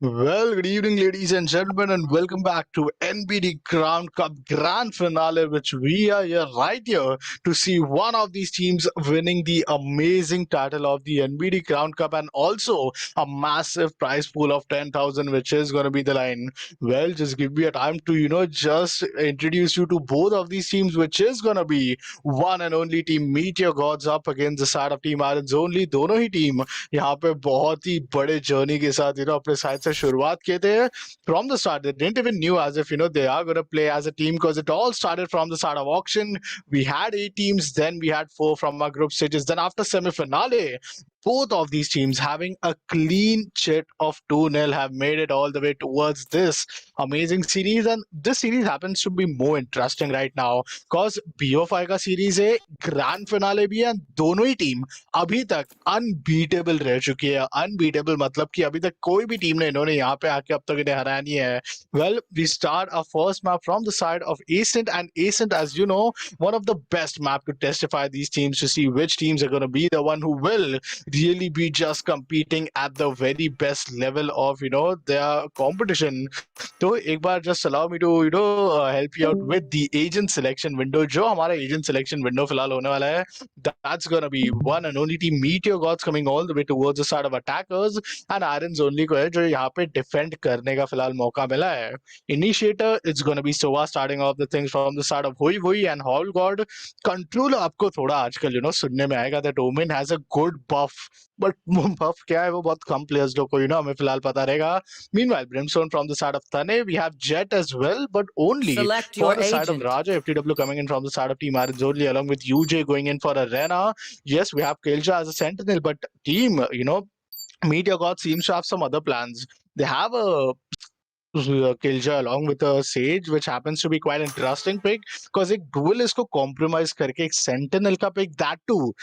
Well, good evening, ladies and gentlemen, and welcome back to NBD Crown Cup Grand Finale, which we are here right here to see one of these teams winning the amazing title of the NBD Crown Cup and also a massive prize pool of 10,000, which is going to be the line. Well, just give me a time to, just introduce you to both of these teams, which is going to be one and only team Meteor Gods up against the side of Team Irons only. दोनों ही team यहाँ पे बहुत ही बड़े journey के साथ अपने side से शुरुआत किए थे from the start. They didn't even knew as if they are going to play as a team because it all started from the start of auction. We had 8 teams, then we had 4 from our group stages, then after semi-finale both of these teams having a clean sheet of 2-0 have made it all the way towards this amazing series, and this series happens to be more interesting right now because BO5 का series है, grand finale भी है, and दोनों ही team अभी तक unbeatable रह चुकी है. अनबीटेबल मतलब कि अभी तक कोई भी टीम ने इन्होंने यहाँ पे आके अब तक इन्हें हराया नहीं है. Well, we start our first map from the side of Ascent, and Ascent, as you know, one of the best map to testify these teams to see which teams are going to be the one who will really be just competing at the very best level of their competition. So एक बार just allow me to help you out with the agent selection window. जो हमारा agent selection window फिलहाल होने वाला है, that's gonna be one and only team Meteor Gods coming all the way towards the side of attackers, and Irons only को है जो यहाँ पे defend करने का फिलहाल मौका मिला है. Initiator, it's gonna be Sova starting off the things from the side of Hui and Hall God. Control आपको थोड़ा आजकल सुनने में आएगा that Omen has a good buff, but buff क्या है वो बहुत कम players लोग को हमें फिलहाल पता रहेगा. Meanwhile, Brimstone from the side of Thane, we have Jet as well, but only Select for your the side of agent. Raja. FTW coming in from the side of Team Irons only, along with UJ going in for Arena. Yes, we have KHELA as a sentinel, but team, Meteor God seems to have some other plans. They have a Killjoy along with a Sage, which happens to be quite interesting pick because एक duelist को compromise करके एक sentinel का pick, that too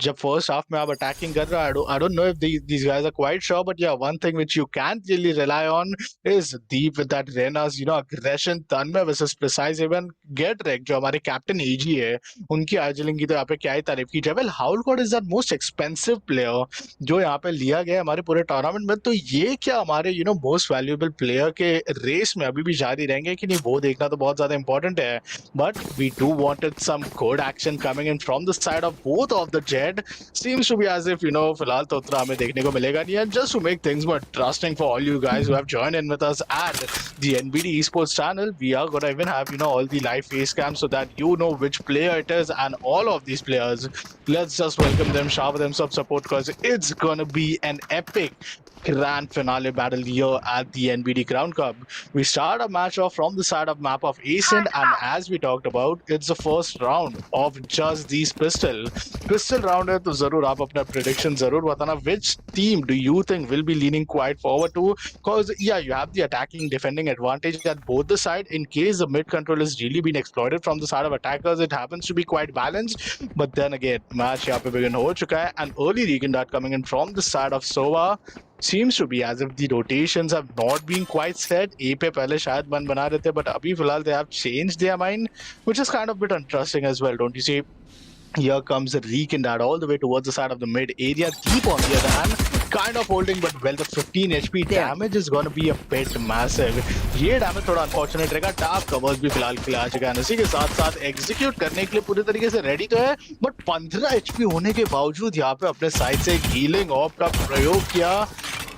जब first half में आप attacking कर रहे हो. I don't know if these guys are quite sure, but yeah, one thing which you can't really rely on is deep with that Rena's aggression. Tanmay versus precise even get wrecked जो हमारे captain एजी है, उनकी आर्जिलिंग की तो यहाँ पे क्या ही तारीफ की जाए. Well, howl god is that most expensive player जो यहाँ पे लिया गया हमारे पूरे टूर्नामेंट में. तो ये क्या हमारे मोस्ट वैल्यूएबल प्लेयर के रेस में अभी भी जारी रहेंगे कि नहीं, वो देखना तो बहुत ज्यादा इंपॉर्टेंट है. But we do wanted some good action coming in from the side of both of the Jett. Seems to be as if फिलहाल तो उतना हमें देखने को मिलेगा नहीं. And just to make things more interesting for all you guys who have joined in with us at the Nbd Esports channel, we are gonna even have all the live face cams so that you know which player it is, and all of these players, let's just welcome them, shower them some support because it's gonna be an epic grand finale battle here at the NBD Crown Cup. We start a match off from the side of map of Ascent, and as we talked about, it's the first round of just these pistol round है. तो जरूर आप अपना prediction जरूर बताना. Which team do you think will be leaning quite forward to? Because yeah, you have the attacking defending advantage at both the side. In case the mid control is really being exploited from the side of attackers, it happens to be quite balanced. But then again, match यहाँ पे begin हो चुका है, and early recon dart coming in from the side of Sova. Seems to be as if the rotations have not been quite set. A पे पहले शायद मन बना रहे थे, but अभी फिलहाल they have changed their mind, which is kind of a bit interesting as well, don't you see? Here comes the Recon Dart all the way towards the side of the mid area. Deep on the other hand, kind of holding, but well, the 15 HP damage is going to be a bit massive. ये damage थोड़ा unfortunate रहेगा. Top covers भी फिलहाल के लिए आ चुका है. इसी के साथ साथ execute करने के लिए पूरी तरीके से ready तो है, but 15 HP होने के बावजूद यहाँ पे अपने side से healing orb का प्रयोग किया.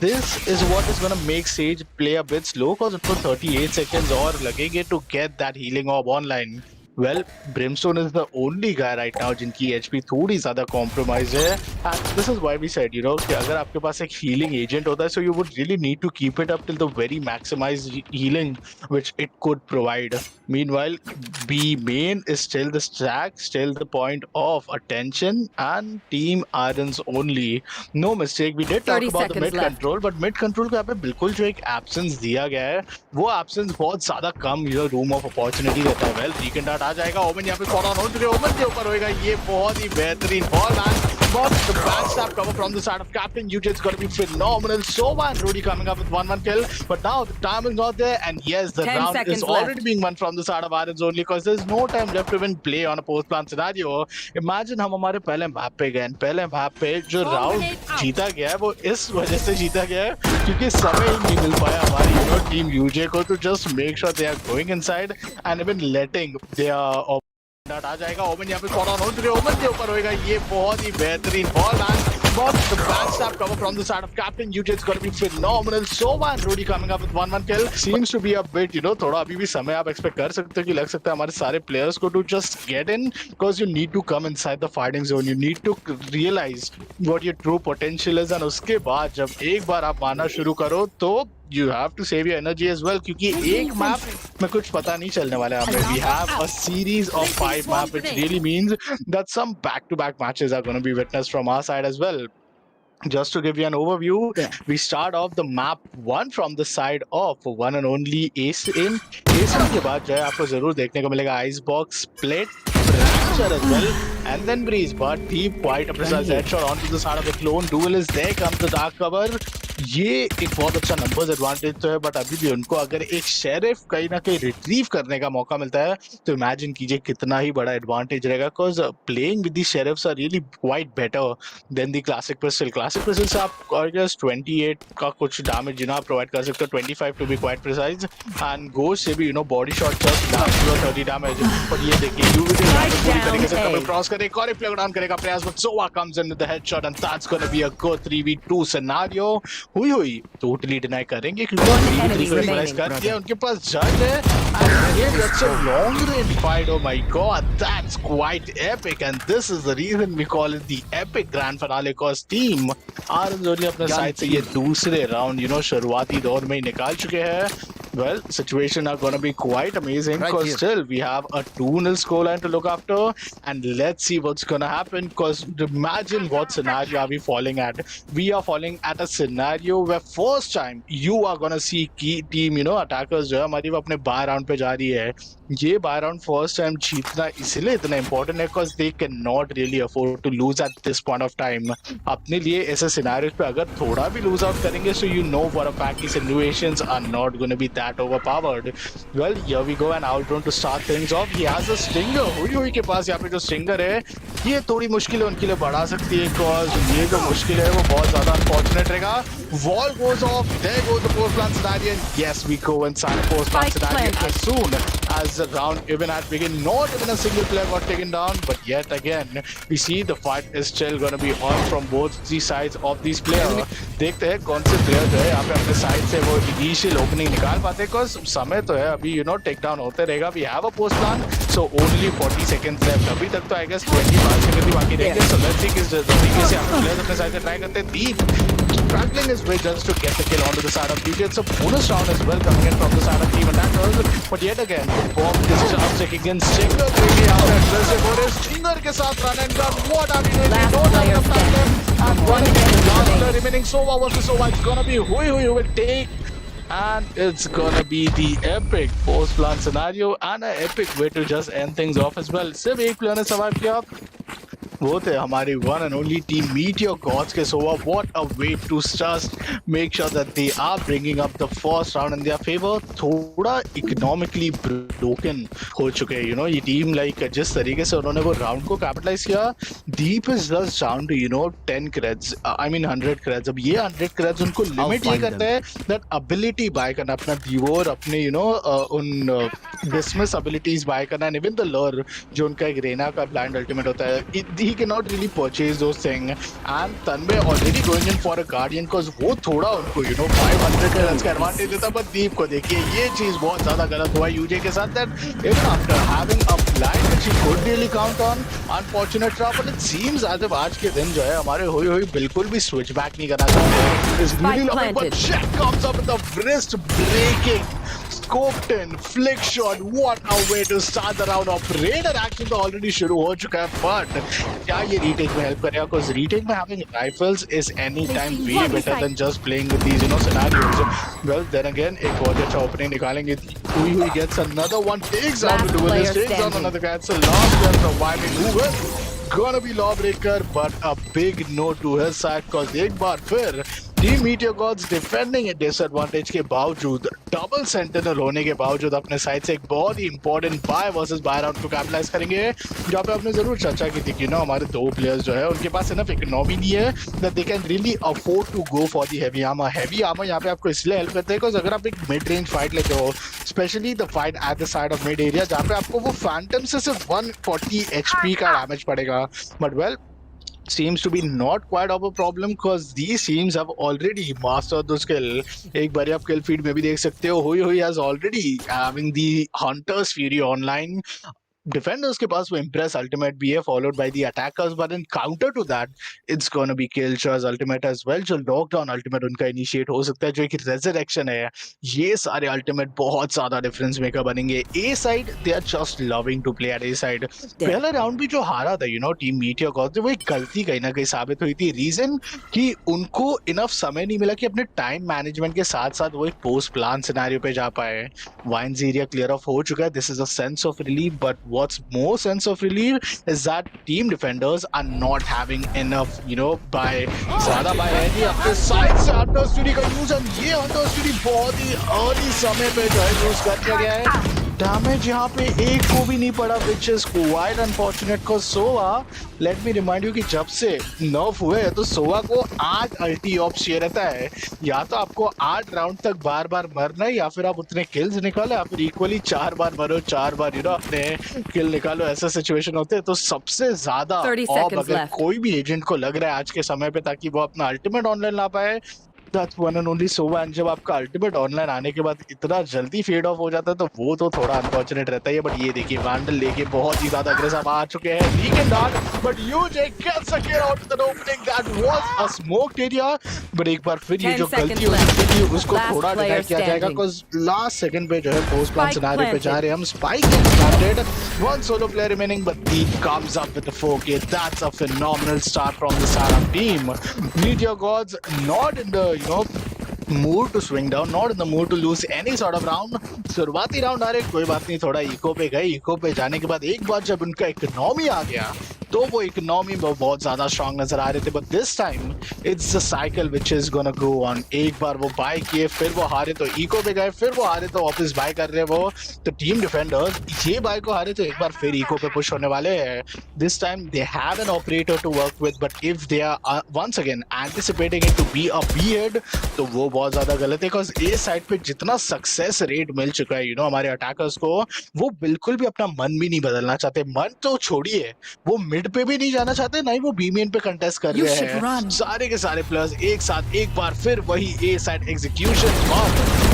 This is what is going to make Sage play a bit slow because it was 38 seconds और लगेंगे to get that healing orb online. Well, Brimstone is the only guy right now जिनकी HP थोड़ी ज़्यादा compromised है. And this is why we said, कि अगर आपके पास एक healing agent होता है, so you would really need to keep it up till the very maximized healing which it could provide. Meanwhile, B main is still the stack, still the point of attention, and Team Irons only. No mistake, we did talk about the mid control, but mid control को यहाँ पे बिल्कुल जो एक absence दिया गया है, वो absence बहुत ज़्यादा कम room of opportunity देता है. Well, Recon Dart आ जाएगा. ओमन यहाँ पे स्पॉट ऑन हो चुके हैं. ओमन के ऊपर होएगा ये बहुत ही बेहतरीन ball. but the backstab cover from the side of Captain UJ is going to be phenomenal. Sova and Rudy coming up with 1-1 kill, but now the time is not there, and yes, the round is already being won from the side of Irons only because there's no time left to even play on a post-plan scenario. Imagine हम हमारे पहले map पे गए, पहले map पे जो round जीता गया है वो इस वजह से जीता गया है क्योंकि समय ही नहीं मिल पाया हमारी टीम यूजे को to just make sure they are going inside and even letting their आ जाएगा। ओमन यहाँ पे स्पॉट ऑन हो चुके, ओमन के ऊपर होएगा ये बहुत ही बेहतरीन ball and but the backstab cover from the side of Captain UJ is going to be phenomenal. Sova and Rudy coming up with 1-1 kill seems to be a bit, थोड़ा अभी भी समय आप एक्सपेक्ट कर सकते हो कि लग सकता है हमारे सारे प्लेयर्स को to just get in because you need to come inside the fighting zone. You need to realize what your true potential is and उसके बाद जब एक बार आप मारना शुरू करो तो you have to save your energy as well क्योंकि एक मैप में कुछ पता नहीं चलने वाला है हमें. We have a series of 5 maps which really means that some back-to-back matches are going to be witnessed from our side as well. Just to give you an overview, we start off the map 1 from the side of one and only Ace in. Ace के बाद जो है आपको जरूर देखने को मिलेगा Icebox, Split, Fracture as well, and then Breeze. But Deep quite a precise headshot onto the side of the clone. Duel is there, comes the dark cover. ये एक बहुत अच्छा नंबर्स एडवांटेज तो है बट अभी भी उनको अगर एक शेरिफ कहीं ना कहीं रिट्रीव करने का मौका मिलता है तो इमेजिन कीजिए कितना ही बड़ा एडवांटेज रहेगा because playing with the sheriffs are really quite better than the classic pistol. Classic pistol से आप आई गेस 28 का कुछ डैमेज जिना प्रोवाइड कर सकते हो, 25 to be quite precise, and ghost से भी body shot just last you 30 damage. But ये देखिए यूविटी पूरी तरीके से कवर क्रॉस करे, एक और प्ले डाउन करेगा प्रयास but Sova comes in with the headshot and that's gonna be a good 3v2 scenario. हुई टोटली डिनाई करेंगे क्योंकि कर दिया उनके पास जज है and it's a long range fight. Oh my god, that's quite epic and this is the reason we call it the epic grand finale because team आरंजोली अपने side से ये दूसरे राउंड शुरुआती दौर में ही निकाल चुके हैं. Well, situation are going to be quite amazing because still we have a 2-0 scoreline to look after and let's see what's going to happen because imagine what scenario are we falling at. We are falling at a scenario where first time you are going to see key team attackers जो है हमारी वो अपने bye round पे जा रही है. ये बाय राउंड फर्स्ट टाइम जीतना इसलिए इतना इंपॉर्टेंट है because they can not really afford to lose at this point of time. अपने लिए ऐसे सिनेरियोस पे अगर थोड़ा भी लूज आउट करेंगे so you know for a fact की situations are not gonna be that overpowered. Well here we go and out round to start things off. He has a stinger. हुई के पास यहाँ पे जो स्टिंगर है ये थोड़ी मुश्किल है उनके लिए बढ़ा सकती है बिकॉज ये जो मुश्किल है वो बहुत ज्यादा अनफॉर्चुनेट रहेगा. Wall goes off, there goes the post plant scenario. Yes we go inside the post plant scenario as soon as the round even at begin. Not even a single player got taken down, but yet again we see the fight is still going to be on from both the sides of these players. देखते हैं कौन से player जो है यहाँ पे अपने side से वो इनिशियल ओपनिंग निकाल पाते हैं बिकॉज समय तो है अभी टेक डाउन होते रहेगा. We have a post plant so only 40 seconds left. अभी तक तो आई गेस 25 सेकंड ही बाकी रहेंगे. सो लेट्स सी किस तरीके से आप प्लेयर्स अपने साइड से ट्राई करते हैं. Deep struggling his way just to get the kill onto the side of DJ. It's a bonus round as well coming in from the side of team attackers. But yet again, the bomb is just taking in Stinger. Really out at aggressive for his Stinger के साथ run and gun. What are we doing? We don't have enough time left. And one last player remaining. Sova versus Sova. It's gonna be Hui will take. And it's gonna be the epic post plan scenario and an epic way to just end things off as well. सिर्फ एक player ने survive किया वो थे हमारी one and only team Meteor Gods के. Sova what a way to just make sure that they are bringing up the first round in their favour. थोड़ा economically broken हो चुके हैं ये टीम. लाइक जिस तरीके से उन्होंने वो राउंड को कैपिटलाइज किया. Deep is just down to 10 creds, I mean 100 creds. अब ये 100 क्रेड्स उनको लिमिट ये करता है दैट एबिलिटी बाय करना, अपना डिवोर, अपने उन डिसमिस एबिलिटीज बाय करना एंड इवन द लर जो उनका एक रेना का ब्लाइंड अल्टीमेट होता है. he cannot really purchase those things and Tanmay already going in for a guardian because वो थोड़ा उनको 500 का रन का एडवांटेज देता. पर दीप को देखिए ये चीज बहुत ज्यादा गलत हुआ यूजे के साथ. that even after having a blind which he could really count on, unfortunate draw, but it seems as if आज के दिन जो है हमारे हुई बिल्कुल भी स्विच बैक नहीं करना चाहते. is really lovely but Jack comes up with the wrist breaking scoped in flick shot. What a way to start the round off. Raider action तो already शुरू हो चुका है but क्या ये retake में help करेगा because retake में having rifles is any time way better than just playing with these scenarios. Well then again एक बहुत अच्छा opening निकालेंगे. Hui gets another one, takes down the duelist, takes down another guy. It's a last player surviving. Who will gonna be lawbreaker, but a big no to his side cause एक बार फिर team Meteor Gods defending disadvantage के बावजूद, double sentinel होने के बावजूद अपने side से एक बहुत ही important buy versus buy round को कैपिटलाइज करेंगे। जहाँ पे आपने जरूर चर्चा की थी कि ना हमारे दो प्लेयर्स जो है उनके पास इनफ इकोनॉमी नहीं है that they can really afford to go for the heavy armour. Heavy armour यहाँ पे आपको इसलिए हेल्प करते हैं बिकॉज अगर आप एक मिड रेंज फाइट लेते हो, specially the fight at the side of mid area जहाँ पे आपको वो फैंटम से सिर्फ 140 HP का डैमेज पड़ेगा, but well seems to be not quite of a problem because these teams have already mastered the skill. एक बार आप kill feed में भी देख सकते हो, हुई has already having the Hunter's Fury online. Defenders के पास वो impress ultimate भी है followed by the attackers, but in counter to that it's gonna be Killcha's ultimate as well, जो lockdown ultimate उनका initiate हो सकता है, जो एक resurrection है। ये सारे ultimate बहुत ज्यादा difference maker बनेंगे। A side they are just loving to play at A side. पहला राउंड भी जो हारा था टीम मीटियर को, वो एक गलती कहीं ना कहीं साबित हुई थी। रीजन कि उनको इनफ समय नहीं मिला कि अपने टाइम मैनेजमेंट के साथ साथ वो एक पोस्ट प्लान सिनेरियो पे जा पाए। वाइन्स एरिया क्लियर ऑफ हो चुका है, this is a sense of relief, but what's more sense of relief is that team defenders are not having enough, by ज़्यादा by है नहीं अपने साइड से Hunter's Fury का यूज, एंड ये Hunter's Fury बहुत ही अर्ली समय पे जो है यूज कर दिया गया है। डैमेज यहाँ पे एक को भी नहीं पड़ा, which is quite unfortunate because Sowa, let me remind you कि जब से नर्फ हुए तो सोवा को 8 अल्टी ऑप्स चाहिए रहता है। या तो आपको 8 राउंड तक बार बार मरना है, या फिर आप उतने किल्स निकालो, या फिर इक्वली 4 बार मरो, 4 बार अपने किल निकालो। ऐसा सिचुएशन होते हैं। तो सबसे ज्यादा ऑफ अगर कोई भी एजेंट को लग रहा है आज के समय पे ताकि वो अपना अल्टीमेट ऑनलाइन ला पाए, that's one and only Sova. And जब आपका अल्टीमेट ऑनलाइन आने के बाद इतना जल्दी फेड ऑफ हो जाता है तो वो तो थोड़ा अनफॉर्चुनेट रहता है। बट ये देखिए वैंडल लेके बहुत ही ज्यादा अग्रेसिव आ चुके हैं, weekend dark, but UJ gets a clear out the opening, that was a smoked area। But एक बार फिर ये जो गलती हो चुकी थी उसको थोड़ा डिनाई किया जाएगा बिकॉज़ लास्ट सेकंड पे जो है पोस्ट प्लान सिनेरियो पे जा रहे हैं हम। Spike started, one solo player remaining, but Deep comes up with the 4K. That's a phenomenal start from the Sarah team. Meteor Gods not in the mood to swing down, not in the mood to lose any sort of round. शुरुआती round आ रहे कोई बात नहीं, थोड़ा eco पे गए, eco पे जाने के बाद एक बार जब उनका इकोनॉमी आ गया तो वो इकोनॉमी में बहुत ज्यादा स्ट्रॉन्ग नजर आ रहे थे। But this time it's the cycle which is gonna go on. एक बार वो बाय किए, फिर वो हारे तो इको पे गए, फिर वो हारे तो वापस बाय कर रहे वो। तो टीम डिफेंडर्स ये बाय को हारे तो एक बार फिर इको पे पुश होने वाले हैं। This time they have an operator to work with, but if they are once again anticipating it to be a B head तो वो बहुत ज्यादा गलत है। बिकॉज ए साइड पे जितना सक्सेस रेट मिल चुका है हमारे अटैकर्स को, वो बिल्कुल भी अपना मन भी नहीं बदलना चाहते। मन तो छोड़िए, वो मिड पे भी नहीं जाना चाहते, ना ही वो बी मेन पे कंटेस्ट कर रहे हैं। सारे के सारे प्लेयर्स एक साथ एक बार फिर वही ए साइड एग्जीक्यूशन।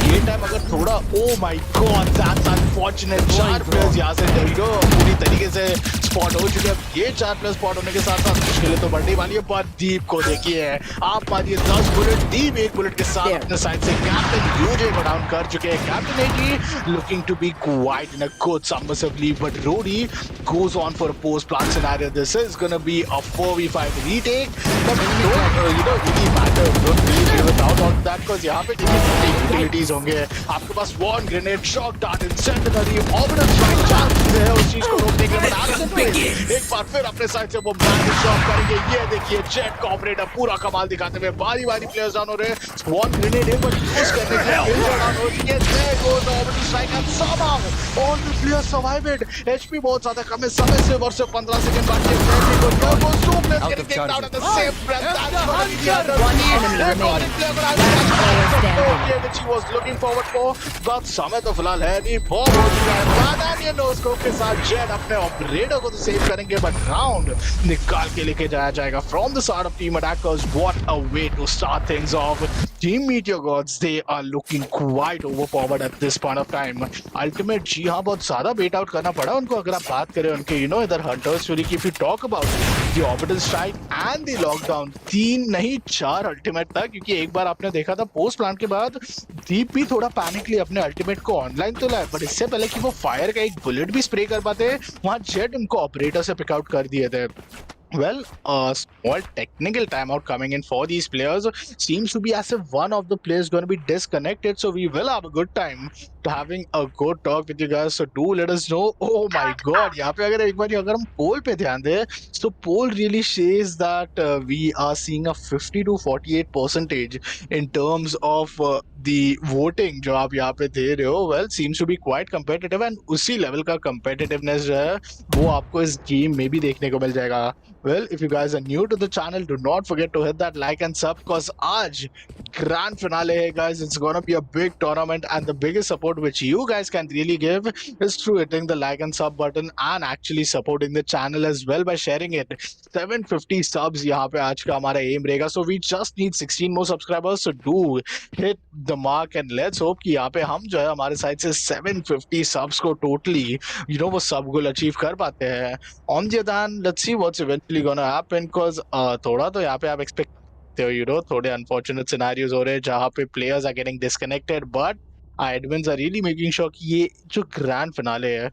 ये टाइम अगर थोड़ा, oh my God that's unfortunate, 4 players यहाँ से पूरी तरीके से स्पॉट हो चुके हैं। ये 4 प्लेयर्स स्पॉट होने के साथ साथ मुश्किलें तो बढ़ने वाली है। पर दीप को देखिए, आप मारिए 10 बुलेट, दीप 1 बुलेट के साथ अपने साइड से कैप्टन यूजे को डाउन कर चुके हैं। Captain AT looking to be quite in a good submissive lead, but रोडी goes on for a post plan scenario. This is gonna be a 4v5 retake, but don't really matter, don't really give it out on that because यहाँ पे utilities होंगे। आपके पास one grenade, shock dart, incendiary, orbital strike, chances है उस चीज को रोकने के लिए। एक बार फिर अपने साइड से वो मैजिक शॉट करेंगे। ये देखिए जेट का ऑपरेटर पूरा कमाल दिखाते हुए बारी बारी प्लेयर्स डाउन हो रहे हैं। one grenade है but यूज करने के लिए किल डाउन हो रही है। There goes the orbital strike and somehow all the players survive it. HP बहुत ज्यादा कम है, समय से वर्ष 15 सेकंड बाद के प्लेयर को there goes 2 players getting taken down at the same breath. That's gonna be the other one enemy remaining, which he was looking forward for, but समय तो फिलहाल है नहीं, बहुत हो चुका है। बादामी नोस्कोप के साथ जेट अपने ऑपरेटर को तो सेव करेंगे, बट राउंड निकाल के लेके जाया जाएगा from the side of team attackers. What a way to start things off. Team Meteor Gods they are looking quite over forward at this point of time. Ultimate जी हाँ बहुत ज्यादा बेट आउट करना पड़ा उनको। अगर आप बात करें उनके इधर हंटर्स फ्यूरी की, if you talk about the orbital strike and the lockdown, 3 नहीं 4 अल्टीमेट था, क्योंकि एक बार आपने देखा था पोस्ट प्लान के बाद दीप भी थोड़ा पैनिक लिए अपने अल्टीमेट को ऑनलाइन तो लाए, बट इससे पहले कि वो फायर का एक बुलेट भी स्प्रे कर पाते वहां जेट उनको ऑपरेटर से पिकआउट कर दिए थे। Well, a small technical timeout coming in for these players. Seems to be as if one of the players going to be disconnected. So we will have a good time to having a good talk with you guys. So do let us know. Oh my God, यहाँ पे अगर हम poll पे ध्यान दें, so poll really says that we are seeing a 50 to 48 percentage in terms of the voting जो आप यहाँ पे दे रहे हो. Well, seems to be quite competitive and उसी level का competitiveness जो है वो आपको इस गेम में भी देखने को मिल जाएगा. Well, if you guys are new to the channel, do not forget to hit that like and sub because aaj grand finale hai guys. It's gonna be a big tournament and the biggest support which you guys can really give is through hitting the like and sub button and actually supporting the channel as well by sharing it. 750 subs यहाँ पे आज का हमारा aim रहेगा. So we just need 16 more subscribers. So do hit the mark and let's hope कि यहाँ पे हम जो है हमारे साइड से 750 subs को totally वो सब गोल अचीव कर पाते हैं. On the other hand, let's see what's eventually gonna happen because थोड़ा तो यहाँ पे आप expect थोड़े unfortunate scenarios हो रहे हैं जहाँ पे players are getting disconnected, but admins are really making sure कि ये जो grand finale है,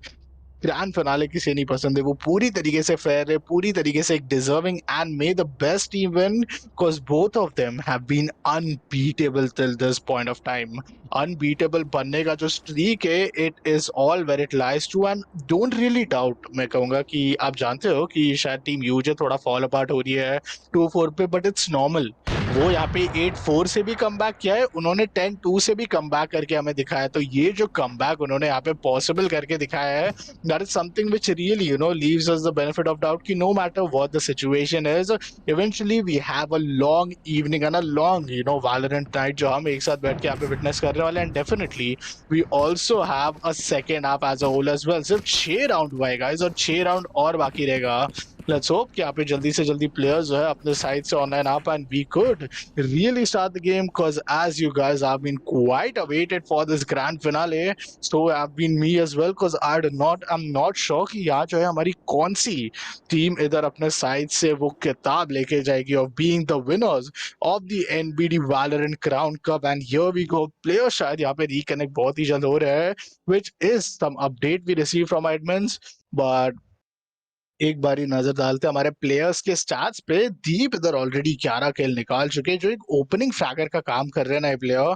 ग्रैंड फिनाले किसे नहीं पसंद है, वो पूरी तरीके से फेयर है, पूरी तरीके से एक deserving and may the best team win because both of them have been unbeatable till this point of time. Unbeatable बनने का जो स्ट्रीक है it is all where it lies to and don't really doubt. मैं कहूंगा कि आप जानते हो कि शायद टीम यूजे थोड़ा फॉल अपार्ट हो रही है 2-4 पे, बट इट्स नॉर्मल. वो यहाँ पे 8-4 से भी कम बैक किया है, उन्होंने 10-2 से भी कम बैक करके हमें दिखाया. तो ये जो कम बैक उन्होंने यहाँ पे पॉसिबल करके दिखाया है, that is something which really leaves us the benefit of doubt कि no matter what the situation is, eventually we have a long evening and a long Valorant night जो हम एक साथ बैठ के यहाँ पे विटनेस करने वाले हैं. and definitely we also have a second half as a whole as well. सिर्फ 6 राउंड हुआ है guys और 6 राउंड और बाकी रहेगा. Let's hope कि यहाँ पे जल्दी से जल्दी players जो है अपने साइड से ऑनलाइन आप and we could really start the game because as you guys have been quite awaited for this grand finale, so have been me as well because I'm not sure कि यहाँ जो है हमारी कौन सी team इधर अपने side से वो किताब लेके जाएगी of being the winners of the NBD Valorant Crown Cup. And here we go. Players शायद यहाँ पे reconnect बहुत ही जल्द हो रहे हैं, which is some update we received from admins. But एक बारी नजर डालते हमारे प्लेयर्स के स्टैट्स पे. दीप इधर ऑलरेडी 11 किल निकाल चुके हैं, जो एक ओपनिंग फ्रैगर का काम कर रहे हैं ना player.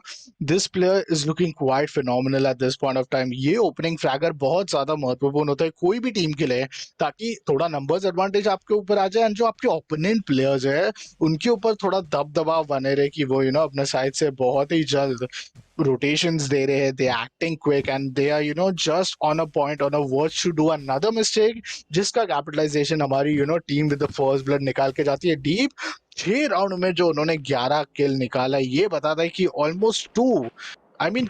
This player is looking quite phenomenal eight this point of time. ये ओपनिंग फ्रैगर बहुत ज्यादा महत्वपूर्ण होता है कोई भी टीम के लिए, ताकि थोड़ा नंबर्स एडवांटेज आपके ऊपर आ जाए एंड जो आपके ओपोनेंट प्लेयर्स है उनके ऊपर थोड़ा दबदबाव बने रहे कि वो अपने साइड से बहुत ही जल्द rotations दे रहे हैं. they acting quick and they are just on a point on a verge to do another mistake जिसका कैपिटलाइजेशन हमारी team with the first blood निकाल के जाती है. डीप 6 राउंड में जो उन्होंने 11 किल निकाला ये बताता है कि ऑलमोस्ट 2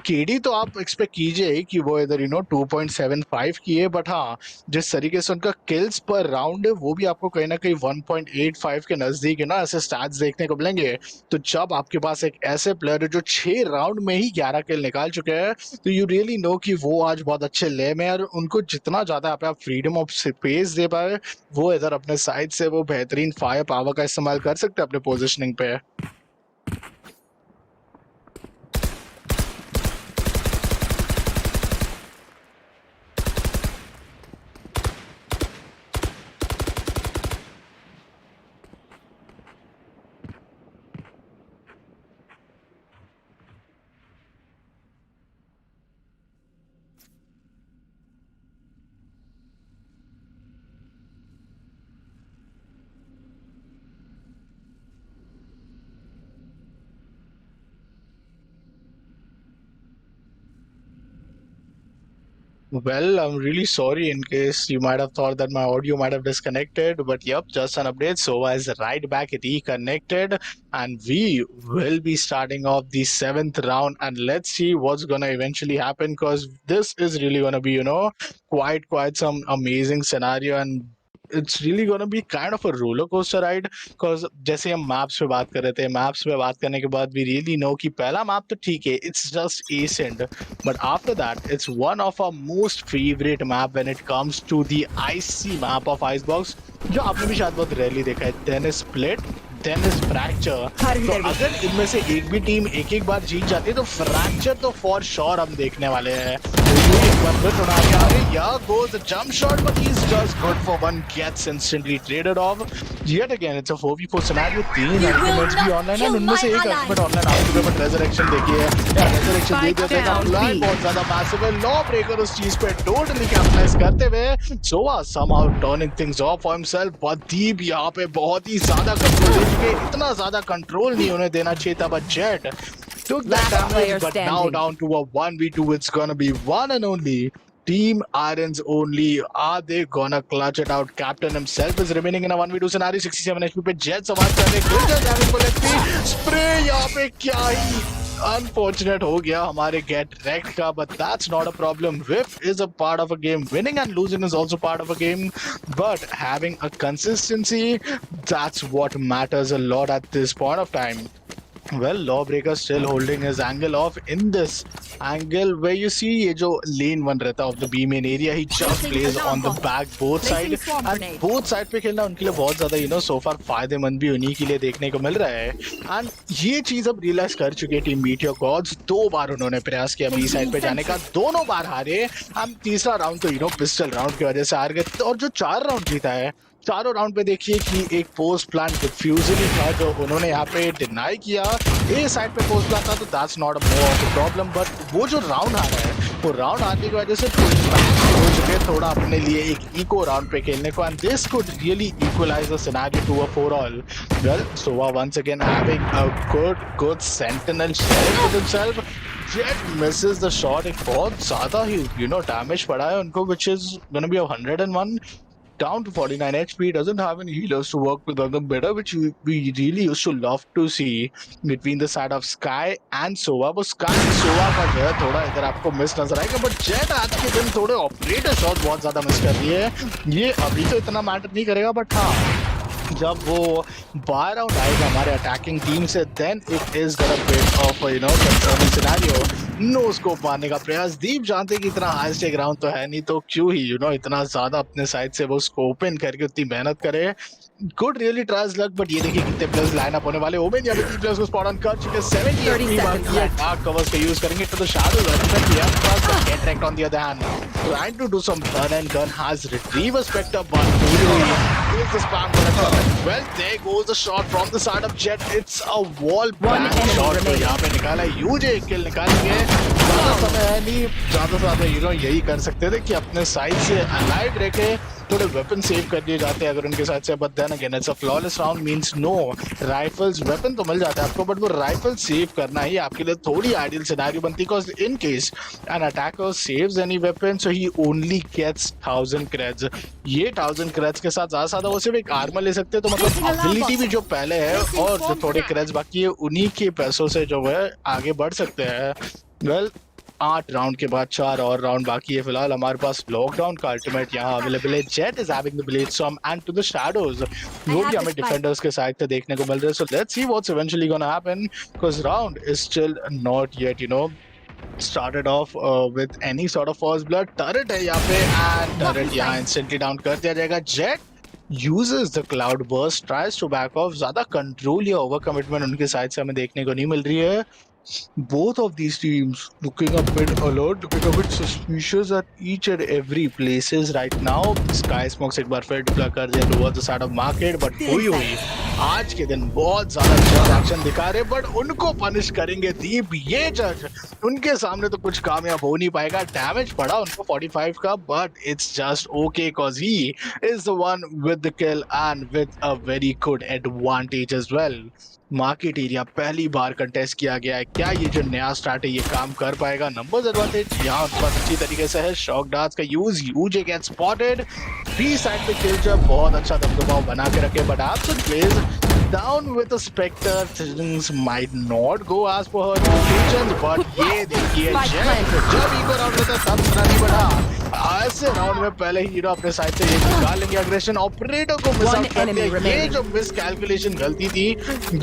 केडी तो आप एक्सपेक्ट कीजिए कि वो इधर 2.75 की है, बट हाँ जिस तरीके से उनका किल्स पर राउंड है वो भी आपको कहीं ना कहीं 1.85 के नजदीक ऐसे स्टैट्स देखने को मिलेंगे. तो जब आपके पास एक ऐसे प्लेयर है जो 6 राउंड में ही 11 किल निकाल चुके हैं, तो यू रियली नो कि वो आज बहुत अच्छे ले में और उनको जितना ज्यादा आप फ्रीडम ऑफ स्पेस दे पाए वो इधर अपने साइड से वो बेहतरीन फायर पावर का इस्तेमाल कर सकते हैं अपने पोजिशनिंग पे. Well, I'm really sorry in case you might have thought that my audio might have disconnected, but yep, just an update. So as right back reconnected, and we will be starting off the 7th round, and let's see what's gonna eventually happen because this is really gonna be quite some amazing scenario and it's really gonna be kind of a roller coaster ride because जैसे हम maps पे बात कर रहे थे, maps पे बात करने के बाद we really know कि पहला मैप तो ठीक है, it's just ascent, but after that it's one of our most favorite map when it comes to the icy map of Icebox जो आपने भी शायद बहुत rarely देखा है. then is split, then is fracture. तो अगर इनमें से एक भी टीम एक बार जीत जाती है तो फ्रैक्चर तो फॉर श्योर हम देखने वाले हैं. एक बार फिर थोड़ा आगे आ गए, yeah goes the jump shot but he's just good for one, gets instantly traded off. Yet again it's a 4v4 scenario, 3 ultimates भी ऑनलाइन है, उनमें से एक ultimate ऑनलाइन आ चुका है, but resurrection देखिए या resurrection दे दिया जाएगा, blind बहुत ज्यादा massive है, law breaker उस चीज पे totally capitalize करते हुए Sova somehow turning things off for himself, but Deep यहाँ पे बहुत ही ज्यादा कंट्रोल दे चुके, इतना ज्यादा कंट्रोल नहीं उन्हें देना चाहिए था, but Jet took that damage, but now down to a 1v2. It's gonna be one and only Team Iron's only. Are they gonna clutch it out? Captain himself is remaining in a 1v2 scenario. 67 HP पे Jet सवार कर रहे, Grp जाने को लगती spray यहाँ पे, क्या ही अनफॉर्चुनेट हो गया हमारे गेट रेक्ट का, but that's not a problem. Whiff is a part of a game. Winning and losing is also part of a game, but having a consistency, that's what matters a lot at this point of time. Well, Lawbreaker still holding his angle off in this angle where you see ये जो lane one रहता of the B main area, he just plays on the back both side, and both side पे खेलना उनके लिए बहुत ज़्यादा you know so far फायदेमंद भी उन्हीं के लिए देखने को मिल रहा है, and ये चीज़ अब रियलाइज कर चुके टीम मीटियर गॉड्स। 2 बार उन्होंने प्रयास किया B साइड पे जाने का, दोनों बार हारे, हम तीसरा राउंड तो you know पिस्टल राउंड की वजह से हार गए, और जो 4 राउंड जीता है, चारों राउंड पे देखिए कि एक पोस्ट प्लान डिफ्यूजन ही था जो उन्होंने यहाँ पे डिनाई किया। ए साइड पे पोस्ट प्लान था तो that's not a more of a problem, but वो जो राउंड आ रहा है वो राउंड आने की वजह से हो चुके थोड़ा अपने लिए एक इको राउंड पे खेलने को, and this could really equalise the scenario to a 4-all. Well, Sova once again having a good sentinel shell with himself. Jet misses the shot, एक बहुत ज्यादा ही you know डैमेज पड़ा है उनको, which is gonna be a 101. Down to 49 HP, doesn't have any healers to work with them better, which we really used to love to see between the side of Sky and Sova. वो Sky and Sova का जो है थोड़ा इधर आपको miss नजर आएगा, but Jet आज के दिन थोड़े ऑपरेटर शॉट बहुत ज्यादा मिस कर रही है, ये अभी तो इतना मैटर नहीं करेगा, बट हाँ जब वो बाय राउंड आएगा हमारे अटैकिंग टीम से, then it is gonna bit of you know concerning scenario. No scope मारने का प्रयास, दीप जानते कि इतना हाई स्टेक राउंड तो है नहीं, तो क्यों ही यू नो इतना ज्यादा अपने साइड से वो स्कोप इन करके उतनी मेहनत करे। Good really tries luck, but ये देखिए कितने प्लेयर्स लाइन अप होने वाले। ओमेन यहाँ पे 3 प्लेयर्स को स्पॉट ऑन कर चुके, 70 एपी बाकी है, डार्क कवर्स का यूज करेंगे to the shadows, and the aircraft that get wrecked on the other hand, trying to do some run and gun, has retrieve a specter, but is the spam gonna come? Well, there goes the shot from the side of Jet. It's a wall back shot तो यहाँ पे निकाला, use एक किल निकालेंगे, ज़्यादा समय है नहीं, ज़्यादा से ज़्यादा हीरो यही कर सकते थे कि अपने साइड से अलाइव रह के थोड़े वेपन सेव कर दिए जाते हैं अगर उनके साथ से, but then again it's a flawless round, means no rifles, weapon तो मिल जाता है आपको, बट वो राइफल सेव करना ही आपके लिए थोड़ी आइडियल सिनेरियो बनती है, because in case an attacker saves any weapon so he only gets 1000 creds. ये 1000 क्रेड्स के साथ ज़्यादा वो सिर्फ एक आर्मर ले सकते हैं, तो मतलब एबिलिटी भी जो पहले है और जो थोड़े क्रेड्स बाकी है उन्हीं के पैसों से जो है आगे बढ़ सकते हैं। वेल, 8 राउंड के बाद 4 और राउंड बाकी है फिलहाल हमारे पास। लॉकडाउन का अल्टीमेट यहाँ अवेलेबल है, Jett is having the blade storm and to the shadows, वो भी हमें डिफेंडर्स के साइड से देखने को मिल रहा है, so let's see what's eventually gonna happen, because round is still not yet you know started off with any sort of first blood. Turret है यहाँ पे, and turret यहाँ instantly down कर दिया जाएगा। Jet uses the cloud burst, tries to back off, ज़्यादा control या over commitment उनके साइड से हमें देखने को नहीं मिल रही है। Both of these teams looking a bit alert, looking a bit suspicious at each and every places right now. Sky Smokes एक बार फिर डिप्लॉय कर दिया towards the side of market, but हुई आज के दिन बहुत ज्यादा जज एक्शन दिखा रहे, बट उनको पनिश करेंगे दीप, ये जज उनके सामने तो कुछ कामयाब हो नहीं पाएगा। डैमेज पड़ा उनको 45 का, but it's just okay cause he is the one with the kill and with a very good advantage as well. Market area पहली बार कंटेस्ट किया गया है, क्या ये जो नया स्टार्ट है ये काम कर पाएगा? नंबर्स एडवांटेज यहाँ पर अच्छी तरीके से है, शॉक डार्ट्स का use, UJ get spotted, B side पे किल जो बहुत अच्छा दबदबाव बना के रखे, but absent plays down with a specter, things might not go as per her intentions, but ये देखिए जब ईगो राउंड में था तब सुना नहीं बढ़ा, ऐसे राउंड में पहले हीरो अपने साइड से ये निकाल लेंगे अग्रेशन, ऑपरेटर को मिस आउट कर दिया, ये जो मिस कैलकुलेशन गलती थी,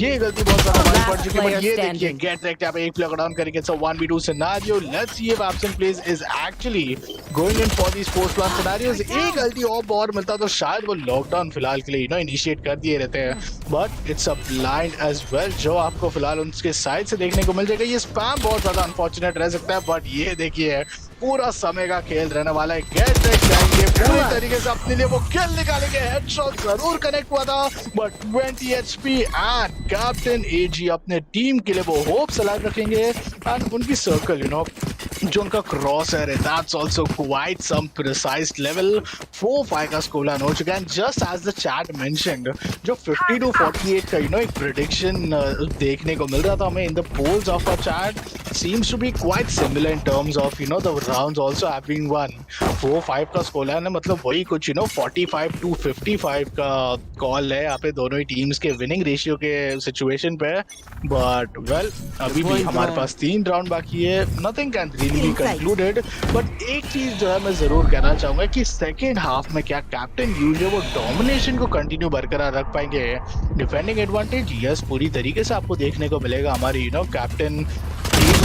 ये गलती बहुत ज्यादा भारी पड़ चुकी है, ये देखिए गेट रेक्ट यहाँ पे एक प्लेयर डाउन करेंगे, so 1v2 scenario, let's see if absent plays is actually going in for these post plant scenarios. एक गलती और मिलता तो शायद वो लॉकडाउन फिलहाल के लिए इनिशिएट कर दिए रहते हैं, but it's a blind as well जो आपको फिलहाल उनके साइड से देखने को मिल जाएगा। ये स्पैम बहुत ज्यादा अनफॉर्चुनेट रह सकता है, बट ये देखिए पूरा समय का खेल रहने वाला है। गेट रेक जाएंगे पूरी तरीके से अपने लिए वो किल निकालेंगे। हेडशॉट जरूर कनेक्ट हुआ था but 20 HP and captain AG अपने टीम के लिए वो होप्स अलाइव रखेंगे एंड उनकी सर्कल जो उनका क्रॉस है that's also quite some precise level. 4-5 का स्कोर लाइन हो चुका है। Just as the chat mentioned जो 50 to 48 का एक प्रेडिक्शन देखने को मिल रहा था हमें in the polls of a chat seems to be quite similar in terms of the rounds also have been won. 4-5 का स्कोर लाइन है, मतलब वही कुछ 45 to 55 का कॉल है यहाँ पे दोनों ही टीम्स के विनिंग रेशियो के सिचुएशन पे। बट वेल अभी भी हमारे पास 3 राउंड बाकी है। Nothing can really be concluded but एक चीज जो है मैं जरूर कहना चाहूंगा कि सेकेंड हाफ में क्या कैप्टन यूज वो डोमिनेशन को कंटिन्यू बरकरार रख पाएंगे। डिफेंडिंग एडवांटेज यस पूरी तरीके से आपको देखने को मिलेगा हमारी कैप्टन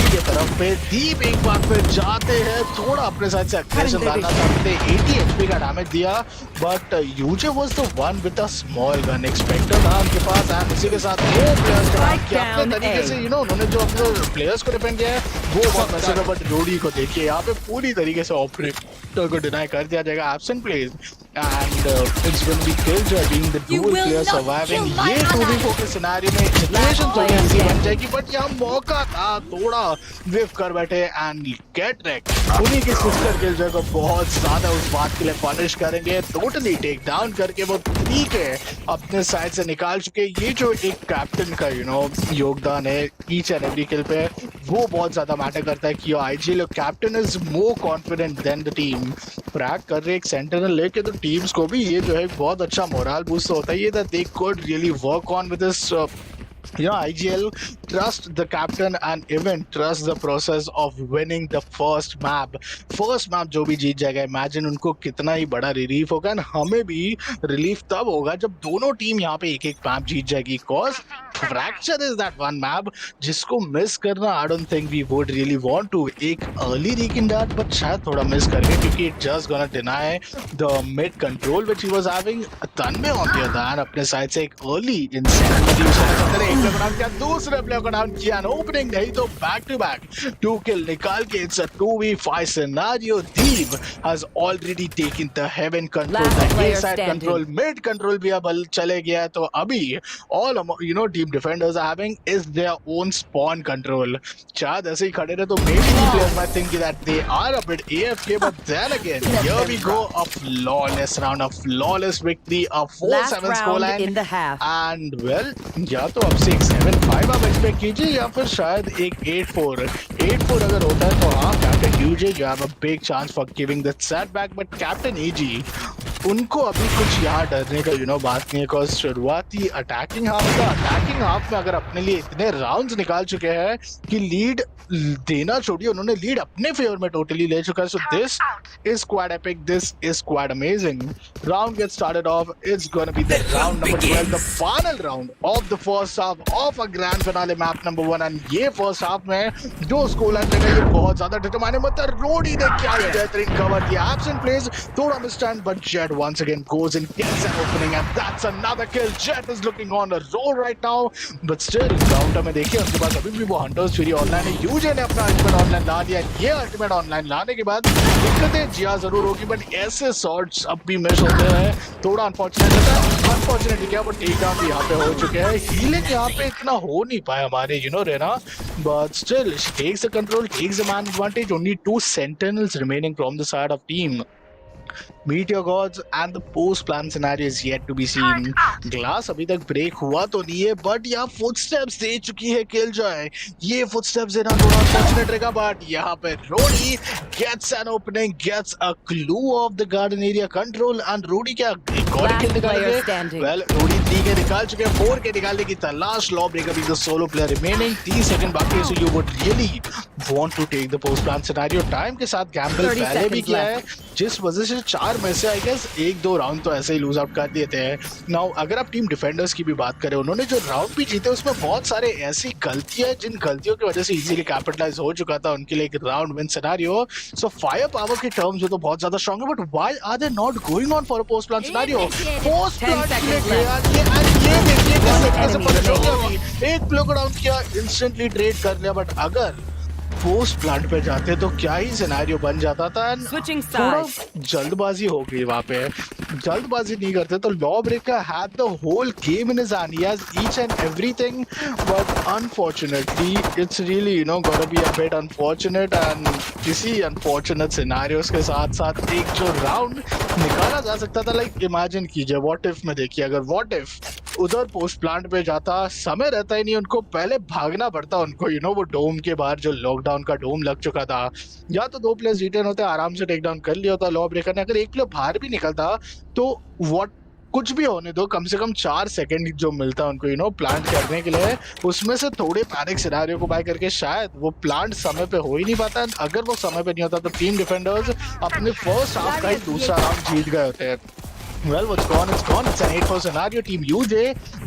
की तरफ पे। दीप एक बार पे जाते हैं, थोड़ा अपने साइड से अग्रेशन डालना चाहते, 80 एचपी का डैमेज दिया but UJ was the one with a small gun. एक्सपेक्टर था उनके पास एंड इसी के साथ वो प्लेयर्स के अपने तरीके से उन्होंने जो अपने प्लेयर्स को डिफेंड किया है वो बहुत मैसेज है। बट रोडी को देखिए यहाँ पे पूरी तरीके से ऑपरेटर को डिनाई कर दिया जाएगा। Absent plays and it's going to be Killjoy being the dual player surviving। ये 2v4 के सिनेरियो में सिचुएशन थोड़ी इजी बन जाएगी बट यहाँ मौका था थोड़ा विफ कर बैठे एंड गेट रैक उन्हीं की सिस्टर Killjoy को बहुत ज्यादा उस बात के लिए पनिश करेंगे। टोटली टेक डाउन करके वो 3 के अपने साइड से निकाल चुके। ये जो एक कैप्टन का योगदान है ईच एंड एवरी किल पे वो बहुत ज्यादा मैटर करता है कि IGL captain is more confident than the team. Crack कर रहे एक सेंटिनल लेके तो टीम्स को भी ये जो है बहुत अच्छा मोरल बूस्ट होता है। ये that they could really work on with this IGL trust the captain and even trust the process of winning the first map। जो भी जीत जाएगा इमेजिन उनको कितना ही बड़ा रिलीफ होगा। हमें भी रिलीफ तब होगा जब दोनों टीम यहाँ पे एक मैप जीत जाएगी। Cause Fracture is that one map जिसको मिस करना I don't think we would really want to. एक अर्ली रीकिन दैट बट शायद थोड़ा मिस करके क्योंकि it just gonna deny the mid control which he was having. Tanmay on the other hand अपने side से एक अर्ली इंसेंट किया, दूसरे प्लेयर को डाउन किया। ओपनिंग नहीं तो बैक टू बैक 2 किल निकाल के it's a 2v5 scenario. Deep has already taken the heaven control, the A side control, mid control भी अब चले गया। तो अभी all team defenders are having is their own spawn control. शायद ऐसे ही खड़े रहे तो maybe the players might think that they are a bit AFK but then again here we go a flawless round, a flawless victory, a 4-7 score line and well या तो अब 6-7-5 आप एक्सपेक्ट कीजिए या फिर शायद एक 8-4 अगर होता है तो हाँ captain UJ you have a big chance for giving the setback. But captain AG उनको अभी कुछ यहाँ डरने का बात नहीं है। बिकॉज शुरुआती अटैकिंग हाफ में अगर अपने लिए इतने राउंड्स निकाल चुके हैं कि लीड देना छोड़िए उन्होंने लीड अपने फेवर में टोटली ले चुका है। So this is quite epic, this is quite amazing. Round get started off, it's gonna be the round number 12, the final round of the first half of a grand finale map number 1 and ये first half में जो score line लगा ये बहुत ज्यादा determining. मतलब रोडी ने क्या बेहतरीन कवर किया। एब्सेंट प्लेज थोड़ा misstand but Jett once again goes and gets an opening and that's another kill। Jet is looking on a roll right now but still counter में देखिए उसके बाद अभी भी वो हंटर्स फ्री ऑनलाइन है। यूजे ने अपना अल्टीमेट ऑनलाइन ला दिया। ये अल्टीमेट ऑनलाइन लाने के बाद दिक्कतें जिया जरूर होगी बट ऐसे शॉट्स अब भी मिस होते हैं। थोड़ा अनफॉर्चुनेटली क्या वो टेक डाउन भी यहाँ पे हो चुके हैं। हीलिंग यहाँ पे इतना हो नहीं पाया हमारे Raina but still she takes the control, takes the man advantage। Only 2 sentinels remaining from the side of team Meteor Gods and the post-plan scenario is yet to be seen। Glass अभी तक break हुआ तो नहीं है but यहाँ footsteps दे चुकी है Killjoy। ये फुटस्टेप्स देना थोड़ा अनफॉर्चुनेट रहेगा बट यहाँ पे रोडी gets an opening, gets a clue of the garden area control and रोडी क्या एक और किल निकालेंगे। वेल रोडी 3 के निकाल चुके हैं, 4 के निकालने की तलाश। Lawbreaker is the solo player remaining, 30 second बाकी है। So you would really want to take the post plant scenario. Time के साथ गैम्बल पहले भी किया है जिस वजह से 4 में से आई गेस 1-2 राउंड तो ऐसे ही लूज आउट कर दिए थे। नाउ अगर आप टीम डिफेंडर्स की भी बात करें उन्होंने जो राउंड भी जीते उसमें बहुत सारे ऐसी गलतियां जिन गलतियों की वजह से इजीली कैपिटलाइज हो चुका था उनके लिए एक round win scenario. So firepower के टर्म्स में तो बहुत ज्यादा स्ट्रांग है but why are they not going on for a post plant scenario. Post plant के लिए गया ये देखिए किस तरीके से पनिश हो गया। एक प्ले को डाउन किया, इंस्टेंटली ट्रेड कर लिया बट अगर पोस्ट प्लांट पे जाते तो क्या ही सिनेरियो बन जाता था। एंड थोड़ा जल्दबाजी हो गई वहां पे, जल्दबाजी नहीं करते तो lawbreaker had the whole game in his hand, he has each and everything, but unfortunately it's really gonna be a bit unfortunate. And इसी अनफॉर्चुनेट सिनेरियोस के साथ साथ एक जो राउंड निकाला जा सकता था, लाइक इमेजिन कीजिए व्हाट इफ में, देखिए अगर व्हाट इफ उधर पोस्ट प्लांट पे जाता, समय रहता ही नहीं, उनको पहले भागना पड़ता उनको, वो डोम के बाहर जो लॉकडाउन का डोम लग चुका था, या तो 2 प्लेयर्स रिटेन होते, आराम से टेक डाउन कर लिया होता लॉ ब्रेकर ने। अगर एक प्लेयर बाहर भी निकलता तो व्हाट, कुछ भी होने दो, कम से कम 4 सेकंड जो मिलता उनको प्लांट करने के लिए, उसमें से थोड़े पैनिक सिनारियो को बाय करके शायद वो प्लांट समय पे हो ही नहीं पाता। अगर वो समय पे नहीं होता तो टीम डिफेंडर्स अपने फर्स्ट हाफ का ही दूसरा राउंड जीत गए होते हैं। Well, what's gone, it's gone. It's an 8-4 scenario. Team UJ,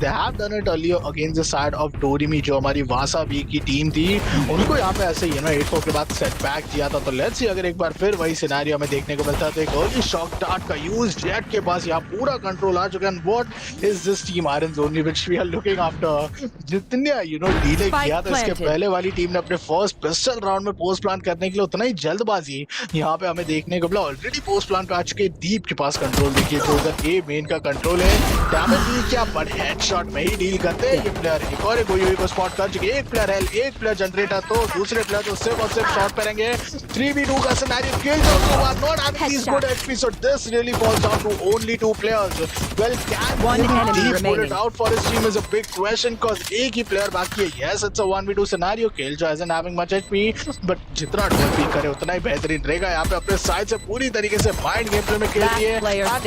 they have done it earlier against the side of Dorime, जो हमारी Wasabi की टीम थी। उनको यहाँ पे ऐसे 8-4 के बाद सेटबैक दिया था। तो लेट्स सी अगर एक बार फिर वही सिनेरियो हमें देखने को मिलता है तो एक अर्ली शॉक डार्ट का यूज, जेट के पास यहाँ पूरा कंट्रोल आ चुका है। And what is this team Iron Zone which we are looking after? जितने डीले किया था इसके पहले वाली टीम ने अपने फर्स्ट पिस्टल राउंड में पोस्ट प्लांट करने के लिए, उतना ही जल्दबाजी यहाँ पे हमें देखने को मिला। ऑलरेडी पोस्ट प्लांट पे आ चुके दीप के पास कंट्रोल, देखिए जो ए मेन का कंट्रोल है। डैमेज डील क्या, बड़े हेडशॉट में ही डील करते हैं ये प्लेयर। एक और गोई को स्पॉट कर चुके, एक प्लेयर हेल्थ, एक प्लेयर जनरेटर, तो दूसरे प्लेयर तो सिर्फ और सिर्फ शॉट पे रहेंगे। 3v2 का scenario, kills also are not having these good HP, so this really falls down to only 2 players. Well, can Deep pull it out for his team is a big question, cause एक ही player बाकी है। Yes, it's a 1v2 scenario. KHELA isn't having much HP, but जितना double peak करे उतना ही बेहतरीन रहेगा। यहाँ पे अपने साइड से पूरी तरीके से माइंड गेम प्ले में खेल रही है।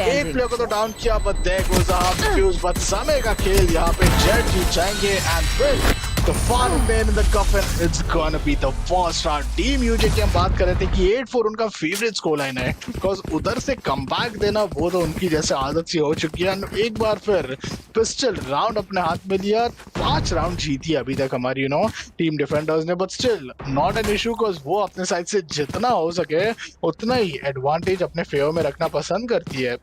एक प्लेयर को तो डाउन किया, but there goes the half defuse, but समय का खेल यहाँ पे जेट जीत जाएंगे। And with the final man in the coffin, it's gonna be the first round. Team UJ की हम बात कर रहे थे कि 8-4 उनका फेवरेट स्कोर लाइन है, बिकॉज उधर से कमबैक देना वो तो उनकी जैसे आदत सी हो चुकी है। एक बार फिर पिस्टल राउंड अपने हाथ में लिया, 5 राउंड जीती अभी तक हमारी टीम डिफेंडर्स ने, but still not an issue, because वो अपने साइड से जितना हो सके उतना ही एडवांटेज अपने फेवर में रखना पसंद करती है।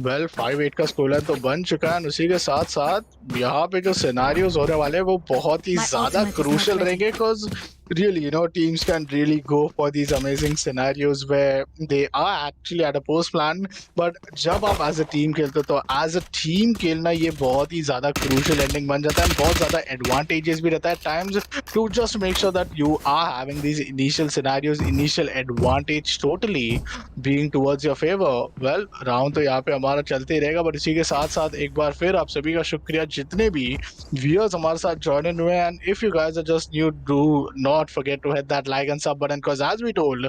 वेल 5-8 का स्कोर लाइन तो बन चुका है। उसी के साथ साथ यहाँ पे जो सिनारियोज होने वाले हैं वो बहुत ही ज्यादा क्रूशियल रहेंगे, because really teams can really go for these amazing scenarios where they are actually at a post plan, but जब आप as a team खेलते हो तो as a team खेलना ये बहुत ही ज्यादा crucial ending बन जाता है। बहुत ज्यादा advantages भी रहता है times to just make sure that you are having these initial scenarios, initial advantage totally being towards your favor. well round तो यहाँ पे हमारा चलते ही रहेगा, बट इसी के साथ साथ एक बार फिर आप सभी का शुक्रिया जितने भी viewers हमारे साथ join in हुए। and if you guys are just new, do not forget to hit that like and sub button, because as we told,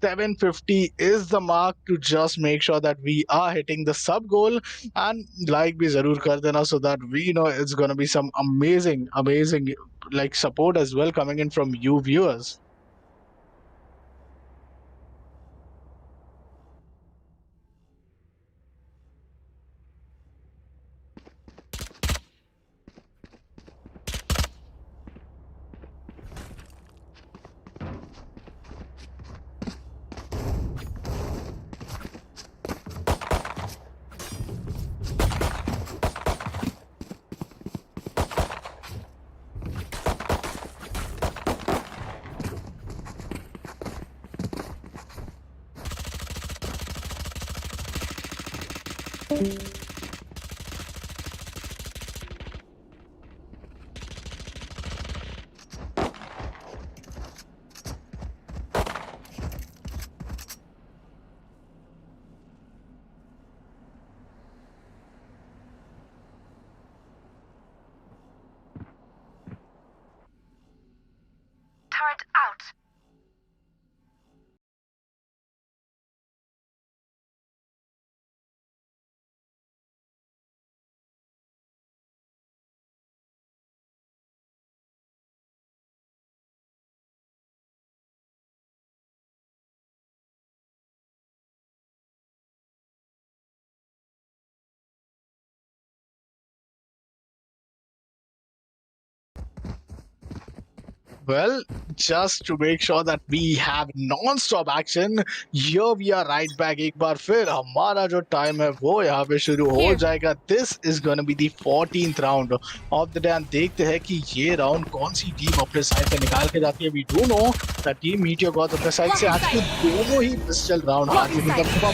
750 is the mark to just make sure that we are hitting the sub goal, and like bhi zarur kar dena so that we know it's going to be some amazing like support as well coming in from you viewers. Turret out. Well, just to make sure that we have non-stop action, here we are right back. एक बार फिर हमारा जो time है वो यहाँ पे शुरू हो Here. जाएगा. This is gonna be the 14th round of the day. And देखते हैं कि ये राउंड कौन सी टीम अपने साइड से निकाल के जाती है. We do know that team Meteor Gods अपने साइड से actually दोनों ही पिस्टल राउंड हार चुके हैं. जब आप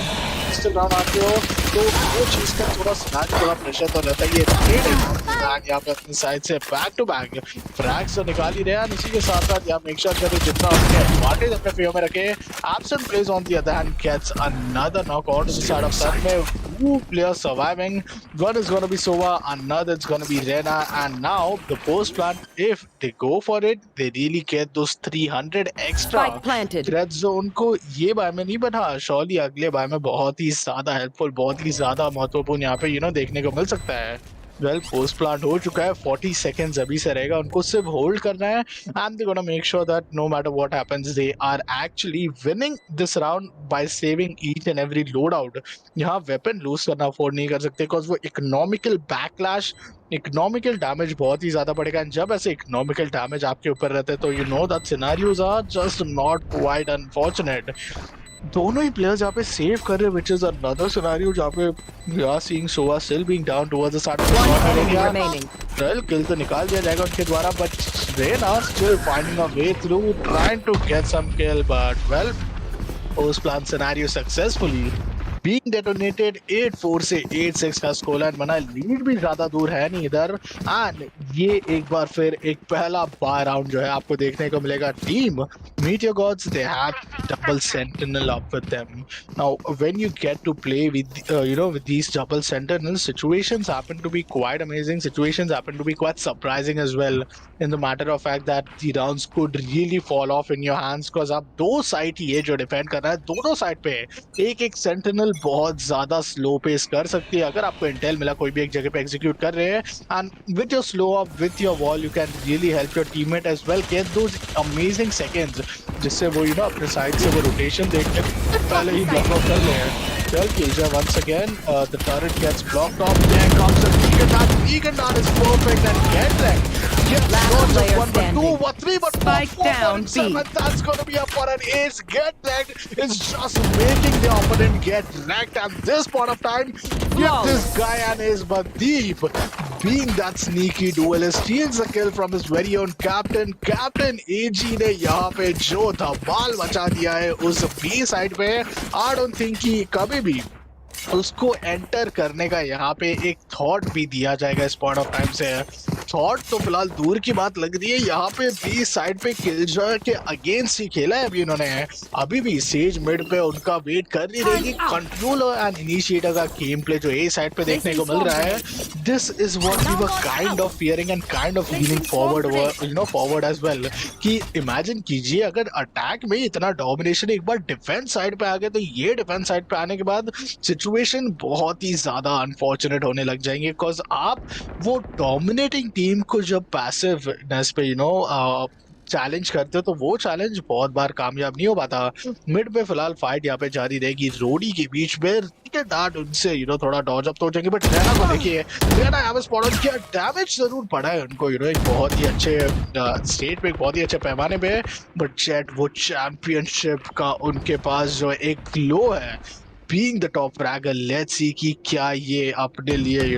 पिस्टल राउंड आते हो तो वो चीज का थोड़ा स्नैच थोड़ा प्रेशर तो रहता है. ये फ्रैग यहाँ पे अपनी साइड से बैक टू बैक फ्रैग्स तो निकाल ही रहे हैं. इसी के साथ साथ यहाँ मेक श्योर करें जितना अपने एडवांटेज अपने फेवर में रखे. Absent plays on the other hand gets another knockout to the side of सन में. Two players surviving. One is going to be Sova, another is going to be Rena, and now the post plant, if they go for it, they really get those 300 extra. Spike planted. Red zone को ये बार में नहीं बना, surely अगले बार में बहुत ही ज्यादा हेल्पफुल, बहुत ही ज्यादा महत्वपूर्ण यहाँ पे देखने को मिल सकता है. वेल पोस्ट प्लांट हो चुका है. 40 सेकेंड्स अभी से रहेगा. उनको सिर्फ होल्ड करना है and they gonna make sure that no matter what happens they are actually winning this round by saving each and every loadout. यहाँ वेपन लूज करना अफोर्ड नहीं कर सकते बिकॉज वो इकोनॉमिकल बैकलैश, इकोनॉमिकल डैमेज बहुत ही ज्यादा पड़ेगा. एंड जब ऐसे इकोनॉमिकल डैमेज आपके ऊपर रहते हैं तो you know that scenarios are just not quite unfortunate. दोनों ही प्लेयर्स यहाँ पे सेव कर रहे हैं, which is another scenario जहाँ पे we are seeing Sova still being down towards the start of the One shot enemy area. remaining. Well, kill तो निकाल दिया जाएगा उनके द्वारा, but Reyna still finding a way through, trying to get some kill, but well, post plan scenario successfully being detonated. 8-4 से 8-6 का score line बना. Lead भी ज्यादा दूर है नहीं इधर. एंड ये एक बार फिर एक पहला बाय राउंड जो है आपको देखने को मिलेगा. Team Meteor Gods, they have double sentinel up with them. Now when you get to play with with these double sentinels, situations happen to be quite amazing, situations happen to be quite surprising as well, in the matter of fact that the rounds could really fall off in your hands because आप दो side ये जो defend कर रहा है, दोनों side पे एक एक सेंटिनल बहुत ज्यादा स्लो पेस कर सकती है. अगर आपको इंटेल मिला कोई भी एक जगह पे एग्जीक्यूट कर रहे हैं, and with your slow up, with your wall, you can really help your teammate as well get those amazing seconds, जिससे वो अपने साइड से वो रोटेशन देख के पहले ही ब्लॉक आउट कर ले हैं. Well, KHELA once again, the turret gets blocked off. There comes a vegan dart. Vegan dart is perfect and get wrecked. Gets Last not just player one, but two, standing. but three, but Spike four, down, and seven. B. That's going to be up for an ace. Get wrecked is just making the opponent get wrecked at this point of time. Give this guy an ace, but Deep, being that sneaky duelist, steals the kill from his very own captain. Captain AG ने यहाँ पे जो धमाल मचा दिया है उस B side पे. I don't think कि कभी भी उसको एंटर करने का यहाँ पे एक थॉट भी दिया जाएगा इस पॉइंट ऑफ टाइम से. थॉट तो फिलहाल दूर की बात लग रही है. यहाँ पे बी साइड पे किलजॉय के अगेंस्ट ही खेला है अभी उन्होंने. अभी भी सेज मिड पे उनका वेट कर नहीं रहेगी. कंट्रोल एंड इनिशिएटर का गेम प्ले जो ए साइड पे देखने को मिल रहा है, this is what we were kind of fearing and kind of leaning forward forward as well. कि इमेजिन कीजिए अगर अटैक में इतना डोमिनेशन एक बार डिफेंस साइड पे आ गया, तो ये डिफेंस साइड पे आने के बाद सिचुएशन बहुत ही ज्यादा अनफॉर्चुनेट होने लग जाएंगे. बिकॉज आप वो डोमिनेटिंग टीम को जब पैसिवनेस पे चैलेंज करते हो तो वो चैलेंज बहुत बार कामयाब नहीं हो पाता. मिड पे फिलहाल फाइट यहाँ पे जारी रहेगी. रोडी के बीच में डार्ट उनसे थोड़ा डॉज अप तो हो जाएंगे. बट रेना को देखिए, रेना यहाँ पे स्पॉट ऑन किया. डैमेज जरूर पड़ा है उनको एक बहुत ही अच्छे स्टेट पे, एक बहुत ही अच्छे पैमाने पे. बट चैट वो चैंपियनशिप का उनके पास जो एक ग्लो है, being the top fragger, let's see कि क्या ये अपने लिए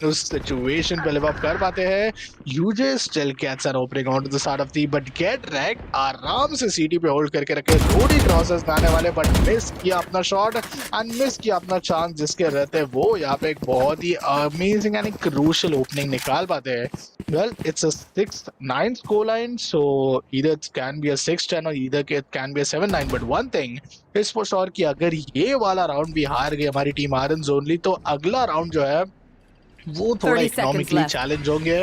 उस सिचुएशन पे लिव अप कर पाते हैं. यूजे still gets an opening onto the start of the, but get wrecked. आराम से सीटी पे होल्ड करके रखे. थोड़ी क्रॉसेस आने वाले, बट मिस किया अपना शॉट एंड मिस किया अपना चांस, जिसके रहते वो यहाँ पे एक बहुत ही अमेजिंग एंड क्रूशियल ओपनिंग निकाल पाते हैं. Well, it's a 6-9 scoreline, so either it can be a 6-10 or either it can be a 7-9. But one thing is for sure कि अगर ये वाला राउंड भी हार गई हमारी टीम आरन्स ओनली, तो अगला राउंड जो है वो थोड़ा इकोनॉमिकली चैलेंज होंगे.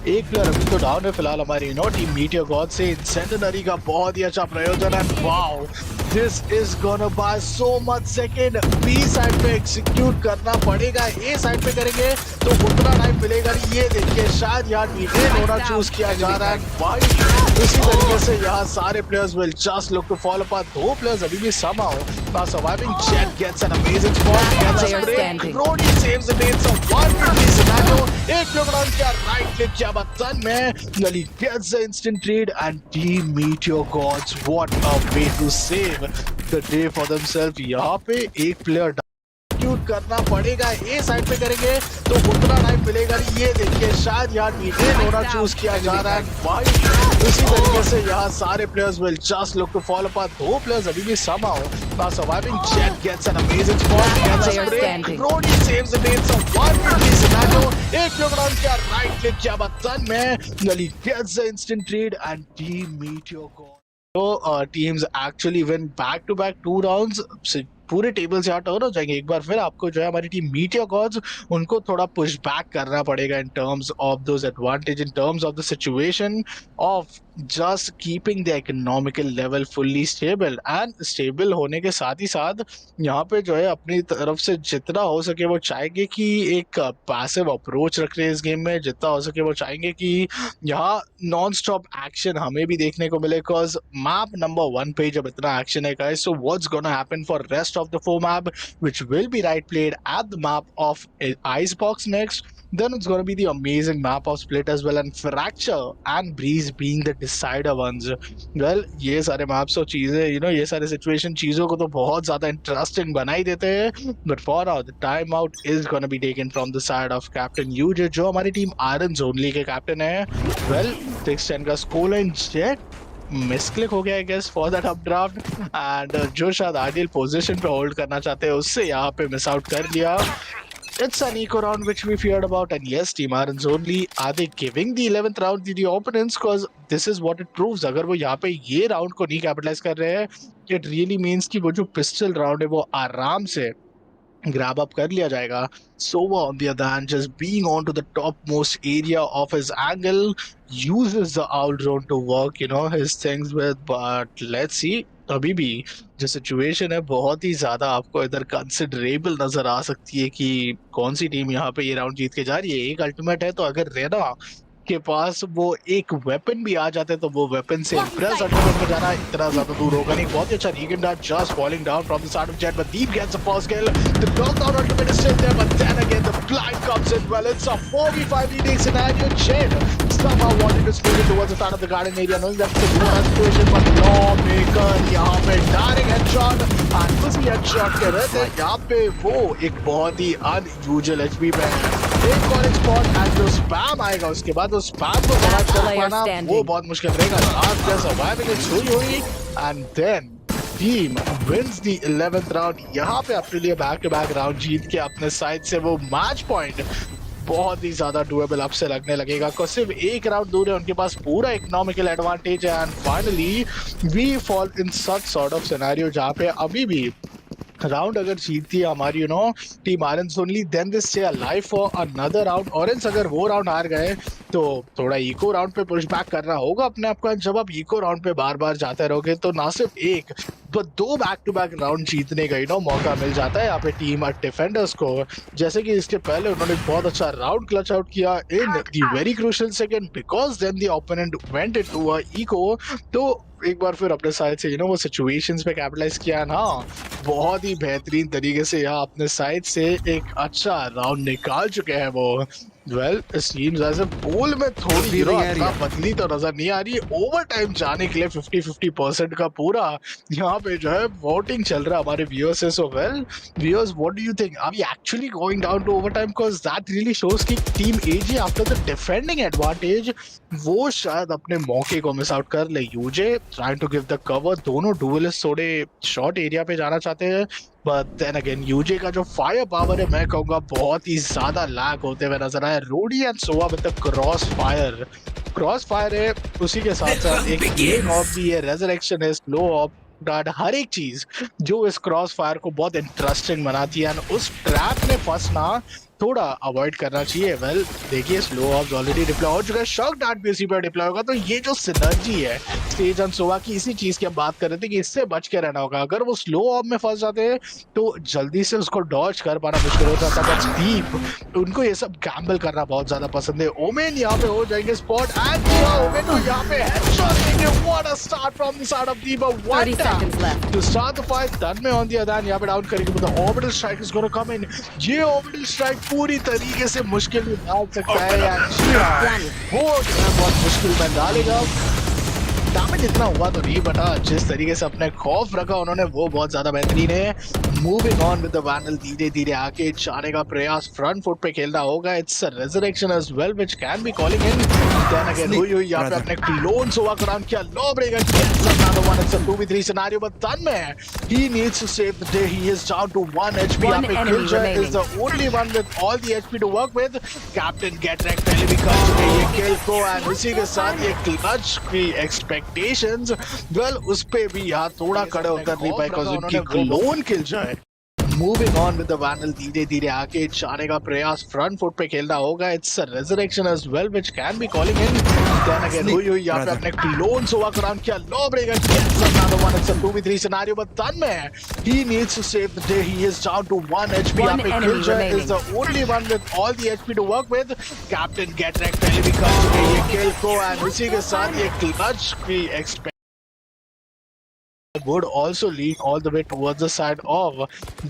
एक प्लेयर अभी तो डाउन है फिलहाल हमारी टीम मीटियर गॉड से. सेंटिनरी का बहुत ही अच्छा प्रयोजन है. Wow, this is gonna buy so much second. B side पे एग्जीक्यूट करना पड़ेगा. ए साइड पे करेंगे तो उतना टाइम मिलेगा नहीं. ये देखिए शायद यहाँ डिटेन होना चूज किया जा रहा है भाई. इसी तरीके से यहाँ सारे players will just look to follow apart. दो प्लेयर्स अभी भी somehow Now surviving Jet gets an amazing spot, gets a spray. Kroby saves the day. It's a 1v3 scenario. एक लोकडाउन किया, right click किया बटन में. Gully gets the instant trade and Team Meteor Gods, what a way to save the day for themselves. यहाँ पे एक player करना पड़ेगा, ए side पे करेंगे तो उतना टाइम मिलेगा नहीं. ये देखिए शायद यहाँ डिटेन होना चूज किया जा रहा है भाई. इसी तरीके से यहाँ सारे players will just look to follow apart. दो प्लेयर्स अभी भी somehow now surviving. Jet gets an amazing spot, gets a spray. Kroby saves the day. It's a 1v3 scenario. एक लोकडाउन किया, राइट क्लिक किया बटन में. Gully gets the instant trade and Team Meteor Gods. So teams actually win back to back 2 rounds. पूरे table से turn हो जाएंगे. एक बार फिर आपको जो है हमारी टीम मीटियर गॉड्स उनको थोड़ा पुश बैक करना पड़ेगा इन terms of those advantage, in terms of the situation of just keeping the economical level fully stable. And stable होने के साथ ही साथ यहाँ पे जो है अपनी तरफ से जितना हो सके वो चाहेंगे कि एक पैसिव अप्रोच रख रहे हैं इस गेम में. जितना हो सके वो चाहेंगे कि यहाँ नॉन स्टॉप एक्शन हमें भी देखने को मिले. बिकॉज मैप नंबर 1 पे जब इतना एक्शन है guys, so what's gonna happen for rest of the 4 map, which will be right played at the map of Icebox next. Then it's going to be the amazing map of Split as well, and Fracture and Breeze being the decider ones. Well, ये सारे maps और चीजें, you know, ये सारे situation चीजों को तो बहुत ज्यादा इंटरेस्टिंग बना ही देते हैं. But for now, the timeout is going to be taken from the side of Captain UJ, जो हमारी टीम Irons only के कैप्टन है. Well, 6-10 का स्कोर लाइन. Jet मिसक्लिक हो गया I guess for that updraft. And जो शायद ideal position पे होल्ड करना चाहते हैं उससे यहाँ पे मिस आउट कर लिया. It's an eco round which we feared about, and yes, Team Irons only. Are they giving the 11th round to the opponents? Because this is what it proves. अगर वो यहाँ पे ये राउंड को नहीं capitalise कर रहे हैं, it really means कि वो जो पिस्टल राउंड है वो आराम से grab up कर लिया जाएगा. Sova on the other hand, just being on to the topmost area of his angle, uses the owl drone to work, you know, his things with. But let's see, अभी भी जो situation है बहुत ही ज्यादा आपको इधर कंसिडरेबल नजर आ सकती है कि कौन सी टीम यहाँ पे ये राउंड जीत के जा रही है. एक अल्टीमेट है तो अगर रेना के पास वो एक वेपन भी आ जाते तो वो वेपन से इम्प्रेस अल्टीमेट में जाना इतना ज्यादा दूर होगा नहीं. बहुत ही अच्छा रीगन डॉट just falling down from the side of Jet, but Deep gets the first kill. The knockdown ultimate is still there, but then again the blind comes in. Well, it's a 4v5 leading scenario. Jet somehow wanted to split it towards the start of the garden area, knowing that's the good situation, but Lawmaker यहाँ पे direct headshot. And उसी headshot के रहते यहाँ पे वो एक बहुत ही अनयूजुअल एचपी पे एक और एक स्पॉट. एंड जो स्पैम आएगा उसके बाद उस स्पैम को कनेक्ट कर पाना वो बहुत मुश्किल रहेगा. Last player surviving is Hui and then team wins the 11th round. यहाँ पे अपने लिए बैक टू बैक राउंड जीत के अपने साइड से वो मैच पॉइंट बहुत ही ज्यादा डुएबल अब से लगने लगेगा. को सिर्फ एक राउंड दूर है, उनके पास पूरा इकोनॉमिकल एडवांटेज है. And finally we fall in such sort of scenario जहाँ पे अभी भी राउंड अगर जीतती है हमारी team irons only, then they stay alive for another round. Orange अगर वो राउंड हार गए तो थोड़ा इको राउंड पे पुश बैक करना होगा अपने आप को. जब आप इको राउंड पे बार बार जाते रहोगे तो ना सिर्फ एक but 2 back to back round जीतने का मौका मिल जाता है यहाँ पे टीम डिफेंडर्स को. जैसे कि इसके पहले उन्होंने बहुत अच्छा राउंड क्लच आउट किया in the very crucial second, because then the opponent went into a eco. तो एक बार फिर अपने साइड से वो सिचुएशंस पे कैपिटलाइज किया ना, बहुत ही बेहतरीन तरीके से यहाँ अपने साइड से एक अच्छा राउंड निकाल चुके हैं वो. वेल, सीम्स एज बोल में थोड़ी बदली तो नजर नहीं आ रही. ओवर टाइम जाने के लिए 50-50% का पूरा यहाँ पे जो है वोटिंग चल रहा है हमारे व्यूअर्स से. So well viewers, what do you think, are we actually going down to overtime? Because that really shows कि team AG after the defending advantage वो शायद अपने मौके को मिस आउट कर ले. UJ trying to give the cover, दोनों duelist थोड़े शॉर्ट एरिया पे जाना चाहते हैं. बट देन अगेन यूजे का जो फायर पावर है मैं कहूँगा बहुत ही ज्यादा लैग होते हुए नजर आया. रोडी and Sova with the cross fire है, उसी के साथ साथ एक ऑफ भी है, रेजरेक्शन है, स्लो ऑफ, हर एक चीज जो इस क्रॉस फायर को बहुत इंटरेस्टिंग बनाती है. उस ट्रैप में फंसना थोड़ा अवॉइड करना चाहिए। वेल देखिए स्लो ऑफ ऑलरेडी डिप्लॉय हो चुका है, शॉक डार्ट भी उसी पर डिप्लॉय होगा। तो ये जो सिनर्जी है स्टेज ऑन सोवा की, इसी चीज की हम बात कर रहे थे कि इससे बच के रहना होगा। अगर वो स्लो ऑफ में फंस जाते हैं तो जल्दी से उसको डॉज कर पाना मुश्किल हो जाता। बट स्टीप उनको ये सब गैम्बल करना बहुत ज्यादा पसंद है। ओमेन यहाँ पे हो जाएंगे स्पॉट एंड ओमेन को यहाँ पे हेडशॉट देंगे। What a start from the side of Deep, one tap to start the fight. तन में ऑन द अदर हैंड यहाँ पे डाउन करेंगे, मतलब orbital strike is gonna come in. ये ऑर्बिटल स्ट्राइक पूरी तरीके से मुश्किल में डाल सकता है या जी हाँ, वो जो है बहुत मुश्किल में डालेगा। डैमेज इतना हुआ तो नहीं, बट जिस तरीके से अपने खौफ रखा उन्होंने वो बहुत ज्यादा बेहतरीन है। Moving on with the vandal, धीरे धीरे आगे जाने का प्रयास, फ्रंट फुट पे खेलना होगा। It's resurrection as well which can be calling in. Then again हुई यहाँ पे अपने क्लोन सोवा को डाउन किया। Low breaker gets another one. It's a 2v3 scenario, but Tanmay, he needs to save the day. He is down to 1 HP. यहाँ पे Killjoy is the only one with all the HP to work with. Captain Get Wrecked पहले भी कर चुके हैं ये किल को, and इसी के साथ ये क्लच की एक्सपेक्टेशंस वेल उस पे भी यहाँ थोड़ा खड़े होकर नहीं पाए बिकॉज उनकी clone Killjoy। Moving on with the vandal, धीरे धीरे आगे जाने का प्रयास, फ्रंट फुट पे खेलना होगा। It's resurrection as well which can be calling in. Then again हुई यहाँ पे अपने क्लोन सोवा को डाउन किया। Low breaker gets another one. It's a 2v3 scenario, but Tanmay, he needs to save the day. He is down to 1 HP. यहाँ पे Killjoy is the only one with all the HP to work with. Captain Get Wrecked पहले भी कर चुके हैं ये किल को, and इसी के साथ ये क्लच की would also lead all the way towards the side of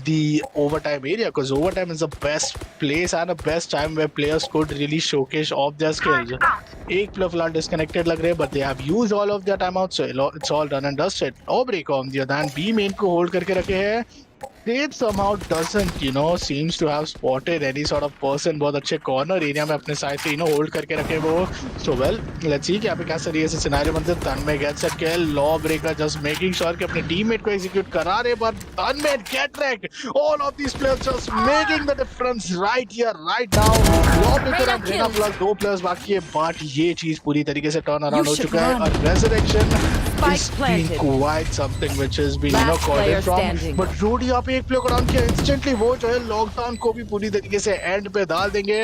the overtime area, because overtime is the best place and the best time where players could really showcase off their skills. एक player फिलहाल disconnected लग रहे हैं, but they have used all of their timeouts, so it's all done and dusted. Aubrey को on the other hand B main को hold करके रखे हैं। Sage somehow doesn't, seems to have spotted any sort of person बहुत अच्छे corner area में अपने side से, hold करके रखे वो। So well, let's see कि यहाँ पे क्या सही ऐसे scenario बनते हैं। Tanmay gets a kill, lawbreaker just making sure कि अपने teammate को execute करा रहे, but Tanmay get wrecked. All of these players just making the difference right here, right now. Lawbreaker and Reina plus दो players बाकी है, but ये चीज पूरी तरीके से turn around हो चुका है और resurrection is being quite something which has been called in from. But Rudy यहाँ पे एक प्ले को डाउन किया इंस्टेंटली, वो जो है लॉकडाउन को भी पूरी तरीके से एंड पे डाल देंगे।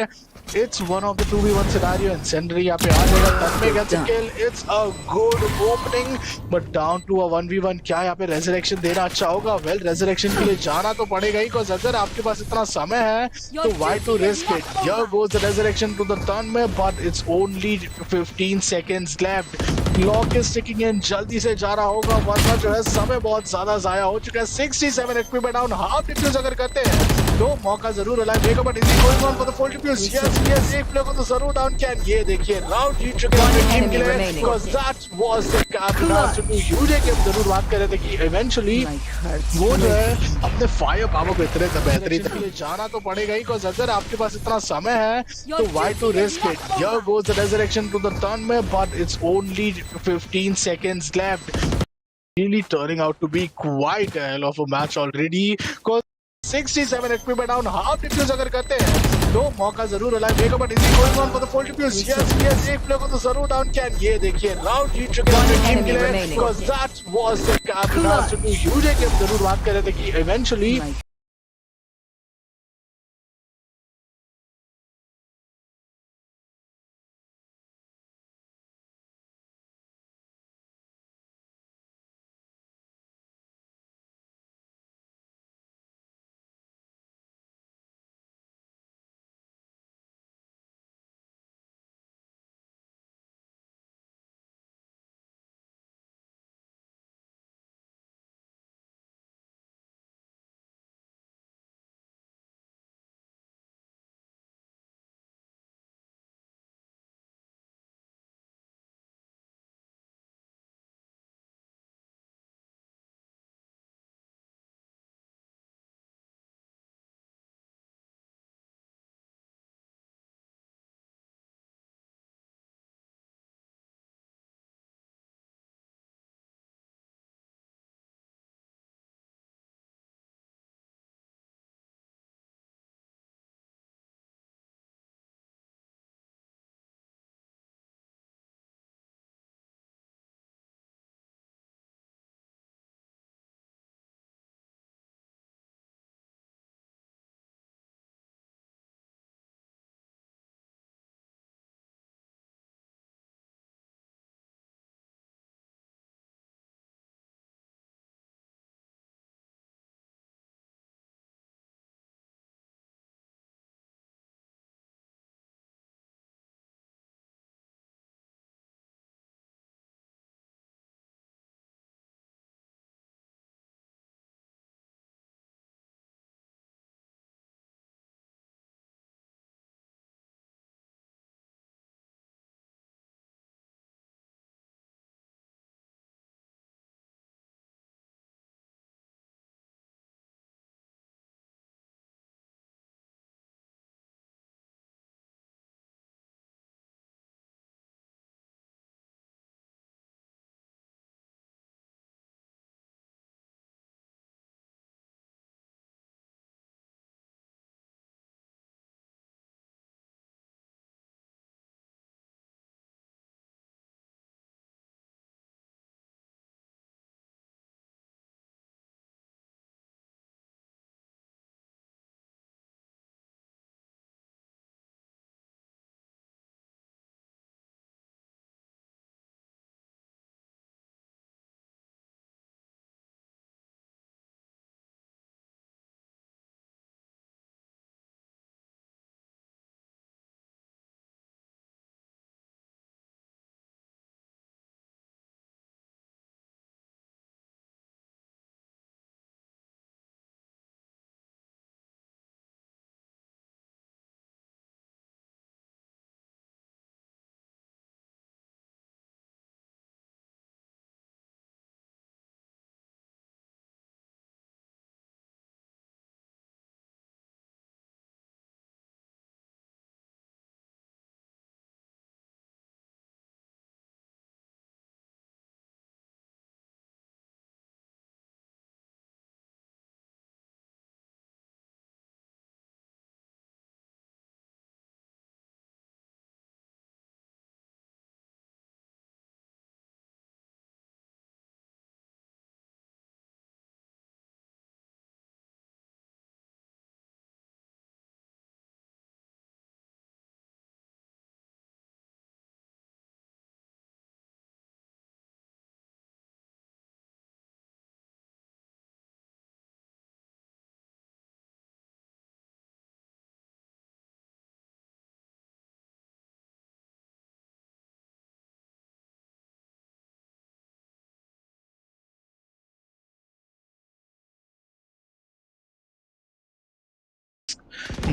It's one of the 2v1 scenario and Sendri यहाँ पे आ जाएगा। Tanmay gets a kill. It's a good opening, but down to a 1v1। क्या यहाँ पे resurrection देना अच्छा होगा? Well, resurrection के लिए जाना तो पड़ेगा ही, cause अगर आपके पास इतना समय है तो why to risk it? Here goes the resurrection to the Tanmay, but it's only 15 seconds left. Clock is ticking in, जल्दी से जा रहा होगा वरना जो है समय बहुत ज्यादा जाया हो चुका है। 67 एचपी पे डाउन, हाफ डिफ्यूज अगर करते हैं तो मौका जरूर अलाइव रहेगा, but is going on for the full defuse. Yes एक प्लेयर को तो जरूर डाउन किया। ये देखिए राउंड जीत चुके हैं टीम के लिए, because that was the captain. UJ की हम जरूर बात कर रहे थे कि इवेंचुअली वो जो है अपने फायर पावर को इतने बेहतरीन के लिए जाना तो पड़ेगा ही, बिकॉज़ अगर आपके पास इतना समय है तो why to risk it? Here goes the resurrection to the turn में, but it's only 15 seconds left. Really turning out to be quite a hell of a match already. Cause 67 HP पे down, half defuse अगर करते हैं तो मौका जरूर alive रहेगा, but is going on for the full defuse. Yes एक player को तो जरूर डाउन किया। ये देखिए राउंड जीत चुके हैं टीम के लिए, because that was the captain. UJ की हम जरूर बात कर रहे थे कि eventually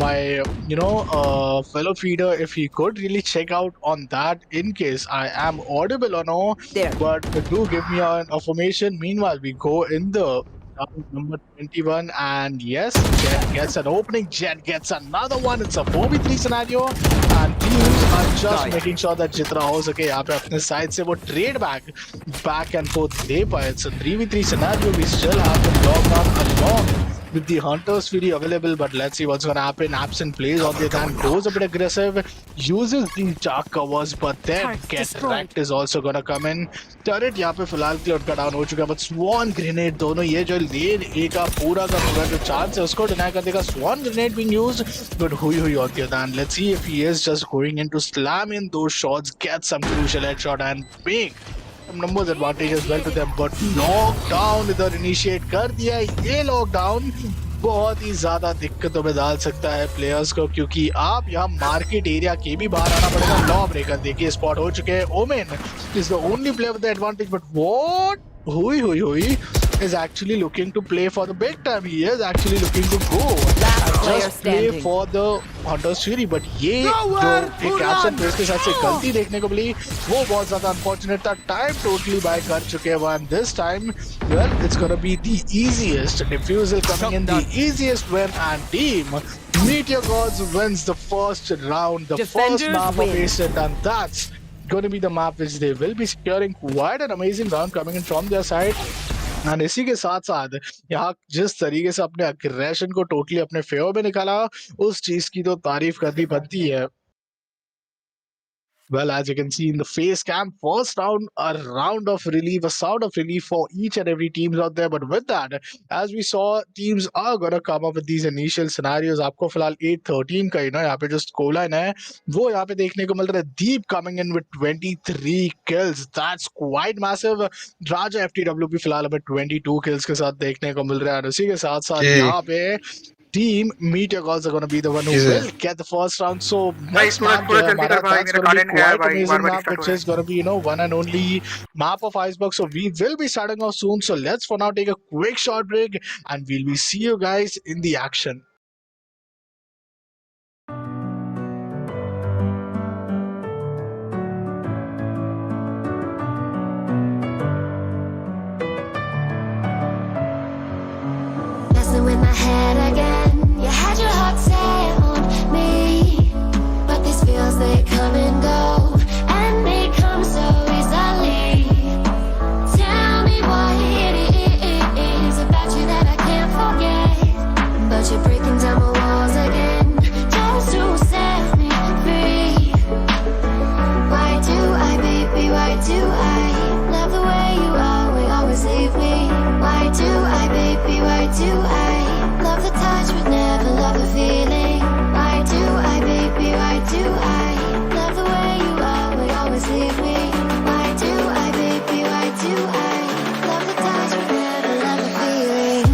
my fellow feeder if he could really check out on that in case I am audible or no. There. But do give me an affirmation. Meanwhile, we go in the round number 21, and yes, Jet gets an opening. Jet gets another one. It's a 4v3 scenario, and teams are just making sure that जितना हो सके यहाँ पे अपने side से वो trade back and forth दे पाए. It's a 3v3 scenario. We still have the lockdown along with the Hunter's Fury available, but let's see what's gonna happen. Absent plays on the other hand, goes a bit aggressive, uses the dark covers, but then get wrecked is also gonna come in. Turret यहाँ पे फिलहाल के लिए उनका down हो चुका है, but Swan Grenade दोनों ये जो लेन ए का पूरा जो चांस है उसको डिनाई कर देगा. Swan Grenade being used, but हुई on the other hand. Let's see if he is just going in to slam in those shots, get some crucial headshot and big numbers advantage as well to them, but lockdown इधर initiate कर दिया है. ये lockdown बहुत ही ज्यादा दिक्कतों में डाल सकता है प्लेयर्स को, क्योंकि आप यहाँ मार्केट एरिया के भी बाहर आना पड़ेगा. लॉ ब्रेकर देखिए स्पॉट हो चुके हैं. Omen is the only player with the advantage, but what Hui is actually looking to play for the big time. He is actually looking to go and just play for the Hunter's Fury, but ये जो एक absent player के साथ से गलती देखने को मिली वो बहुत ज्यादा unfortunate था. Time totally buy कर चुके हैं, and this time well it's gonna be the easiest defusal coming in, the easiest win, and team Meteor Gods wins the first round, the first map of Ace, and that's going to be the map which they will be securing. Quite an amazing round coming in from their side. और इसी के साथ साथ यहाँ जिस तरीके से अपने अग्रेशन को टोटली अपने फेवर में निकाला, उस चीज की तो तारीफ करनी बनती है. Well, as you can see in the face cam, first round, a round of relief, a sound of relief for each and every teams out there. But with that, as we saw, teams are gonna come up with these initial scenarios. आपको फिलहाल 8-13 का ही ना यहाँ पे जो score line है वो यहाँ पे देखने को मिल रहा है. Deep coming in with 23 kills. That's quite massive. Raja FTW भी फिलहाल हमें 22 kills के साथ देखने को मिल रहा है. उसी के साथ साथ यहाँ पे team Meteor Gods are going to be the one who will get the first round. So next map जो है हमारा that's going to be quite amazing map, which is going to be one and only map of Iceberg. So we will be starting off soon. So let's for now take a quick short break, and we'll be see you guys in the action. Messing with my head again. You had your heart set on me, but these feels they come and go, and they come so easily. Tell me what it is about you that I can't forget, but you're breaking down my walls again just to set me free. Why do I, baby, why do I love the way you always leave me? Why do I, baby, why do I love the touch but never love the feeling? Why do I, baby, why do I love the way you always leave me? Why do I, baby, why do I love the touch but never love the feeling?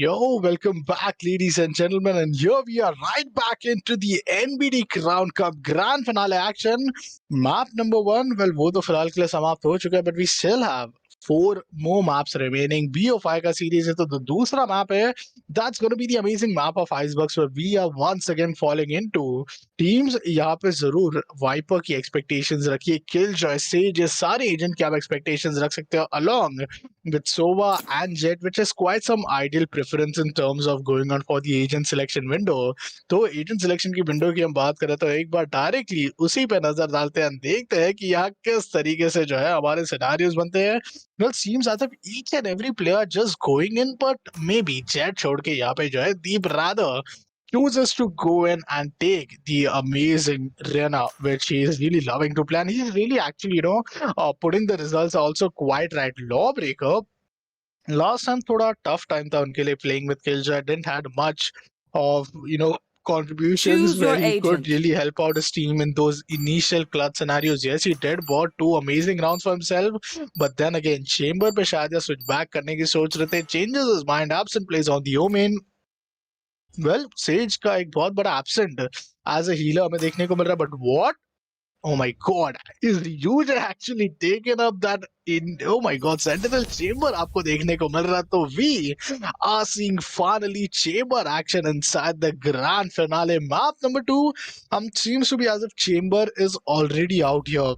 Yo, welcome back, ladies and gentlemen. And here we are right back into the NBD Crown Cup Grand Finale action. Map number one, well, वो तो फिलहाल के लिए समाप्त हो चुका है, but we still have four more maps remaining. BO5 का series है तो जो दूसरा map है, that's going to be the amazing map of Icebergs where we are once again falling into. Teams यहाँ पे जरूर Viper की expectations रखिए, Killjoy, Sage, ये सारे agent की आप expectations रख सकते हो along with Sova and Jet, which is quite some ideal preference in terms of going on for the agent selection window. तो agent selection की window की हम बात करें तो एक बार डायरेक्टली उसी पे नजर डालते हैं, देखते हैं कि यहाँ किस तरीके से जो है हमारे सिनारियोज बनते हैं. Well, seems as if each and every player just going in, but maybe Jet छोड़ के यहाँ पे जो है Deep rather chooses to go in and take the amazing Rena, which he is really loving to play. And he's really actually, putting the results also quite right. Lawbreaker, last time thoda tough time tha unke liye playing with Killjoy. Didn't had much of, contributions Choose where your he could agent. really help out his team in those initial clutch scenarios. Yes, he did bought two amazing rounds for himself, but then again, Chamber पे शायद या switch back करने की सोच रहे थे. Changes his mind, absent plays on the Omen. Well says का एक बहुत बड़ा एब्सेंट एज अ हीलर हमें देखने को मिल रहा है, but what, oh my god, is Yuja actually taken up that in, oh my god, Sentinel Chamber आपको देखने को मिल रहा है. तो we are seeing finally Chamber action inside the grand finale. Map number 2 seems to be as if Chamber is already out here.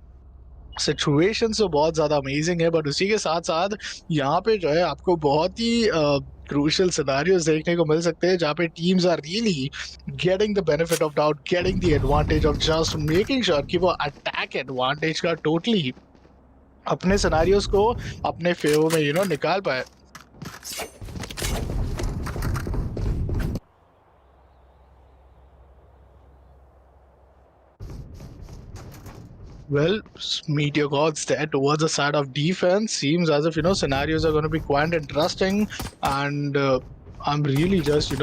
Situation तो बहुत ज्यादा अमेजिंग है, बट उसी के साथ साथ यहाँ पे जो है आपको बहुत ही क्रूशियल सिनारियोज देखने को मिल सकते हैं जहाँ पे teams are really getting the benefit of doubt, getting the advantage of just making sure कि वो अटैक एडवांटेज का टोटली अपने सिनारियोज को अपने फेवर में निकाल पाए. Well, Meteor Gods there towards the side of defense. Seems as if, scenarios are going to be quite interesting. And I'm really just,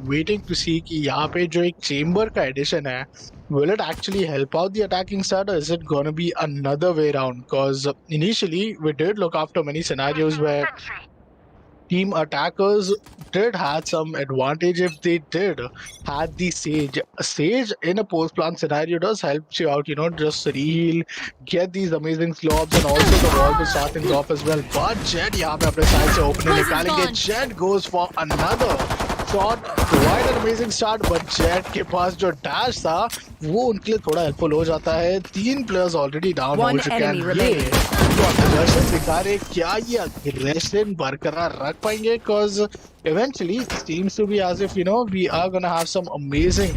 waiting to see कि यहाँ पे जो एक chamber का addition है, will it actually help out the attacking side or is it going to be another way around? Because initially, we did look after many scenarios Placing where sentry. team attackers did had some advantage if they did had the sage. Sage in a post plant scenario does help you out, just reheal, get these amazing slobs and also the wall to start things off as well. But Jet यहाँ पे अपने side से opener Poison's निकालेंगे. gone. Jet goes for another shot, quite an amazing start, but Jet के पास जो dash था वो उनके लिए थोड़ा helpful हो जाता है. 3 players already down हो One चुके हैं. enemy ये remaining. जो aggression दिखा रहे, क्या ये aggression बरकरार रख पाएंगे? Because eventually it seems to be as if we are gonna have some amazing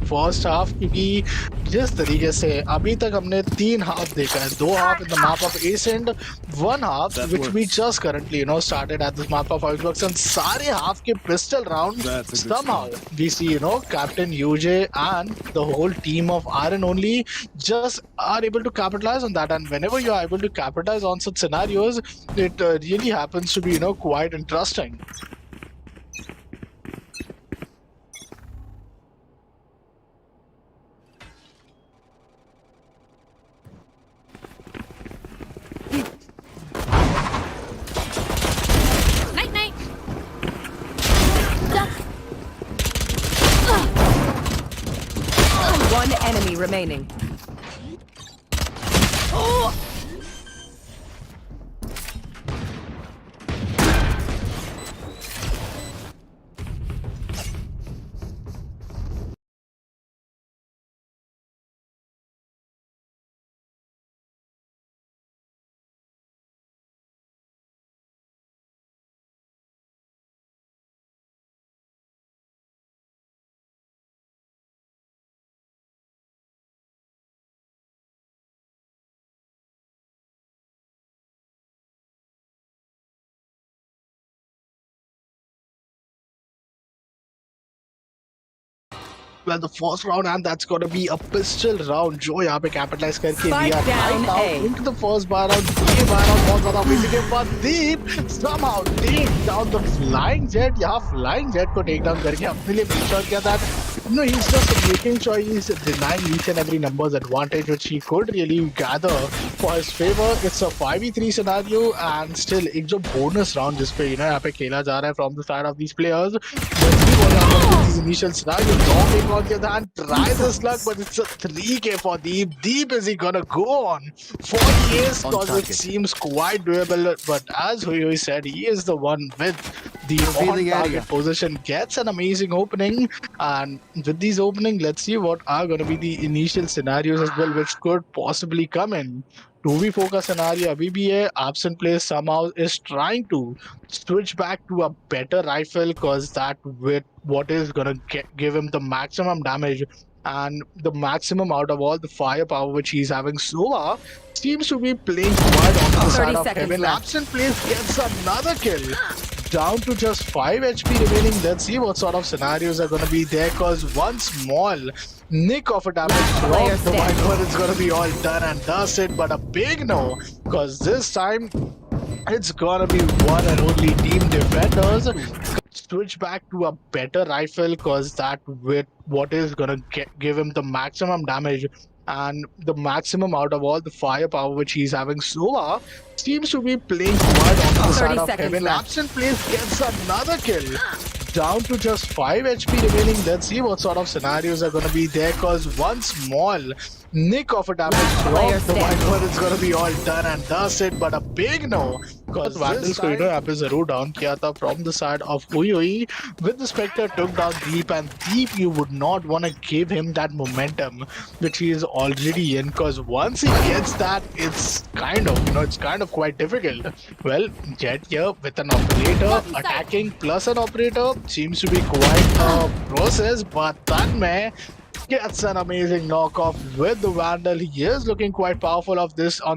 first half, क्योंकि जिस तरीके से अभी तक हमने 3 हाफ देखा है, 2 half in the map of Ace and 1 half which we just currently started at this map of Icebergs, and सारे half के pistol round somehow we see Captain UJ and the whole team of RN only just are able to capitalize on that. And whenever you are able to capitalize on such scenarios, it really happens to be quite interesting. Night night. One enemy remaining. well the first round, and that's going to be a pistol round. जो यहाँ पे capitalize करके we Spike are down right now A. into the first bar round. ये bar round बहुत ज़्यादा amazing है, but Deep somehow take down the flying jet. यहाँ flying jet को take down करके अपने लिए make sure किया that no, he's just making sure he's denying each and every numbers advantage which he could really gather for his favor. It's a 5v3 scenario, and still एक जो bonus round जिस पे यहाँ पे खेला जा रहा है from the side of these players. Let's see what happens with these initial scenarios. Dropping on the other hand, try this luck, but it's a 3k for Deep. Deep, is he gonna go on 40 A's? Because it seems quite doable, but as Hui said, he is the one with the on-target position. Gets an amazing opening, and with these opening, let's see what are going to be the initial scenarios as well, which could possibly come in. 2v4 का scenario अभी भी है. Absent player somehow is trying to switch back to a better rifle, because that with what is going to give him the maximum damage and the maximum out of all the firepower which he's having so far. Seems to be playing quite on the side of heaven. Absent player gets another kill. Down to just 5 HP remaining. Let's see what sort of scenarios are going to be there, because one small nick of a damage from the Viper is going to be all done and dusted, but a big no, because this time it's going to be one and only team defenders. Switch back to a better rifle, because that with what is going to give him the maximum damage and the maximum out of all the firepower which he's having so far. Seems to be playing quite on the side of heaven. Absent player gets another kill. Down to just 5 HP remaining. Let's see what sort of scenarios are going to be there, because one small nick of a damage from the Viper is going to be all done and dusted, but a big no, because Vandals को यहाँ पे जरूर down किया था from the side of Hui. With the Spectre took down Deep, and Deep, you would not want to give him that momentum which he is already in, because once he gets that, it's kind of quite difficult. Well, Jet here with an operator attacking plus an operator seems to be quite a process, but that man gets an amazing knockoff with the Vandal. He is looking quite powerful on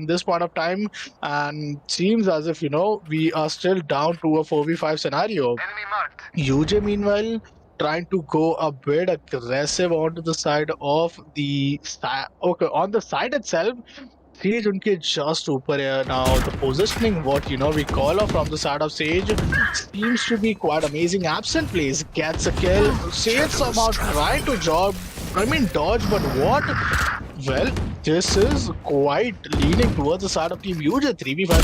this point of time, and seems as if we are still down to a 4v5 scenario. Enemy marked. UJ meanwhile trying to go a bit aggressive onto the side of the on the side itself. Sage उनके just ऊपर है now. The positioning, what we call off from the side of Sage, seems to be quite amazing. Absent plays gets a kill. Sage somehow trying to dodge, but what? Well, this is quite leaning towards the side of Team UJ. 3v5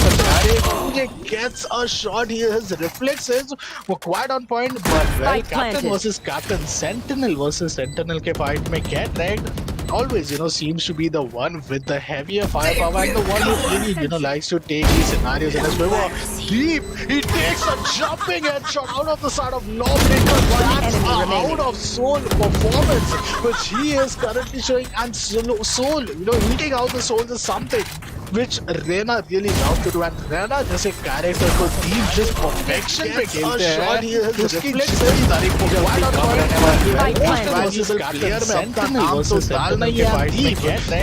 UJ gets a shot here. His reflexes were quite on point, but well, Captain versus Captain, Sentinel versus Sentinel के fight में get wrecked. Always, seems to be the one with the heavier firepower and the one who really, likes to take these scenarios in his favor. Deep, he takes a jumping headshot out of the side of Lawbreaker. That's a out of soul performance which he is currently showing, and soul, eating out the souls is something which Rena really loves to do, and Rena जैसे character को Deep just perfection पे खेलते हैं, उसकी जितनी तारीफ की जाती है कम रहने वाली है, versus player में अपना नाम तो डालना ही है Deep,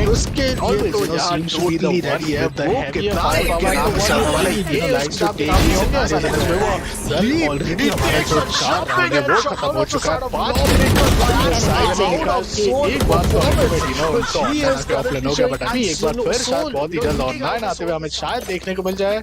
उसके लिए तो यहाँ totally ready है, वो कितना एक नाम चलने वाला ये likes to take these scenarios में वो Deep, he takes a jumping headshot out of the side of Lawbreaker, that's out of soul performance which he is currently showing, and soul online आते हुए हमें शायद देखने को मिल जाए.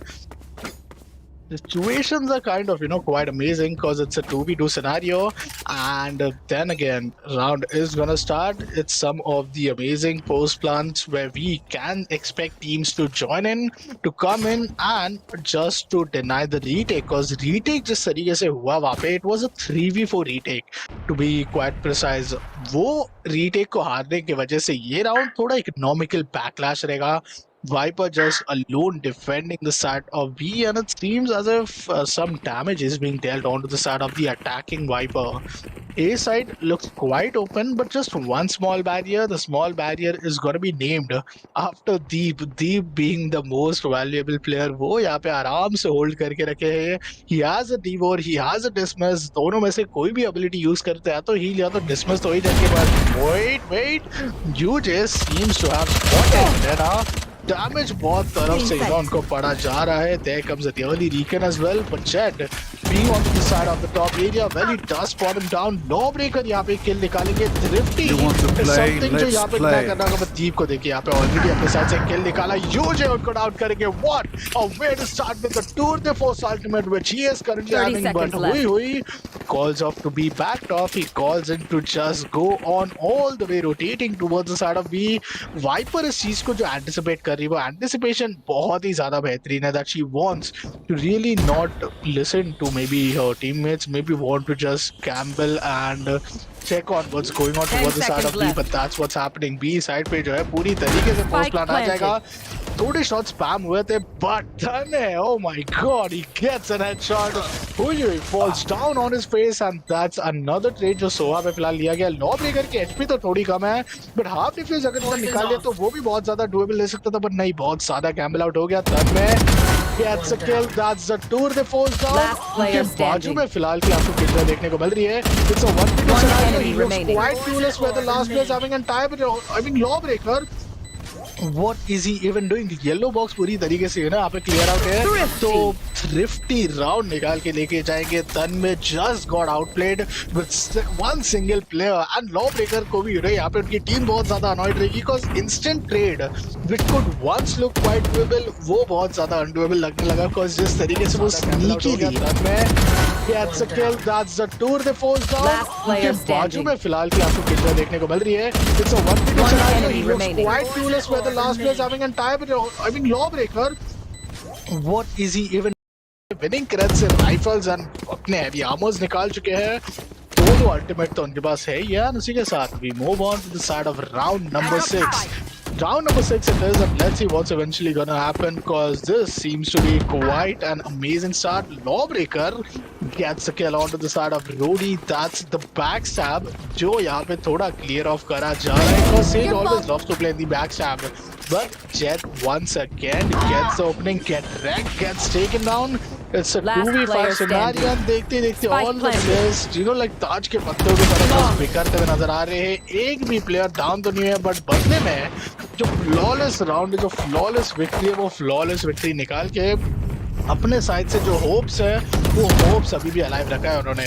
The situations are kind of quite amazing, because it's a 2v2 scenario, and then again round is gonna start. It's some of the amazing post plans where we can expect teams to join in, to come in and just to deny the retake, because retake जिस तरीके से हुआ वहाँ पे, it was a 3v4 retake to be quite precise. वो retake को हारने की वजह से ये round थोड़ा economical backlash रहेगा. Viper just alone defending the side of B, and it seems as if some damage is being dealt onto the side of the attacking Viper. A side looks quite open, but just one small barrier. The small barrier is going to be named after Deep. Deep being the most valuable player, वो यहाँ पे आराम से hold करके रखे हैं. He has a devour, he has a dismiss. दोनों में से कोई भी ability use करते हैं तो heal या तो dismiss तो ही जाके बाद. Wait, UJ seems to have spotted Rena. Damage बहुत तरफ से उनको पड़ा जा रहा है. There comes the early recon as well, but Jed being on the side of the top area. Well, he does spot him down. Lawbreaker यहाँ पे kill निकालेंगे. Thrifty You want to is play? something जो Let's यहाँ पे play. Try करना होगा. दीप को देखिए यहाँ पे already अपने साइड से kill निकाला. यूजे उनको डाउन करेंगे. What a way to start with the Tour de Force ultimate, which he is currently 30 having. But seconds left. Hui calls off to be backed off. He calls in to just go on all the way rotating towards the side of B. Viper इस चीज को जो anticipate कर रही है, वो anticipation बहुत ही ज्यादा बेहतरीन है. That she wants to really not listen to maybe her teammates, maybe want to just gamble and check on what's going on 10 towards the side of seconds B, left. but that's what's happening. B side पे जो है पूरी तरीके से post Spike plan आ जाएगा. थोड़े shots spam हुए थे, but done है. Oh my God, he gets an headshot. He falls down on his face, and that's another trade जो सोहा पे फिलहाल लिया गया. Lawbreaker की HP तो थोड़ी कम है, but half defense अगर इसने निकाल लिया तो वो भी बहुत ज्यादा doable ले सकता था, but नहीं, बहुत ज्यादा gamble out हो गया. तब में gets a kill. That's the Tour de Force down. Last player उनके बाजू standing. में फिलहाल की आपको किल देखने को मिल रही है. It's a 1v2 One scenario. enemy He looks remaining. quite clueless where the last player is having a time. I mean, Lawbreaker. What is he even doing? Yellow box पूरी तरीके से है ना यहाँ पे clear out है. Thrifty. तो thrifty round निकाल के लेके जाएंगे. तन में just got outplayed with one single player, and Lawbreaker को भी यहाँ पे उनकी टीम बहुत ज्यादा annoyed रहेगी because instant trade which could once look quite doable वो बहुत ज्यादा undoable लगने लगा because जिस तरीके से वो sneaky ली. तन में gets a kill. That's the Tour de Force down. Last player उनके बाजू standing. में फिलहाल की आपको किल देखने को मिल रही है. It's a 1v2 One scenario. enemy He looks remaining. quite clueless where the last player is having a time. I mean, Lawbreaker. What is he even winning credits in rifles and अपने heavy armors निकाल चुके हैं. दोनों ultimate तो उनके पास है ही है. उसी के साथ we move on to the side of round number 6. Round number 6 it is, and let's see what's eventually gonna happen because this seems to be quite an amazing start. Lawbreaker gets a kill onto the side of Rodi. That's the backstab जो यहाँ पे थोड़ा clear off करा जा रहा है because Sage always loves to play in the backstab. But Jet once again gets the opening, gets taken down. It's a Last 2v5 player scenario. standing. And देखते देखते Spike all the planted. players, you know, like ताज के पत्तों की तरह बस बिखरते हुए नजर आ रहे हैं. एक भी प्लेयर डाउन तो नहीं है, बट बदले में जो फ्लॉलेस राउंड है, जो फ्लॉलेस विक्ट्री है, वो फ्लॉलेस विक्ट्री निकाल के अपने साइड से जो होप्स है वो होप्स अभी भी अलाइव रखा है. उन्होंने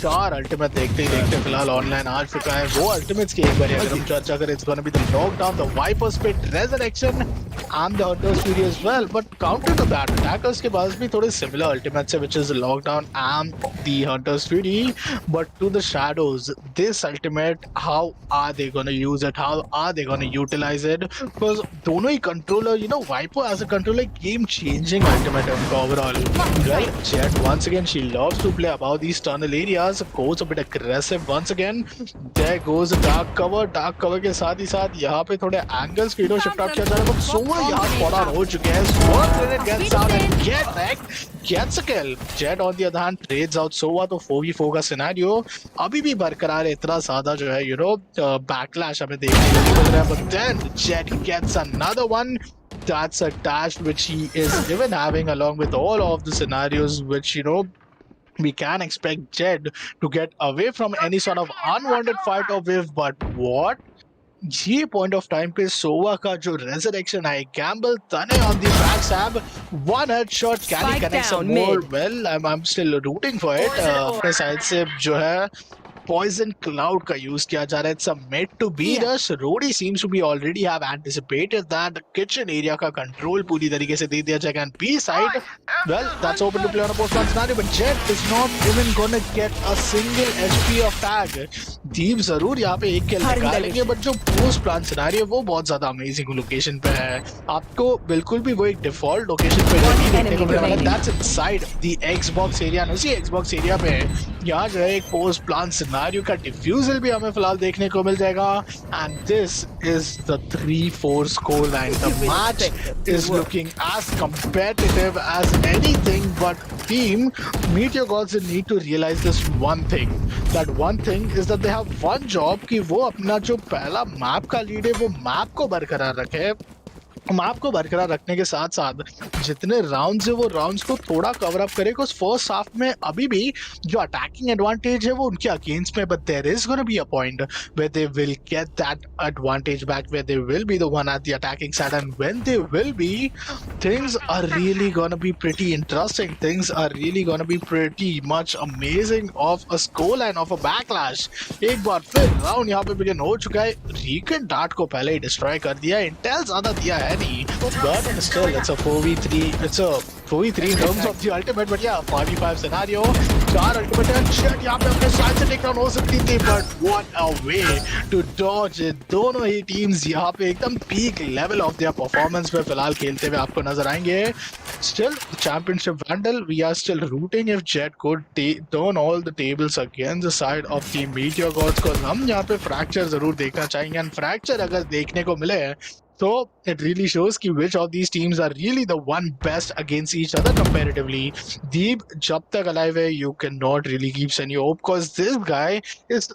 4 अल्टीमेट देखते ही देखते फिलहाल ऑनलाइन आ चुका है. वो अल्टीमेट्स की एक बार अगर हम चर्चा करें, it's gonna be the lockdown, the Viper's पे resurrection and the hunter's fury as well. But counter to that attackers के पास भी थोड़े सिमिलर अल्टीमेट्स है, which is lockdown and the hunter's fury. But to the shadows this ultimate, how are they gonna use it, how are they gonna utilize it? Because दोनों ही controller, you know, Viper as a controller game changing ultimate है overall. Well, Jet once again, she loves to play above these tunnel areas, goes a bit aggressive once again. There goes a dark cover के साथ ही साथ यहाँ पे थोड़े angles की shift out किया जा रहा है. but Sova यहाँ spot out हो चुके हैं. Swarm grenade gets out and gets a kill. Jet on the other hand trades out Sova. तो 4v4 का सिनेरियो अभी भी बरकरार है. इतना ज्यादा जो है, you know, backlash हमें देखने को नहीं मिल रहा है. but then Jet gets another one. That's a dash which he is even having along with all of the scenarios which, you know, we can expect Jed to get away from any sort of unwanted fight or wave. But what? ये point of time पे सोवा का जो resurrection है, gamble तने on the backstab, one headshot, can he Spike connect some down, more? mid. Well, I'm still rooting for it. अपने side से जो है Poison Cloud का यूज किया जा रहा है. It's a mid to B rush. Rodi seems to be already have anticipated that. Kitchen area का control पूरी तरीके से दे दिया जाएगा. And B side, well, that's open to play on a post-plan scenario, but Jet is not even gonna get a single HP of tag. Deep जरूर यहाँ पे एक kill निकालेंगे, but जो post-plan scenario है वो बहुत ज्यादा amazing लोकेशन पे है. आपको बिल्कुल भी वो एक default लोकेशन पे नहीं देखने को मिलेगा. That's inside the Xbox area. उसी Xbox area पे यहाँ जो है एक post-plan scenario का diffusal भी हमें फिलहाल देखने को मिल जाएगा. And this is the 3-4 score line. The match is looking as competitive as anything, but team Meteor Gods need to realize this one thing. That one thing is that they have one job कि वो अपना जो पहला map का lead है वो map को बरकरार रखे. मैप को बरकरार रखने के साथ साथ जितने राउंड्स है वो राउंड्स को थोड़ा कवर अप करे, बिकॉज फर्स्ट हाफ में अभी भी जो अटैकिंग एडवांटेज है वो उनके अगेंस्ट में, but there is gonna be a point where they will get that advantage back, where they will be the one at the attacking side, and when they will be, things are really gonna be pretty interesting. Things are really gonna be pretty much amazing of a scoreline of a backlash. एक बार फिर round यहाँ पे begin हो चुका है. रीकन dart को पहले ही डिस्ट्रॉय कर दिया. इंटेल ज्यादा दिया है नहीं, but still it's a 4v3. It's a 4v3 in terms of the ultimate, but yeah, 5v5 scenario. 4 ultimate and shit यहाँ पे अपने साइड से टेक डाउन हो सकती थी, but what a way to dodge it. दोनों ही टीम्स यहाँ पे एकदम peak level of their performance पे फिलहाल खेलते हुए आपको नजर आएंगे. Still, championship vandal, we are still rooting if Jet could turn all the tables against the side of Team Meteor Gods, because हम यहाँ पे fracture जरूर देखना चाहेंगे, and fracture अगर देखने को मिले so it really shows कि which of these teams are really the one best against each other comparatively. Deep जब तक alive है, you cannot really keep any hope, because this guy is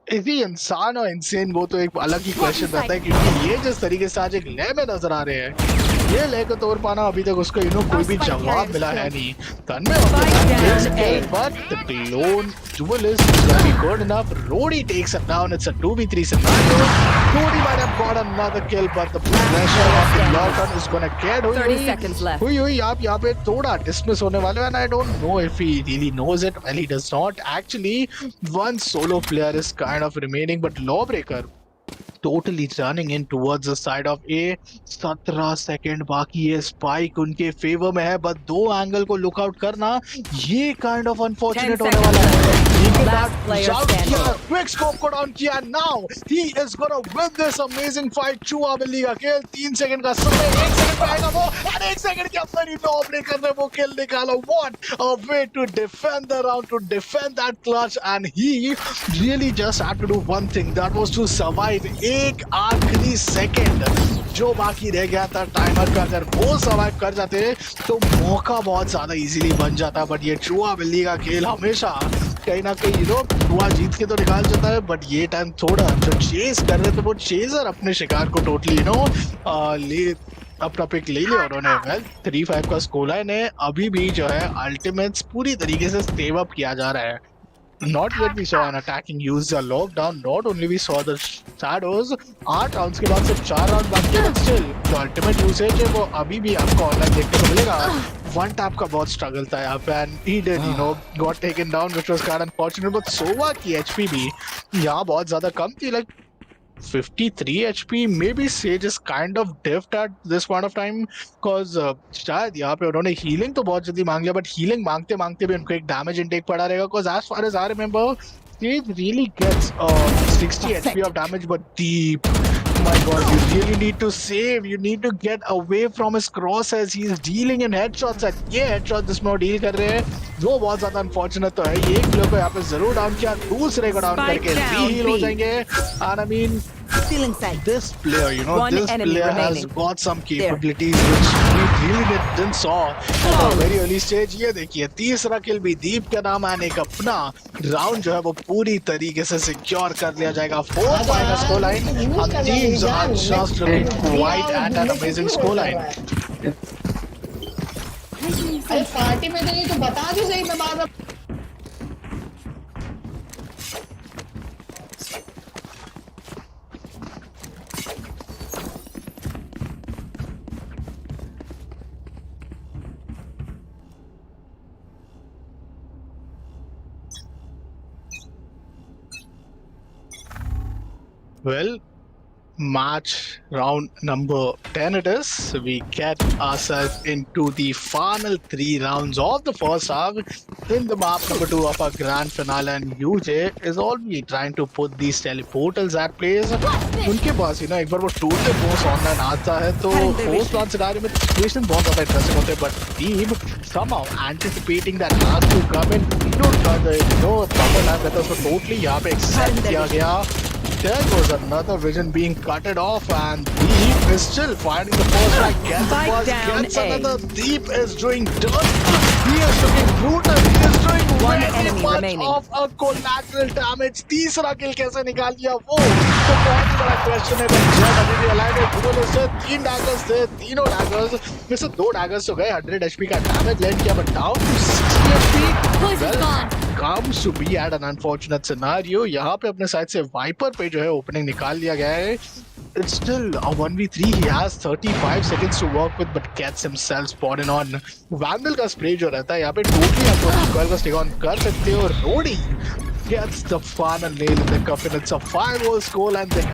ही इंसान और इंसेन वो तो एक अलग ही क्वेश्चन रहता है, क्योंकि ये जिस तरीके से आज एक ले में नजर आ रहे हैं, ये ले को तोड़ पाना अभी तक उसको कोई भी जवाब मिला है नहीं. but the clone duelist is gonna be good enough. Rodi takes it down. It's a 2v3 scenario. Rodi might have got another kill, but the pressure of the lockdown is gonna get 30 seconds left. हुई आप यहाँ पे थोड़ा dismiss होने वाले हैं, and I don't know if he really knows it. Well, he does not. Actually, one solo player is kind of remaining, but Lawbreaker totally running in towards the side of A. 17 second बाकी है. Spike उनके favour में है, but दो angle को look out करना ये kind of unfortunate होने वाला है. क्विक स्कोप को डाउन किया. Now he is gonna win this amazing fight. चूहा बिल्ली का खेल. 3 सेकंड का समय. 1 सेकंड पे आएगा वो, और 1 सेकंड के अंदर ही Lawbreaker ने वो किल निकाला. What a way to defend the round, to defend that clutch, and he really just had to do one thing, that was to survive. एक आखिरी सेकंड जो बाकी रह गया था टाइमर का, अगर वो सर्वाइव कर जाते तो मौका बहुत ज्यादा इजीली बन जाता. बट ये चूहा बिल्ली का खेल हमेशा कहीं ना कहीं चूहा जीत के तो निकाल जाता है, बट ये टाइम थोड़ा जो चेस कर रहे थे वो चेजर अपने शिकार को टोटली ले अपना पिक ले लिया उन्होंने. वेल 3-5 का स्कोर लाइन है. अभी भी जो है अल्टीमेट्स पूरी तरीके से सेव अप किया जा रहा है. Not yet we saw an attacking use the lockdown. Not only we saw the shadows. 8 rounds के बाद सिर्फ 4 राउंड बाकी है, but still जो अल्टीमेट यूसेज है वो अभी भी आपको ऑनलाइन देखने को मिलेगा. वन टैप का बहुत स्ट्रगल था यहाँ पे, and he did got taken down, which was kind of unfortunate. But सोवा की HP भी यहाँ बहुत ज्यादा कम थी, like 53 HP. Maybe Sage is kind of diffed at this point of time, because शायद यहाँ पे उन्होंने हीलिंग तो बहुत जल्दी मांग लिया, बट हीलिंग मांगते मांगते भी उनको एक डैमेज इनटेक पड़ा रहेगा. because as far as I remember, Sage really gets 60 HP of damage, but deep. My God, you really need to save. You need to get away from his crosses. He is dealing in headshots. ये headshot जिसमें वो deal कर रहे हैं वो बहुत ज्यादा unfortunate तो है. ये एक प्लेयर को यहाँ पे जरूर डाउन किया, दूसरे को डाउन करके रीहील हो जाएंगे. And I mean, this player, this player has got some capabilities which we really didn't saw at a very early stage. ये देखिए तीसरा किल भी दीप के नाम आने का अपना राउंड जो है वो पूरी तरीके से सिक्योर कर लिया जाएगा. 4-5 का score line. Teams are just looking quite at an amazing score line. अरे पार्टी में तो नहीं, तो बता दो सही. मैं बार Well, match round number 10 it is. We get ourselves into the final 3 rounds of the first half in the map number 2 of our grand finale, and UJ is already trying to put these teleportals at place. उनके पास एक बार वो टूटे Bose online आता है तो post launch scenario में situation बहुत ज्यादा इंटरेस्टिंग होते हैं, but team somehow anticipating that has to come in, proper time with us, so totally यहाँ पे एक्सेप्ट किया गया. There goes another vision being cutted off, and Deep is still fighting the first strike. Gets another. Deep is doing dirt. He is looking brutal. He is doing very much of a collateral damage. तीसरा किल कैसे निकाल लिया वो? तो बड़ा question है, but jet अभी भी अलाइव है। डुअल से 3 डैगर्स थे, तीनों डैगर्स में से 2 डैगर्स तो गए। 100 एचपी का डैमेज लैंड किया, but down to 60 HP. comes to be at an unfortunate scenario. यहाँ पे अपने साइड से वाइपर पे जो है ओपनिंग निकाल लिया गया है। It's still a 1v3. He has 35 seconds to work with, but gets himself spotted on. Vandal का स्प्रे जो रहता है यहाँ पे टोटली आप लोग स्क्वायर को स्टिक ऑन कर सकते हो। रोडी gets the final nail in the coffin. It's a 5-0 score and the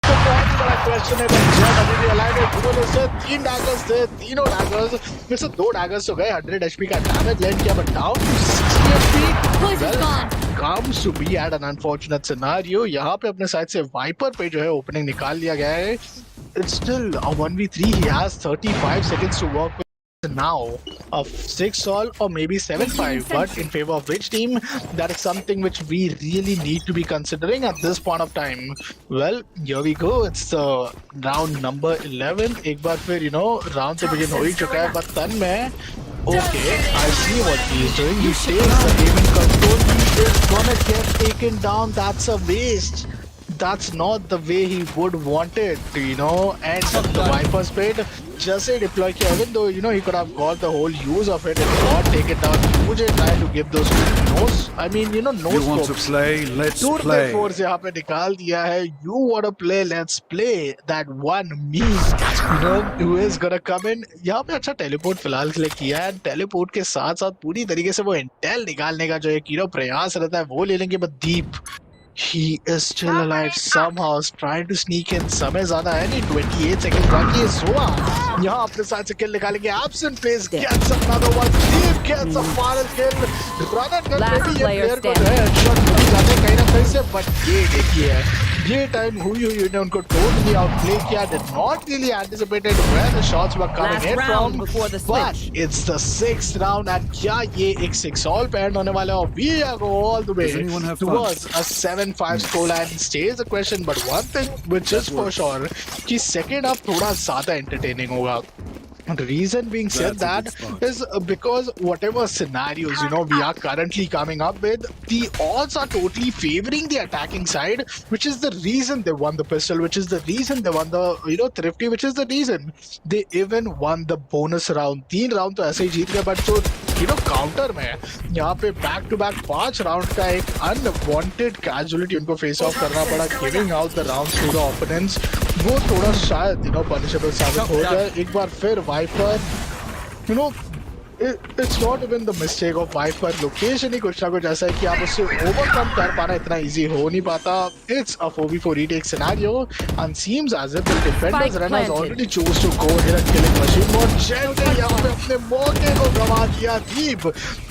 बहुत ही बड़ा क्वेश्चन है, but जेट अभी भी अलाइव है। डुअल से 3 डैगर्स थे, तीनों डैगर्स में से 2 डैगर्स तो गए। 100 एचपी का डैमेज लैंड किया, but down to 60 HP. comes to be at an unfortunate scenario. यहाँ पे अपने साइड से वाइपर पे जो है ओपनिंग निकाल लिया गया है। It's still a 1v3. He has 35 seconds to work with now. A 6-all or maybe 7-5, but in favor of which team? That is something which we really need to be considering at this point of time. Well, here we go. It's round number 11. एक बार फिर round to begin हो ही चुका है, but तन में okay, I see what he is doing. He takes the game in control. He is gonna get taken down. That's a waste. That's not the way he would want it, and the Viper's Spade just a deploy kiya, even though, he could have got the whole use of it and not take it down. Mujhe try to give those nose, no You want to scopes. play? Let's Tour play. force यहाँ पे निकाल दिया है. You want to play? Let's play. That one me, who is gonna come in. यहाँ पे अच्छा teleport फिलहाल के लिए किया है. Teleport के साथ साथ पूरी तरीके से वो intel निकालने का जो एक प्रयास रहता है वो ले लेंगे. But deep, he is still alive somehow, trying to sneak in. समय ज़्यादा है नहीं, 28 seconds बाकी है. सोआ यहाँ अपने साथ से kill निकालेंगे. Absent face gets another one. Deep gets a final kill. Run and gun maybe ये player को जो है headshot मिल जाते हैं कहीं ना कहीं से. But ये देखिए ये टाइम हुई ने उनको totally outplay किया. Did not really anticipated where the shots were coming in from. But it's the 6th round and क्या ये एक 6-all पे end होने वाला है. We are go all the way towards a 7-5 scoreline. Stays the question, but one thing which is for sure कि second half थोड़ा ज़्यादा entertaining होगा. The reason being said that is because whatever scenarios we are currently coming up with, the odds are totally favoring the attacking side, which is the reason they won the pistol, which is the reason they won the thrifty, which is the reason they even won the bonus round. 3 round तो ऐसे ही जीत गए, but जो counter में यहाँ पे back to back 5 round का एक unwanted casualty उनको फेस ऑफ करना पड़ा, giving out the rounds to the opponents. वो थोड़ा शायद पनिशेबल साबित हो जाए. एक बार फिर Viper it's not even the mistake of Viper. Location ही कुछ ना कुछ ऐसा है कि आप उससे ओवरकम कर पाना इतना इजी हो नहीं पाता. It's a 4v4 retake scenario and seems as if the defenders runners already chose to go here and killing machine mode. Jet ने यहाँ पे अपने मौके को गवा दिया. Deep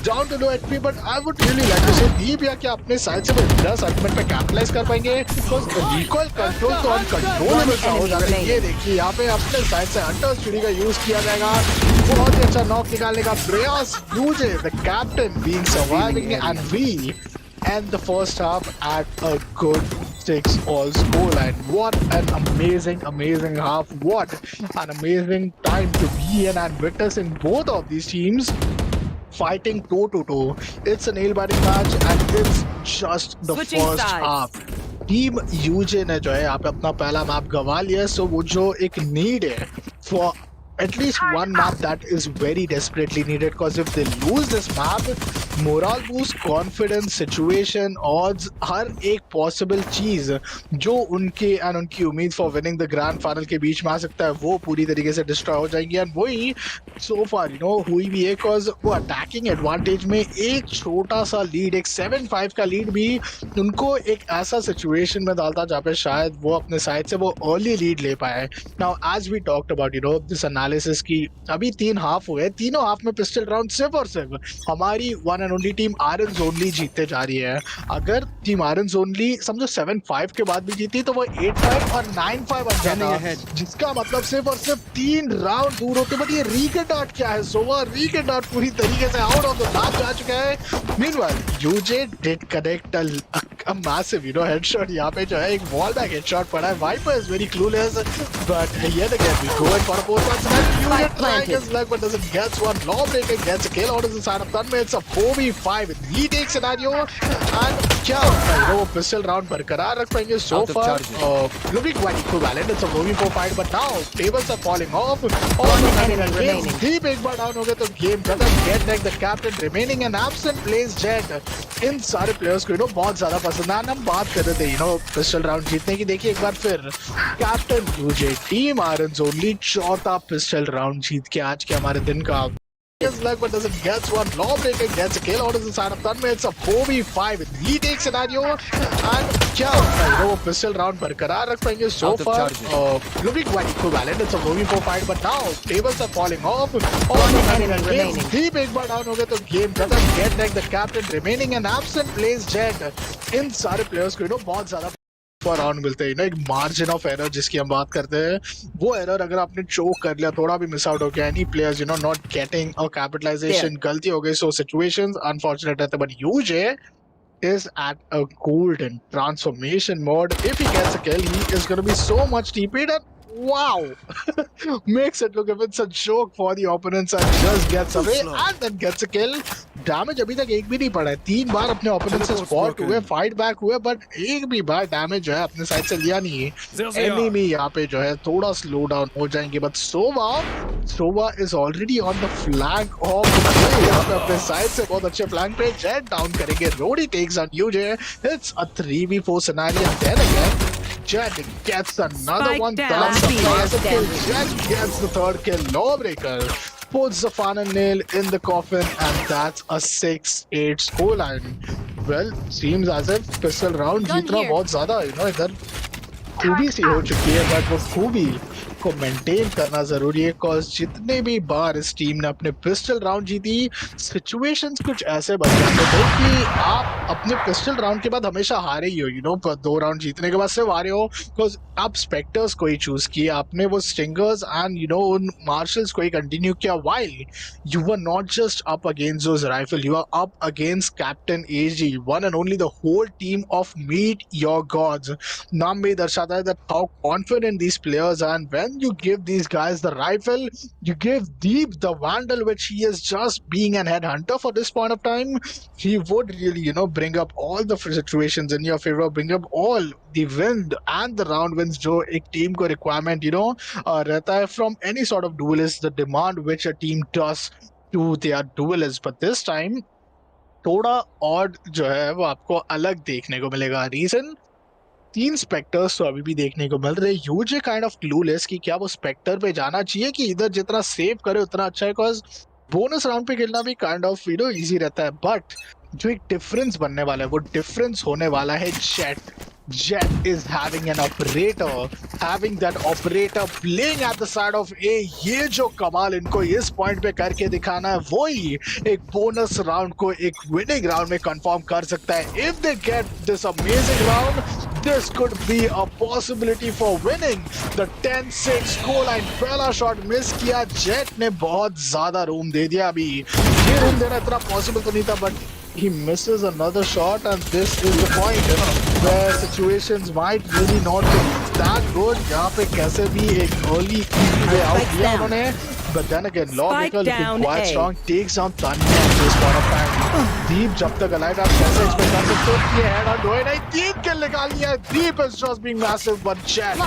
down to low HP, but I would really like to say Deep या क्या अपने साइड से वो 10 अल्टीमेट पे कैपिटलाइज कर पाएंगे, because recoil control तो अनकंट्रोलेबल सा हो जाता है. ये देखिए यहाँ पे अपने साइड से हंटर स्टडी का यूज किया जाएगा. बहुत ही अच्छा नॉक निकालने का प्रयास. Yuje, the captain, being surviving, and we end the first half at a good 6-all scoreline. What an amazing half. What an amazing time to be in and witnessing both of these teams fighting toe to toe. It's a nail-biting match and it's just the first half. Team UJ ने जो है यहाँ पे अपना पहला map गवा लिया. सो वो जो एक नीड है for at least one map that is very desperately needed, because if they lose this map, morale boost, confidence, situation, odds, हर एक possible चीज जो उनके and उनकी उम्मीद for winning the grand final के बीच में आ सकता है वो पूरी तरीके से destroy हो जाएंगी. and वही so far हुई भी है, because वो attacking advantage में एक छोटा सा lead, एक 7-5 का lead भी उनको एक ऐसा situation में डालता जहाँ पे शायद वो अपने साइड से वो early lead ले पाए. now as we talked about this analysis की अभी 3 हाफ हुए, तीनों हाफ में पिस्टल राउंड सिर्फ और सिर्फ हमारी one and only team iron only जीतते जा रही है. अगर टीम आयरन ओनली समझो 7-5 के बाद भी जीती तो वो 8-5 और 9-5 बन जाता, जिसका मतलब सिर्फ और सिर्फ 3 राउंड दूर होते. बट ये रीकेट डॉट क्या है? सोवा रीकेट डॉट पूरी तरीके से आउट ऑफ द मैच जा चुका है. Meanwhile UJ did connect a massive headshot. यहाँ पे जो है एक वॉल बैक हेडशॉट पड़ा है. Viper is very clueless, but yet again we go in for a post match. यूजे trying his luck but doesn't get one. Lawbreaker gets a kill out of the side of Tanmay. It's a 4v5 retake scenario and क्या होता है वो pistol round बरकरार रख पाएंगे so far looking quite equivalent. It's a 4v4 fight but now tables are falling off. Deep एक बार down हो गए तो गेम खत्म. Get like the captain remaining and absent plays Jet. इन सारे प्लेयर्स को बहुत ज्यादा पसंद है. हम बात कर रहे थे पिस्टल राउंड जीतने की. देखिए एक बार फिर कैप्टन यूजे टीम आयरन ओनली चौथा पिस्टल राउंड जीत के आज के हमारे दिन का luck, but doesn't get one. Lawbreaker gets a kill out of the side of Tanmay. It's a 4v5 with retake scenario. And क्या होता है वो पिस्टल राउंड बरकरार रख पाएंगे so far. Looking quite equivalent. It's a 4v4 fight, but now tables are falling off. Deep एक बार down हो गए तो गेम खत्म. Get like the captain remaining and absent plays Jet. इन सारे प्लेयर्स को बहुत ज्यादा राउंड मिलते हैं. एक मार्जिन ऑफ एरर जिसकी हम बात करते हैं, वो एरर अगर आपने चोक कर लिया, थोड़ा भी मिस आउट हो गया, any players not getting a capitalization, गलती हो गई, सो सिचुएशंस अनफॉर्चुनेट रहते. But UJ is at a golden transformation mode. If he gets a kill, he is going to be so much TP'd and wow, makes it look if it's a joke for the opponents and just gets away and then gets a kill. Damage अभी तक एक भी नहीं पड़ा है. 3 बार अपने opponent से spot हुए, फाइट बैक हुए, बट एक भी बार डैमेज जो है अपने साइड से लिया नहीं है. एनिमी यहाँ पे जो है थोड़ा स्लो डाउन हो जाएंगे. But Sova is already on the flank off यहाँ पे अपने साइड से बहुत अच्छे फ्लैंक पे जेट डाउन करेंगे. Roady takes on UJ. It's a 3v4 scenario. Then again, Jet gets another one. That's the first kill. Jet gets the third kill. Lawbreaker puts the final nail in the coffin, and that's a 6-8 scoreline. Well, seems as if pistol round जीतना बहुत ज़्यादा इधर खूबी सी हो चुकी है, but वो खूबी को मेंटेन करना जरूरी है. बिकॉज जितने भी बार इस टीम ने अपने पिस्टल राउंड जीती, सिचुएशंस कुछ ऐसे बन जाते थे कि आप अपने पिस्टल राउंड के बाद हमेशा हारे ही हो. 2 राउंड जीतने के बाद सिर्फ हारे हो बिकॉज आप स्पेक्टर्स को ही चूज किया, आपने वो स्टिंगर्स एंड उन मार्शल्स को ही कंटिन्यू किया. While you were not just up against those rifle, you are up against captain AG, one and only the whole team of meet your gods. नाम में दर्शाता है that how confident these players are, and when you give these guys the rifle, you give Deep the Vandal, which he is just being an headhunter for this point of time. He would really bring up all the situations in your favor, bring up all the wind and the round wins जो एक team को requirement रहता है from any sort of duelist, the demand which a team does to their duelists. But this time थोड़ा odd जो है वो आपको अलग देखने को मिलेगा. रीजन 3 स्पेक्टर्स तो अभी भी देखने को मिल रहे. यूजे काइंड ऑफ क्लूलेस कि क्या वो स्पेक्टर पे जाना चाहिए कि इधर जितना सेव करे उतना अच्छा है. बिकॉज बोनस राउंड पे खेलना भी काइंड ऑफ इजी रहता है. बट जो एक डिफरेंस बनने वाला है, वो डिफरेंस होने वाला है Jet is having an operator, having that operator playing at the side of A. ये जो कमाल इनको इस पॉइंट पे करके दिखाना है, वही एक बोनस राउंड को एक विनिंग राउंड में कंफर्म कर सकता है. If they get this amazing round, this could be a possibility for winning the 10-6 scoreline. पहला शॉट मिस किया, जेट ने बहुत ज्यादा रूम दे दिया. अभी ये रूम देना इतना पॉसिबल तो नहीं था, but he misses another shot, and this is the point where situations might really not be that good. यहाँ पे कैसे भी एक early way out दिया उन्होंने, but then again Lawbreaker looking quite strong, takes down Tanmay at this point of time. Deep जब तक alive आप कैसे expect कर सकते हो कि ये head on doing नहीं, Deep kill निकाल लिया है. Deep is just being massive, but Jet,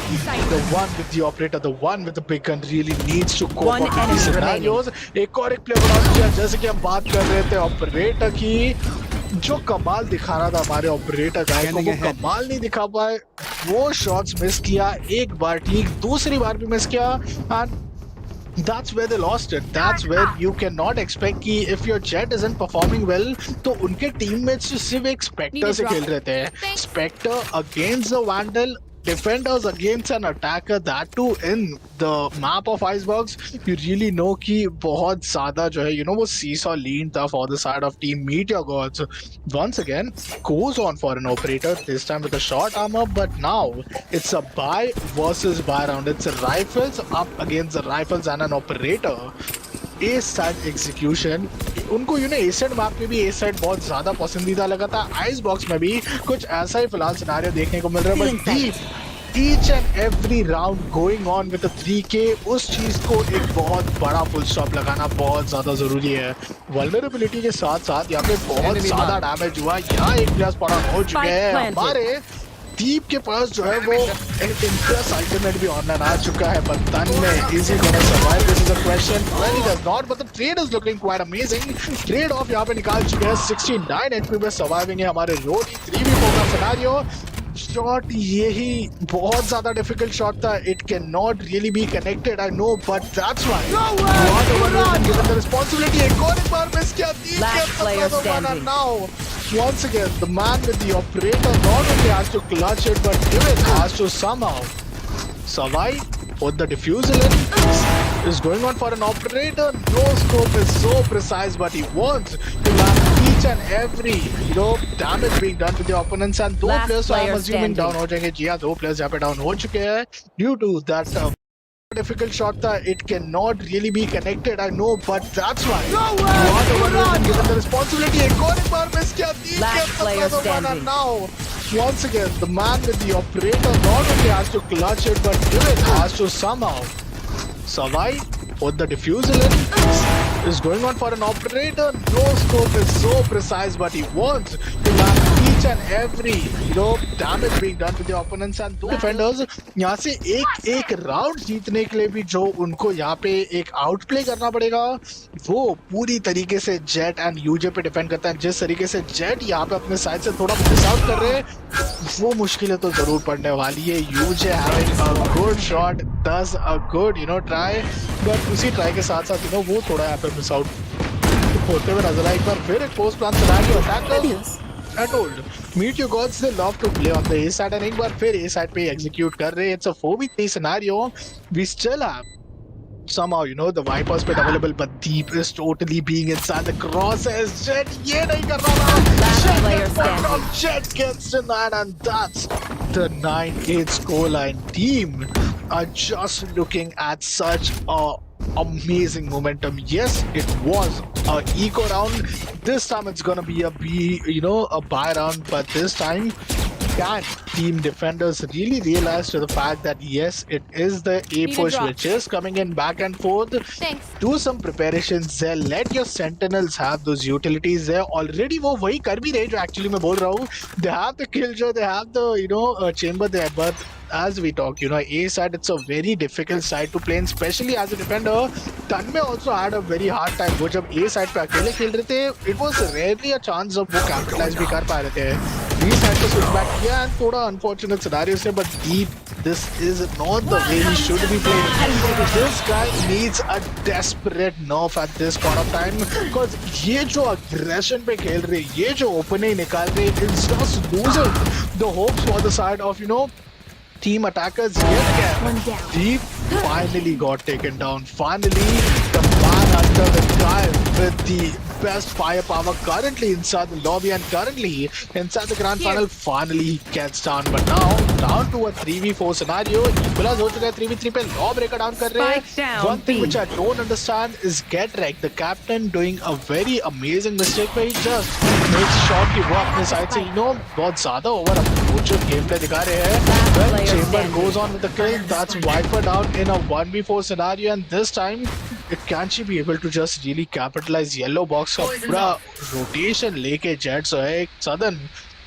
the one with the operator, the one with the big gun, really needs to cope up with these scenarios. एक और एक play बना दिया, जैसे कि हम बात कर रहे थे ऑपरेटर की. जो कमाल दिखा रहा था हमारे ऑपरेटर गाय को, वो कमाल नहीं दिखा पाए. वो शॉट्स मिस किया, एक बार ठीक, दूसरी बार भी मिस किया, and that's where they lost it. That's where you cannot expect कि if your Jet isn't performing well, तो उनके टीममेट्स सिर्फ एक स्पेक्टर से खेल रहे थे. Spectre against the Vandal, defenders against an attacker, that too in the map of Icebox. You really know कि बहुत ज़्यादा जो है वो seesaw lean था for the side of team Meteor Gods. Once again goes on for an operator, this time with a short armor, but now it's a buy versus buy round. It's a rifles up against the rifles and an operator. A side execution, उनको A side map में भी A side बहुत ज़्यादा पसंदीदा लगा था. Ice box में भी कुछ ऐसा ही फिलहाल सिनेरियो देखने को मिल रहा है. But each and every round going on with a 3K, उस चीज को एक बहुत बड़ा फुल स्टॉप लगाना बहुत ज्यादा जरूरी है। वल्नरेबिलिटी के साथ साथ यहाँ पे बहुत ज्यादा डैमेज हुआ। यहाँ एक प्लेयर स्पॉट ऑन हो चुके हैं। हमारे दीप के पास जो है वो इंप्रेस अल्टीमेट भी ऑनलाइन आ चुका है, but तन में is he gonna survive? This is a question. Well, he does not, but the trade is looking quite amazing. Trade off यहाँ पे निकाल चुके हैं। 69 HP में सर्वाइविंग है हमारे रोडी। 3v4 का सिनेरियो। शॉट यही बहुत ज्यादा डिफिकल्ट शॉट था। It cannot really be connected, I know, but that's why given the responsibility। एक और एक बार मिस किया। Last player standing. Now once again the man with the operator not only has to clutch it but even has to somehow survive. Put the defusal in, is going on for an operator. No scope is so precise, but he wants to land each and every damage being done to the opponents. And दो Last players I'm player assuming standing. down हो जाएंगे। जी हाँ, दो players यहाँ पे down हो चुके हैं due to that difficult shot था। It cannot really be connected, I know, but that's why given the responsibility। एक और एक बार मिस किया। Last player standing. Now once again the man with the operator not only has to clutch it but even has to somehow survive. Put the defusal in, is going on for an operator. No scope is so precise, but he wants to land each and every damage being done to the opponents। And दो defenders यहाँ से एक round जीतने के लिए भी जो उनको यहाँ पे एक आउटप्ले करना पड़ेगा, वो पूरी तरीके से जेट एंड यूजे पे डिपेंड करता है। जिस तरीके से जेट यहाँ पे अपने साइड से थोड़ा मिस आउट कर रहे हैं, वो मुश्किलें तो जरूर पड़ने वाली है। UJ having a good shot, does a good try, but उसी ट्राई के साथ साथ वो थोड़ा यहाँ पे मिस आउट होते हुए नजर आए। एक बार फिर एक post plant scenario attack. I told Meteor Gods they love to play on the A side, and एक बार फिर A side पे execute कर रहे हैं। It's a 4v3 scenario. We still have somehow the Vipers bit available, but Deep is totally being inside the crosshairs. Jet ये नहीं कर रहा। Jet gets denied, and that's the 9-8 scoreline. Team are just looking at such a amazing momentum. Yes, it was a eco round. This time it's gonna be a a buy round, but this time can team defenders really realize to the fact that yes, it is the A push which is coming in back and forth. Thanks. Do some preparations there. Let your sentinels have those utilities there. Already वो वही कर भी रहे जो actually मैं बोल रहा हूँ. They have the killjoy, they have the chamber there, but as we talk, A side, it's a very difficult side to play, and especially as a defender. Tanmay also had a very hard time. वो जब A side पे अकेले खेल रहे थे, it was rarely a chance of वो capitalize भी कर पा रहे थे. B side पे switch back किया, and थोड़ा unfortunate scenario से, but Deep, this is not the way he should be playing. This guy needs a desperate nerf at this point of time, because ये जो aggression पे खेल रहे, ये जो opening निकाल रहे, it's just losing the hopes for the side of team attackers yet again. Deep finally got taken down. Finally, the man under the guy with the best firepower currently inside the lobby and currently inside the grand final finally gets down. But now down to a 3v4 scenario. Equalize हो चुका है 3v3 पे law breaker down कर रहे हैं. One thing which I don't understand is get wrecked. The captain doing a very amazing mistake where he just makes shot की वो अपने side से बहुत ज़्यादा over approach game play दिखा रहे हैं. Well, Chamber goes on with the kill. That's Viper down in a 1v4 scenario, and this time it can she be able to just really capitalize yellow box का पूरा rotation लेके Jets जो है एक sudden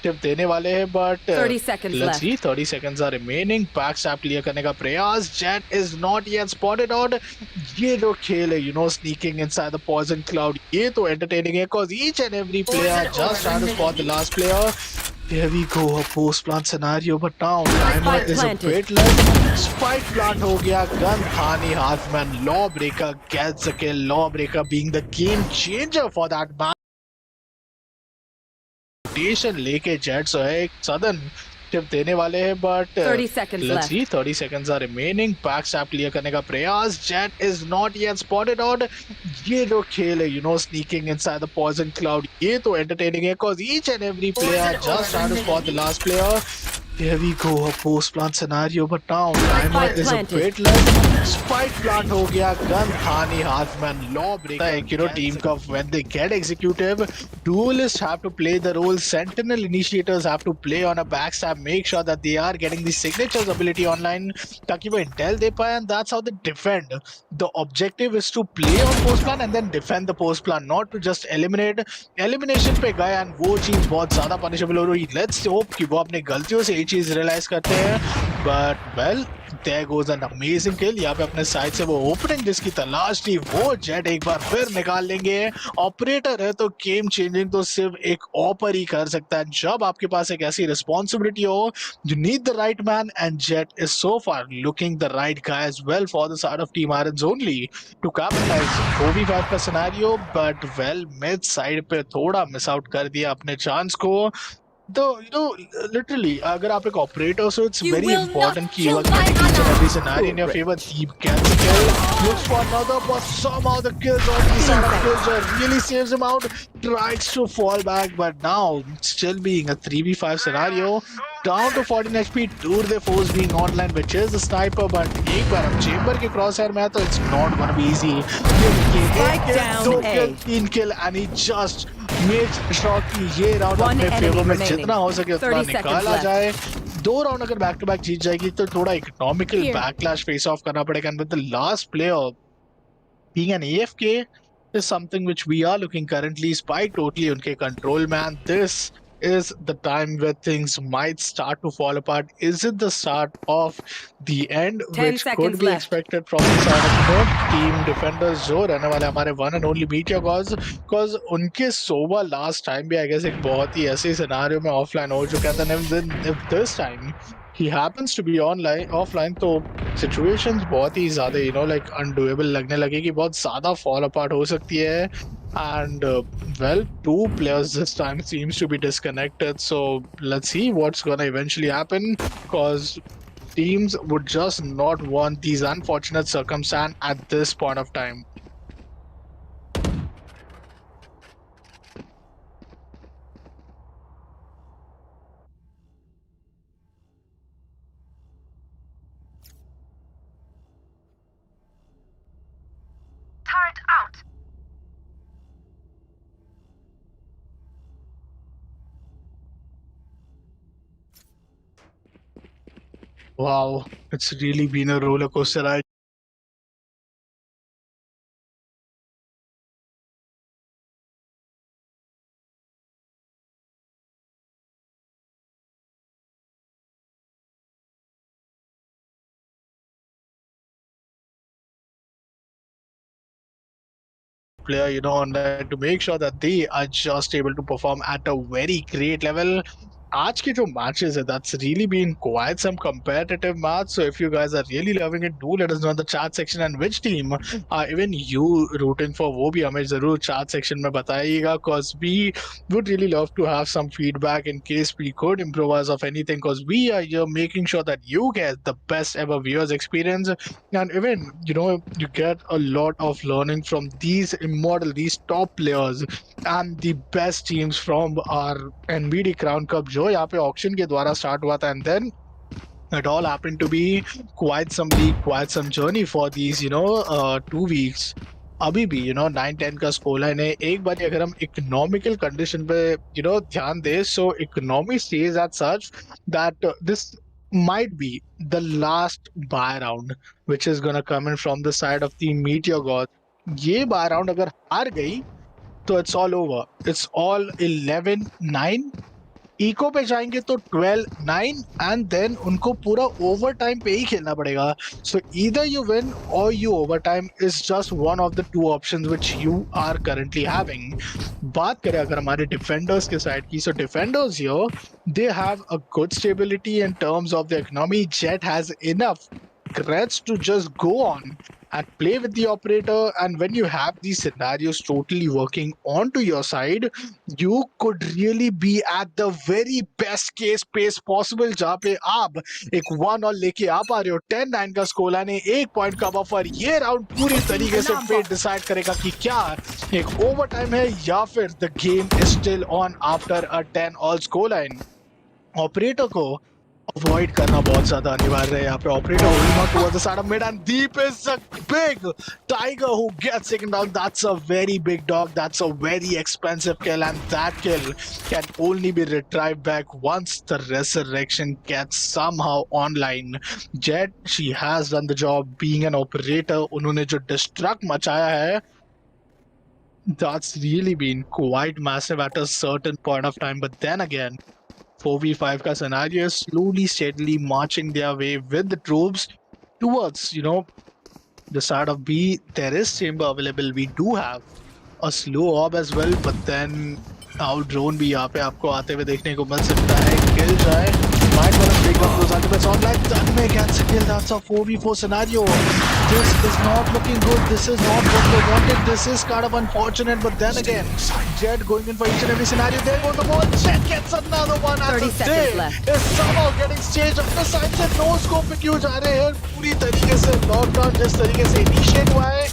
tip देने वाले हैं, but 30 seconds let's left. see, 30 seconds are remaining. Backstab clear करने का प्रयास. Jet is not yet spotted out. ये जो खेल है sneaking inside the poison cloud, ये तो entertaining है because each and every player just trying to spot the last player. There we go, a post plant scenario, but now timer is a bit less. Spike plant हो गया, gun था नहीं हाथ में. Lawbreaker gets a kill. Lawbreaker being the game changer for that match. Rotation लेके Jets जो है एक sudden tip देने वाले हैं, but 30 seconds let's left. see, 30 seconds are remaining. Backstab clear करने का प्रयास. Jet is not yet spotted out. ये जो खेल है sneaking inside the poison cloud, ये तो entertaining है because each and every player just trying to spot the last player. Here we go, a post-plant scenario, but now timer Spike is a planted. bit less. Spike plant हो गया, gun था नहीं हाथ में, law breaker. Like, team का when they get executive, duelists have to play the role, sentinel initiators have to play on a backstab, make sure that they are getting the signatures ability online, ताकि वो intel दे पाए, and that's how they defend. The objective is to play on post-plant and then defend the post-plant, not to just eliminate. Elimination पे गए and वो चीज़ बहुत ज़्यादा punishable हो रही. Let's hope कि वो अपने गलतियों से ये चीज़ realize करते हैं. But well, there goes an amazing kill. यहाँ पे अपने साइड से वो ओपनिंग जिसकी तलाश थी वो जेट एक बार फिर निकाल लेंगे. ऑपरेटर है तो गेम चेंजिंग तो सिर्फ एक ऑपर ही कर सकता है. जब आपके पास एक ऐसी रिस्पॉन्सिबिलिटी हो, you need the right man, and Jet is so far looking the right guy as well for the side of Team Irons only to capitalize OB5 का scenario. But well, mid side पे थोड़ा miss out कर दिया अपने chance को. तो literally अगर आप एक operator so it's You very will important not कि you are kill my getting each and ally. every scenario in your favor. Deep gets a kill, looks for another, but somehow the kills on the side of Killjoy really saves him out. Tries to fall back, but now still being a 3v5 scenario, down to 14 HP. Tour the force being online, which is the sniper, but एक बार अब chamber के crosshair में है तो it's not gonna be easy. Spike down दो A. kill, 3 kill, and he just makes sure कि ये round One अपने enemy फेवर में remaining. जितना हो सके उतना 30 seconds निकाला left. जाए. 2 राउंड अगर बैक टू बैक जीत जाएगी तो थोड़ा economical Here. Backlash face off करना पड़ेगा. And with the last player being an AFK is something which we are looking currently. Spike totally unke control, man. This is the time where things might start to fall apart. Is it the start of the end, 10 which could seconds be left. expected from the side of team defenders जो रहने वाले हमारे one and only Meteor gods, because उनके सोवा last time भी I guess एक बहुत ही ऐसे scenario में offline हो चुका था. And then if this time he happens to be offline, तो situations बहुत ही ज़्यादा like undoable लगने लगे कि बहुत ज़्यादा fall apart हो सकती है. And well, 2 players this time seems to be disconnected, so let's see what's gonna eventually happen, because teams would just not want these unfortunate circumstances at this point of time. Turret out. Wow, it's really been a roller coaster ride. Player, online to make sure that they are just able to perform at a very great level. आज के जो matches है, that's really been quite some competitive match. So if you guys are really loving it, do let us know in the chat section, and which team even you rooting for वो भी हमें जरूर chat section में बताइएगा, because we would really love to have some feedback in case we could improvise of anything, because we are here making sure that you get the best ever viewers experience, and even you get a lot of learning from these Immortal, these top players and the best teams from our Nbd Crown Cup जो यहाँ पे auction के द्वारा start हुआ था. And then it all happened to be quite some league, quite some journey for these 2 weeks. अभी भी 9-10 का स्कोर लाइन है. एक बार अगर हम इकोनॉमिकल कंडीशन पे ध्यान दें, सो economy stays at such that this might be the last buy round which is gonna come in from the side of the Meteor God. ये buy round अगर हार गई तो it's all over. It's all 11-9. Eco पे जाएंगे तो 12-9, and then उनको पूरा ओवर टाइम पे ही खेलना पड़ेगा. So either you win or you overtime is just one of the 2 options which you are currently having. बात करें अगर हमारे डिफेंडर्स के साइड की, so defenders here they have a good stability in terms of the economy. Jett has enough creds to just go on and play with the operator, and when you have these scenarios totally working onto your side, you could really be at the very best case pace possible, जहाँ पे आप एक 1 और लेके आ पा रहे हो. 10-9 का स्कोर लाने, 1 पॉइंट का बफर. ये राउंड पूरी तरीके से फेट डिसाइड करेगा कि क्या एक ओवर टाइम है या फिर the game is still on after a 10 all score line. Operator को अवॉइड करना बहुत ज्यादा अनिवार्य है यहाँ पे. Operator holding on towards the side of mid and deep is a big tiger who gets taken down. That's a very big dog. That's a very expensive kill, and that kill can only be retrieved back once the resurrection gets somehow online. Jet, she has done the job being an operator. उन्होंने जो destruct मचाया है, that's really been quite massive at a certain point of time. But then again, 4v5 ka scenario is slowly, steadily marching their way with the troops towards, the side of B. There is chamber available. We do have a slow orb as well, but then now drone भी यहाँ पे आपको आते हुए देखने को मिल सकता है. Kill जाए, might want to break up those ultimates online. Tanmay gets a kill. That's a 4v4 scenario. This is not looking good. This is not what they wanted. This is kind of unfortunate, but then again, Jet going in for each and every scenario. There goes the ball. Jet gets another one. 30 seconds left. Is somehow getting staged up the side से no scope पे क्यों जा रहे हैं? पूरी तरीके से lockdown जिस तरीके से इनिशिएट हुआ है,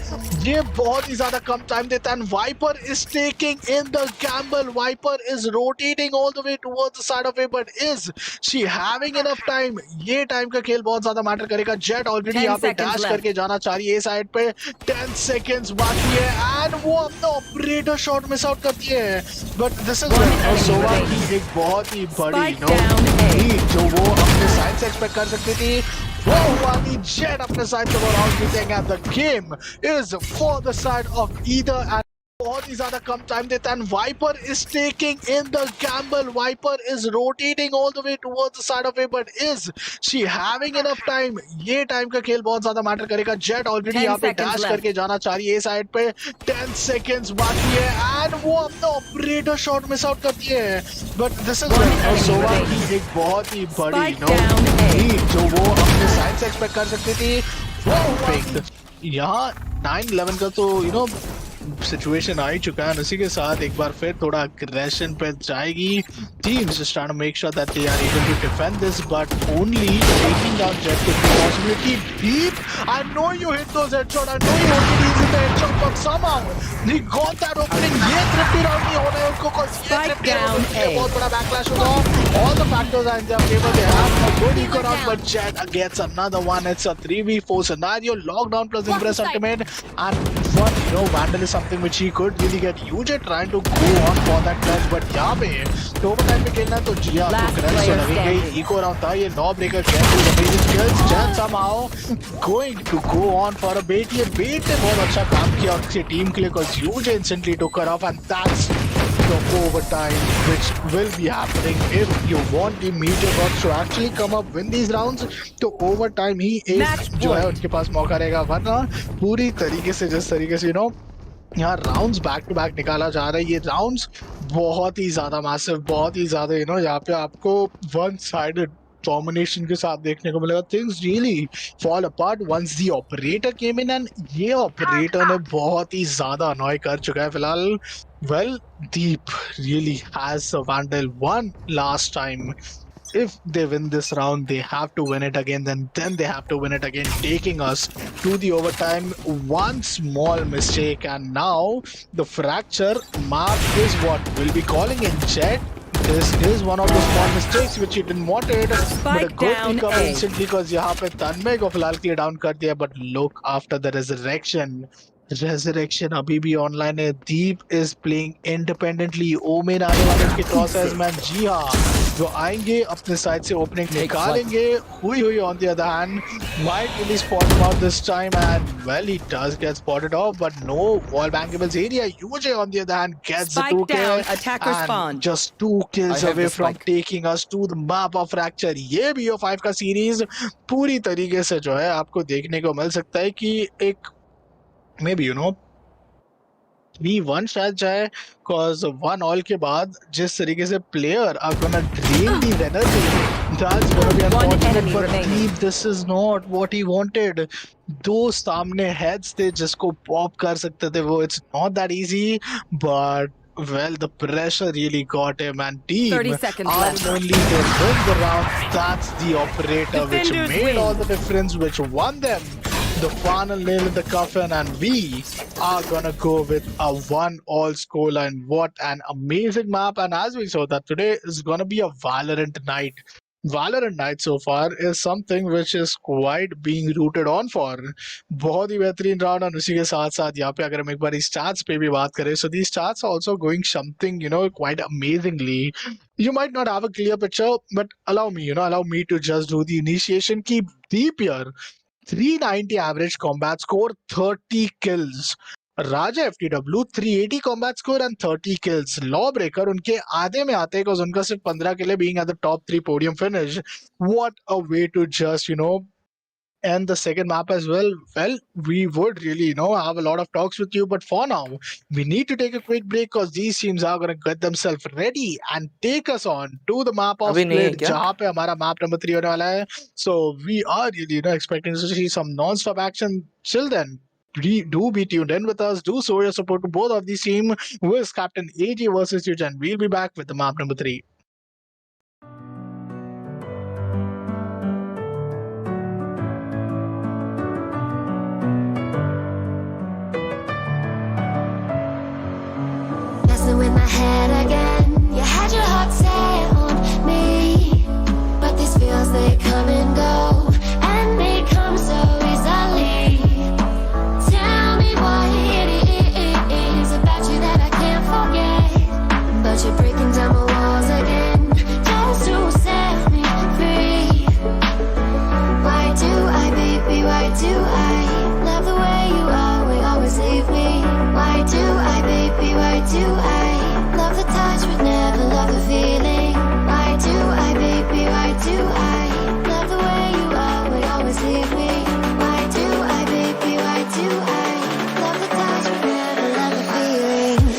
ये बहुत ही ज्यादा कम टाइम देता है. Viper is taking in the gamble. Viper is rotating all the way towards the side of it, but is she having enough time? ये टाइम का खेल बहुत ज्यादा मैटर करेगा. जेट ऑलरेडी 10 यहाँ पे seconds डैश left. करके जाना चाह रही है साइड पे. 10 seconds बाकी है एंड वो अपना ऑपरेटर शॉट मिस आउट करती है. But this is enemy Sova remaining. की एक बहुत ही बड़ी Spike down A. लीड जो वो अपने साइड से एक्सपेक्ट कर सकती थी, वो हुआ नहीं. जेट अपने साइड से वो राउंड जीतेंगे and the game is for the side of either. And बहुत ही ज्यादा कम टाइम देता है. Viper is taking in the gamble. Viper is rotating all the way towards the side of it, but is she having enough time? ये time का खेल बहुत ज्यादा मैटर करेगा. जेट ऑलरेडी 10 यहाँ पे seconds डैश left. करके जाना चाह रही है साइड पे. 10 seconds बाकी है एंड वो अपना ऑपरेटर शॉट मिस आउट करती है. But this is enemy Sova remaining. की एक बहुत ही बड़ी Spike down A. लीड जो वो अपने साइड से एक्सपेक्ट कर सकती थी, वो हुआ. यहाँ 9-11 का तो सिचुएशन आ ही चुका है. उसी के साथ एक बार फिर थोड़ा अग्रेशन पे जाएगी. Teams just trying to make sure that they are able to defend this, but only taking down Jet could be a possibility. Deep, I know you hit those headshot. I know you wanted to easy the headshot, but somehow they got that opening. ये thrifty round नहीं होना है उनको, cause ये Spike thrifty down round A. बहुत बड़ा backlash होगा. All the factors are in their favor. They have a good eco round, but Jet gets another one. It's a 3v4 scenario. Lockdown plus Impress ultimate, and one Vandal is something which he could really get. UJ trying to go on for that clutch, but यहाँ पे overtime में खेलना तो जी आपको Last crunch तो player लगेगा ही. standing. Eco round था ये. Law breaker Jet with amazing skills. Jet somehow going to go on for a bait. ये bait ने बहुत अच्छा काम किया उसकी टीम के लिए, because UJ instantly took her off, and that's the overtime which will be happening if you want the Meteor Gods to actually come up win these rounds. तो overtime ही Match एक जो है point. उनके पास मौका रहेगा, वरना पूरी तरीके से जिस तरीके से यहाँ राउंड्स बैक टू बैक निकाला जा रहा है, ये राउंड्स बहुत ही ज्यादा मैसिव, बहुत ही ज्यादा यहाँ पे आपको वन साइडेड डोमिनेशन के साथ देखने को मिलेगा. Things really fall apart once the operator came in, and ये ऑपरेटर ने बहुत ही ज्यादा अनॉय कर चुका है फिलहाल. Well, Deep really has a Vandal one last time. If they win this round, they have to win it again, then they have to win it again, taking us to the overtime. One small mistake and now the fracture map is what we'll be calling in Jet. This is one of the small mistakes which he didn't want it, but a Spike good down pick up A. instantly, because यहाँ पे तन्मय को फिलहाल clear down कर दिया. But look, after the resurrection अभी भी online है. Deep is playing independently. Omen आने वाले उसके क्रॉसर्स मैन, जी हाँ, जो आएंगे अपने साइड से ओपनिंग निकालेंगे. हुई on the other hand might really spot him out this time, and well, he does get spotted off, but no wall bangables area. UJ on the other hand gets the Spike 2 down, kill attacker and spawn. just 2 kills I have away the from spike. taking us to the map of fracture. ये BO5 का series पूरी तरीके से जो है आपको देखने को मिल सकता है कि एक मे बी V1 शायद जाए, cause 1-all के बाद जिस तरीके से player are gonna drain the energy, that's gonna be One unfortunate enemy for remaining. Deep. This is not what he wanted. दो सामने heads थे जिसको pop कर सकते थे वो. It's not that easy, but well, the pressure really got him, and Deep 30 seconds are left. only to win the round. That's the operator which Defenders made win. all the difference, which won them the final nail in the coffin, and we are gonna go with a 1-all scoreline. What an amazing map, and as we saw that today is gonna be a Valorant night. Valorant night so far is something which is quite being rooted on for. बहुत ही बेहतरीन round और उसी के साथ साथ यहाँ पे अगर हम एक बार स्टार्ट्स पे भी बात करें, so these stats are also going something quite amazingly. You might not have a clear picture, but allow me to just do the initiation. Keep deep here. 390 average combat score, 30 kills. Raja FTW 380 combat score and 30 kills. Lawbreaker उनके आधे में आते हैं because उनका सिर्फ 15 किल है, being at the top 3 podium finish. What a way to just end the second map as well. Well, we would really have a lot of talks with you, but for now we need to take a quick break because these teams are going to get themselves ready and take us on to the map of split जहाँ पे हमारा map number 3 होने वाला है. So we are really expecting to see some non-stop action. Till then, do be tuned in with us. Do show your support to both of these teams with Captain AG versus Huge, and we'll be back with the map number 3. Messing with my head again. You had your heart set on me, but these feels they come and go, and they come so easily. But you're breaking down my walls again, just to set me free. Why do I, baby, why do I love the way you always leave me? Why do I, baby, why do I love the touch but never love the feeling? Why do I, baby, why do I love the way you always leave me? Why do I, baby, why do I love the touch but never love the feeling?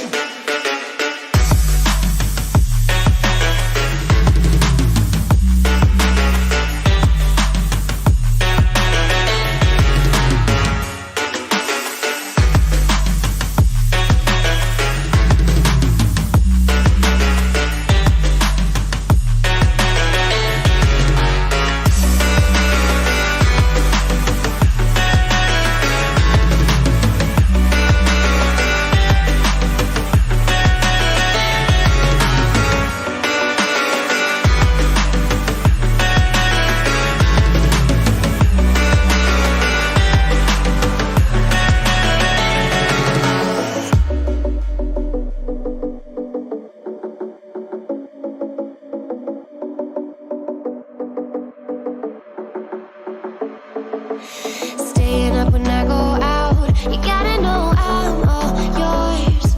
Staying up when I go out, you gotta know I'm all yours.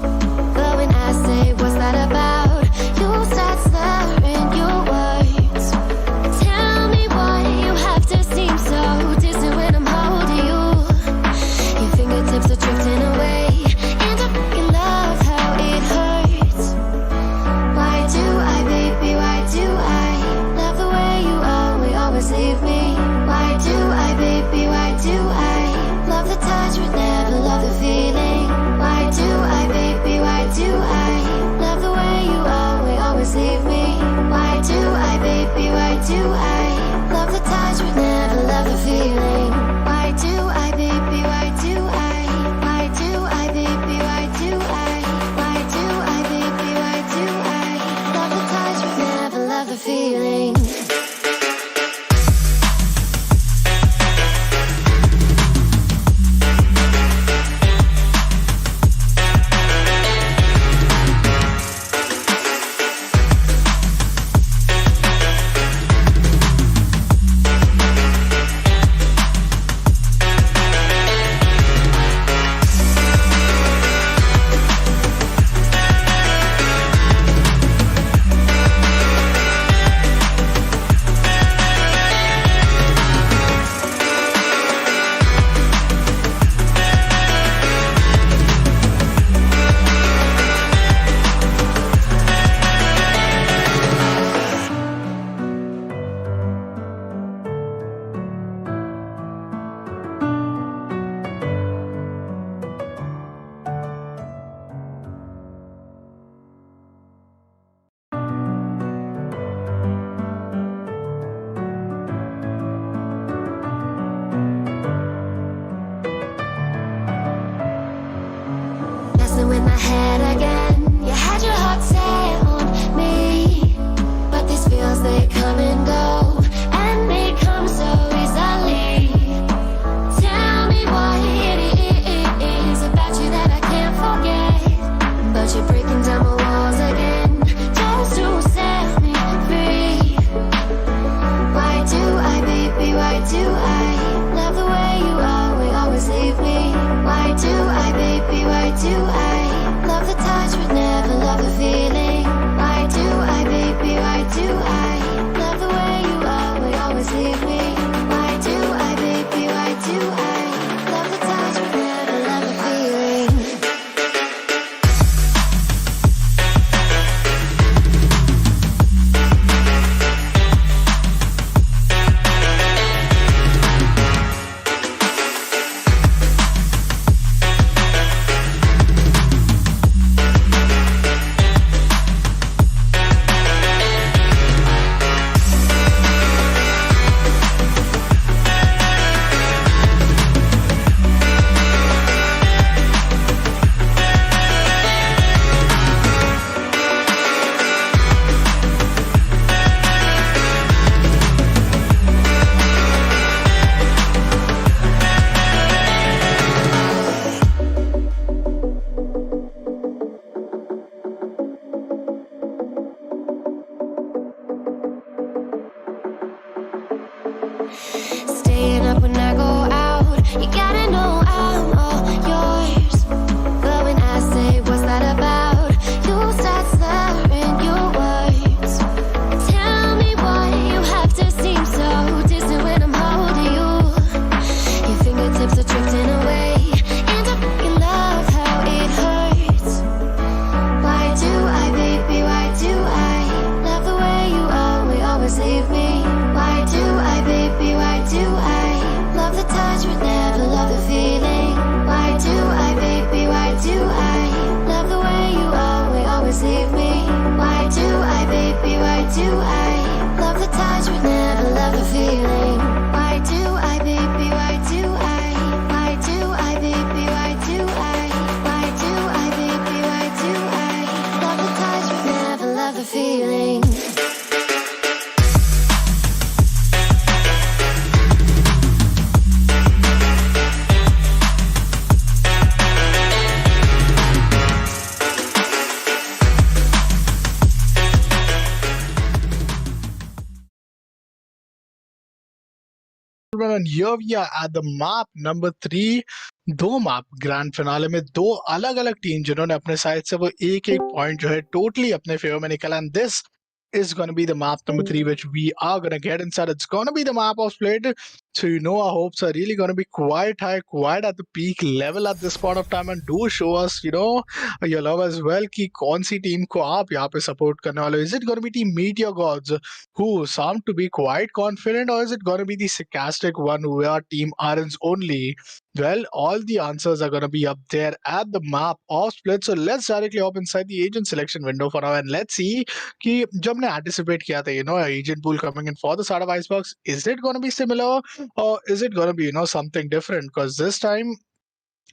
But when I say what's that about, you start slurring your words. Tell me why you have to seem so distant when I'm holding you. Your fingertips are drifting away, and I fucking love how it hurts. Why do I, baby, why do I love the way you always leave me? Why do I, baby, why do I love the touch but never love the feeling? Why do I, baby, why do I love the way you always leave me? Why do I, baby, why do I love the touch but never love the feeling? Why do I, baby, why do I? Why do I, baby, why do I? Why do I, baby, why do I love the touch but never love the feeling? do I love the touch but never love the feeling? Why do I, baby, why do I? Why do I, baby, why do I? Why do I, baby, why do I love the touch but never love the feeling? And here we are at the map number 3. दो map grand finale में दो अलग अलग team जिन्होंने अपने side से वो एक एक पॉइंट जो है टोटली अपने फेवर में निकाला and this is going to be the map number 3 which we are going to get inside. It's going to be the map of split, so you know our hopes are really going to be quite high, quite at the peak level at this point of time, and do show us your love as well कि कौन सी team को आप यहाँ पे support करने वाले हो. Is it going to be team Meteor Gods who sound to be quite confident, or is it going to be the sarcastic one who are team Arens only? Well, all the answers are going to be up there at the map of split, so let's directly hop inside the agent selection window for now and let's see कि जब हमने anticipate किया था agent pool coming in for the side of Icebox, is it going to be similar or is it going to be something different? Because this time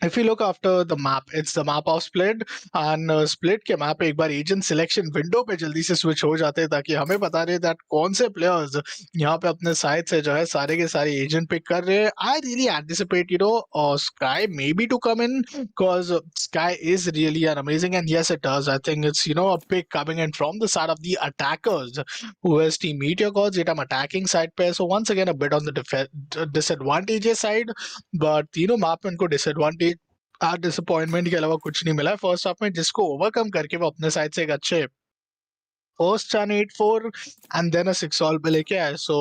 if you look after the map, it's the map of split and split के map एक बार agent selection window पे जल्दी से switch हो जाते हैं ताकि हमें पता रहे that कौन से players यहाँ पे अपने side से जो है सारे के सारे agent pick कर रहे हैं. I really anticipate Sky maybe to come in because Sky is really an amazing, and yes it does. I think it's a pick coming in from the side of the attackers who is team Meteor Gods. It am attacking side pair, so once again a bit on the disadvantageous side, but map में इनको disadvantage disappointment के अलावा कुछ नहीं मिला है first half में, जिसको ओवरकम करके वो अपने साइड से एक अच्छे first 8-4 and then a 6 all पे लेके आए. सो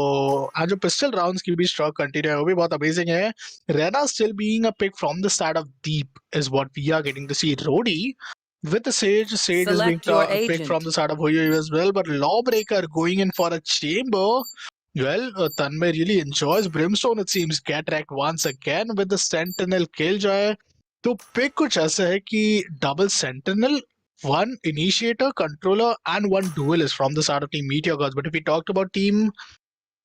आज जो पिस्टल राउंड्स की भी स्ट्रॉक कंटिन्यू है वो भी बहुत अमेजिंग है. Reyna still being a pick from the side of Deep is what we are getting to see. Roady with the Sage is being picked from the side of Hoyo as well, but Lawbreaker going in for a chamber. Well, Tanmay really enjoys Brimstone, it seems. Get wrecked once again with the Sentinel Killjoy. तो pick कुछ ऐसा है कि double sentinel, one initiator, controller, and one duelist from the side of team Meteor Gods. But if we talked about team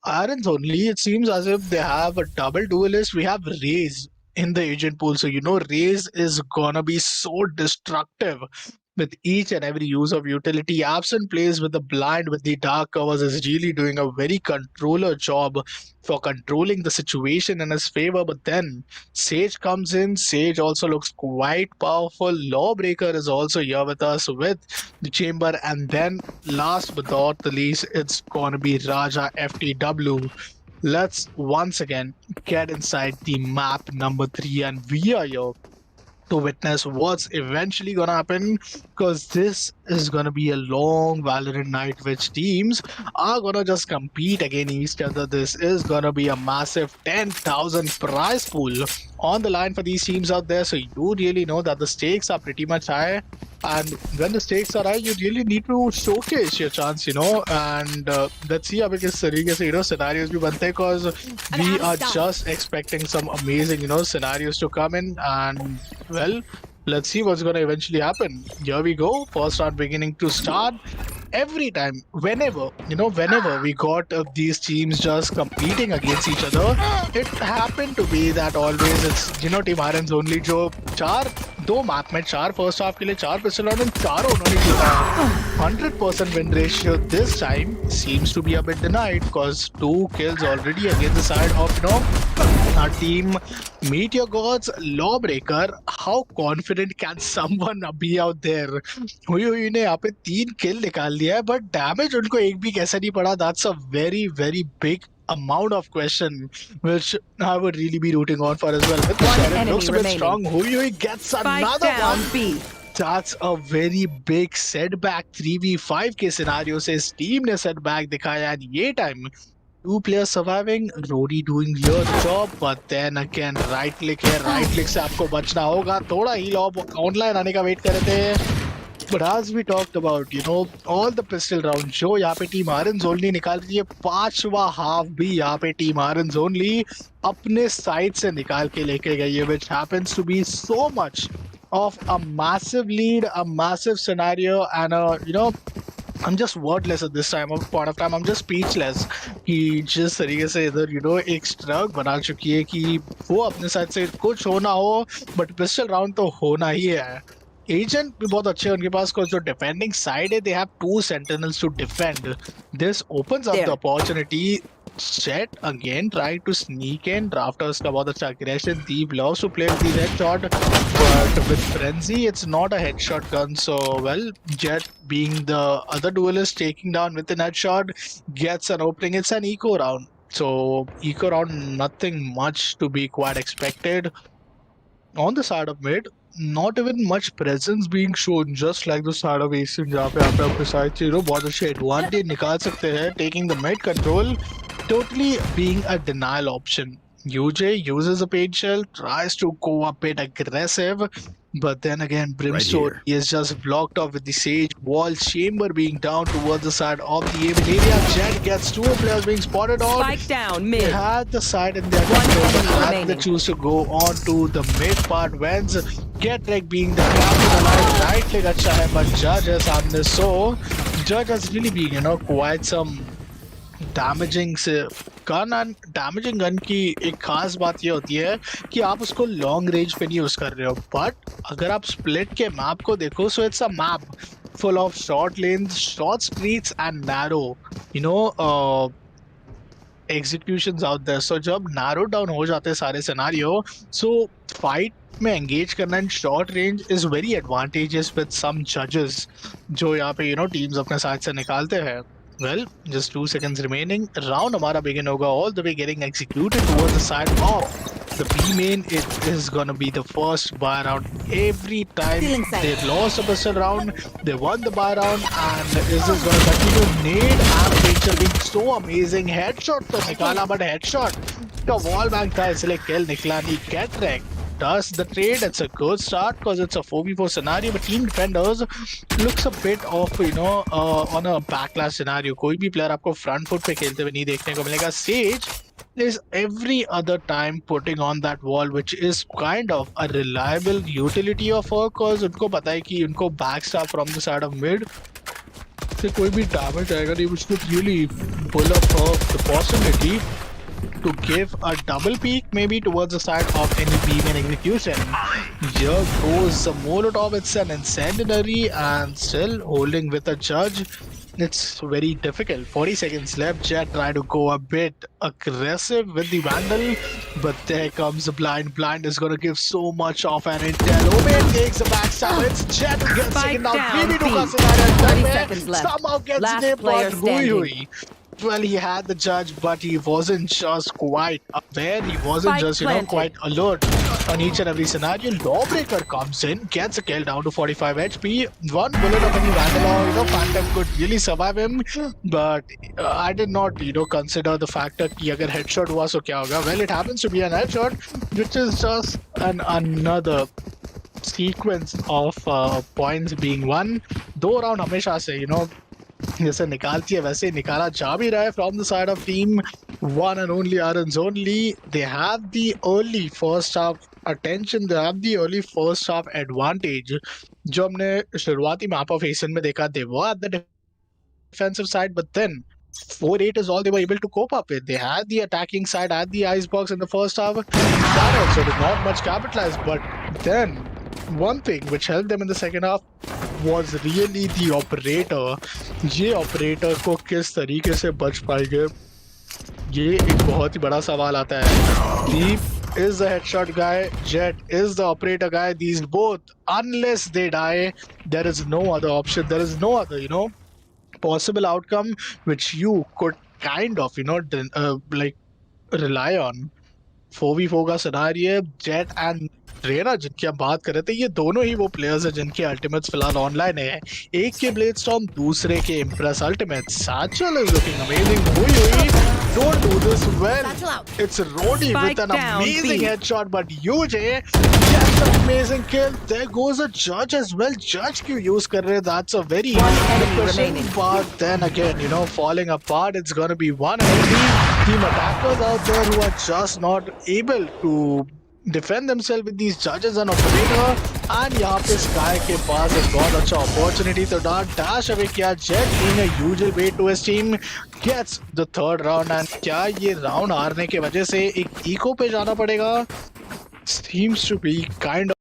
Irons only, it seems as if they have a double duelist. We have Raze in the agent pool, so Raze is gonna be so destructive with each and every use of utility. Absent plays with the blind, with the dark covers, is really doing a very controller job for controlling the situation in his favor. But then Sage comes in. Sage also looks quite powerful. Lawbreaker is also here with us with the chamber, and then last but not the least, it's gonna be Raja FTW. Let's once again get inside the map number 3, and we are here to witness what's eventually gonna happen, because this is gonna be a long Valorant night which teams are gonna just compete against each other. This is gonna be a massive 10,000 prize pool on the line for these teams out there, so you really know that the stakes are pretty much high, and when the stakes are high you really need to showcase your chance, and let's see अब किस तरीके से scenarios भी बनते हैं, because we are just expecting some amazing scenarios to come in, and well, let's see what's going to eventually happen. Here we go, first round beginning to start. Every time, whenever we got these teams just competing against each other, it happened to be that always it's team Irons only जो दो map में 4 first half के लिए 4 pistol round and चारों उन्होंने जीता. 100% win ratio this time seems to be a bit denied, because 2 kills already against the side of our team Meteor Gods. Lawbreaker, how confident can someone be out there? हुई ने यहाँ पे 3 किल निकाल लिया है, but डैमेज उनको एक भी कैसा नहीं पड़ा. That's a very very big amount of question which I would really be rooting on for as well. But the Sharon looks a bit strong. Hui gets another one. B. That's a very big setback. 3v5 के scenario से इस team ने setback दिखाया, and ये time 2 players surviving, Rodi doing your job, but then again right click है, right click से आपको बचना होगा. थोड़ा heal off online आने का wait कर रहे थे. But as we talked about, all the pistol rounds जो यहाँ पे टीम Irons only निकाल रही है, 5वां हाफ भी यहाँ पे टीम Irons only अपने साइड से निकाल के लेके गई है, which happens to be so much of a massive lead, a massive scenario, and a I'm just wordless at this point of time. I'm just speechless कि जिस तरीके से इधर एक स्ट्रग बना चुकी है कि वो अपने साइड से कुछ होना हो बट पिस्टल राउंड तो होना ही है. एजेंट भी बहुत अच्छे हैं उनके पास जो डिफेंडिंग साइड है. They have 2 sentinels to defend. This opens up the There. Opportunity. Jet again trying to sneak in. Rafters का बहुत अच्छा aggression. Deep loves to play with the headshot, but with Frenzy, it's not a headshot gun. So well, Jet being the other duelist taking down with an headshot gets an opening. It's an eco round. So eco round, nothing much to be quite expected. On the side of mid, not even much presence being shown, just like the side of Asian जहाँ पे आप अपने side से बहुत अच्छे advantage निकाल सकते हैं. Taking the mid control, totally being a denial option. UJ uses a paint shell, tries to go a bit aggressive, but then again, Brimstone is just blocked off with the Sage wall chamber being down towards the side of the aiming area. Jet gets 2 players being spotted on. Spike down They mid. had the side in their One control, but enemy had they remaining. choose to go on to the mid part. Wens get like being the captain alive, right leg अच्छा है, but Judge है सामने. So Judge has really been quite some damaging gun. And damaging gun की एक खास बात ये होती है कि आप उसको लॉन्ग रेंज पे नहीं यूज कर रहे हो, बट अगर आप स्प्लिट के मैप को देखो, so it's a map full of short lanes, short streets and narrow executions out there. So जब narrow down हो जाते हैं सारे scenario, so fight में engage करना in short range is very advantageous with some judges जो यहाँ पे teams अपने साइड से निकालते हैं. Well, just 2 seconds remaining. Round हमारा begin होगा, all the way getting executed towards the side of the B main. It is gonna be the first buy round every time. They lost a pistol round, they won the buy round, and is this gonna continue? Nade and picture being so amazing. Headshot तो निकाला, but headshot का wall bang था इसलिए kill निकला नहीं. Get wrecked. Does the trade. It's a good start because it's a 4v4 scenario, but team defenders looks a bit off on a backlash scenario. कोई भी player आपको front foot पे खेलते हुए नहीं देखने को मिलेगा. Sage is every other time putting on that wall, which is kind of a reliable utility of her because उनको पता है कि उनको backstab from the side of mid से कोई भी damage आएगा नहीं, which could really pull up the possibility to give a double peek maybe towards the side of any beam and execution. Here goes the Molotov. It's an incendiary and still holding with a judge. It's very difficult. 40 seconds left. Jet try to go a bit aggressive with the Vandal, but there comes the blind. Blind is going to give so much of an intel. Obey takes the backstab. It's Jet who gets taken down. 3v2 का scenario. 30 seconds left. Somehow gets Last it, player but standing. well, he had the judge, but he wasn't just quite aware. He wasn't Spike just, planted. quite alert on each and every scenario. Lawbreaker comes in, gets a kill down to 45 HP. One bullet of any Vandal, Phantom could really survive him, but I did not, consider the factor कि अगर headshot हुआ so क्या होगा. Well, it happens to be an headshot, which is just another sequence of points being won. 2 round हमेशा से, जैसे निकालती है वैसे निकाला जा भी रहा है from the side of team one and only Arons only. They have the early first half attention, they have the early first half advantage जो हमने शुरुआती map of Asian में देखा. They were at the defensive side, but then 4-8 is all they were able to cope up with. They had the attacking side, had the icebox in the first half. That also did not much capitalize, but then one thing which helped them in the second half was really the operator. ये operator को किस तरीके से बच पाएंगे, ये एक बहुत ही बड़ा सवाल आता है. Deep is the headshot guy, Jet is the operator guy. These both, unless they die, there is no other option. There is no other, possible outcome which you could kind of, like rely on. 4v4 का scenario, Jet and Raina जिनकी हम बात कर रहे थे, ये दोनों ही वो प्लेयर्स हैं जिनके अल्टीमेट्स फिलहाल ऑनलाइन है. एक के ब्लेड स्टॉर्म, दूसरे के impress ultimate. Satchel is looking amazing. हुई don't do this well. It's Rodi with an amazing headshot, but UJ gets an amazing kill. There goes a judge as well. Judge क्यों use कर रहे? That's a very interesting part. Then again, falling apart. It's gonna be one and only team attackers out there who are just not able to defend themselves with these judges and operator, and यहाँ पे sky के पास एक बहुत अच्छा opportunity तो dash away किया Jet being a usual way to his team gets the third round एंड क्या ये राउंड हारने की वजह से एक इको पे जाना पड़ेगा seems to be kind of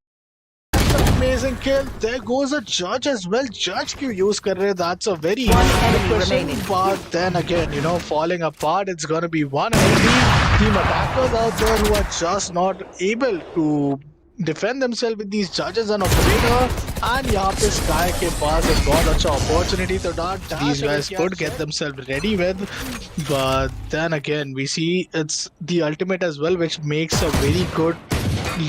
amazing kill. There goes a judge as well. Judge क्यों use कर रहे हैं? That's a very enemy good question. remaining. But then again, you know, falling apart, it's gonna be one enemy. Team attackers out there who are just not able to defend themselves with these judges and operator. And यहाँ पे Sky के पास एक बहुत अच्छा opportunity तो these guys could get themselves ready with. But then again, we see it's the ultimate as well, which makes a very good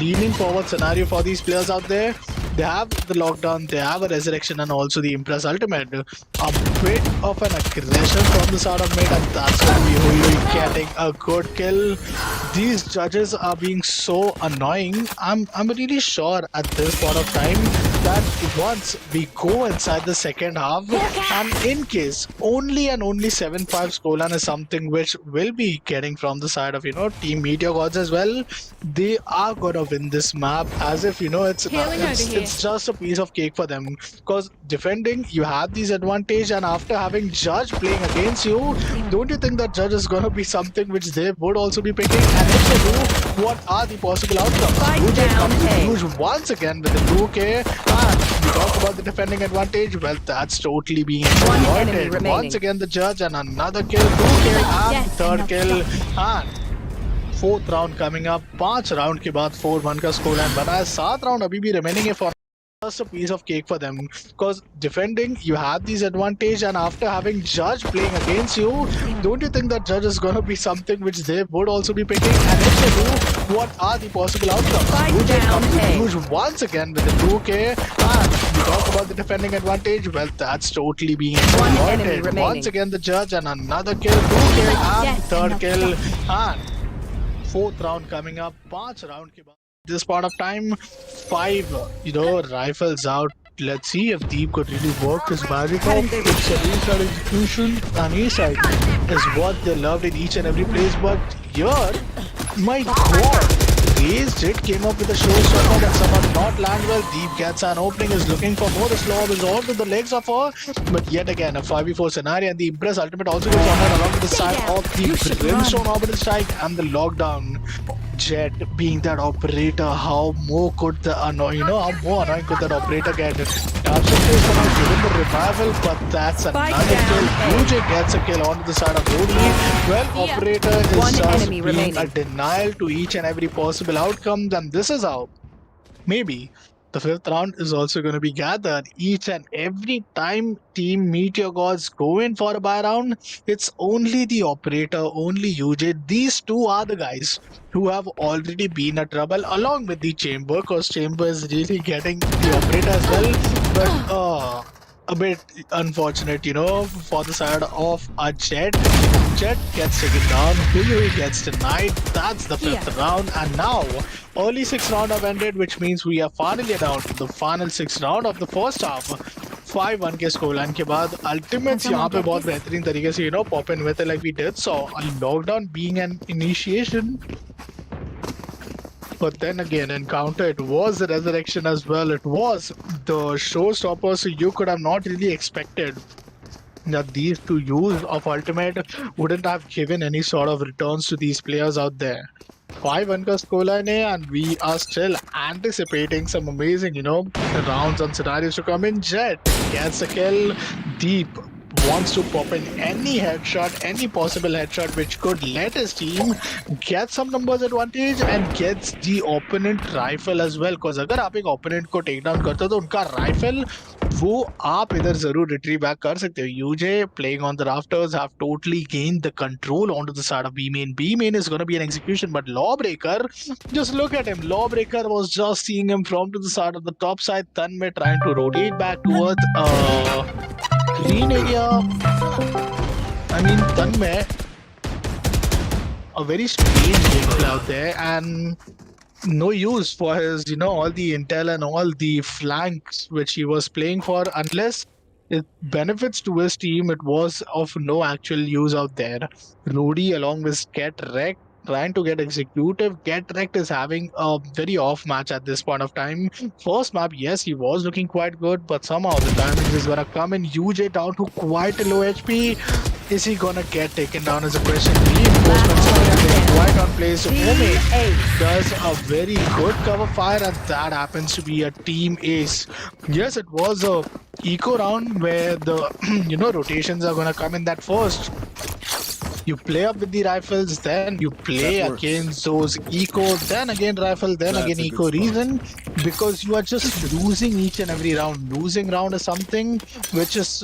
leaning forward scenario for these players out there. They have the lockdown, they have a resurrection, and also the impress ultimate. A bit of an aggression from the side of mid, and that's going to be Hui getting a good kill. These judges are being so annoying. I'm really sure at this point of time that once we go inside the second half, and in case only and only 7-5 scoreline is something which will be getting from the side of Team Meteor Gods as well. They are gonna win this map as if it's just a piece of cake for them, because defending you have these advantage, and after having Judge playing against you, don't you think that Judge is gonna be something which they would also be picking? And if they do, what are the possible outcomes? Huge once again with the 2K, and we talk about the defending advantage. Well, that's totally being exploited. Once again the Judge and another kill, 2K and third kill, and fourth round coming up. 5 round के बाद 4-1 का score line बना है. 7 round अभी भी remaining है for just a piece of cake for them, because defending you have these advantage, and after having Judge playing against you, don't you think that Judge is gonna be something which they would also be picking? And if they do, what are the possible outcomes? Huge once again with the 2K, and we talk about the defending advantage. Well, that's totally being exploited. Once again the Judge and another kill, 2K and third kill, and fourth round coming up. 5 round के बाद this part of time, 5 rifles out. Let's see if Deep could really work his magic out. It's a restart execution, and A-side is what they loved in each and every place. But here, my god, Raised it, came up with a showstopper that somehow not land well. Deep gets an opening, is looking for more. The slow is on to the legs of her, but yet again a 5v4 scenario, and the Impress ultimate also gets honored along with the side of the Brimstone orbital strike and the lockdown. Jet being that operator, how more could the how more annoying could that operator get? Target is somehow given the revival, but that's another kill. UJ gets a kill onto the side of Rodi. Well, operator is just being a denial to each and every possible outcome, and this is how maybe the 5th round is also going to be gathered. Each and every time Team Meteor Gods go in for a buy round, it's only the operator, only UJ. These two are the guys who have already been a trouble, along with the Chamber, because Chamber is really getting the operator as well. But a bit unfortunate, for the side of a Jet. Jet gets taken down, Hui gets denied. That's the 5th round, and now early 6th round have ended, which means we are finally down to the final 6th round of the first half. 5-1 के score line के बाद ultimates यहाँ पे बहुत बेहतरीन तरीके से pop इन हुए थे, like we did saw a lockdown being an initiation. But then again, encounter, it was the resurrection as well. It was the showstopper, so you could have not really expected that these two use of ultimate wouldn't have given any sort of returns to these players out there. 5-1 ka scoreline hai, and we are still anticipating some amazing, rounds and scenarios to come in. Jet gets a kill. Deep wants to pop in any headshot, any possible headshot which could let his team get some numbers advantage and gets the opponent rifle as well. Because अगर आप एक opponent को take down करते हो तो उनका rifle वो आप इधर जरूर retrieve back कर सकते हो. UJ playing on the rafters have totally gained the control onto the side of B main. B main is gonna be an execution, but Lawbreaker, just look at him. Lawbreaker was just seeing him from to the side of the top side. Tanmay trying to rotate back towards green area. I mean, Tanmay, a very strange gameplay out there, and no use for his, all the intel and all the flanks which he was playing for. Unless it benefits to his team, it was of no actual use out there. Rudy along with Sket wrecked trying to get executive. Get Wrecked is having a very off match at this point of time. First map, yes, he was looking quite good, but somehow the damage is gonna come in. UJ down to quite a low HP. Is he gonna get taken down is a question. Reinforcements are getting quite on place. Ome does a very good cover fire, and that happens to be a team ace. Yes, it was a eco round where the rotations are gonna come in that first. You play up with the rifles, then you play against those eco, then again rifle, then again eco. Reason because you are just losing each and every round. Losing round is something which is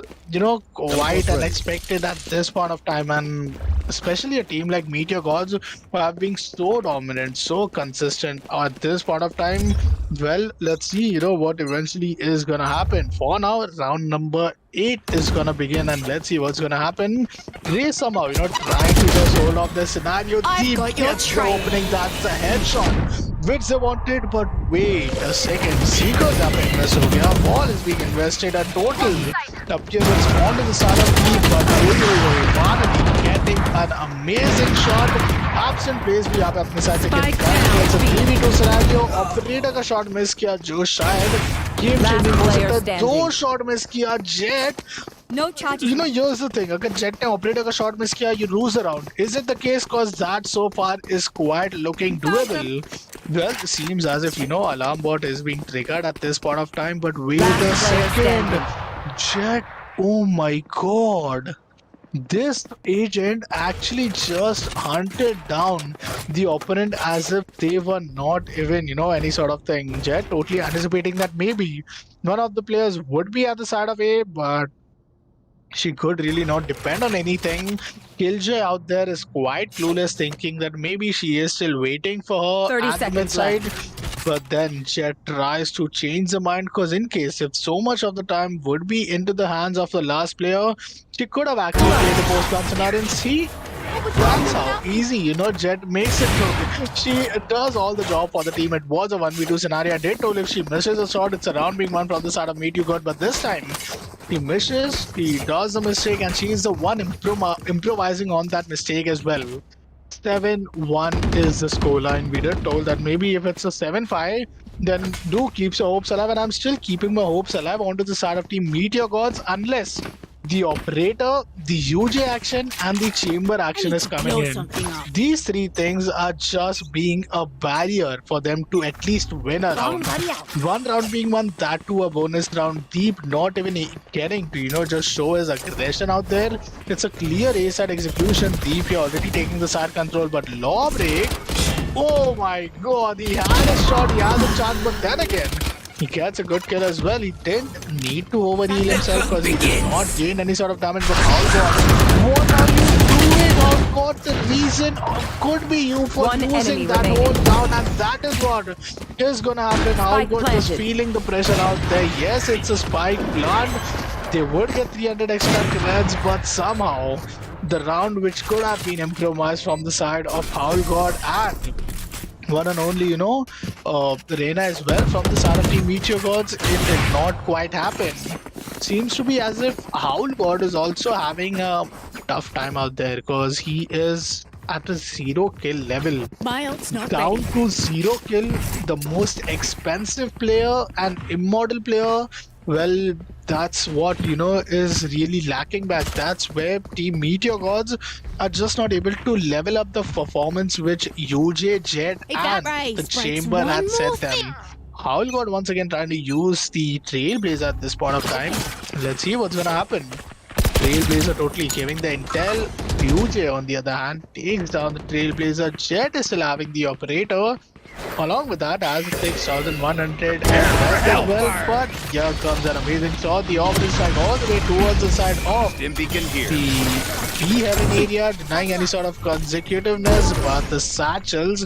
quite unexpected at this point of time, and especially a team like Meteor Gods who have been so dominant, so consistent at this point of time. Well, let's see what eventually is gonna happen. For now, round number 8 is gonna begin, and let's see what's gonna happen. Ray somehow trying to just hold off the scenario. Deep gets the opening. That's a headshot which they wanted, but wait a second. Seeker का miss हो गया. Ball is being invested a total appearance onto the side of Deep, but Vanity getting an amazing shot. Absent plays भी यहाँ पे अपने side से it's a 3v2 scenario. Operator का shot miss किया जो शायद गेम चेंजिंग हो सकता है. 2 shot miss किया Jet. No charges. Here's the thing. अगर Jet ने operator का shot miss किया, you lose the round. Is it the case? Cause that so far is quite looking doable. Well, it seems as if alarm bot is being triggered at this point of time. But wait a second, Jet. Oh my God. This agent actually just hunted down the opponent as if they were not even, any sort of thing. Jet totally anticipating that maybe one of the players would be at the side of A, but she could really not depend on anything. KHELA out there is quite clueless, thinking that maybe she is still waiting for her at the mid side. But then Jet tries to change the mind, because in case if so much of the time would be into the hands of the last player, she could have actually played the post-plant scenario. And see, that's how easy, Jet makes it look. She does all the job for the team. It was a 1v2 scenario. I did told if she misses a shot, it's a round being won from the side of Meteor God. But this time, he misses, he does a mistake, and she's the one improvising on that mistake as well. 7-1 is the scoreline. We did told that maybe if it's a 7-5, then do keep your hopes alive, and I'm still keeping my hopes alive onto the side of Team Meteor Gods, unless the operator, the UJ action, and the chamber action is coming in. These 3 things are just being a barrier for them to at least win a round. One round being won, that too a bonus round. Deep not even getting to just show his aggression out there. It's a clear A side execution. Deep here already taking the side control, but law break. Oh my God, he had a shot, he has a chance, but then again, he gets a good kill as well. He didn't need to overheal himself because he did not gain any sort of damage. But what are you doing? What the reason could be you for losing that whole round, and that is what is gonna happen. Halgod is feeling the pressure out there. Yes, it's a spike plant. They would get 300 extra credits, but somehow the round which could have been improvised from the side of Halgod and one and only, Reina as well from the side of Team Meteor Gods, it did not quite happen. Seems to be as if Halgod is also having a tough time out there, because he is at a 0 kill level. Down to 0 kill, the most expensive player and Immortal player. Well, that's what is really lacking back. That's where Team Meteor Gods are just not able to level up the performance which UJ, Jet, and the chamber had set them. Halgod once again trying to use the Trailblazer at this point of time. Let's see what's gonna happen. Trailblazer totally giving the intel. UJ on the other hand takes down the Trailblazer. Jet is still having the operator. Along with that, as it takes 1100 as well, but here comes an amazing shot. The orb is like all the way towards the side of the B-heaven area, denying any sort of consecutiveness, but the satchels,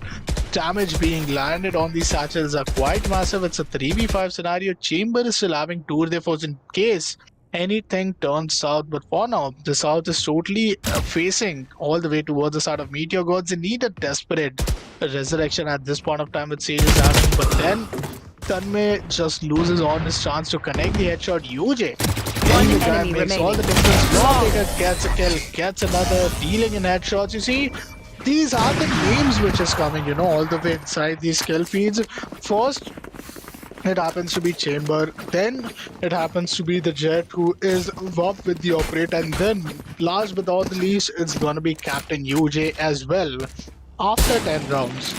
damage being landed on these satchels are quite massive. It's a 3v5 scenario. Chamber is still having tour their force in case anything turns south, but for now the south is totally facing all the way towards the side of Meteor Gods. They need a desperate resurrection at this point of time with Sage is happening, but then Tanmay just loses on his chance to connect the headshot. UJ makes all the difference. Lawbreaker gets a kill, gets another, dealing in headshots. You see, these are the names which is coming, you know, all the way inside these skill feeds. First, it happens to be Chamber, then it happens to be the Jet who is up with the operator, and then last but not the least, it's gonna be Captain UJ as well. After 10 rounds,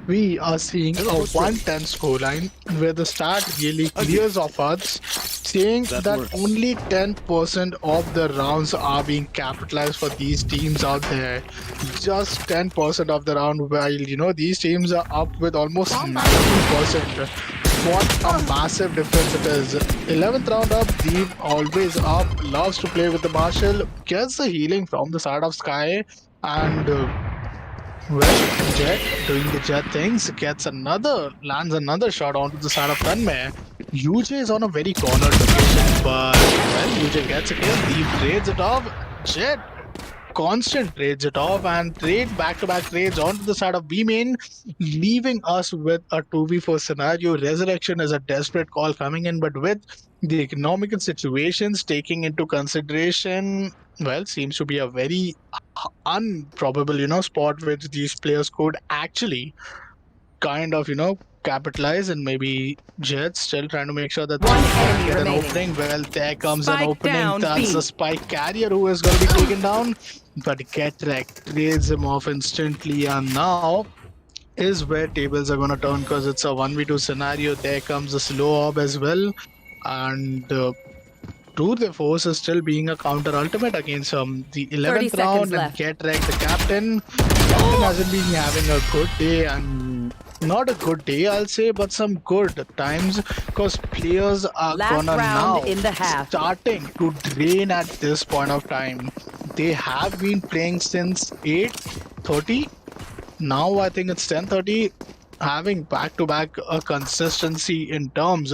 we are seeing a 110 scoreline where the start really clears of us, saying that only 10% of the rounds are being capitalized for these teams out there. Just 10% of the round, while you know these teams are up with almost 90%. What a massive difference it is. 11th round up, Deep always up, loves to play with the Marshall, gets the healing from the side of Sky, and well, Jet doing the Jet things, lands another shot onto the side of Tanmay. UJ is on a very cornered location, but well, UJ gets a kill, Deep trades it off, Jet constant trades it off and trade back-to-back trades onto the side of B main, leaving us with a 2v4 scenario. Resurrection is a desperate call coming in, but with the economical situations taking into consideration, well, seems to be a very unprobable, you know, spot which these players could actually kind of, you know, capitalize, and maybe Jets still trying to make sure that One they enemy get an remaining. opening. Well, there comes an Spike opening. down That's B. the Spike carrier who is going to be taken down, but Getrek trades him off instantly, and now is where tables are going to turn because it's a 1v2 scenario. There comes the slow orb as well, and Tour de Force is still being a counter ultimate against the 30 11th seconds round, and left. Getrek, the captain. Captain hasn't been having a good day, and not a good day, I'll say, but some good times because players are Last gonna round now in the half. starting to drain at this point of time. They have been playing since 8:30. Now I think it's 10:30. Having back-to-back consistency in terms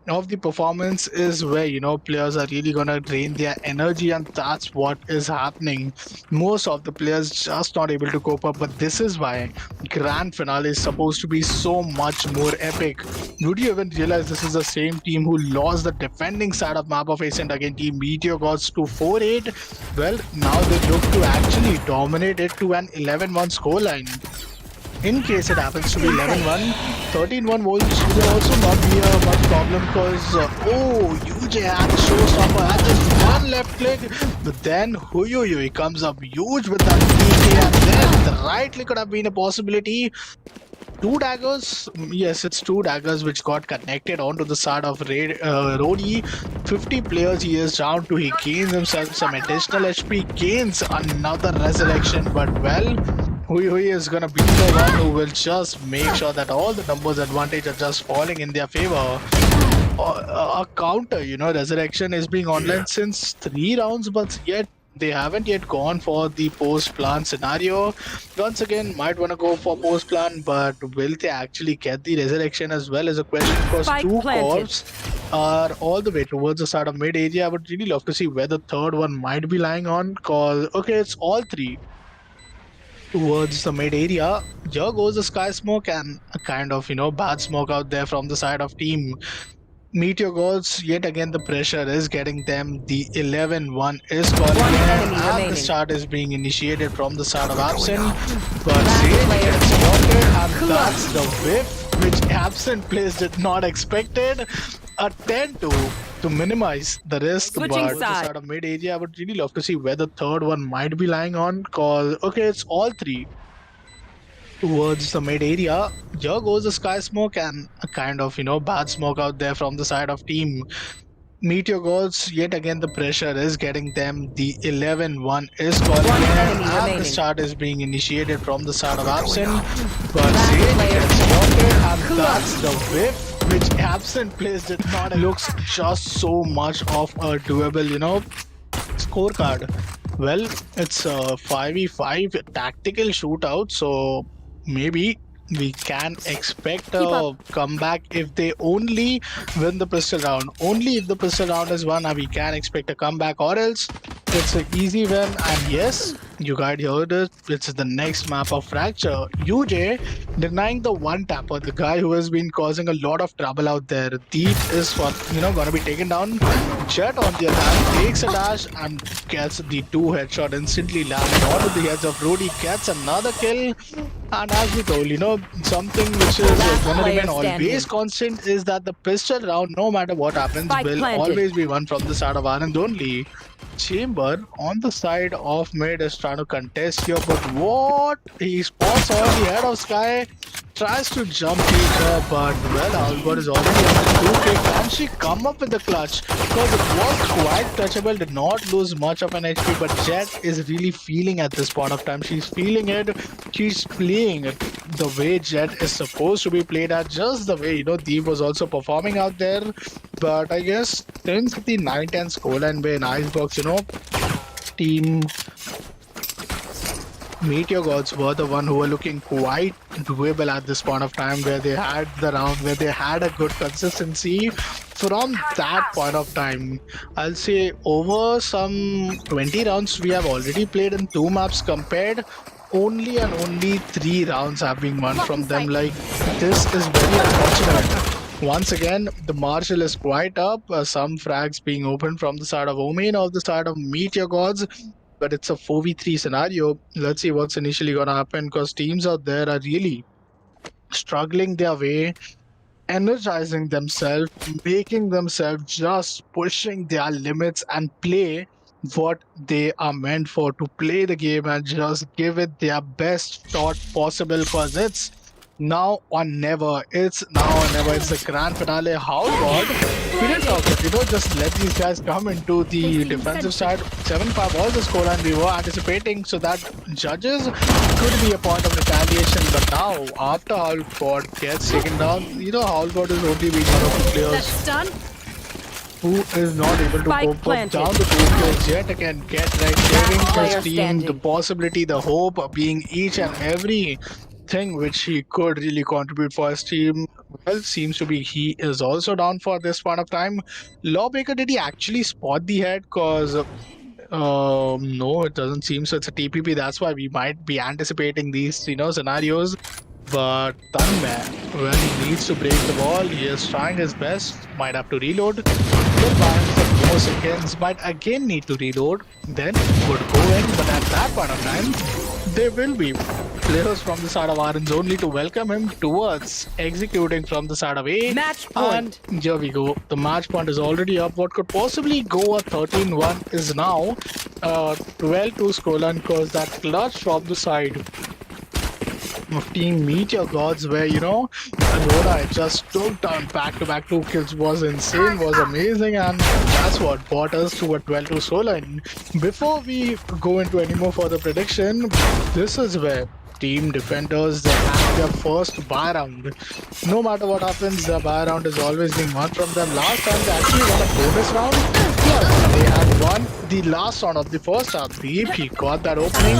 of the performance is where, you know, players are really gonna drain their energy, and that's what is happening. Most of the players just not able to cope up, but this is why grand finale is supposed to be so much more epic. Would you even realize this is the same team who lost the defending side of map of Ascent against Team Meteor Gods to 4-8? Well, now they look to actually dominate it to an 11-1 scoreline. In case it happens to be 11-1, 13-1 will also not be a much problem because UJ had the showstopper, had just one left click, but then Huyuyu comes up huge with that PK, and then the right click could have been a possibility. Two daggers, yes, it's two daggers which got connected onto the side of Rodi. 50 players he is down to. He gains himself some additional HP, gains another resurrection, but well, Hui is gonna be the one who will just make sure that all the numbers advantage are just falling in their favor. A counter, you know, resurrection is being online since 3 rounds, but yet they haven't yet gone for the post-plan scenario. Once again, might want to go for post-plan, but will they actually get the resurrection as well is a question, because Spike two planted. corps are all the way towards the side of mid area. I would really love to see where the third one might be lying on, because okay, it's all three towards the mid area. Here goes the sky smoke and a kind of, you know, bad smoke out there from the side of team Meteor Gods. Yet again, the pressure is getting them. The 11-1 is calling One in, enemy and remaining. the start is being initiated from the side of Absent. But Last Sage player gets spotted, and Cool. that's the whiff which Absent players did not expected. A 10-2 to minimize the risk. Switching But the side. side of mid area, I would really love to see where the third one might be lying on. Cause okay, it's all three towards the mid area. Here goes the sky smoke and a kind of, you know, bad smoke out there from the side of team Meteor Gods. Yet again, the pressure is getting them. The 11-1 is calling One in, enemy and remaining. the start is being initiated from the side of Absent. But Last Sage player gets spotted, and Cool. that's the whiff which Absent plays did not. Looks just so much of a doable, you know, scorecard. Well, it's a 5v5 tactical shootout, so maybe we can expect Keep a up. comeback if they only win the pistol round. Only if the pistol round is won, we can expect a comeback, or else it's an easy win. And yes, You guys heard it. It's the next map of Fracture. UJ denying the one tapper, the guy who has been causing a lot of trouble out there. Deep is for gonna be taken down. Jet on the attack takes a dash and gets the two headshot instantly landing onto the heads of Rudy. Gets another kill. And as we told, something which is gonna player remain always standing. constant is that the pistol round, no matter what happens, Spike will planted. always be won from the side of Anand only. Chamber on the side of mid is trying to contest here, but what? He spots on the head of Sky, tries to jump here, but well, Albert is already on the 2K. Can she come up with the clutch? Because it was quite touchable, did not lose much of an HP, but Jet is really feeling at this point of time. She's feeling it. She's playing it the way Jet is supposed to be played at, just the way, Deep was also performing out there. But I guess since the 9-10 scoreline by an Icebox, team Meteor Gods were the one who were looking quite doable at this point of time, where they had the round, where they had a good consistency. From that point of time, I'll say over some 20 rounds we have already played in 2 maps compared. Only and only 3 rounds have been won from them. Like, this is very unfortunate. Once again, the marshal is quite up. Some frags being opened from the side of Omen or the side of Meteor Gods. But it's a 4v3 scenario. Let's see what's initially going to happen, because teams out there are really struggling their way, energizing themselves, making themselves just pushing their limits and play what they are meant for, to play the game and just give it their best shot possible, because it's now or never. It's now or never. It's the grand finale. How God? We didn't talk it. Just let these guys come into the defensive side. 7-5 was the score, and we were anticipating so that judges could be a point of retaliation. But now, after Howl God gets taken down, Howl God is only being one of the players That's done. who is not able to Spike cope up planted. down the 2 players yet again. Get right, giving player his team standing. the possibility, the hope of being each and every thing which he could really contribute for his team. Well, seems to be he is also down for this point of time. Lawbreaker, did he actually spot the head? Because no, it doesn't seem so. It's a TPP. That's why we might be anticipating these scenarios. But Tanmay, well, he needs to break the wall. He is trying his best. Might have to reload. Will buy some more seconds. Might again need to reload. Then would go in. But at that point of time, there will be players from the side of Arons only to welcome him towards executing from the side of A. Match point. And here we go. The match point is already up. What could possibly go a 13-1 is now 12-2 scoreline, because that clutch from the side of Team Meteor Gods, where Aurora just took down back-to-back 2 kills, was insane, was amazing, and that's what brought us to a 12-2 scoreline. Before we go into any more further prediction, this is where Team Defenders, they have their first buy round. No matter what happens, the buy round is always being won from them. Last time they actually won a bonus round. Yes, they had won the last round of the first half. Deep, he got that opening.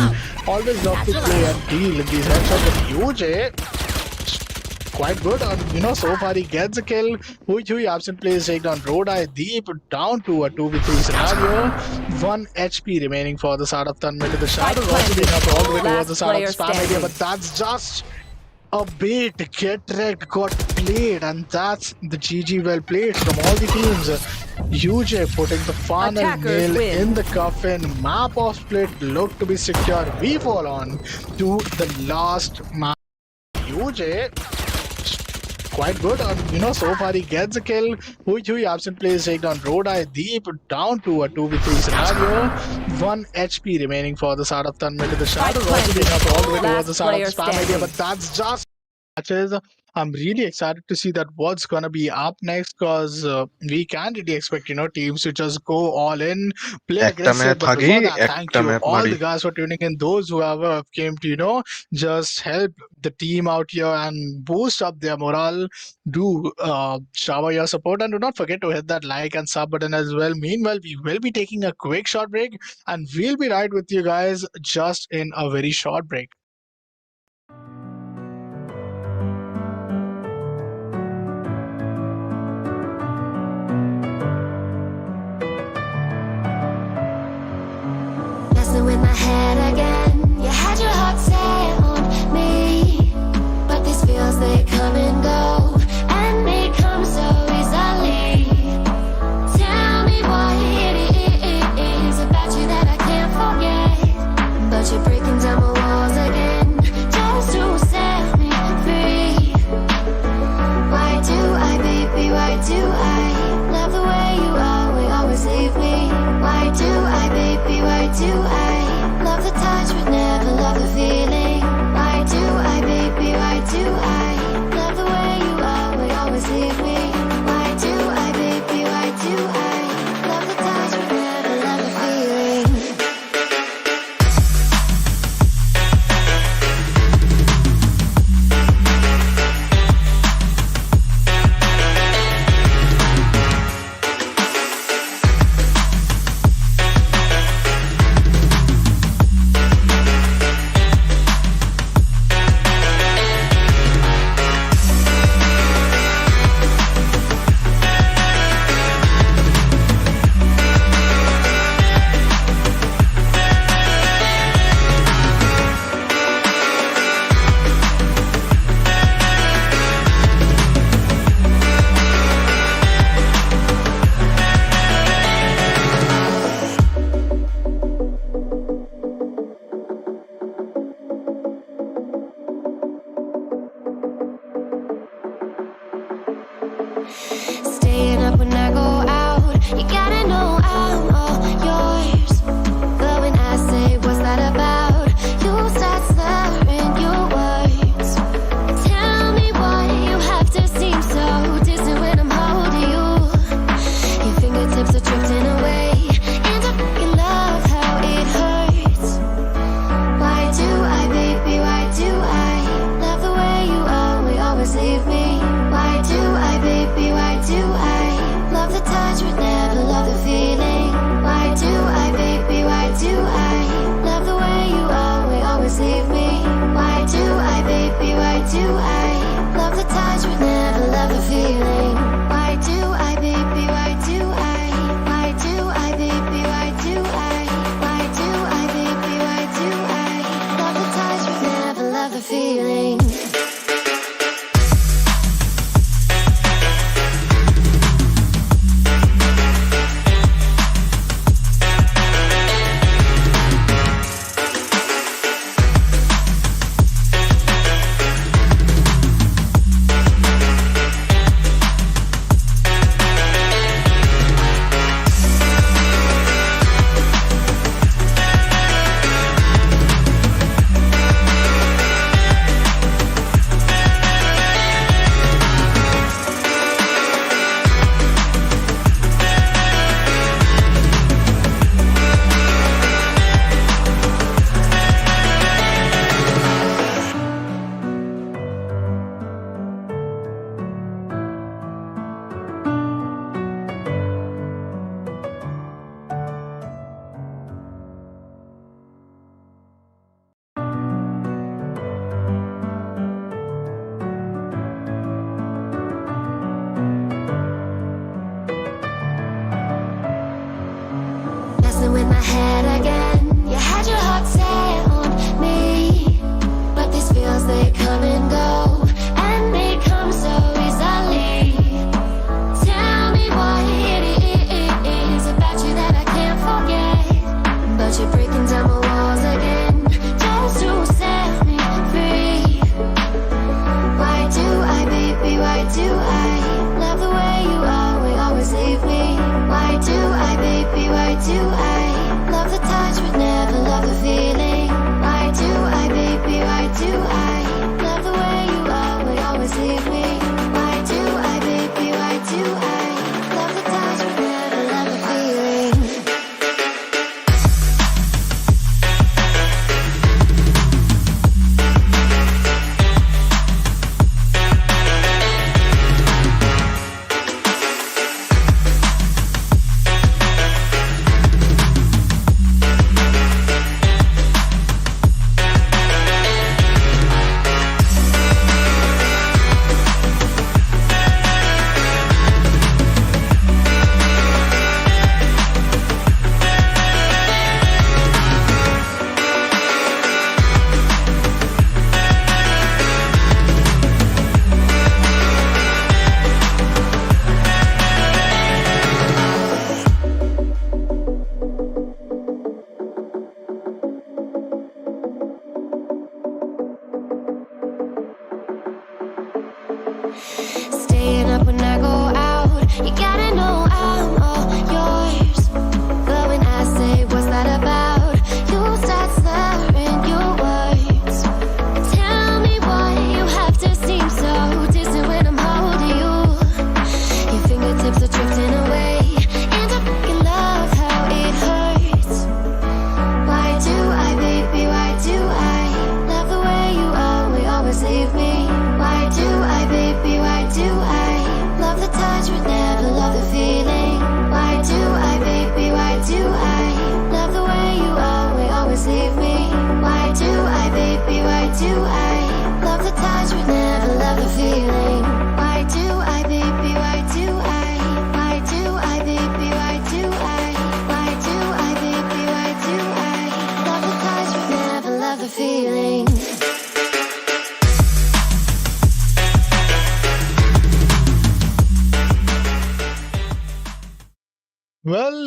Always love to play and deal in these headshots. But UJ, quite good. And so far he gets a kill. Hui absent plays take down Rodai. Deep down to a 2v3 scenario. 1 HP remaining for the side of Tanmay. The shadow also being up all the way towards the side of Spam area, but that's just a bait. Get wrecked, got played, and that's the GG well played from all the teams. UJ putting the final Attackers nail win. in the coffin. Map of split look to be secure. We fall on to the last map. UJ, quite good. And so far he gets a kill. Hui absent plays take down Rodai. Deep down to a 2v3 scenario. 1 HP remaining for the side of Tanmay. The shadow also being up all the way towards the side of Spam area, but that's just matches. I'm really excited to see that what's gonna be up next, because we can really expect teams to just go all in, play aggressive. But before that, thank you all the guys for tuning in. Those who have came to just help the team out here and boost up their morale. Do shower your support, and do not forget to hit that like and sub button as well. Meanwhile, we will be taking a quick short break, and we'll be right with you guys just in a very short break. Messing with my head again. do I love the touch but never love the feeling? Why do I, baby, why do I love the way you always leave me? Why do I, baby, why do I love the touch but never love the feeling? Staying up when I go out, you gotta know I'm all yours. But when I say what's that about, you start slurring your words. Tell me why you have to seem so distant when I'm holding you. Your fingertips are drifting away, and I fucking love how it hurts. Why do I, baby, why do I love the way you always leave me? Why do I, baby, why do I love the touch but never love the feeling? Why do I, baby, why do I love the way you always leave me? Why do I, baby, why do I love the touch but never love the feeling? Why do I, baby, why do I? Why do I, baby, why do I? Why do I, baby, why do I love the touch but never love the feeling? Messing with my head again. You had your heart set on me, but these feels, they come and go, and they come so easily. Tell me what it is about you that I can't forget, but you're breaking down my walls again just to set me free. Why do I, baby, why do I love the way you always leave me? Why do I, baby, why do I love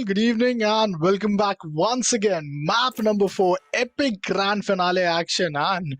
Well, good evening and welcome back once again. Map number 4, epic grand finale action, and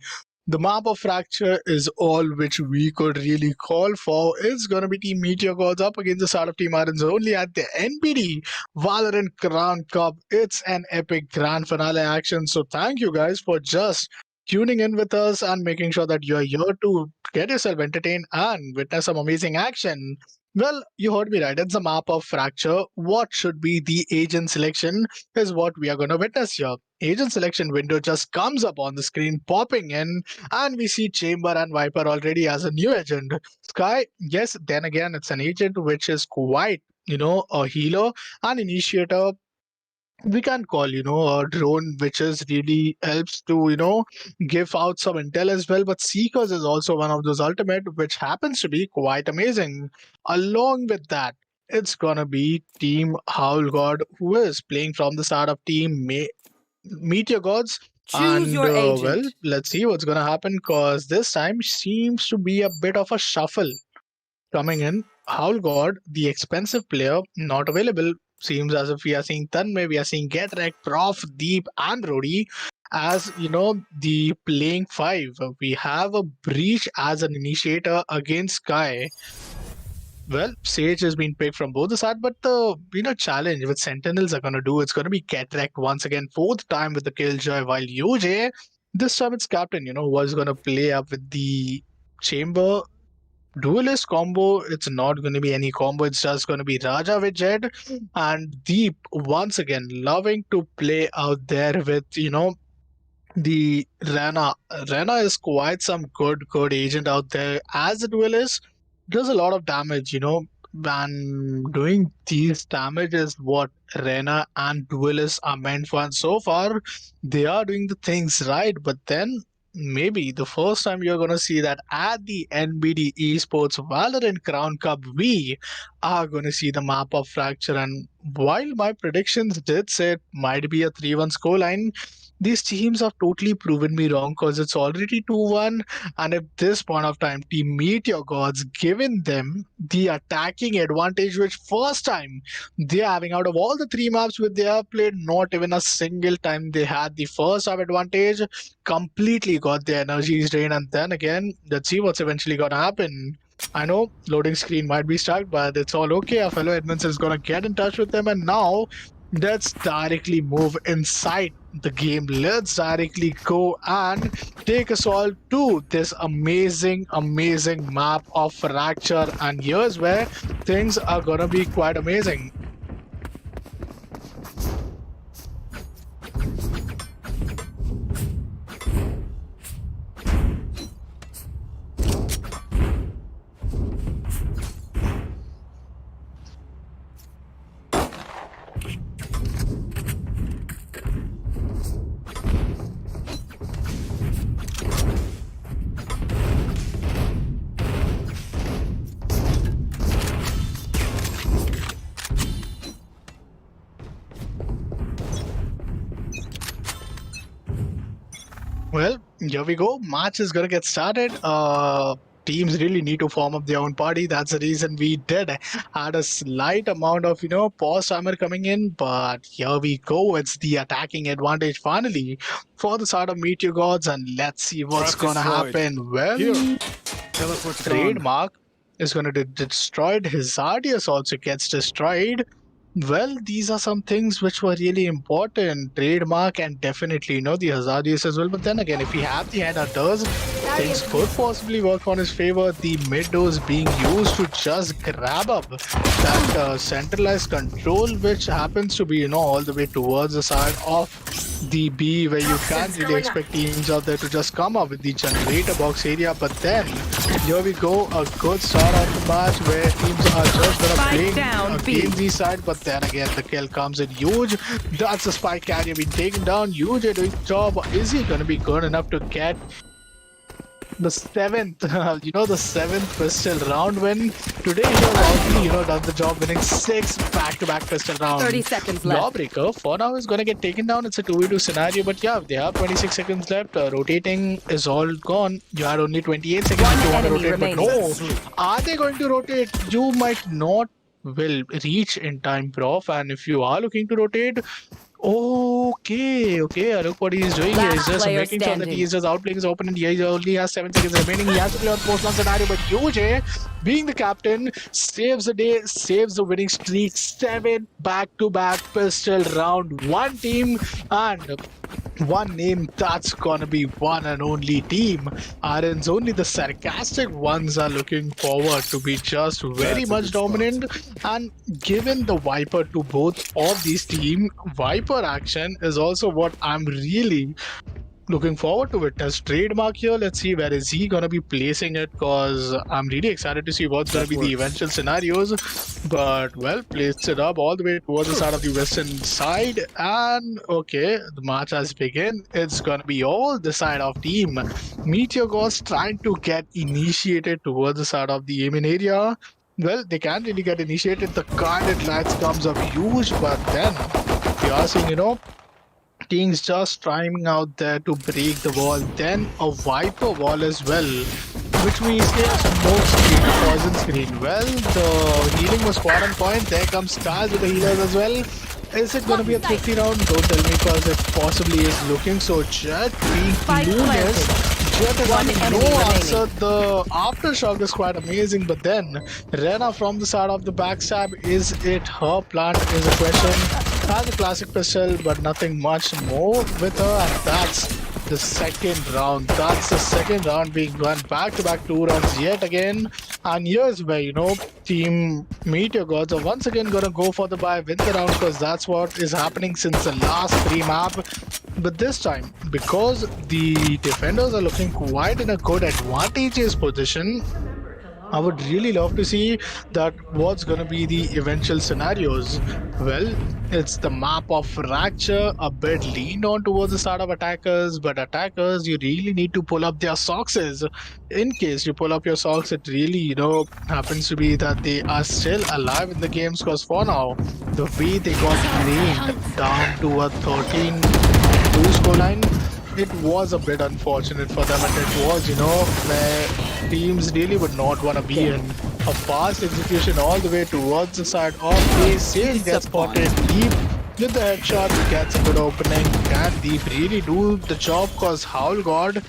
the map of fracture is all which we could really call for. It's gonna be Team Meteor Gods up against the start of Team Iron's only at the Nbd Valorant Crown Cup. It's an epic grand finale action. So thank you guys for just tuning in with us and making sure that you're here to get yourself entertained and witness some amazing action. Well, you heard me right. It's a map of fracture. What should be the agent selection is what we are going to witness here. Agent selection window just comes up on the screen, popping in, and we see Chamber and Viper already as a new agent. Sky, yes, then again, it's an agent which is quite, a healer and initiator. We can call a drone which is really helps to give out some intel as well, but Seekers is also one of those ultimate which happens to be quite amazing. Along with that, it's gonna be Team Howl God, who is playing from the start of Team Meteor Gods. Choose And your agent. well, let's see what's gonna happen, because this time seems to be a bit of a shuffle coming in. Howl God, the expensive player, not available. Seems as if we are seeing Tanmay, we are seeing Getrek, Prof, Deep, and Rodi as the playing five. We have a Breach as an initiator against Sky. Well, Sage has been picked from both the sides, but the challenge with Sentinels are gonna do, it's gonna be Getrek once again, fourth time with the Killjoy, while UJ, this time it's Captain, was gonna play up with the Chamber. Duelist combo, it's not going to be any combo, it's just going to be Raja with Jed, and Deep once again loving to play out there with the Rena. Rena is quite some good agent out there as a duelist. Does a lot of damage, and doing these damage is what Rena and duelists are meant for, and so far they are doing the things right. But then maybe the first time you're going to see that at the Nbd Esports Valorant Crown Cup, we are going to see the map of fracture. And while my predictions did say it might be a 3-1 scoreline, these teams have totally proven me wrong, because it's already 2-1. And at this point of time, Team Meteor Gods given them the attacking advantage, which first time they're having out of all the 3 maps which they have played, not even a single time they had the first half advantage. Completely got their energies drained, and then again, let's see what's eventually gonna happen. I know loading screen might be stuck, but it's all okay. Our fellow admins is gonna get in touch with them, and now let's directly move inside the game. Let's directly go and take us all to this amazing map of fracture, and here's where things are gonna be quite amazing. Well, here we go. Match is gonna get started. Teams really need to form up their own party. That's the reason we did had a slight amount of pause timer coming in, but here we go. It's the attacking advantage finally for the side of Meteor Gods, and let's see what's Trap gonna destroyed. happen. Well, Here. Tell us what's going on. trademark is gonna get destroyed. His Zardius also gets destroyed. Well, these are some things which were really important. Trademark and definitely, the Hazardous as well. But then again, if he had the head hunters, things could possibly work on his favor. The mid dose being used to just grab up that centralized control, which happens to be, all the way towards the side of the B, where you can't really expect teams out there to just come up with the generator box area. But then, here we go, a good start of the match where teams are just gonna Spike play down, B. against the side. But then again, the kill comes in huge. That's the spike carrier being taken down. Huge doing job. Is he gonna be good enough to get the 7th, the 7th pistol round win? Today he has already, done the job, winning 6 back-to-back pistol rounds. 30 seconds left. Lawbreaker for now is gonna get taken down. It's a 2v2 scenario, but yeah, they have 26 seconds left. Rotating is all gone. You had only 28 seconds if you want to enemy rotate, but no. remaining. Are they going to rotate? You might not will reach in time, Prof. And if you are looking to rotate, okay, look what he's doing here. He's Last just player making sure that standing. he's just outplaying his opponent. Yeah, he only has 7 seconds remaining. He has to play on post-long scenario, but UJ, being the captain, saves the day, saves the winning streak. 7 back-to-back pistol round. One team and one name, that's gonna be one and only team. RN's only the sarcastic ones are looking forward to be just very That's a much good spot. dominant. And given the Viper to both of these teams, Viper action is also what I'm really looking forward to. It as trademark here. Let's see where is he gonna be placing it, because I'm really excited to see what's gonna That be the works. eventual scenarios. But well, placed it up all the way towards the side of the western side, and okay, the match has begun. It's gonna be all the side of team Meteor Ghost trying to get initiated towards the side of the aiming area. Well, they can't really get initiated. The carded lights comes up huge, but then you are seeing, teams just trying out there to break the wall. Then a Viper wall as well, which means they have smoke screen, a poison screen. Well, the healing was quite on point. There comes Stars with the healers as well. Is it going to be a 50 round? Don't tell me, because it possibly is looking so. Jet being Spike clueless. Jet is One having enemy no remaining. answer. The aftershock is quite amazing, but then Rena from the side of the backstab, is it her plant is a question. Has a classic pistol, but nothing much more with her, and that's the second round. That's the second round being won. Back-to-back 2 rounds yet again. And here's where, Team Meteor Gods are once again gonna go for the buy, win the round, because that's what is happening since the last 3 map. But this time, because the defenders are looking quite in a good advantageous position, I would really love to see that what's going to be the eventual scenarios. Well, it's the map of fracture, a bit leaned on towards the side of attackers, but attackers, you really need to pull up their socks. In case you pull up your socks, it really, happens to be that they are still alive in the games, because for now, the way they got ranked down to a 13-2 scoreline, it was a bit unfortunate for them, and it was, where teams really would not want to be in. A fast execution all the way towards the side of A. Sage gets spotted deep with the headshot, gets a good opening. Can Deep really do the job? Because Howl God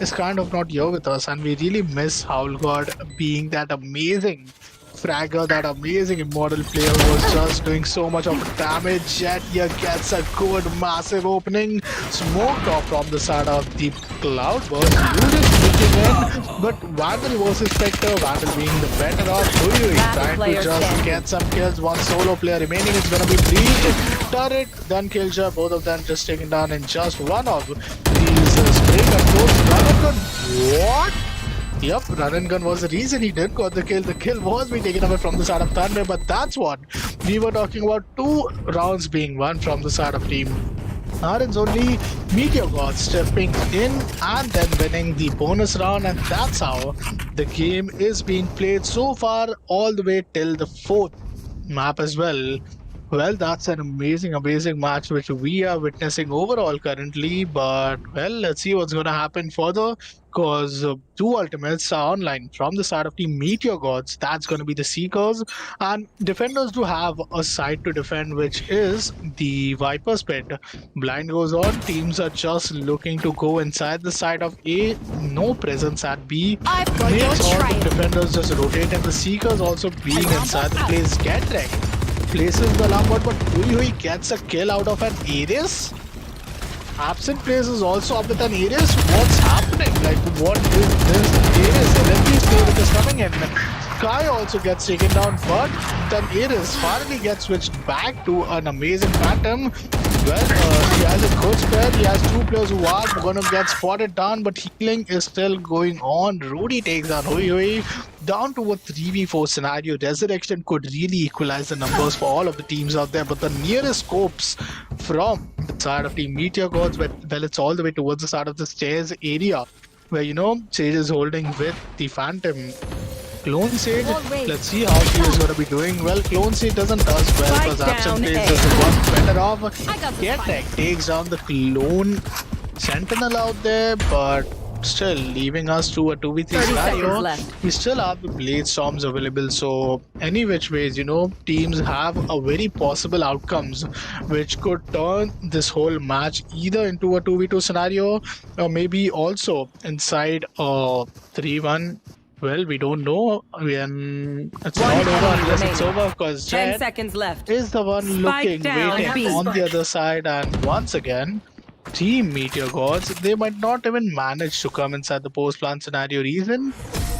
is kind of not here with us, and we really miss Howl God being that amazing fragger, that amazing Immortal player who was just doing so much of damage. Yet here gets a good massive opening. Smoked off from the side of the Cloudburst. Unit sneaking in, but Vandal versus Spectre. Vandal being the better of Huyu, Last trying to player just standing. get some kills. One solo player remaining. It's gonna be Breach, Turret, then Killjoy. Both of them just taken down in just one of these spray controls. What? Yep, run and gun was the reason he did got the kill. The kill was being taken away from the side of Thunder, but that's what we were talking about. 2 rounds being won from the side of team RN's only. Meteor God stepping in and then winning the bonus round, and that's how the game is being played so far, all the way till the 4th map as well. Well, that's an amazing match which we are witnessing overall currently. But well, let's see what's going to happen further, because 2 ultimates are online from the side of Team Meteor Gods. That's going to be the Seekers, and defenders do have a side to defend, which is the Viper's Pit. Blind goes on. Teams are just looking to go inside the side of A. No presence at B. I've got your Makes all the trail. defenders just rotate, and the Seekers also being inside the place get wrecked. Places the alarm bot, but Hui gets a kill out of an Ares. Absent places also up with an Ares. What's happening? Like, what is this Ares? LMP's favorite is coming in. Sky also gets taken down, but then Ares finally gets switched back to an amazing Phantom. Well, he has a good spare. He has 2 players who are going to get spotted down, but healing is still going on. Rudy takes down Hui down to a 3v4 scenario. Resurrection could really equalize the numbers for all of the teams out there, but the nearest scopes from the side of Team Meteor Gods, well, it's all the way towards the side of the stairs area, where, Sage is holding with the Phantom. Clone Sage, let's see how she is going to be doing. Well, Clone Sage doesn't does well, Spike because Absent down Sage A. is the one better I off. got the Get spike. takes down the Clone Sentinel out there, but still leaving us to a 2v3 30 scenario. seconds left. We still have the blade storms available, so any which ways, teams have a very possible outcomes which could turn this whole match either into a 2v2 scenario or maybe also inside a 3-1. Well, we don't know when it's One not over enemy unless it's remaining. over, because 10 Jet seconds left. is the one Spike looking, down, waiting B. on the other side, and once again, Team Meteor Gods, they might not even manage to come inside the post-plant scenario. Reason?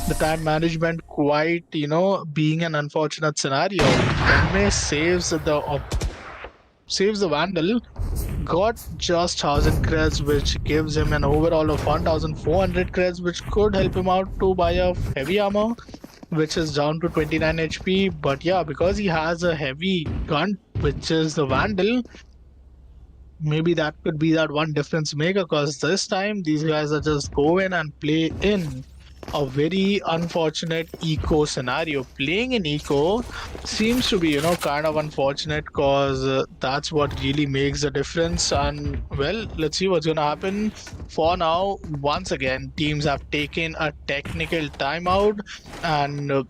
The time management quite, being an unfortunate scenario. Denme saves the Vandal, got just 1000 creds, which gives him an overall of 1400 creds, which could help him out to buy a heavy armor, which is down to 29 HP. But yeah, because he has a heavy gun, which is the Vandal, maybe that could be that one difference maker, because this time these guys are just go in and play in a very unfortunate eco scenario. Playing in eco seems to be, kind of unfortunate, because that's what really makes the difference. And well, let's see what's gonna happen. For now, once again, teams have taken a technical timeout, and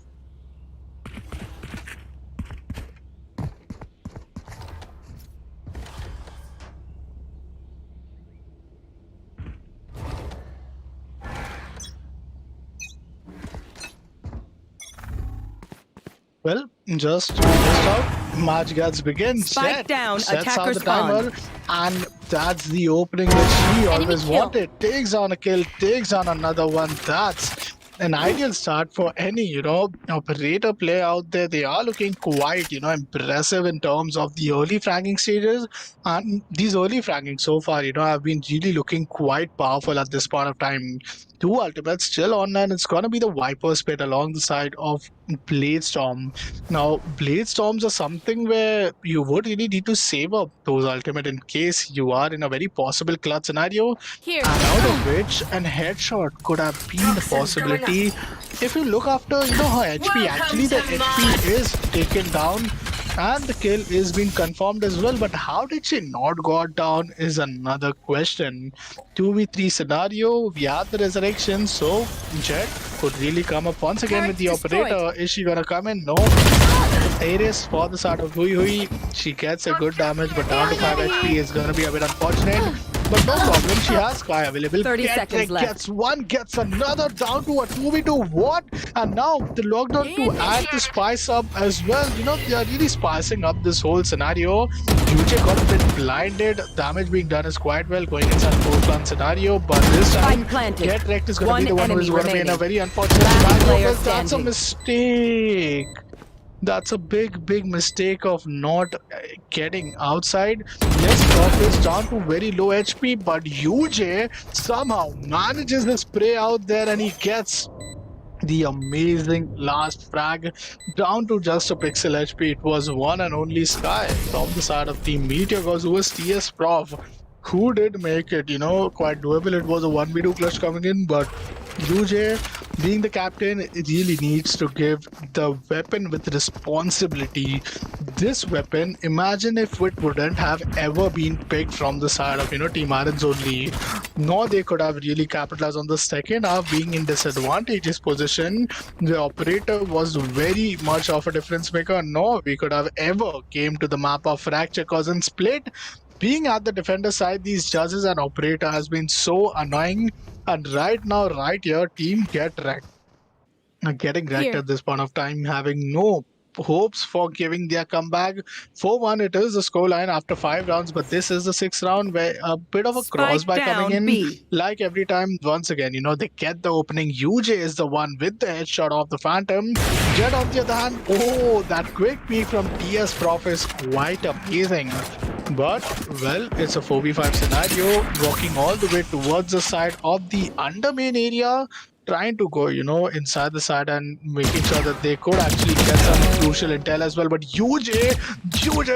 well, just out, match gets begins. Spike Jet down, sets attacker out the timer, spawn. and that's the opening which he always wanted. Takes on a kill, takes on another one. That's an ideal start for any, operator player out there. They are looking quite, impressive in terms of the early fragging stages, and these early fragging so far, have been really looking quite powerful at this point of time. Two ultimates still online. It's gonna be the Viper's Pit along the side of Blade Storm. Now, Blade Storms are something where you would really need to save up those ultimate in case you are in a very possible clutch scenario. Here. And out of which an headshot could have been the possibility. If you look after, her HP, actually the HP is taken down and the kill is being confirmed as well. But how did she not got down is another question. 2v3 scenario, we have the resurrection, so Jet could really come up once again with the operator. Is she gonna come in? No. Ares for the start of Hui Hui. She gets a good damage, but down to 5 HP is gonna be a bit unfortunate. But no problem, she has Sky available. 30 seconds left. Gets one, gets another, down to a 2v2. What? And now the lockdown to add the spice up as well. They are really spicing up this whole scenario. UJ got a bit blinded. Damage being done is quite well going inside post-plant scenario. But this time, Get Wrecked is going to be the one who is going to be in a very unfortunate scenario. But that's a mistake. That's a big mistake of not getting outside. Yes, Croc is down to very low HP, but UJ somehow manages the spray out there and he gets the amazing last frag down to just a pixel HP. It was one and only Sky from the side of Team Meteor Gods, who was TS Prof, who did make it, quite doable. It was a 1v2 clutch coming in, but UJ, being the captain, it really needs to give the weapon with responsibility. This weapon, imagine if it wouldn't have ever been picked from the side of, Team Iron's only. No, they could have really capitalized on the second half being in disadvantageous position. The operator was very much of a difference maker. No, we could have ever came to the map of Fracture, cause in Split, being at the defender side, these judges and operator has been so annoying. And right now, right here, team get wrecked. Getting wrecked at this point of time, having no hopes for giving their comeback. 4-1, it is the scoreline after 5 rounds, but this is the 6th round where a bit of a crossbar coming in. B. Like every time, once again, they get the opening. UJ is the one with the headshot of the Phantom. Jet on the other hand, oh, that quick peek from TS Prof is quite amazing. But, well, it's a 4v5 scenario, walking all the way towards the side of the under main area, trying to go, inside the side and making sure that they could actually get some crucial intel as well. But UJ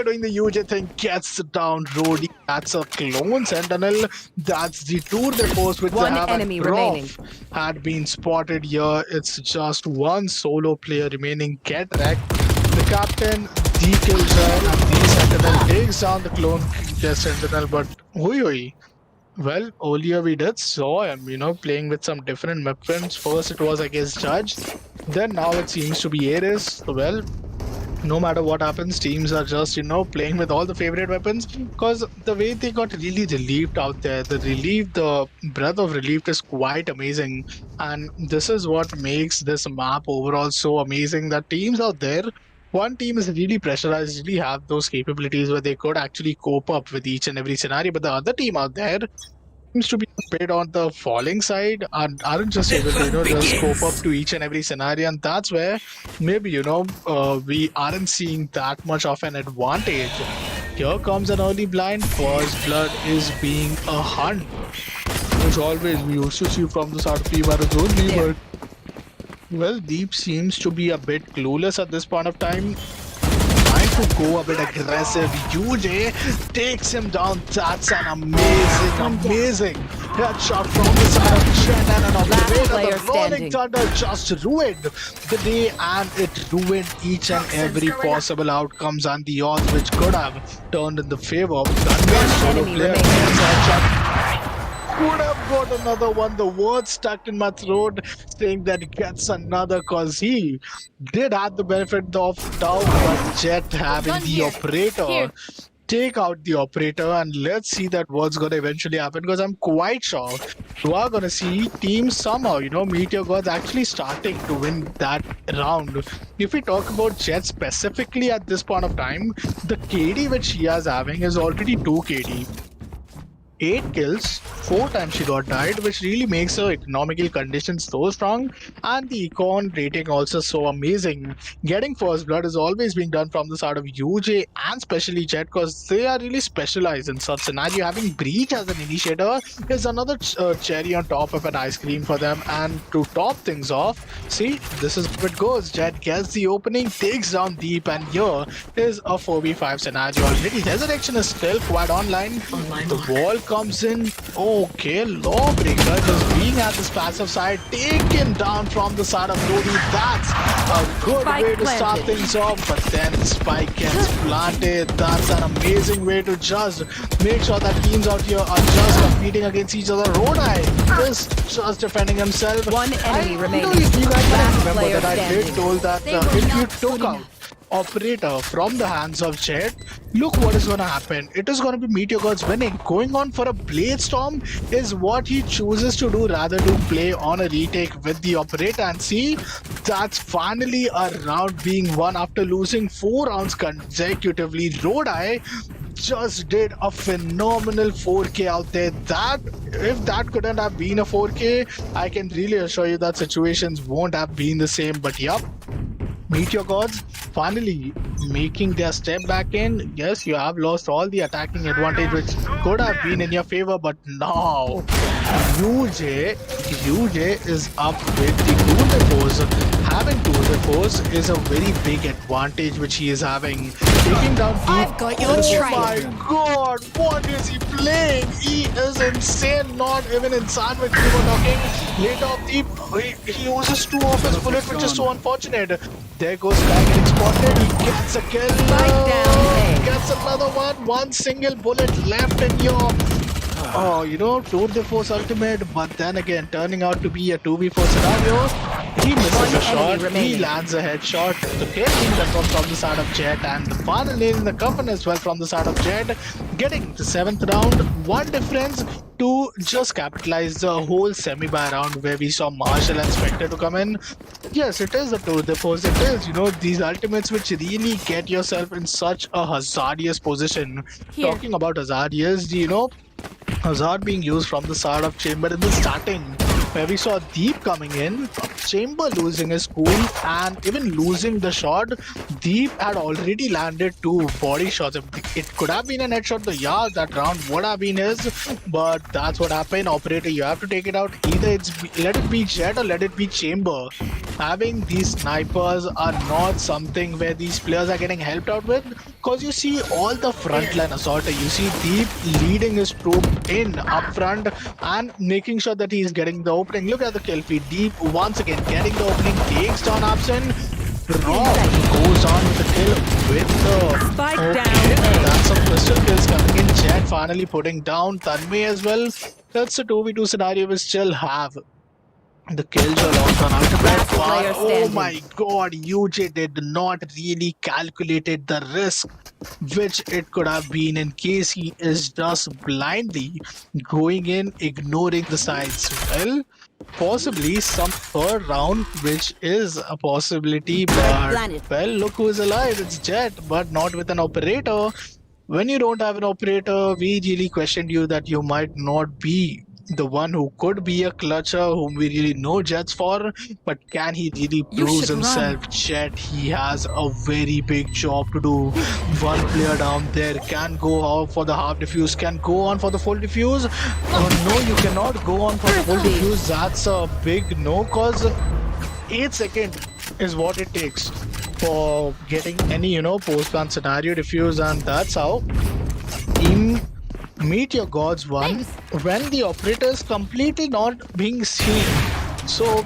doing the UJ thing, gets down Rody. That's a clone sentinel. That's the tour de force which One they have. enemy Prof remaining. had been spotted here. It's just one solo player remaining. Get wrecked. The captain, the killjoy, and the sentinel takes down the clone sentinel. But oi, Well, earlier we did saw him, playing with some different weapons. First it was against Judge, then now it seems to be Ares. Well, no matter what happens, teams are just, playing with all the favorite weapons because the way they got really relieved out there, the breath of relief is quite amazing. And this is what makes this map overall so amazing that teams out there, one team is really pressurized, really have those capabilities where they could actually cope up with each and every scenario, but the other team out there seems to be a bit on the falling side and aren't just able to, just cope up to each and every scenario. And that's where maybe, we aren't seeing that much of an advantage. Here comes an early blind. First blood is being a hunt, which always we used to see from the start of Team only. But, well, Deep seems to be a bit clueless at this point of time. Trying to go a bit aggressive. UJ takes him down. That's an amazing headshot from the side of Chen and an operator. The rolling thunder just ruined the day and it ruined each and every possible outcomes and the odds which could have turned in the favor of the solo player. Could have got another one. The word stuck in my throat saying that he gets another because he did have the benefit of doubt, but Jet having the operator take out the operator, and let's see that what's going to eventually happen because I'm quite sure you are going to see teams somehow, Meteor Gods actually starting to win that round. If we talk about Jet specifically at this point of time, the KD which she is having is already 2 KD. 8 kills, 4 times she got died, which really makes her economical conditions so strong, and the econ rating also so amazing. Getting first blood is always being done from the side of UJ and especially Jet because they are really specialized in such scenario. Having Breach as an initiator is another cherry on top of an ice cream for them. And to top things off, see, this is how it goes. Jet gets the opening, takes down Deep, and here is a 4v5 scenario already. Resurrection is still quite online. The wall comes in. Okay, Lawbreaker just being at this passive side, taken down from the side of Lodi. That's a good way to start things off, but then Spike gets planted. That's an amazing way to just make sure that teams out here are just competing against each other. Rodai is just defending himself. One enemy remaining. You guys Last might remember player that I did standing. told that if you took out operator from the hands of Jet, look what is going to happen. It is going to be Meteor Gods winning. Going on for a Blade Storm is what he chooses to do rather to play on a retake with the operator. And see, that's finally a round being won after losing 4 rounds consecutively. Rodai just did a phenomenal 4K out there. That if that couldn't have been a 4K, I can really assure you that situations won't have been the same. But yup, Meteor Gods finally making their step back in. Yes, you have lost all the attacking advantage which could have been in your favor, but now UJ is up with the 2 depots. Having 2 depots is a very big advantage which he is having. Taking down Deep. I've got your Oh trail. my god, what is he playing? He is insane, not even in sandwich we were talking. Later off Deep, he uses 2 of his bullet, which is so unfortunate. There goes Sky getting spotted. He gets a kill. Spike down A. Gets another one. 1 single bullet left in your. Tour de Force ultimate, but then again, turning out to be a 2v4 scenario. He misses One a shot. enemy remaining. He lands a headshot. The kill being confirmed from the side of Jet, and the final nail in the coffin as well from the side of Jet. Getting the 7th round. One difference to just capitalize the whole semi-buy round where we saw Marshall and Spectre to come in. Yes, it is a tour de force. It is, these ultimates which really get yourself in such a hazardous position. Here. Talking about hazardous, Hazard being used from the side of Chamber in the starting, where we saw Deep coming in, Chamber losing his cool and even losing the shot. Deep had already landed 2 body shots. It could have been a headshot, but yeah, that round would have been his, but that's what happened. Operator, you have to take it out. Either let it be Jet or let it be Chamber. Having these snipers are not something where these players are getting helped out with, because you see all the frontline assaulter, you see Deep leading his troop in up front and making sure that he is getting the opening. Look at the kill feed. Deep once again getting the opening, takes down Absent. Rob goes on with the kill with the... Spike Okay, down A. that's some pistol kills coming in. Jet finally putting down Tanmay as well. That's a 2v2 scenario we still have. The kills are locked on ultimate, Last but player oh standing. my god, UJ did not really calculated the risk which it could have been in case he is just blindly going in, ignoring the sides. Well, possibly some third round, which is a possibility, but well, look who is alive. It's Jet, but not with an operator. When you don't have an operator, we really questioned you that you might not be the one who could be a clutcher whom we really know Jets for, but can he really prove himself? Jet, he has a very big job to do. One player down there can go out for the half defuse, can go on for the full defuse. No, you cannot go on for the full defuse. That's a big no, cause 8 seconds is what it takes for getting any post plan scenario defuse, and that's how team Meet Your Gods won when the operator is completely not being seen. So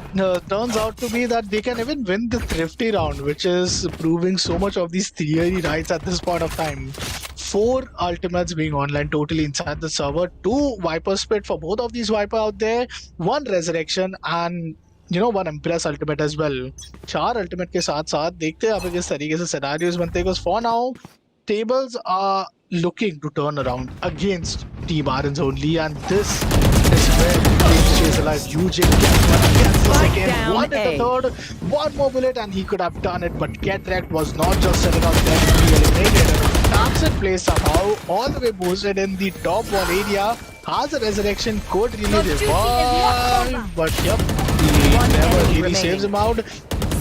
turns out to be that they can even win the thrifty round, which is proving so much of these theory rights at this point of time. 4 ultimates being online totally inside the server, 2 Viper split for both of these Viper out there, 1 resurrection, and 1 Impress ultimate as well. 4 ultimate के साथ साथ देखते हैं अब किस तरीके से scenarios बनते हैं, because for now tables are looking to turn around against Team Arons only, and this is where Team stays alive. UJ gets the second, 1 at the third, 1 more bullet, and he could have done it, but Ketrek was not just setting out there to be eliminated. Taps it plays somehow, all the way boosted in the top 1 area, has a resurrection, could really revive, but yep, he never really saves him out.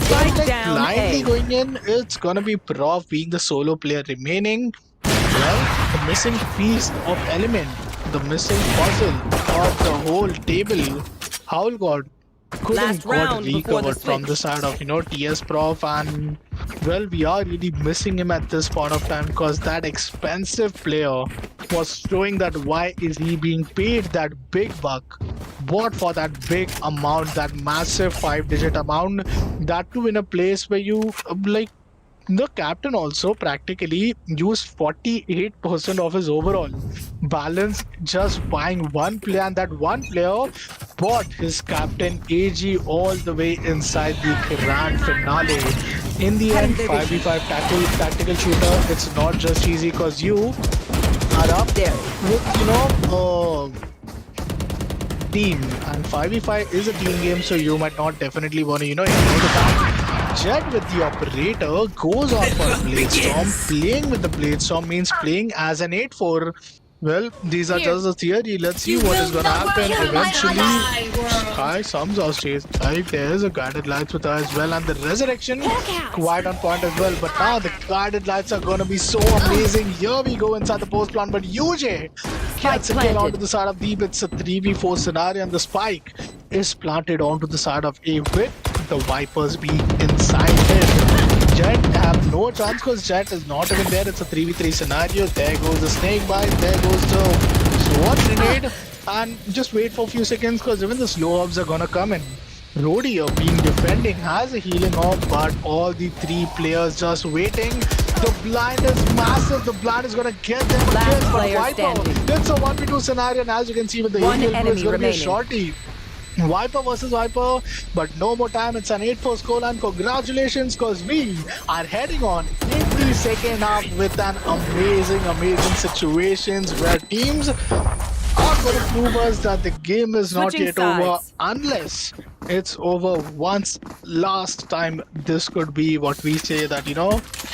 Blindly going in, it's gonna be Prof being the solo player remaining. Well, the missing piece of element, the missing puzzle of the whole table, Howl God couldn't got recovered from the side of TS Prof, and well, we are really missing him at this point of time, because that expensive player was showing that why is he being paid that big buck. What for that big amount, that massive 5-digit amount, that too in a place where you like the captain also practically used 48% of his overall balance just buying one player, and that one player bought his captain AG all the way inside the grand finale. In the end, 5v5 tactical shooter, it's not just easy because you are up there with team, and 5v5 is a team game, so you might not definitely want to ignore the fact. Jet with the operator goes on for a Bladestorm. Playing with the Bladestorm means playing as an 8-4. Well, these are just the theory. Let's see what is gonna happen eventually. Sky sums our stage. There's a guided lights with her as well, and the resurrection quite on point as well. But now the guided lights are gonna be so amazing. Here we go inside the post plant, but UJ gets it onto the side of deep. It's a 3v4 scenario, and the spike is planted onto the side of A with the Vipers being inside it. Jet have no chance because Jet is not even there. It's a 3v3 scenario. There goes the snake bite. There goes the sword grenade. And just wait for a few seconds because even the slow orbs are gonna come in. Rodeo being defending has a healing orb, but all the 3 players just waiting. The blind is massive. The blind is gonna get them a kill, but Viper. It's a 1v2 scenario, and as you can see with the healing, it's gonna be a shorty. Viper versus Viper, but no more time. It's an 8-4 scoreline. Congratulations, because we are heading on in the second half with an amazing situations where teams are going to prove us that the game is not yet over unless it's over once last time. This could be what we say that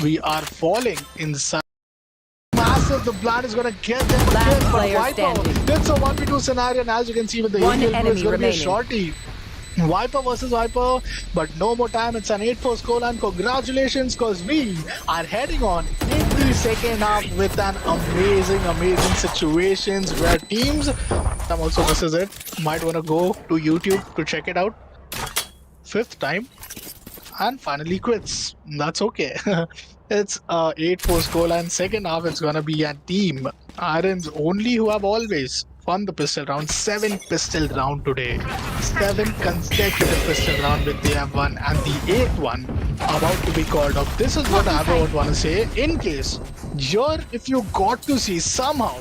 we are falling inside. Massive, the blind is gonna get them again, but Viper, it's a 1v2 scenario, and as you can see with the healing, it's gonna be a shorty. Viper versus Viper, but no more time. It's an 8-4 scoreline. Congratulations, because we are heading on in the second half with an amazing situations where teams, also misses it, might want to go to YouTube to check it out. 5th time, and finally quits. That's okay. It's a 8-4 scoreline. Second half, it's gonna be a team Irons only who have always won the pistol round. 7 pistol round today. 7 consecutive pistol round with they have won, and the 8th one about to be called up. This is what I would want to say. In case if you got to see somehow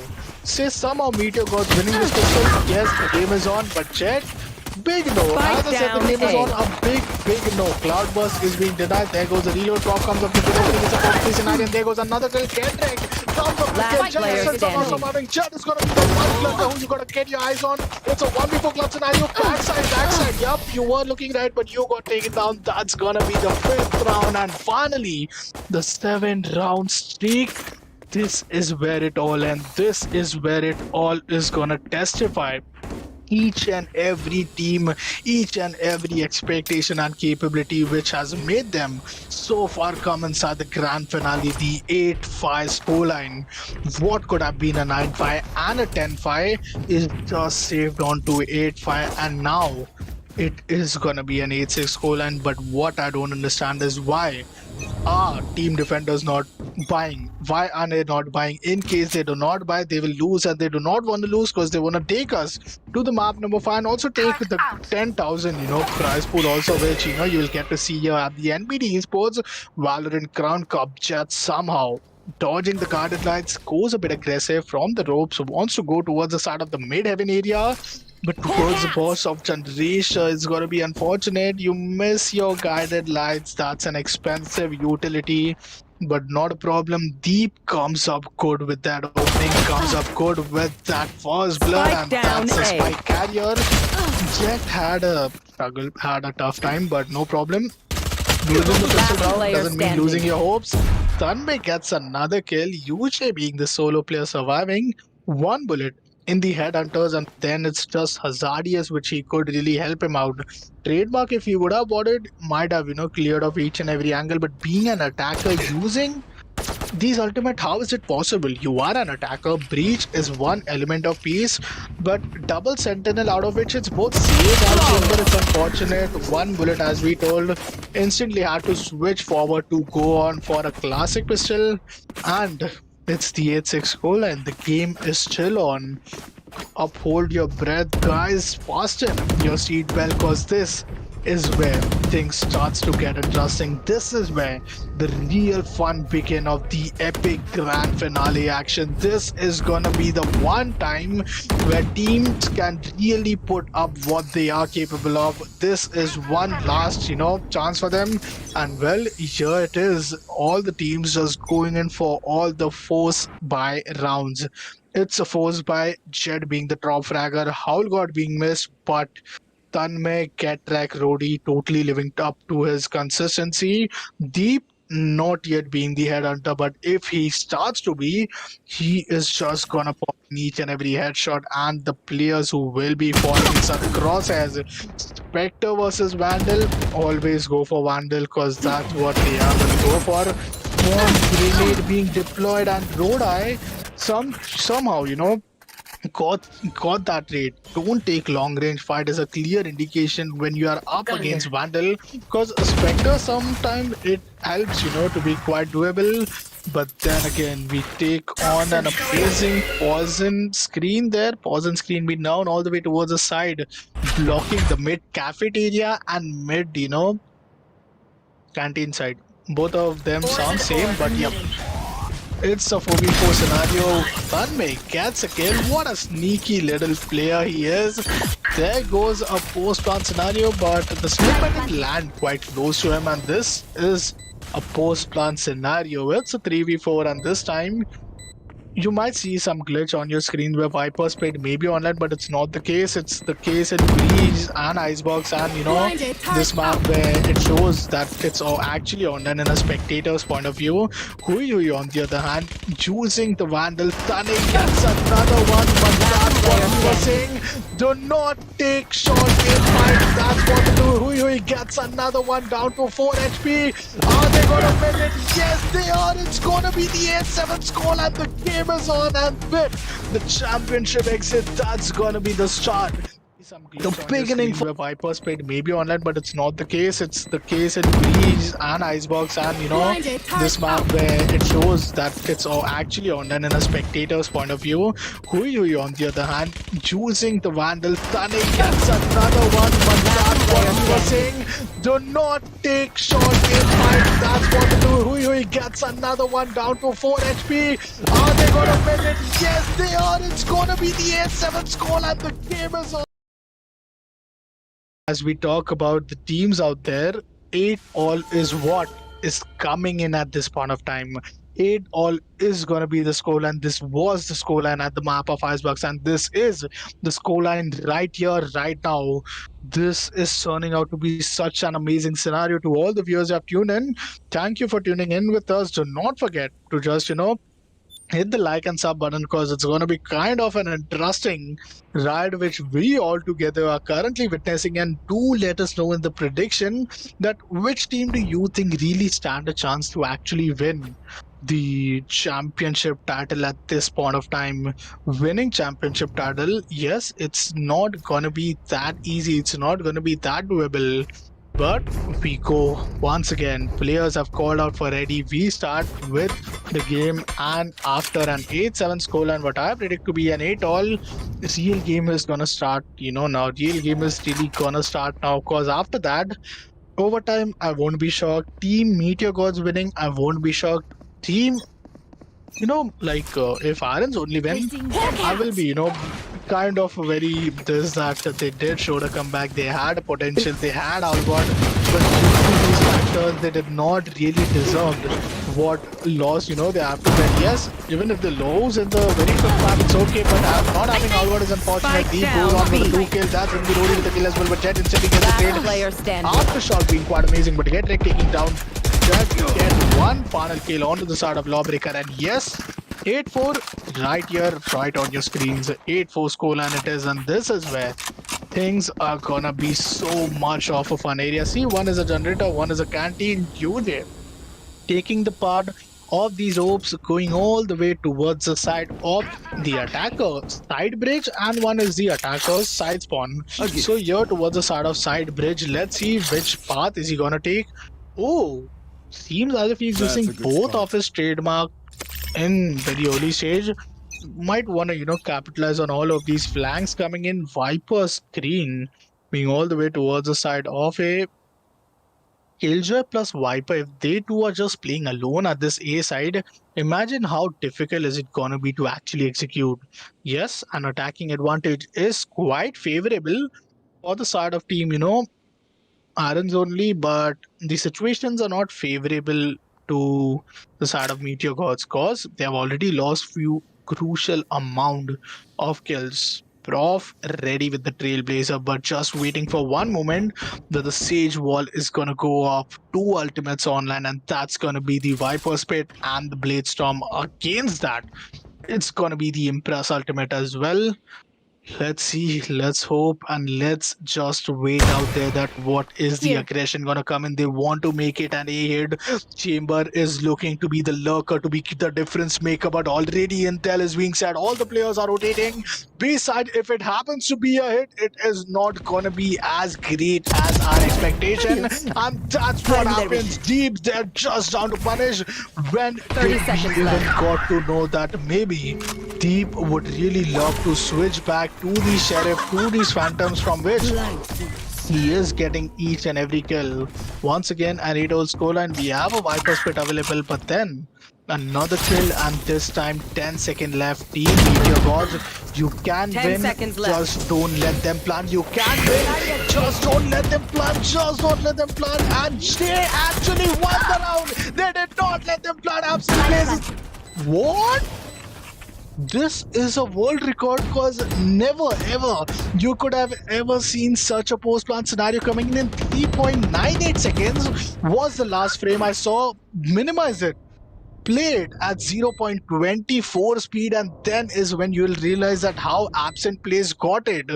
Meteor got winning this pistol, yes, the game is on, but Jet, big no. As I said, the game is on, a big no. Cloudburst is being denied. There goes the reload. Drop comes up to the opening. It's a first scenario, and there goes another kill. Kendrick comes up to kill Jet. Jet is going to be the one clutter who you got to get your eyes on. It's a 1v4 clutch scenario. Backside. Yup, you were looking right, but you got taken down. That's going to be the 5th round, and finally, the 7-round streak. This is where it all ends. This is where it all is gonna testify. Each and every team, each and every expectation and capability which has made them so far come inside the grand finale, the 8-5 scoreline. What could have been a 9-5 and a 10-5 is just saved on to 8-5, and now it is gonna be an 8-6 scoreline. But what I don't understand is why are team defenders not buying? Why are they not buying? In case they do not buy, they will lose, and they do not want to lose because they want to take us to the map number 5 and also take the 10,000 prize pool also, which you will get to see here at the Nbd Esports Valorant Crown Cup. Jet somehow dodging the guarded lights, goes a bit aggressive from the ropes, wants to go towards the side of the mid-heaven area, but towards the boss of Chandresha is going to be unfortunate. You miss your guided lights. That's an expensive utility, but not a problem. Deep comes up good with that opening, comes up good with that first blood, and that's a spike carrier. Jet had a struggle, had a tough time, but no problem. Losing the pistol round doesn't mean losing your hopes. Tanmay gets another kill, usually being the solo player surviving. 1 bullet in the headhunters, and then it's just Hazardius which he could really help him out. Trademark, if he would have bought it, might have cleared off each and every angle, but being an attacker using these ultimate, how is it possible? You are an attacker. Breach is one element of peace, but double sentinel, out of which it's both safe and chamber. It's unfortunate. 1 bullet, as we told, instantly had to switch forward to go on for a classic pistol, and it's the 8-6 goal, and the game is still on. Uphold your breath, guys. Fasten your seatbelt, because this is where things starts to get interesting. This is where the real fun begin of the epic grand finale action. This is gonna be the one time where teams can really put up what they are capable of. This is one last chance for them, and well, here it is. All the teams just going in for all the force buy rounds. It's a force buy, Jet being the top fragger, Howl God being missed, but Tanmay, Catrack, Rodi totally living up to his consistency. Deep not yet being the headhunter, but if he starts to be, he is just gonna pop in each and every headshot, and the players who will be falling inside the crosshairs. Spectre versus Vandal, always go for Vandal because that's what they are gonna go for. One grenade being deployed, and Rodi somehow got that rate. Don't take long range fight as a clear indication when you are up against Vandal, because Spectre sometimes it helps to be quite doable, but then again we take on an amazing poison screen there. Poison screen being down all the way towards the side, blocking the mid cafeteria and mid canteen side. Both of them sound same, but yep. It's a 4v4 scenario. Tanmay gets a kill. What a sneaky little player he is. There goes a post-plant scenario, but the sniper didn't land quite close to him, and this is a post-plant scenario. It's a 3v4, and this time you might see some glitch on your screen where Viper Spade may be online, but it's not the case. It's the case in Breeze and Icebox, and this map where it shows that it's all actually online in a spectator's point of view. Hui on the other hand, using the Vandal. Tane gets another one, but that's what we were saying. Do not take short game fight. That's what to do. Hui gets another one, down to 4 HP. Are they gonna win it? Yes, they are. It's gonna be the 8-7 score, and the game is on, and with the championship exit, that's gonna be the start. The beginning for Viper's Pit may be online, but it's not the case. It's the case in Breeze and Icebox, and this map where it shows that it's all actually online in a spectator's point of view. Hui on the other hand, using the Vandal. Tane gets another one, but that's what we were saying. Do not take short game 5. That's what to do. Hui gets another one down to 4 HP. Are they gonna win it? Yes, they are. It's gonna be the 8-7 score, and the game is on. As we talk about the teams out there, 8-all is what is coming in at this point of time. 8-all is going to be the scoreline. This was the scoreline at the map of Icebox, and this is the scoreline right here, right now. This is turning out to be such an amazing scenario. To all the viewers who have tuned in, thank you for tuning in with us. Do not forget to just, hit the like and sub button, because it's going to be kind of an interesting ride which we all together are currently witnessing. And do let us know in the prediction that which team do you think really stand a chance to actually win the championship title at this point of time. Winning championship title, yes, it's not gonna be that easy, it's not gonna be that doable. But we go once again. Players have called out for ready. We start with the game, and after an 8-7 scoreline, what I predict to be an 8-all, this real game is gonna start. Now real game is really gonna start now. Cause after that, overtime, I won't be shocked. Team Meteor Gods winning, I won't be shocked. Team, if Irons only win, I will be, kind of very that they did show a comeback. They had a potential, they had Algot, but due to these factors, they did not really deserve what loss, they have to win. Yes, even if they lose in the very quick map, it's okay, but not having Algot is unfortunate. Deep goes on with the 2 kills. That's Nbd with the kill as well, but Jet instantly gets the trade. Aftershock being quite amazing, but Get taking down Jet, get one final kill onto the side of Lawbreaker, and yes, 8-4 right here, right on your screens. 8-4 scoreline it is, and this is where things are gonna be so much of a fun area. See, one is a generator, one is a canteen. UJ taking the part of these ropes, going all the way towards the side of the attacker's side bridge, and one is the attacker's side spawn. So here towards the side of side bridge, let's see which path is he gonna take. Oh, seems as if he's using both of his trademark in very early stage. Might want to capitalize on all of these flanks coming in. Viper screen being all the way towards the side of a Killjoy plus Viper. If they two are just playing alone at this A side, imagine how difficult is it gonna be to actually execute. Yes, an attacking advantage is quite favorable for the side of team Irons only, but the situations are not favorable to the side of Meteor Gods, cause they have already lost few crucial amount of kills. Prof ready with the Trailblazer, but just waiting for one moment where the Sage Wall is gonna go up. 2 ultimates online, and that's gonna be the Viper's Pit and the Blade Storm. Against that, it's gonna be the Impress ultimate as well. Let's see, let's hope, and let's just wait out there that what is the aggression gonna come in. They want to make it an A-hit. Chamber is looking to be the lurker, to be the difference maker, but already Intel is being said. All the players are rotating. B-side, if it happens to be a hit, it is not gonna be as great as our expectation. And that's what happens. Deep, they're just down to punish when they even got to know that maybe Deep would really love to switch back to the Sheriff, to these Phantoms, from which he is getting each and every kill. Once again, an 8-all scoreline. We have a Viper's Pit available, but then another kill, and this time 10 seconds left. Team Meteor Gods, you can win. Just don't let them plan. You can win. Just don't let them plan. Just don't let them plan. And they actually won the round. They did not let them plan. Absolutely. What? This is a world record, because never ever you could have ever seen such a post-plant scenario coming in 3.98 seconds was the last frame I saw. Minimize it, play it at 0.24 speed, and then is when you will realize that how absent plays got it.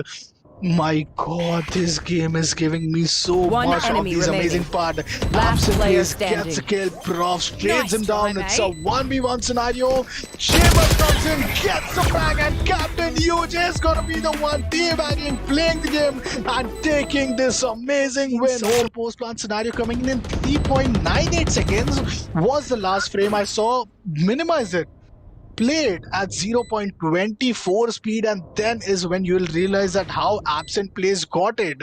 My God, this game is giving me so One much of enemy these remaining. amazing part. Last player Gets a standing. kill, Prof trades Nice him down. try, It's a mate. 1v1 scenario. Chambers comes in, gets the frag, and Captain UJ is gonna be the one teabagging, playing the game, and taking this amazing win. Home post-plant scenario coming in 3.98 seconds was the last frame I saw. Minimize it. Played at 0.24 speed, and then is when you'll realize that how absent plays got it.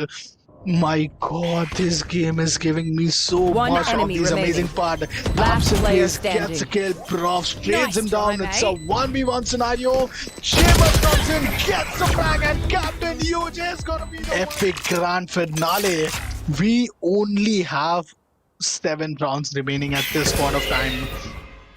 My God, this game is giving me so One much of enemy these remaining. amazing part. Last Absent player plays, standing. gets a kill, Prof trades Nice him down. try, It's a mate. 1v1 scenario. Chambers comes in, gets the frag, and Captain UJ is gonna be the epic grand finale. We only have 7 rounds remaining at this point of time.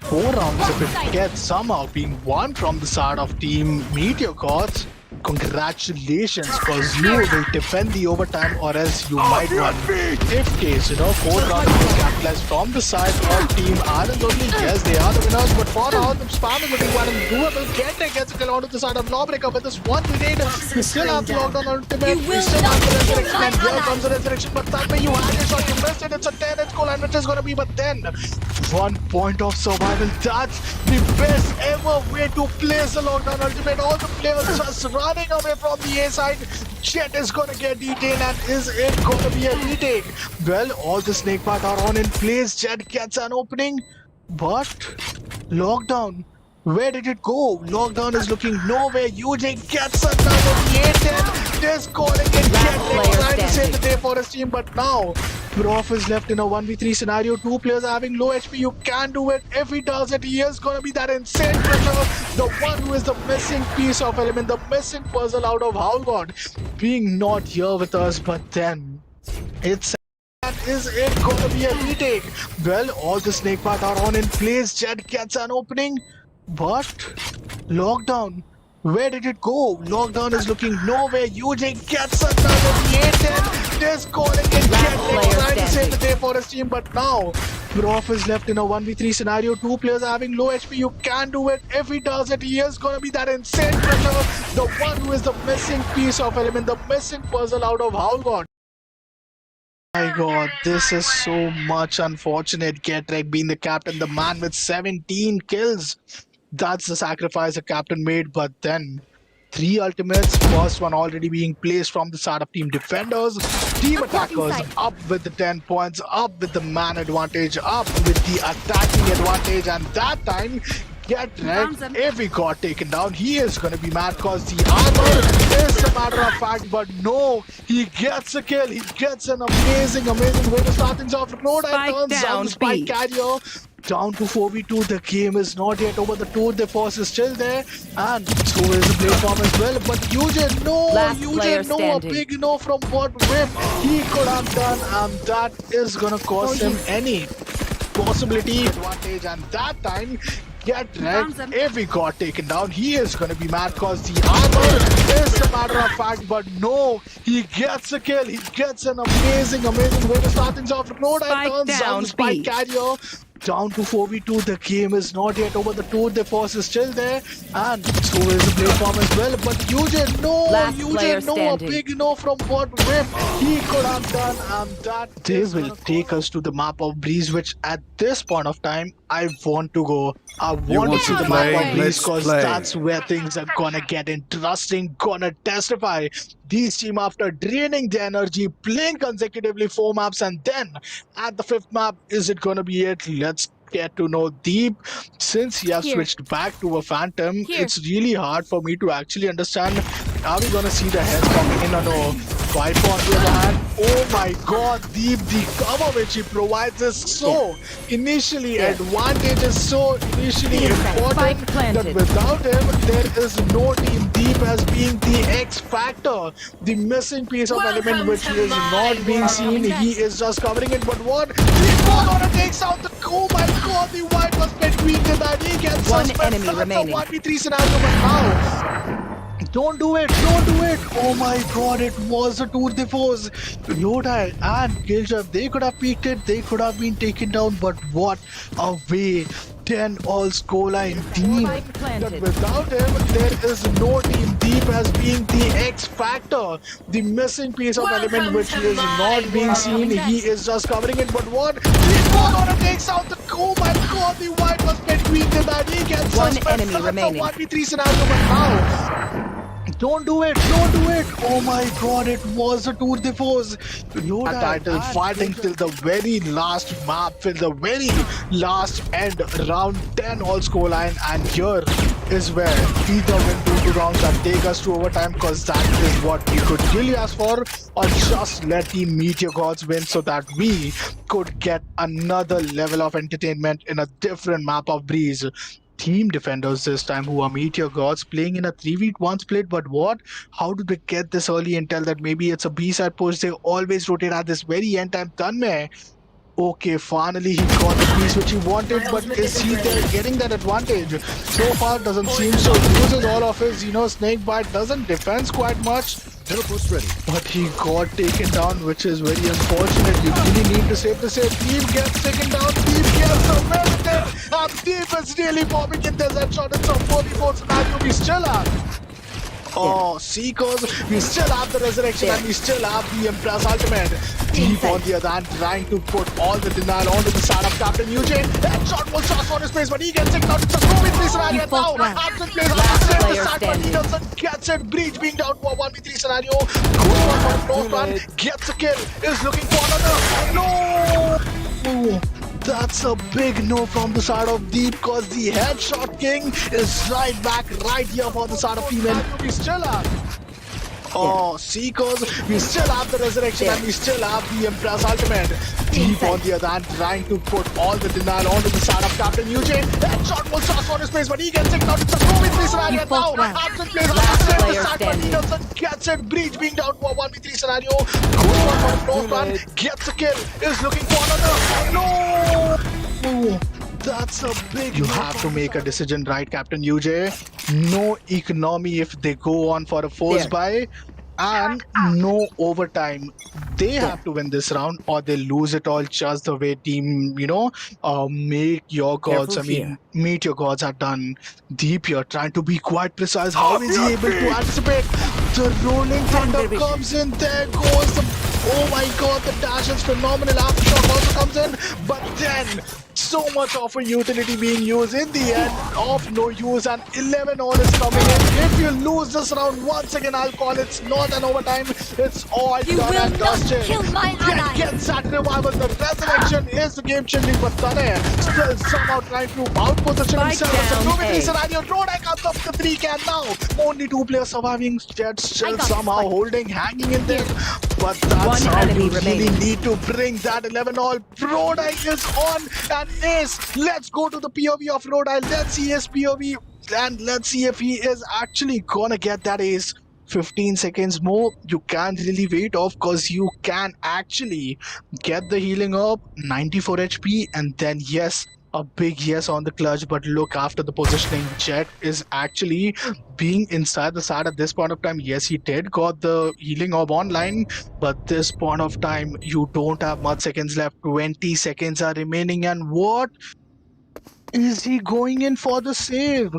4 rounds if it gets somehow being won from the side of Team Meteor Gods. Congratulations, because you will defend the overtime or else you might win. If case, 4th round is capitalized from the side of Team Ireland only. Yes, they are the winners, but for now, the spam is looking quite doable. Kente gets a kill onto the side of Lawbreaker with this one grenade. We still have the lockdown ultimate. We still have the resurrection, and here comes the resurrection, but that way you had it shot, you missed it. It's a 10 goal, and which is going to be, but then 1 point of survival. That's the best ever way to place the lockdown ultimate. All the players just running away from the A side. Jet is gonna get detained, and is it gonna be a retake? Well, all the snake path are on in place. Jet gets an opening, but lockdown. Where did it go? Lockdown is looking nowhere. UJ gets another A10. They're scoring it. Jet player trying to save standing. the day for his team, but now Prof is left in a 1v3 scenario. 2 players are having low HP. You can do it. If he does it, he is gonna be that insane pressure. The one who is the missing piece of element, the missing puzzle out of HOBE being not here with us, but then it's. And is it gonna be a retake? Well, all the snake path are on in place. Jet gets an opening, but lockdown. Where did it go? Lockdown is looking nowhere. UJ gets another A10. They're scoring it. Jet player trying to save standing. the day for his team, but now Prof is left in a 1v3 scenario. 2 players are having low HP. You can do it. If he does it, he is gonna be that insane pressure. The one who is the missing piece of element, the missing puzzle out of HOBE. My God, this is so much unfortunate. Getrek being the captain, the man with 17 kills. That's the sacrifice the captain made, but then 3 ultimates, first one already being placed from the side of team defenders. Team attackers up with the 10 points, up with the man advantage, up with the attacking advantage, and that time Getrek, if he got taken down, he is going to be mad because the armor is a matter of fact, but no, he gets a kill. He gets an amazing way to start things off. Road and Spike turns down down, the spike B. carrier. Down to 4v2. The game is not yet over. The tour de force is still there, and so is the platform as well. But UJ, no, Last player UJ, no, a standing. big no from what whip he could have done, and that is gonna cost him any possibility advantage. And that time, Getrek, if he got taken down, he is gonna be mad because the armor is a matter of fact, but no, he gets a kill. He gets an amazing way to start things off. Road and Spike turns down down, the spike B. carrier. Down to 4v2. The game is not yet over. The tour de force is still there, and so is the platform as well. But UJ, no, Last player UJ, no, a standing. big no from what whip he could have done, and that they will take us to the map of Breeze, which at this point of time I want to go. I want to want see to the map play? of Breeze Let's because play. that's where things are gonna get interesting, gonna testify. These team, after draining their energy, playing consecutively 4 maps, and then at the 5th map, is it gonna be it? Let's get to know Deep. Since he has switched back to a Phantom, it's really hard for me to actually understand. Are we gonna see the heads coming in or no? Viper on the other hand, oh my God, Deep, the cover which he provides is so initially advantageous, so initially important Spike that planted. without him, there is no team. Deep as being the X factor, the missing piece of element which is not being seen. He is just covering it, but what? Deep gonna takes out the, oh my God, the white was between the that he gets One suspended. enemy That's a remaining. 1v3 scenario, but now don't do it, don't do it. Oh my God, it was a tour de force. Lodi and KHELA, they could have peaked it, they could have been taken down, but what a way. 10 all scoreline team. Spike planted. That without him, there is no team. Deep as being the X X factor, the missing piece of element which is not being seen. He is just covering it, but what? He goes on and takes out the. Oh my god, the white was bit weak in that. He gets One suspended. enemy remaining. That's a 1v3 scenario, but now. Don't do it! Don't do it! Oh my god, it was a tour de force. Title fighting till the very last map, till the very last end, round 10 all scoreline, and here is where either win 2 rounds and take us to overtime, because that is what we could really ask for, or just let the Meteor Gods win so that we could get another level of entertainment in a different map of Breeze. Team defenders this time, who are Meteor Gods, playing in a 3v1 split. But what? How do they get this early intel that maybe it's a B-side push? They always rotate at this very end time. Tanmay. Okay, finally he got the piece which he wanted, but is he there getting that advantage? So far doesn't seem so. Uses all of his, snake bite, doesn't defend quite much. Teleport's ready. But he got taken down, which is very unfortunate. You really need to save the save. Deep gets taken down. Deep gets arrested. And Deep is really bombing in this headshot. It's a 4v4 scenario. We still have. Oh, Seekers, we still have the resurrection and we still have the Impress ultimate. Deep on the other hand, trying to put all the denial onto the side of Captain UJ. Headshot was just on his face, but he gets taken out. It's a kroby scenario now. Absent plays on the side, but he doesn't catch it. Breach being down to a 1v3 scenario. Goes on for a close run, gets a kill, is looking for another. No! That's a big no from the side of Deep, because the headshot king is right back right here for the side of Team. We still have. Oh, Seekers, we still have the resurrection and we still have the Impress ultimate. Deep on the other hand, trying to put all the denial onto the side of Captain UJ. Headshot was just on his face, but he gets taken out. It's a kroby scenario now. Absent plays on the side, but he doesn't catch it. Breach being down to a 1v3 scenario. Goes on for a close run, gets a kill, is looking for another. No! That's a big. You have to make a decision, right, Captain UJ? No economy if they go on for a force buy, and no overtime. They have to win this round, or they lose it all. Just the way team, make your gods. Meteor Gods are done. Deep here, trying to be quite precise. How is he able to anticipate? The rolling thunder comes in. There goes the. Oh my god, the dash is phenomenal. Aftershock also comes in, but then so much of a utility being used in the end of no use, and 11 all is coming in. If you lose this round once again, I'll call it's not an overtime. It's all done and dusted. Gets that revival. The resurrection is the game changing, but Tane still somehow trying to outposition himself. It's a 2v3 scenario. Rodai comes up the 3 can now. Only 2 players surviving. Jet still somehow holding, hanging in there. But that's how you really need to bring that 11 all. Rodai is on and is. Let's go to the POV of Rodai. Let's see his POV and let's see if he is actually gonna get that ace. 15 seconds more. You can't really wait off, because you can actually get the healing up, 94 HP, and then yes, a big yes on the clutch. But look, after the positioning, Jet is actually being inside the side at this point of time. Yes, he did got the healing orb online, but this point of time you don't have much seconds left. 20 seconds are remaining, and what is he going in for the save?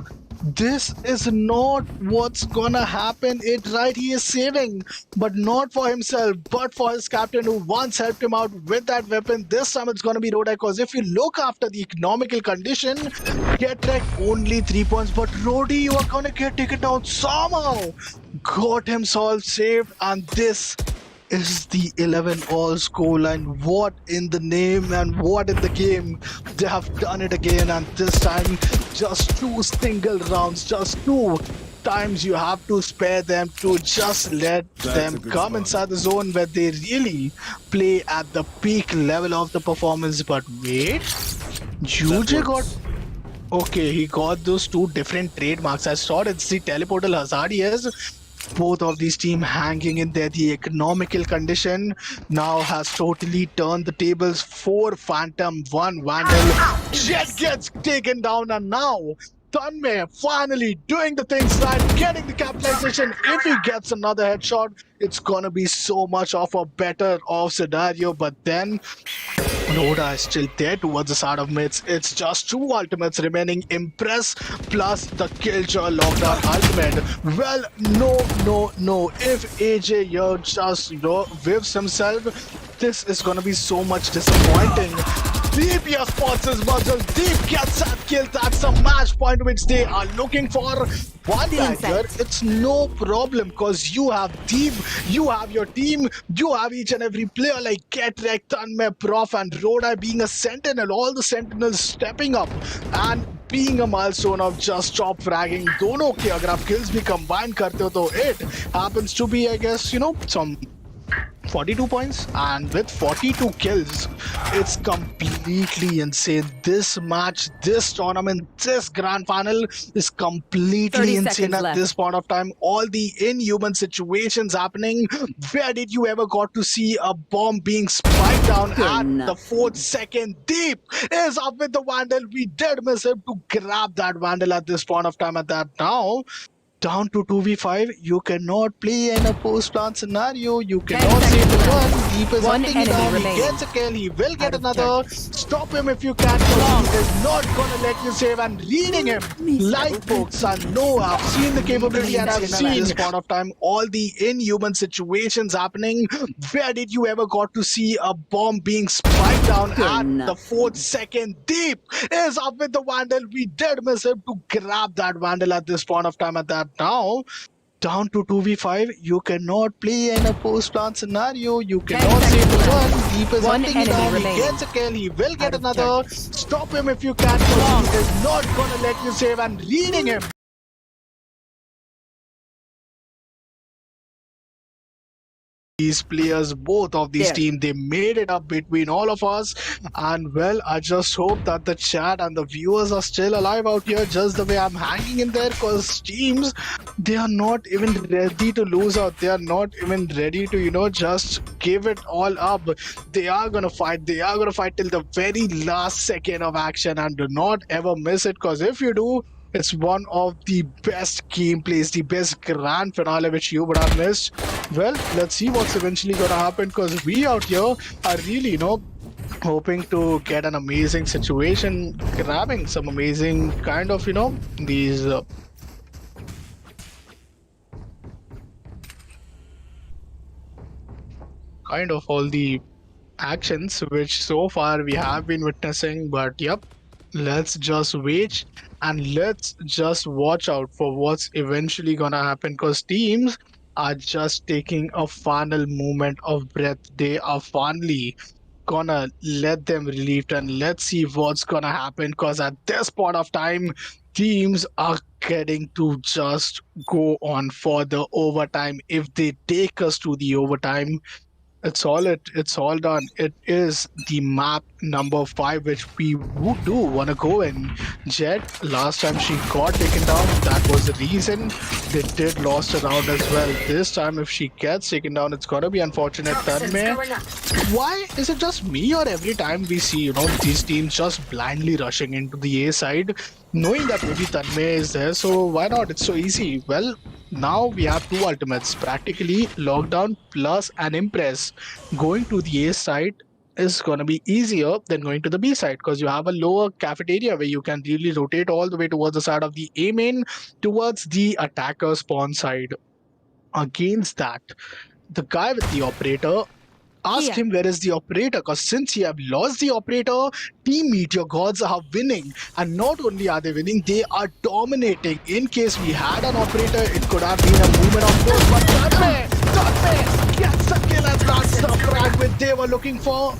This is not what's gonna happen. It right, he is saving, but not for himself, but for his captain, who once helped him out with that weapon. This time it's gonna be Rodai, because if you look after the economical condition, get like only 3 points, but Rodi, you are gonna get taken down somehow. Got himself saved, and this is the 11 all scoreline. What in the name and what in the game? They have done it again, and this time just 2 single rounds, just 2 times you have to spare them to just let them come inside the zone where they really play at the peak level of the performance. But wait, UJ got. Okay, he got those 2 different trademarks. I saw it's the teleportal hazard he has. Both of these teams hanging in there. The economical condition now has totally turned the tables. 4 Phantom, 1 Vandal. Jet gets taken down, and now Tanmay finally doing the things right, getting the capitalization. If he gets another headshot, it's gonna be so much of a better off scenario. But then Noda is still there towards the side of mids. It's just two ultimates remaining. Impress plus the Killjoy lockdown ultimate. Well, no. If AJ here just, whiffs himself, this is gonna be so much disappointing. Nbd Esports' muzzle. Deep gets that kill. That's the match point which they are looking for. One guy here, it's no problem because you have Deep, you have your team, you have each and every player like Ketrek, Tanmay, Prof and Roda being a sentinel. All the sentinels stepping up and being a milestone of just stop fragging. दोनों के अगर आप kills भी combine करते हो तो it happens to be, I guess, some 42 points, and with 42 kills, it's completely insane. This match, this tournament, this grand final is completely insane at this point of time. All the inhuman situations happening. Where did you ever got to see a bomb being spiked down at the 4th second? Deep is up with the Vandal. We did miss him to grab that Vandal at this point of time. At that now, down to 2v5, you cannot play in a post-plant scenario. You cannot save the one. Deep is hunting it down. He gets a kill. He will get another. Stop him if you can. He is not gonna let you save. And reading him like books. And no, I've seen the capability and I've seen this point of time all the inhuman situations happening. Where did you ever got to see a bomb being spiked down at the 4th second? Deep is up with the Vandal. We did miss him to grab that Vandal at this point of time. At that now, down to 2v5, you cannot play in a post-plant scenario. You cannot save the one. Deep is hunting it down. He gets a kill. He will get another. Stop him if you can. He is not gonna let you save. And reading him these players, both of these teams, they made it up between all of us. And well, I just hope that the chat and the viewers are still alive out here just the way I'm hanging in there, because teams, they are not even ready to lose out. They are not even ready to just give it all up. They are gonna fight. They are gonna fight till the very last second of action. And do not ever miss it, because if you do, it's one of the best gameplays, the best grand finale which you would have missed. Well, let's see what's eventually gonna happen, because we out here are really, hoping to get an amazing situation, grabbing some amazing kind of, these kind of all the actions which so far we have been witnessing. But yep, let's just wait and let's just watch out for what's eventually gonna happen, because teams are just taking a final moment of breath. They are finally gonna let them relieved, and let's see what's gonna happen, because at this point of time, teams are getting to just go on for the overtime. If they take us to the overtime, it's all done. It is the map number 5 which we do want to go in. Jet, last time she got taken down, that was the reason they did lost a round as well. This time if she gets taken down, it's gonna be unfortunate. Tanmay, why is it just me, or every time we see these teams just blindly rushing into the A side, knowing that maybe Tanmay is there? So why not? It's so easy. Well, now we have 2 ultimates, practically lockdown plus an impress. Going to the A side is going to be easier than going to the B side, because you have a lower cafeteria where you can really rotate all the way towards the side of the A main, towards the attacker spawn side. Against that, the guy with the operator, ask him where is the operator, because since you have lost the operator, Team Meteor Gods are winning. And not only are they winning, they are dominating. In case we had an operator, it could have been a movement of force. But Tanmay gets the kill, and that's the frag which they were looking for.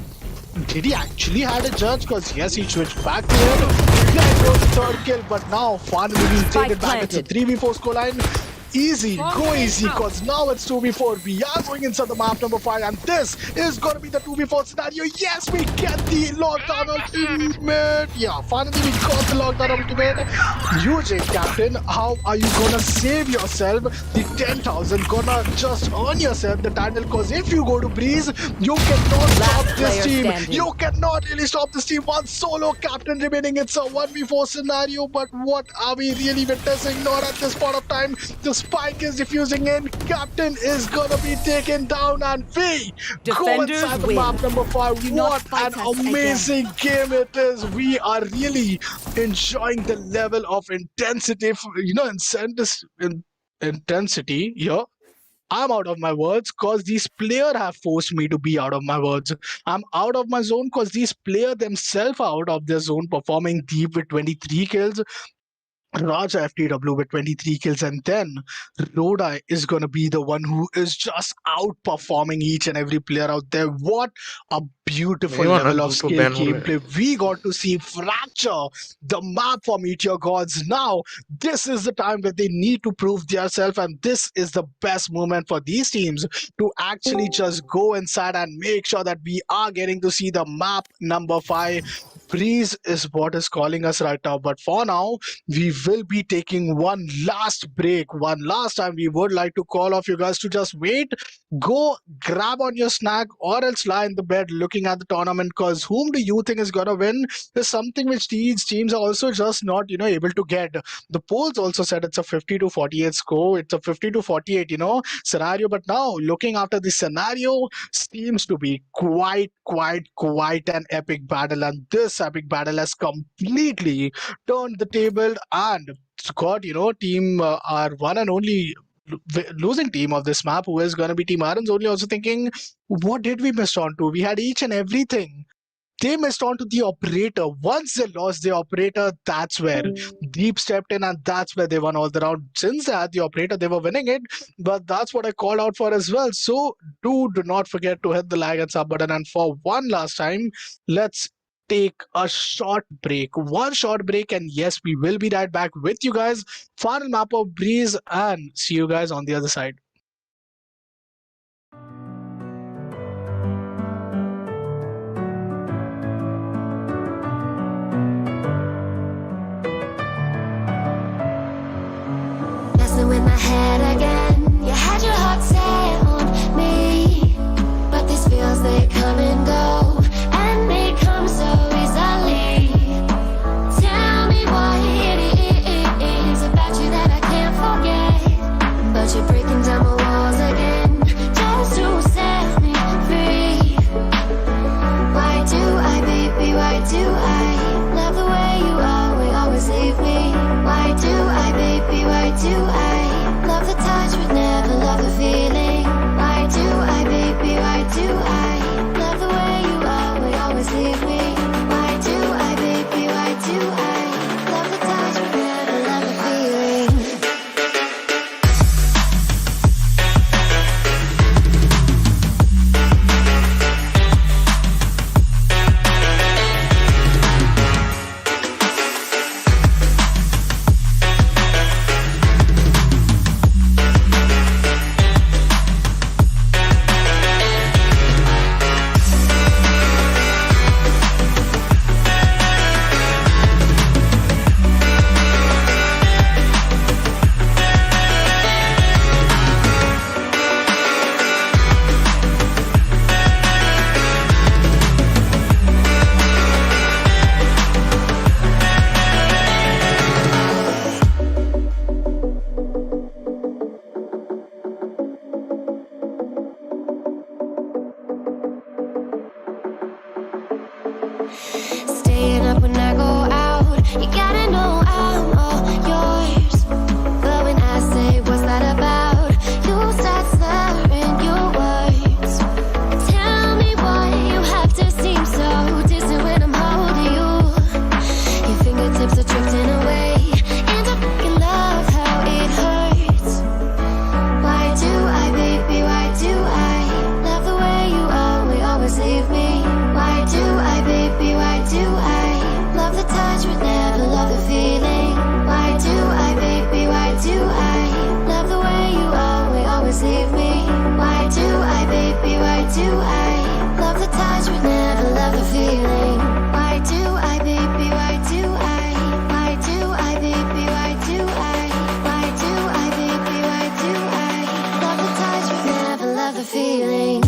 Did he actually had a judge? Because yes, he switched back to him. There goes the 3rd kill, but now finally being taken back. It's a 3v4 scoreline. Easy, go easy, because now it's 2v4. We are going inside the map number 5, and this is going to be the 2v4 scenario. Yes, we get the lockdown ultimate. Yeah, finally we got the lockdown ultimate. UJ captain, how are you gonna save yourself the 10,000? Gonna just earn yourself the title, because if you go to Breeze, you cannot stop this team. You cannot really stop this team. One solo captain remaining. It's a 1v4 scenario, but what are we really witnessing? Not at this point of time. This spike is diffusing in. Captain is gonna be taken down, and we go Defenders inside the win. map number 5. Do not What fight an us amazing game it is. We are really enjoying the level of intensity, intensity here. I'm out of my words because these players have forced me to be out of my words. I'm out of my zone because these players themselves are out of their zone, performing deep with 23 kills. Raja FTW with 23 kills, and then Rodai is going to be the one who is just outperforming each and every player out there. What a beautiful level of skill gameplay we got to see. Fracture the map for Meteor Gods. Now this is the time where they need to prove themselves, and this is the best moment for these teams to actually just go inside and make sure that we are getting to see the map number 5. Breeze is what is calling us right now, but for now we will be taking one last break. One last time we would like to call off you guys to just wait, go grab on your snack, or else lie in the bed looking at the tournament, because whom do you think is gonna win is something which these teams are also just not able to get. The polls also said it's a 50-48 score, it's a 50-48 scenario, but now looking after this scenario seems to be quite an epic battle, and this epic battle has completely turned the table and got team our one and only losing team of this map, who is going to be Team Aaron's only, also thinking, what did we miss on to? We had each and everything. They missed on to the operator. Once they lost the operator, that's where Deep stepped in, and that's where they won all the round. Since they had the operator, they were winning it, but that's what I called out for as well. So do not forget to hit the like and sub button, and for one last time, let's take a short break. One short break, and yes, we will be right back with you guys. Final map of Breeze, and see you guys on the other side. Messing with my head again. You had your heart set on me, but these feels, they come and go, and they come so easily. Tell me what it is about you that I can't forget, but you're breaking down my walls again just to set me free. Why do I, baby, why do I love the way you always leave me? Why do I, baby, why do I love the touch but never love the feeling? Why do I, baby, why do I love the way you always leave me? Why do I, baby, why do I love the touch but never love the feeling? Staying up when I go out, you gotta know I'm all yours. But when I say what's that about, you start slurring your words. Tell me why you have to seem so distant when I'm holding you. Your fingertips are drifting away, and I fucking love how it hurts. Why do I, baby, why do I love the way you always leave me? Why do I, baby, why do I love the touch but never love the feeling? Why do I, baby, why do I love the way you always leave me? Why do I, baby, why do I love the touch but never love the feeling? Why do I, baby, why do I do I, baby, why do I do I, baby, why do I love the touch but never love the feeling?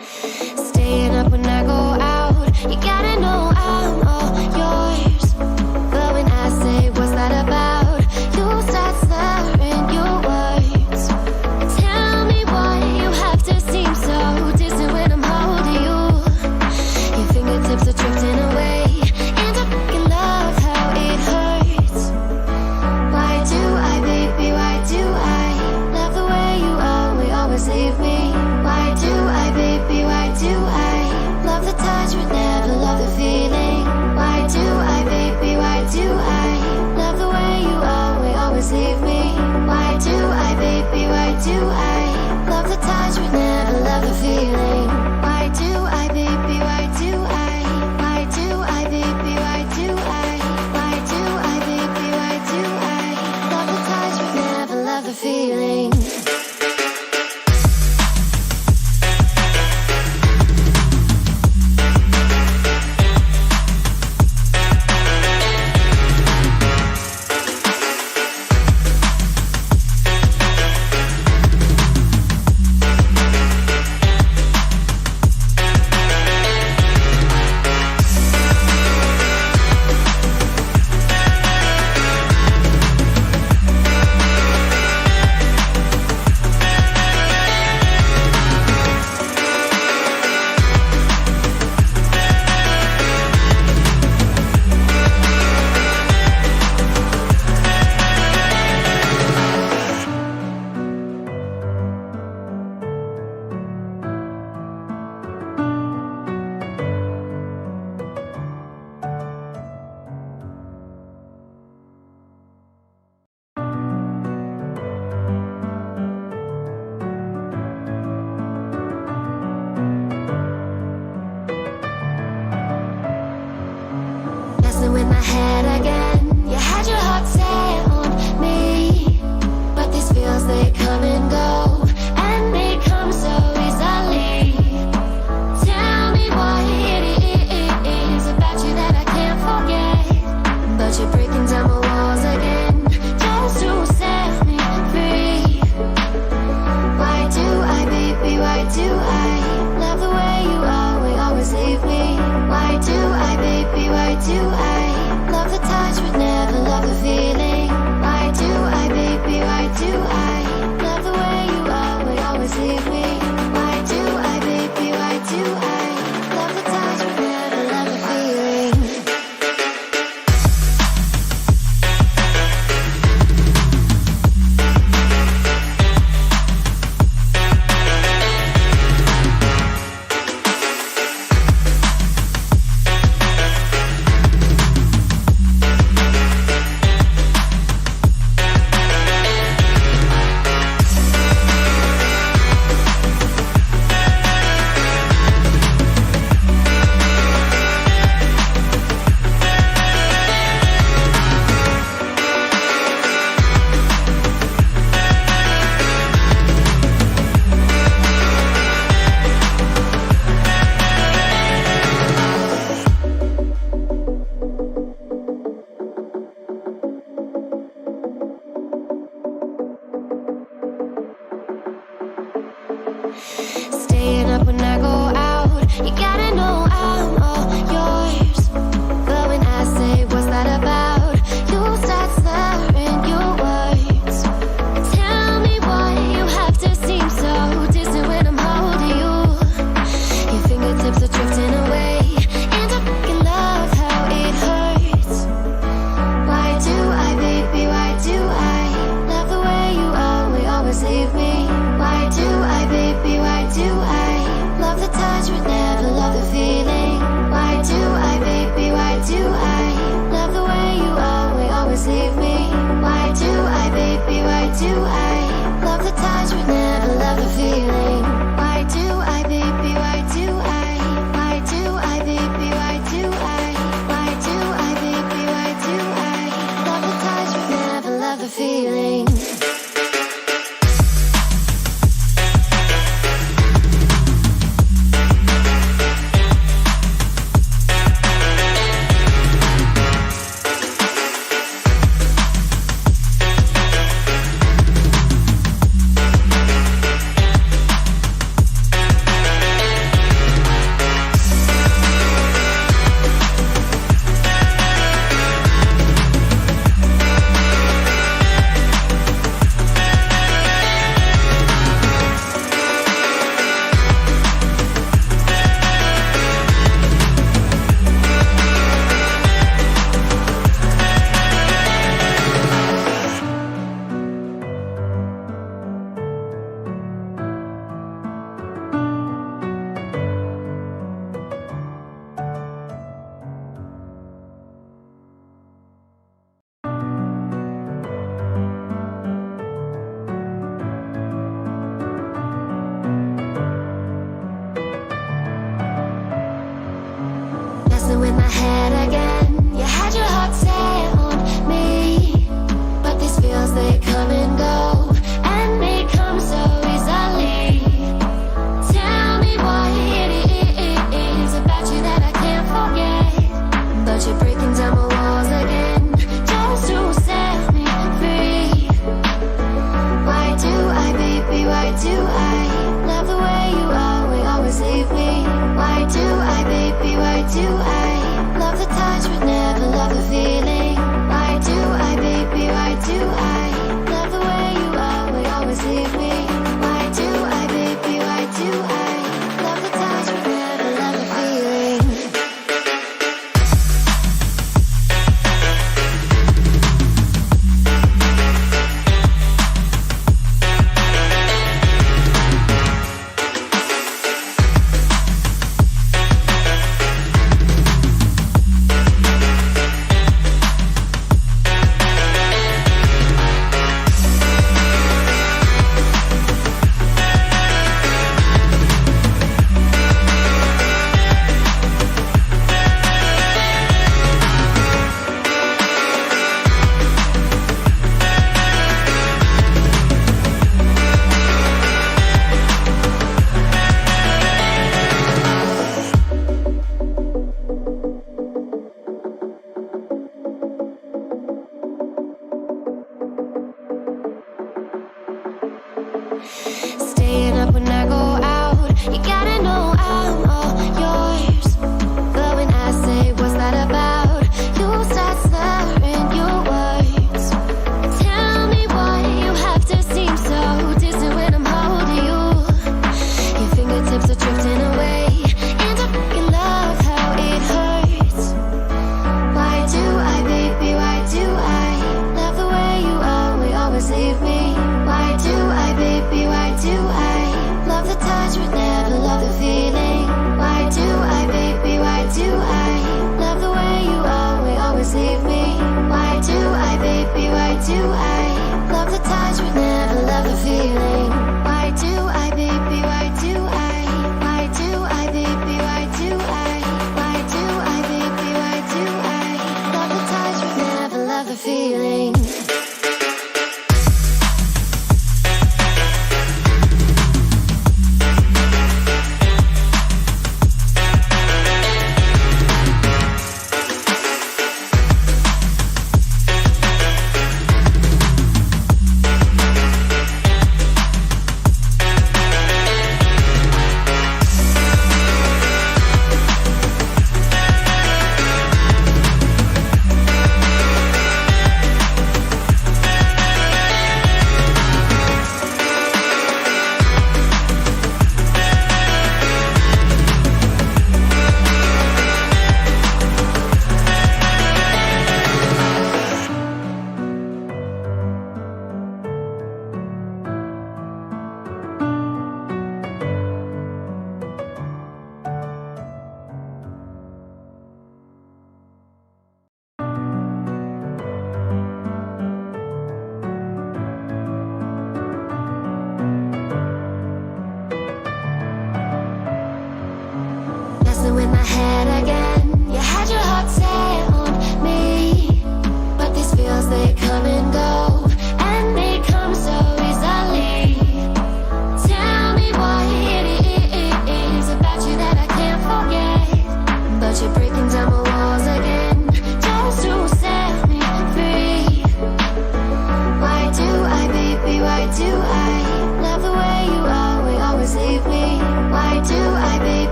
Staying up when I go out, you gotta know I'm all yours. But when I say what's that about, you start slurring your words. Tell me why you have to seem so distant when I'm holding you. Your fingertips are drifting away, and I fucking love how it hurts. Why do I, baby, why do I love the way you always leave me? Why do I, baby, why do I love the touch but never love the feeling? Why do I, baby, why do I love the way you always leave me? Why do I, baby, why do I love the touch but never love the feeling? Why do I, baby, why do I? Why do I, baby, why do I? Why do I, baby, why do I love the touch but never love the feeling? Messing with my head again. You had your heart set on me, but these feels, they come and go, and they come so easily. Tell me what it is about you that I can't forget, but you're breaking down my walls again just to set me free. Why do I, baby, why do I love the way you always leave me? Why do I, baby, why do I love the touch but never love the feeling? Why do I, baby, why do I love the way you always leave me? Why do I, baby, why do I love the touch but never love the feeling? Staying up when I go out, you gotta know I'm all yours. But when I say what's that about, you start slurring your words. Tell me why you have to seem so distant when I'm holding you. Your fingertips are drifting away, and I fucking love how it hurts. Why do I, baby, why do I love the way you always leave me? Why do I, baby, why do I love the touch but never love the feeling? Why do I, baby, why do I love the way you always leave me? Why do I, baby, why do I love the touch but never love the feeling? Why do I, baby, why do I? Why do I, baby, why do I? Why do I, baby, why do I love the touch but never love the feeling? do I love the touch but never love the feeling? Why do I, baby, why do I love the way you always leave me? Why do I, baby, why do I love the touch but never love the feeling? Staying up when I go out, you gotta know I'm all yours. But when I say what's that about, you start slurring your words. Tell me why you have to seem so distant when I'm holding you. Your fingertips are drifting away, and I fucking love how it hurts. Why do I, baby, why do I love the way you always leave me? Why do I, baby, why do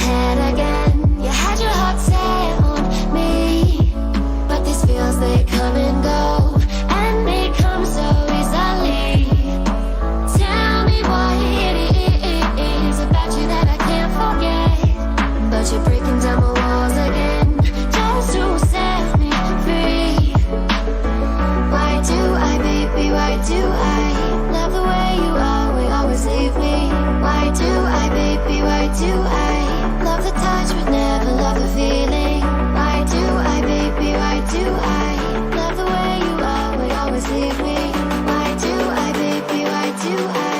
head again. You had your heart set on me, but these feels they come and go, and they come so easily. Tell me what it is about you that I can't forget, but you're breaking down my walls again just to set me free. Why do I, baby, why do I love the way you always leave me? Why do I, baby, why do I love the touch but never love the feeling? Why do I, baby, why do I love the way you always leave me? Why do I, baby, why do I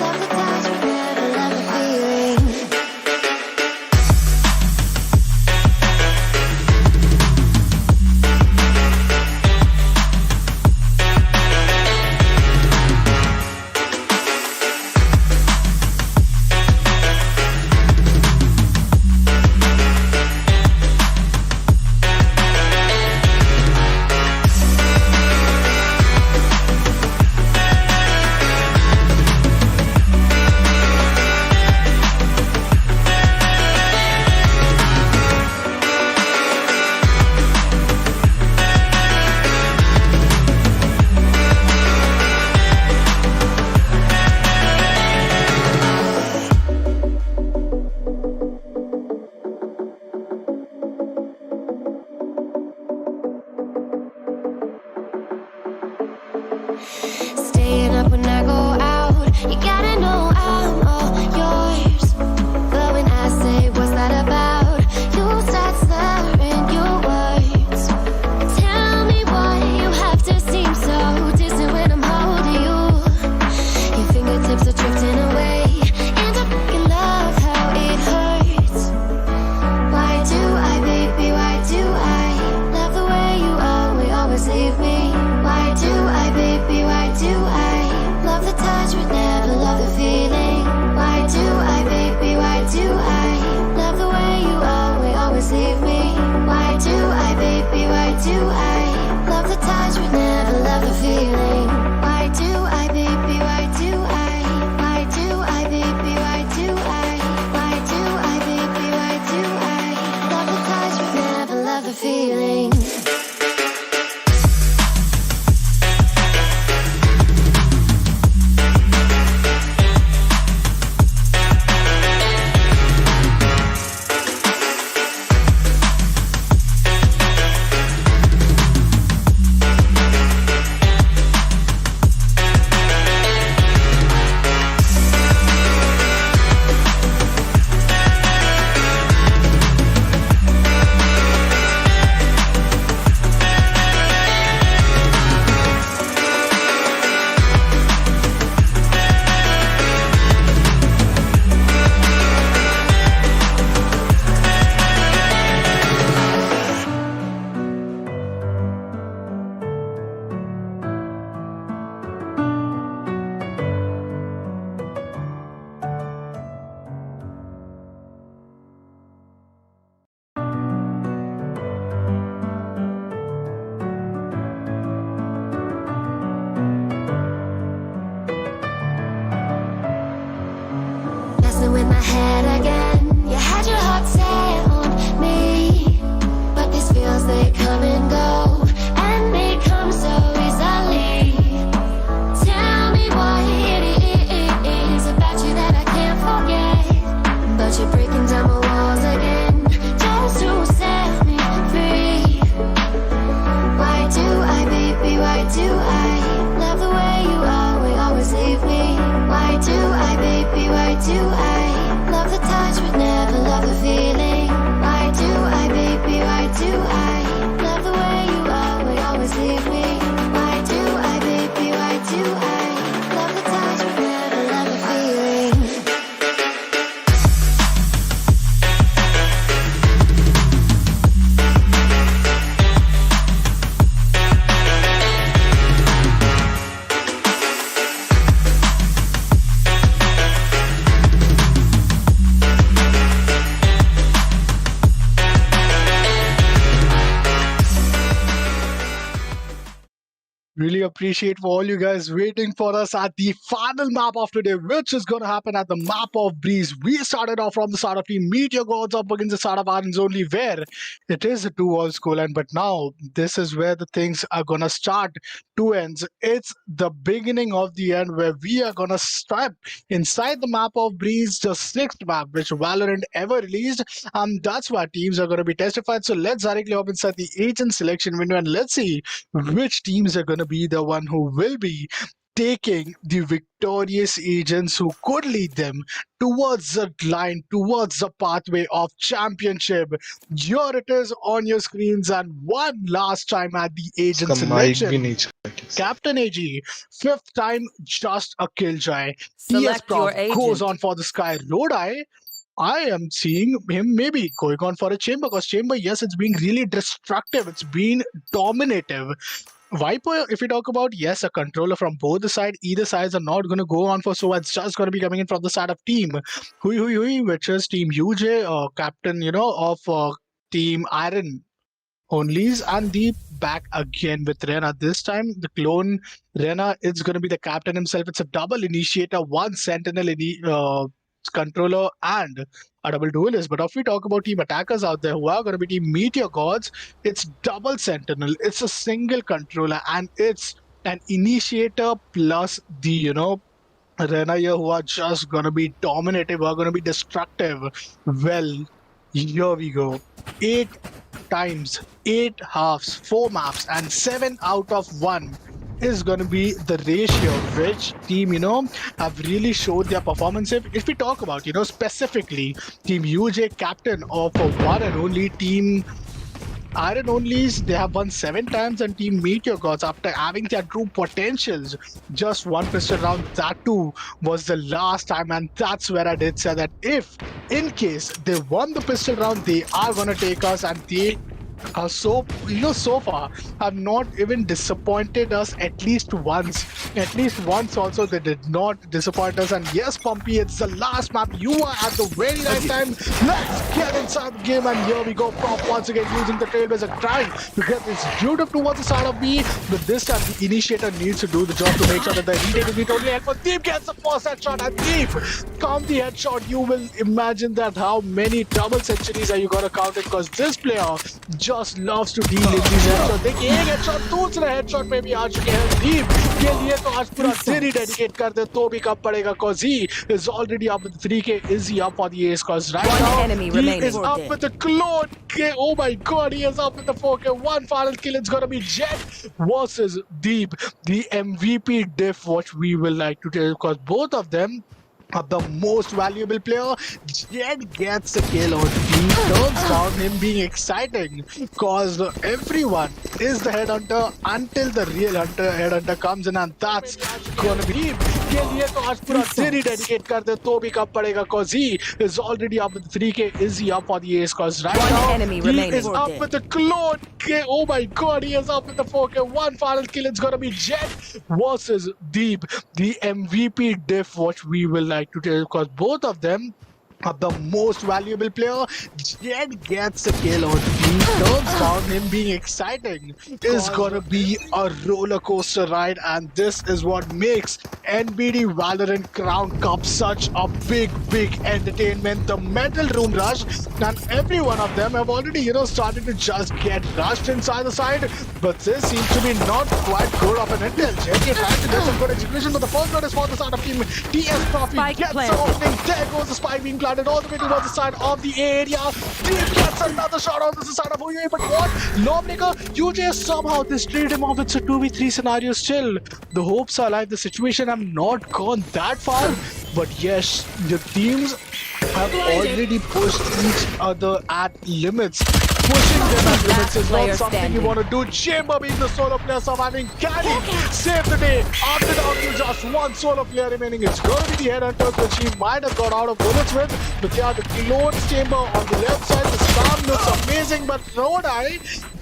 love the touch but never love the feeling? Staying up when I go out, you gotta know I'm all yours. But when I say what's that about, you start slurring your words. Tell me why you have to seem so distant when I'm holding you. Your fingertips are drifting away, and I fucking love how it hurts. Why do I, baby, why do I love the way you always leave me? Why do I, baby, why do I love the touch but never love the feeling? Why do I, baby, why do I love the way you always leave me? Why do I, baby, why do I love the touch but never love the feeling? Why do I, baby, why do I do I, baby, why do I do I, baby, why do I love the touch but never love the feeling? Messing with my head again. You had your heart set on me, but these feels they come and go, and they come so easily. Tell me what it is about you that I can't forget, but you're breaking down my walls again just to set me free. Why do I, baby, why do I love the way you always leave me? Why do I, baby, why do I love the touch Really appreciate for all you guys waiting for us at the final map of today, which is going to happen at the map of Breeze. We started off from the start of team Meteor Gods up against the start of Iron's only, where it is a 2-all scoreline. But now this is where the things are going to start. Two ends. It's the beginning of the end where we are going to step inside the map of Breeze, the sixth map which Valorant ever released. And that's why teams are going to be testified. So let's directly hop inside the agent selection window and let's see which teams are going to be the one who will be taking the victorious agents who could lead them towards the line, towards the pathway of championship. Here it is on your screens, and one last time at the agent selection. Captain AG, fifth time, just a killjoy. Select your agent. Goes on for the Sky Rodai. I am seeing him maybe going on for a chamber, because chamber, yes, it's being really destructive. It's been dominative. Viper, if we talk about, yes, a controller from both the side, either sides are not going to go on for, so it's just going to be coming in from the side of team Hui, which is team UJ, captain, of team Iron Onlys, and the back again with Rena. This time, the clone Rena is going to be the captain himself. It's a double initiator, one sentinel controller, and a double duelist. But if we talk about team attackers out there who are going to be team Meteor Gods, it's double sentinel, it's a single controller, and it's an initiator plus the Rena here, who are just going to be dominative, who are going to be destructive. Well, here we go. 8 times, 8 halves, 4 maps, and 7 out of 1 is going to be the ratio which team have really showed their performance. If we talk about specifically team UJ, captain of one and only team Iron Onlys, they have won 7 times, and team Meteor Gods, after having their true potentials, just 1 pistol round, that too was the last time. And that's where I did say that if in case they won the pistol round, they are going to take us, and they so far have not even disappointed us at least once. At least once also they did not disappoint us. And yes, Pumpy, it's the last map. You are at the very right time. Let's get inside the game, and here we go. Prop once again using the Trailblazer, trying to get this dude up towards the side of B, but this time the initiator needs to do the job to make sure that the retake will be totally helpful. Deep gets the first headshot, and Deep count the headshot. You will imagine that how many double centuries are you gonna count it, because this player just loves to deal in these headshots. देखिए एक headshot, दूसरा headshot में भी आ चुके हैं Deep के लिए, तो आज पूरा दिन ही dedicate कर दे तो भी कम पड़ेगा, cause he is already up with 3K. Is he up for the ace? Cause right now he is up with the clone. Oh my god, he is up with the 4K. One final kill. It's gonna be Jet versus Deep, the MVP diff, what we will like to tell, because both of them are the most valuable player. Jet gets the kill on Deep, turns down him being exciting, cause everyone is the headhunter until the real headhunter comes in, and that's gonna be Deep के लिए तो आज पूरा दिन ही dedicate कर दे तो भी कम पड़ेगा, cause he is already up with 3K. Is he up for the ace? Cause right now he is up with the clone. Oh my god, he is up with the 4K. One final kill. It's gonna be Jet versus Deep, the MVP diff, what we will like to tell, because both of them are the most valuable player. Jet gets the kill on Deep, turns down him being exciting. Is gonna be a roller coaster ride, and this is what makes Nbd Valorant Crown Cup such a big entertainment. The Metal Room Rush, and every one of them have already started to just get rushed inside the side, but this seems to be not quite good of an intel. Jet trying to do some good execution, but the first one is for the side of team TS Trophy. Gets the opening. There goes the spike being planted all the way towards the side of the area. Deep gets another shot on the side of UJ, but what? Lawbreaker, UJ somehow they straight him off. It's a 2v3 scenario still. The hopes are alive. The situation have not gone that far, but yes, the teams have already pushed each other at limits. Pushing them at limits is not something you want to do. Chamber being the solo player surviving, can he save the day? After down to just one solo player remaining, it's going to be the headhunters, which he might have got out of bullets with, but they are the clone chamber on the left side. The storm looks amazing, but Rodai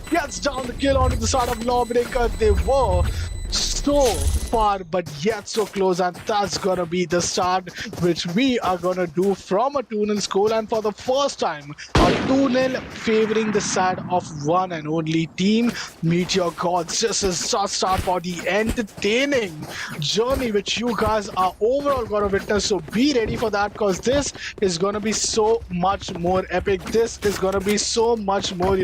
gets down the kill onto the side of Lawbreaker. They were so far, but yet so close, and that's gonna be the start which we are gonna do from a 2-0 scoreline for the first time. A 2-0 favoring the side of one and only team Meteor Gods. Just a start for the entertaining journey which you guys are overall gonna witness. So be ready for that, because this is gonna be so much more epic. This is gonna be so much more,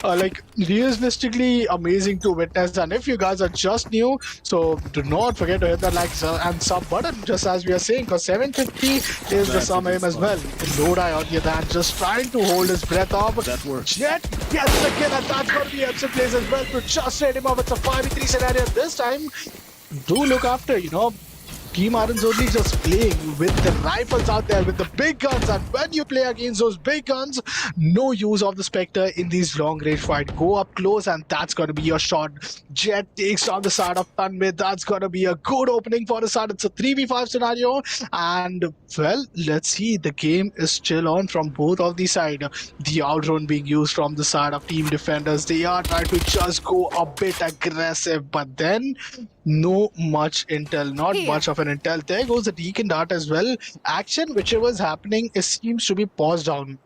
like realistically amazing to witness. And if you guys are just new, so do not forget to hit that like and sub button, just as we are saying, because 750 is the sum aim as well. Lodi on the other hand, just trying to hold his breath off. That works. Jet gets the kill, and that's going to be Epson plays as well to just set him up. It's a 5v3 scenario this time. Do look after, Team Iron's only just playing with the rifles out there, with the big guns, and when you play against those big guns, no use of the Spectre in these long range fight. Go up close, and that's going to be your shot. Jet takes on the side of Tanmay. That's going to be a good opening for the side. It's a 3v5 scenario, and well, let's see. The game is still on from both of the side. The outrun being used from the side of Team Defenders. They are trying to just go a bit aggressive, but then no much intel, not much of an intel. There goes the Deacon Dart as well. Action, whichever is happening, it seems to be paused down.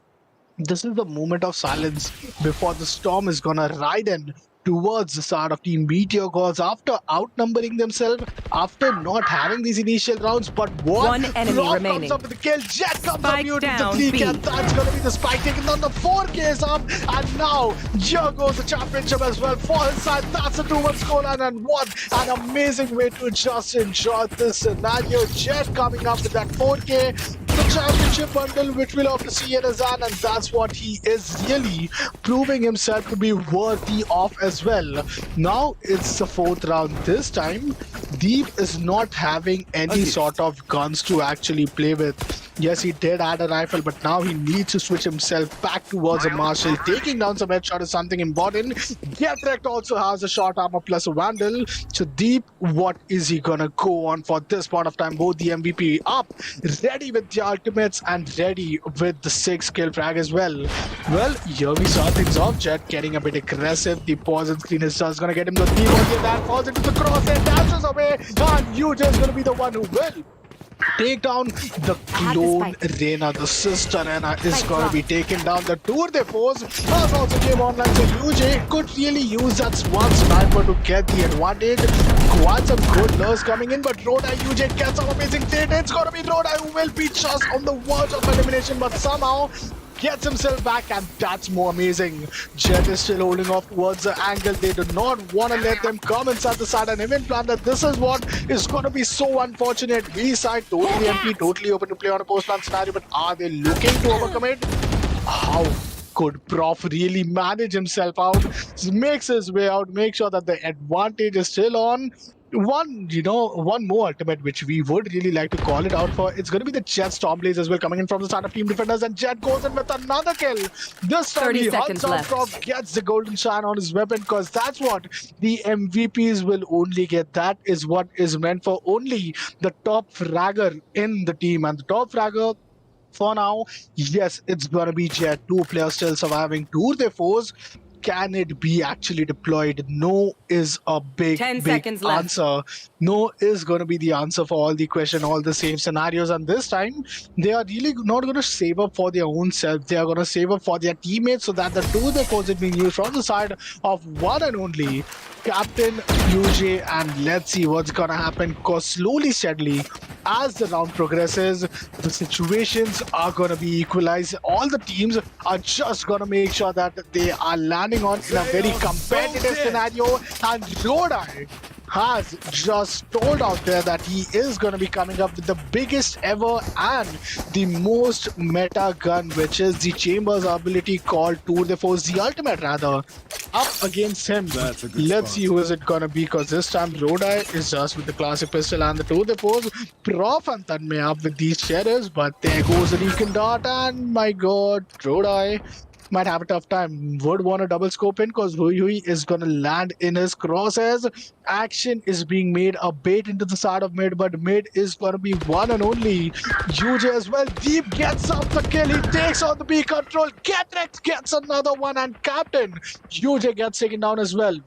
This is the moment of silence before the storm is gonna ride in towards the side of Team Meteor Gods after outnumbering themselves, after not having these initial rounds. But what? One enemy Rock remaining. comes up with the kill. Jet comes up Spike with the down, 3 B. kill. That's gonna be the spike taking on the 4K is up, and now here goes the championship as well for his side. That's a 2-1 scoreline, and what an amazing way to just enjoy this scenario. Jet coming up with that 4K. The championship bundle, which we'll have to see in his hand, and that's what he is really proving himself to be worthy of as well. Now it's the 4th round. This time Deep is not having any sort of guns to actually play with. Yes, he did add a rifle, but now he needs to switch himself back towards a Marshall. Taking down some headshot is something important. Getrect also has a short armor plus a Vandal. So Deep, what is he gonna go on for this point of time? Both the MVP up, ready with the ultimates, and ready with the 6 kill frag as well. Well, here we saw things off. Jet getting a bit aggressive. The pause and screen is just gonna get him the 3 that falls into the cross and dashes away. And Yuja is gonna be the one who will take down the clone Reyna. The sister Reyna is going to be taken down. The Tour de Force has also came online, so UJ could really use that one sniper to get the advantage. Quite some good lures coming in, but Rodai UJ gets some amazing data. It's going to be Rodai who will be just on the verge of elimination, but somehow gets himself back, and that's more amazing. Jet is still holding off towards the angle. They do not want to let them come inside the side and even plan that. This is what is going to be so unfortunate. B side totally empty, totally open to play on a post-plan scenario, but are they looking to overcome it? How could Prof really manage himself out, makes his way out, make sure that the advantage is still on? One more ultimate which we would really like to call it out for. It's going to be the Jet Stormblaze as well, coming in from the start of Team Defenders, and Jet goes in with another kill. This time 30 he seconds hunts out left. Prof, gets the golden shine on his weapon, because that's what the MVPs will only get. That is what is meant for only the top fragger in the team, and the top fragger for now, yes, it's gonna be Jet. 2 players still surviving. Tour de Force. Can it be actually deployed? No is a big 10 seconds left. answer. No is going to be the answer for all the question, all the same scenarios. And this time, they are really not going to save up for their own self. They are going to save up for their teammates, so that the Tour de Force is being used from the side of one and only Captain UJ. And let's see what's going to happen, because slowly, steadily, as the round progresses, the situations are going to be equalized. All the teams are just going to make sure that they are landing on in a very competitive scenario. And Rodai has just told out there that he is going to be coming up with the biggest ever and the most meta gun, which is the Chambers ability called Tour de Force, the ultimate rather, up against him. That's a good Let's spot. see who is it going to be, because this time Rodai is just with the classic pistol and the Tour de Force. Prof and Tanmay up with these sheriffs, but there goes the Deacon Dart, and my god, Rodai might have a tough time. Would want a double scope in, because Hui is going to land in his crosshairs. Action is being made a bait into the side of mid, but mid is going to be one and only UJ as well. Deep gets up the kill. He takes on the B control. Getrect gets another one, and Captain UJ gets taken down as well.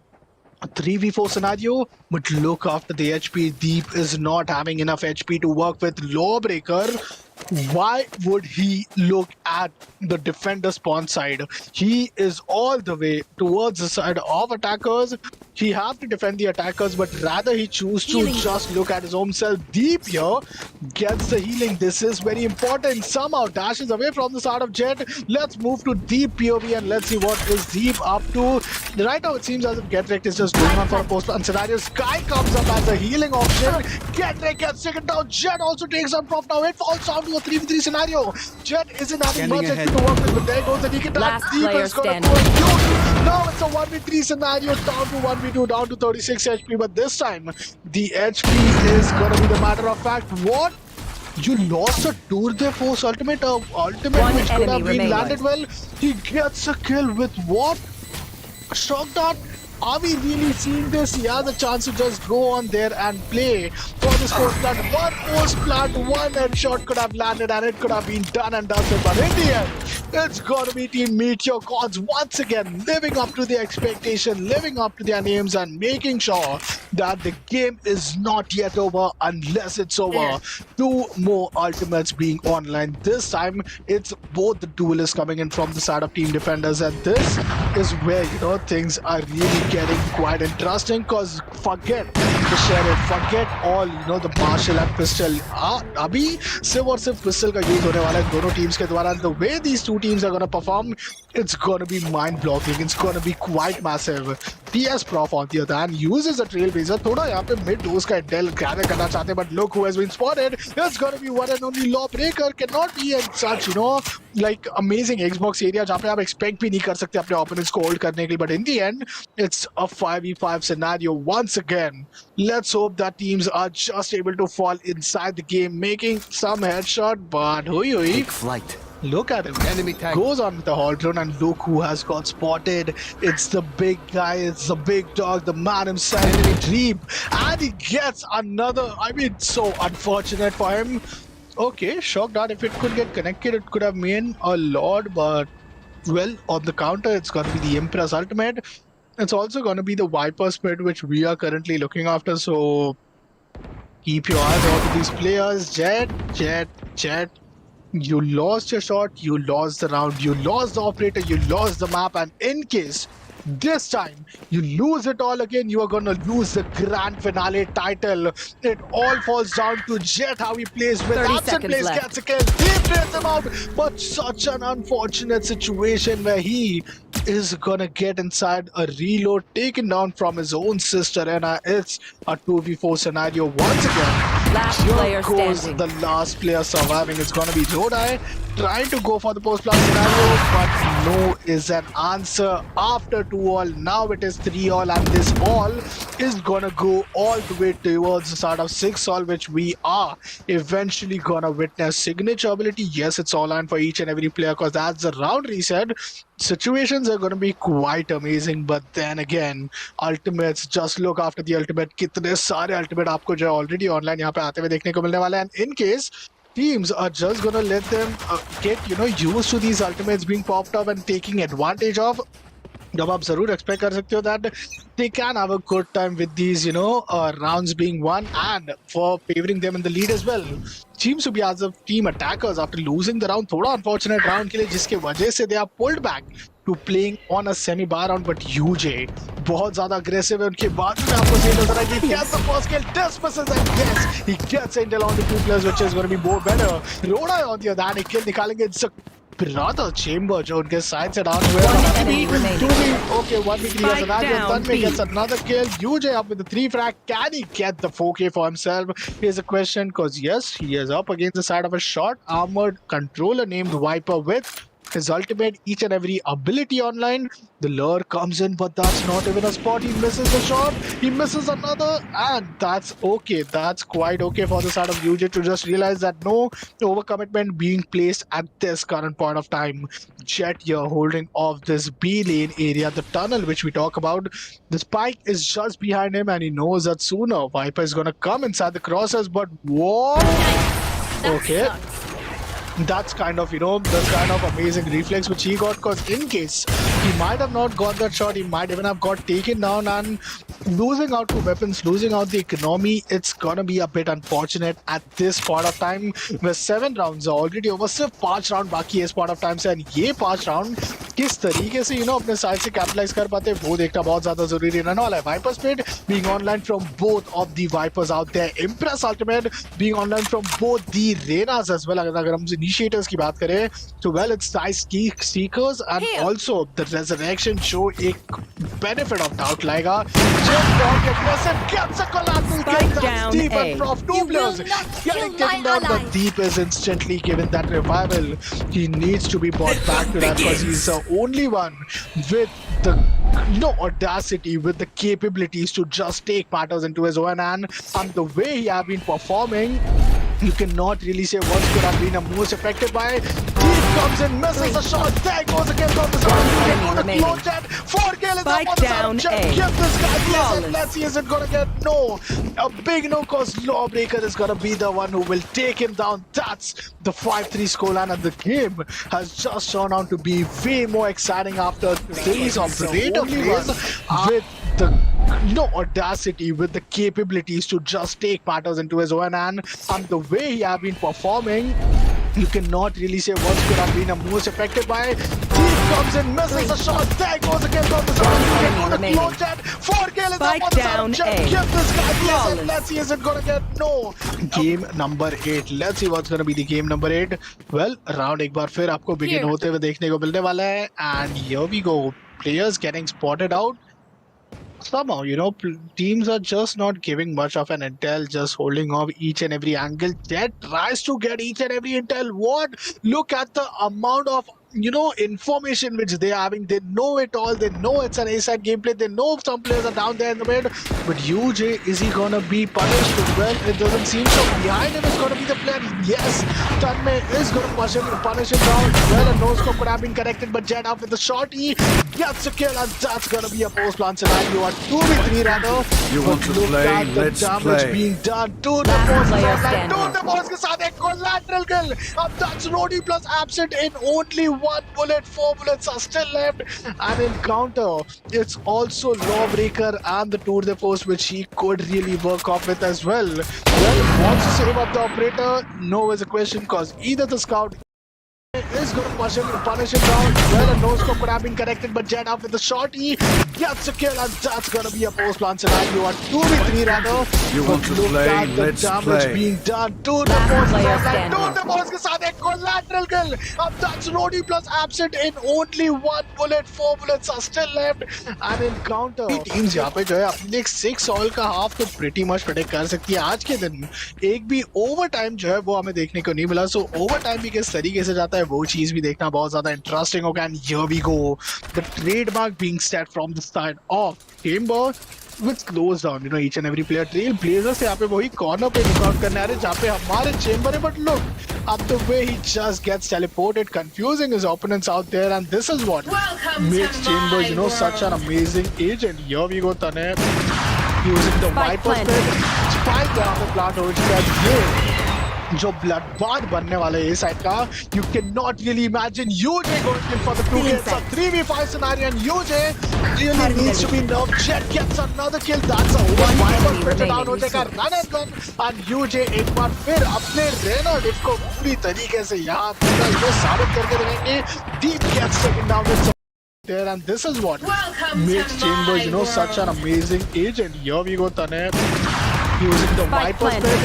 a 3v4 scenario, but look after the HP. Deep is not having enough HP to work with Lawbreaker. Why would he look at the defender spawn side? He is all the way towards the side of attackers. He have to defend the attackers, but rather he choose to just look at his own self. Deep here gets the healing. This is very important. Somehow dashes away from the side of Jet. Let's move to Deep POV and let's see what is Deep up to. Right now it seems as if Getrek is just going on for a post-plan scenario. Sky comes up as a healing option. Getrek gets taken down. Jet also takes some prof now. It falls down to a 3v3 scenario. Jet isn't having Scanning much ahead. to work with, but there goes the Deacon. Last Deep player is going to standing. go huge. Now it's a 1v3 scenario, down to 1v2, down to 36 HP, but this time the HP is going to be the matter of fact. What? You lost a Tour de Force ultimate One which could enemy have been remaining. landed well. He gets a kill with what? Shock dart. Are we really seeing this? He has a chance to just go on there and play for this post plant. One post plant, one headshot could have landed and it could have been done and dusted. But in the end, it's got to be Team Meteor Gods once again living up to the expectation, living up to their names and making sure that the game is not yet over unless it's over. Two more ultimates being online. This time, it's both the duelists coming in from the side of Team Defenders, and this is where, you know, things are really getting quite interesting, because forget the Sheriff, forget all, you know, the Marshal and Pistol. अभी सिर्फ और सिर्फ pistol का use होने वाला है दोनों teams के द्वारा. The way these two teams are going to perform, it's going to be mind-blowing. It's going to be quite massive. TS Prof on the other hand uses a trailblazer. थोड़ा यहाँ पे mid dose का intel gather करना चाहते हैं, but look who has been spotted. It's going to be one and only Lawbreaker. Cannot be in such, you know, like amazing Xbox area जहाँ पे आप expect भी नहीं कर सकते अपने opponents को hold करने के लिए. But in the end, it's a 5v5 scenario once again. Let's hope that teams are just able to fall inside the game, making some headshot. But Take flight. look at him. Enemy tag. Goes on with the hall drone, and look who has got spotted. It's the big guy, it's the big dog, the man himself, Dream. And he gets another. I mean, so unfortunate for him. Okay, shock dart. If it could get connected, it could have made a lot, but well, on the counter, it's going to be the Empress ultimate. It's also going to be the Viper Spirit, which we are currently looking after. So keep your eyes out for these players. Jet. You lost your shot, you lost the round, you lost the operator, you lost the map, and in case this time you lose it all again, you are going to lose the grand finale title. It all falls down to Jet, how he plays with 30 absent seconds plays, left. gets a kill, he plays him out, but such an unfortunate situation where he is gonna get inside a reload taken down from his own sister, and it's a 2v4 scenario once again. Last Here player goes standing. the last player surviving. It's gonna be Rodai trying to go for the post-plant scenario, but no is an answer. After 2-all, now it is 3-all, and this all is gonna go all the way towards the start of 6-all, which we are eventually gonna witness. Signature ability, yes, it's all on for each and every player, because that's the round reset. Situations are going to be quite amazing, but then again, ultimates, just look after the ultimate. कितने सारे ultimate आपको जो already online यहाँ पे आते हुए देखने को मिलने वाले हैं. And in case teams are just going to let them get, you know, used to these ultimates being popped up and taking advantage of, जब आप जरूर expect कर सकते हो that they can have a good time with these, you know, rounds being won and for favoring them in the lead as well. Seems to be as of team attackers after losing the round, थोड़ा unfortunate round के लिए, जिसके वजह से they are pulled back to playing on a semi-bar round. But UJ बहुत ज़्यादा aggressive है, उनके बाद में आपको सही नजर आएगी. He gets the first kill, dismisses, and yes, he gets intel on the two players, which is going to be more better. Rodai on the other hand, एक kill निकालेंगे. It's a brother chamber जो उनके side से down हुए. One enemy remaining. 2v, okay, 1v3 as an Spike advent. down, Tanmay B. gets another kill. UJ up with the 3 frag. Can he get the 4K for himself? Here's a question, because yes, he is up against the side of a short armored controller named Viper with his ultimate, each and every ability online. The lure comes in, but that's not even a spot. He misses a shot, he misses another, and that's okay. That's quite okay for the side of UJ to just realize that no overcommitment being placed at this current point of time. Jet here holding off this B lane area, the tunnel which we talk about. The spike is just behind him, and he knows that sooner Viper is gonna come inside the crosses, but what? Okay. That's kind of, you know, the kind of amazing reflex which he got, because in case He might have not got that shot. He might even have got taken down, and losing out to weapons, losing out the economy, it's gonna be a bit unfortunate at this point of time. Where 7 rounds are already over, सिर्फ 5 round बाकी है इस point of time से, and ये 5 round किस तरीके से अपने साइड से कैपिटलाइज कर पाते हैं वो देखना बहुत ज्यादा जरूरी रहने वाला है. Viper Speed being online from both of the Vipers out there. Impress Ultimate being online from both the Renas as well. अगर हम initiators की बात करें तो well, it's Dice Seekers and also the Resurrection show एक benefit of doubt लाएगा. Just don't get aggressive, gets a collateral kill. That's deep and Prof. 2 players getting taken down, but Deep is instantly given that revival. He needs to be brought back to that because he's the only one with the audacity, with the capabilities to just take matters into his own hand. And the way he have been performing, you cannot really say what could have been the most effective by. Deep comes in, misses the shot. There goes again from the side. You can go to close that. 4 kill is up on the side. Just give this guy place and let's see is it gonna get no. A big no, because Lawbreaker is gonna be the one who will take him down. That's the 5-3 scoreline, and the game has just turned out to be way more exciting after a series of operator plays with the audacity, with the capabilities to just take matters into his own hand. And the way he have been performing, you cannot really say what could have been the most effective by. Deep comes in, misses the shot. There goes again from the side. You can go to close that. 4 kill is up on the side. Just give this guy place and let's see is it gonna get no. Game number 8. Let's see what's gonna be the game number 8. Well, round एक बार फिर आपको begin होते हुए देखने को मिलने वाला है. And here we go. Players getting spotted out. Somehow, teams are just not giving much of an intel, just holding off each and every angle. Jet tries to get each and every intel. What? Look at the amount of information which they are having. They know it all. They know it's an A-side gameplay. They know some players are down there in the mid. But UJ, is he gonna be punished? Well, it doesn't seem so. Behind him is gonna be the player. Yes, Tanmay is gonna punish him down. Well, a no scope could have been connected, but Jet out with the shot. He gets a kill, and that's gonna be a post-plant scenario. You are 2v3 rather. You want to play? Let's damage play. being done to the post. To the post के साथ एक collateral kill. अब that's Rodi plus absent in only 1 bullet. 4 bullets are still left. And in counter, it's also Lawbreaker and the Tour de Force, which he could really work off with as well. Well, wants to save up the operator? No is a question, because either the scout is going to punish him down. Well, a no scope could have been connected, but Jet out with the shot. He gets a kill, and that's going to be a post-plant scenario. You are 2v3 rather. You want to play? Let's damage play. being done to the post. player To the post के साथ एक collateral kill. अब that's Rodi plus absent in only 1 bullet. 4 bullets are still left. And in counter, teams यहाँ पे जो है अपने एक 6 all का half तो pretty much predict कर सकती है. आज के दिन एक भी overtime जो है वो हमें देखने को नहीं मिला. So overtime भी किस तरीके से जाता है वो चीज भी देखना बहुत ज्यादा इंटरेस्टिंग होगा. And here we go, the trademark being set from the side of Chamber, which close down each and every player. Trail Blazers यहाँ पे वही corner पे lookout करने आ रहे जहाँ पे हमारे Chamber है. But look up the way he just gets teleported, confusing his opponents out there. And this is what makes Chamber such an amazing agent. Here we go, Tane using the Viper Spit. Spike यहाँ पे plant हो चुका है. ये जो bloodbath बनने वाले है साइड का, you cannot really imagine UJ going in for the 2 kills. A 3v5 scenario, and UJ really needs to be nerfed. Jet gets another kill. That's a one Viper split down हो जाएगा. Run and gun, and UJ एक बार फिर अपने रेनर को पूरी तरीके से यहाँ साबित करके दिखाएंगे. Deep gets taken down with there, and this is what makes Chamber such an amazing agent. Here we go, Tane using the Viper Spit.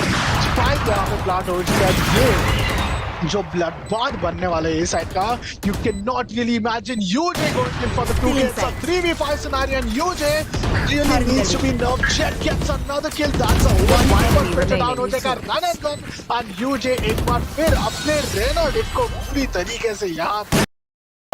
Spike यहाँ पे plant हो चुका है. ये जो ब्लडबाथ बनने वाले है साइड का, you cannot really imagine UJ going in for the 2 kills. A 3v5 scenario, and UJ really needs to be nerfed. Jet gets another kill. That's a one Viper split down हो जाएगा. Run and gun, and UJ एक बार फिर अपने रेनर को पूरी तरीके से यहाँ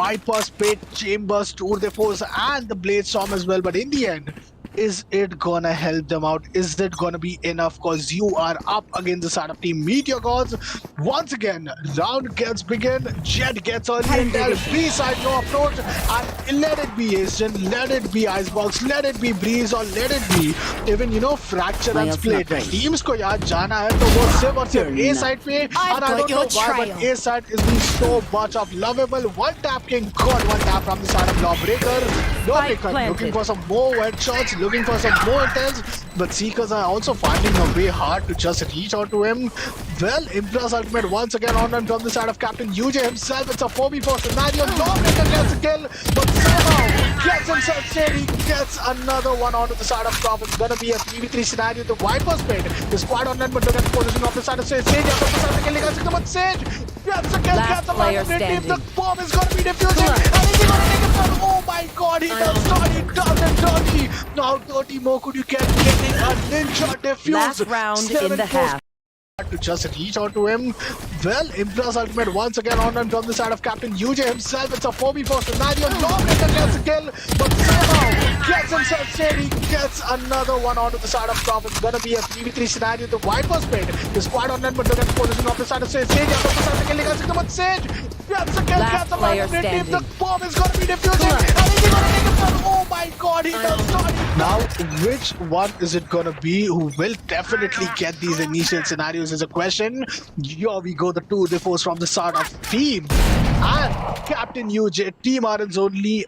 Viper Spit, Chambers, Tour de Force, and the Blade Storm as well. But in the end, is it gonna help them out? Is it gonna be enough? Because you are up against the startup team Meteor Gods. Once again, round gets begin. Jet gets early intel. B side no approach. And let it be Asian, let it be Icebox, let it be Breeze, or let it be even, Fracture and Split. Teams ko yaad jana hai to wo सिर्फ और सिर्फ A side पे. And I don't know why, but A side is being so much of lovable. One tap king, got one tap from the side of Lawbreaker. Lawbreaker looking for some more headshots, looking for some more intels, but Seekers are also finding a way hard to just reach out to him. Well, Impress ultimate once again on and from the side of Captain UJ himself. It's a 4v4 scenario. Lawbreaker gets a kill, but somehow gets himself steady. Gets another one onto the side of top. It's gonna be a 3v3 scenario. The Viper's pit. The squad on net, but look at the position of the side of Sage. Sage up the side of the kill. But Sage gets a kill. Gets a man. The bomb is gonna be defusing. And is he gonna take it down? Oh my god, he does not. He does it dirty. Now 30 more could you get getting a ninja defuse. Last round in the half. To just reach out to him. Well, Impress ultimate once again on and from the side of Captain UJ himself. It's a 4v4 scenario. Lawbreaker gets a kill, but somehow gets himself steady. Gets another one onto the side of top. It's gonna be a 3v3 scenario. The Viper's pit. The squad on net, but look at the position of the side of Sage. Sage up the side of the kill. But Sage gets a kill. Gets a man. The bomb is gonna be defusing. And is he gonna take it down? Oh my god, he does not. Now, which one is it gonna be who will definitely get these initial scenarios is a question. Here we go, the two defaults from the start of team. And Captain UJ, Team Iron's only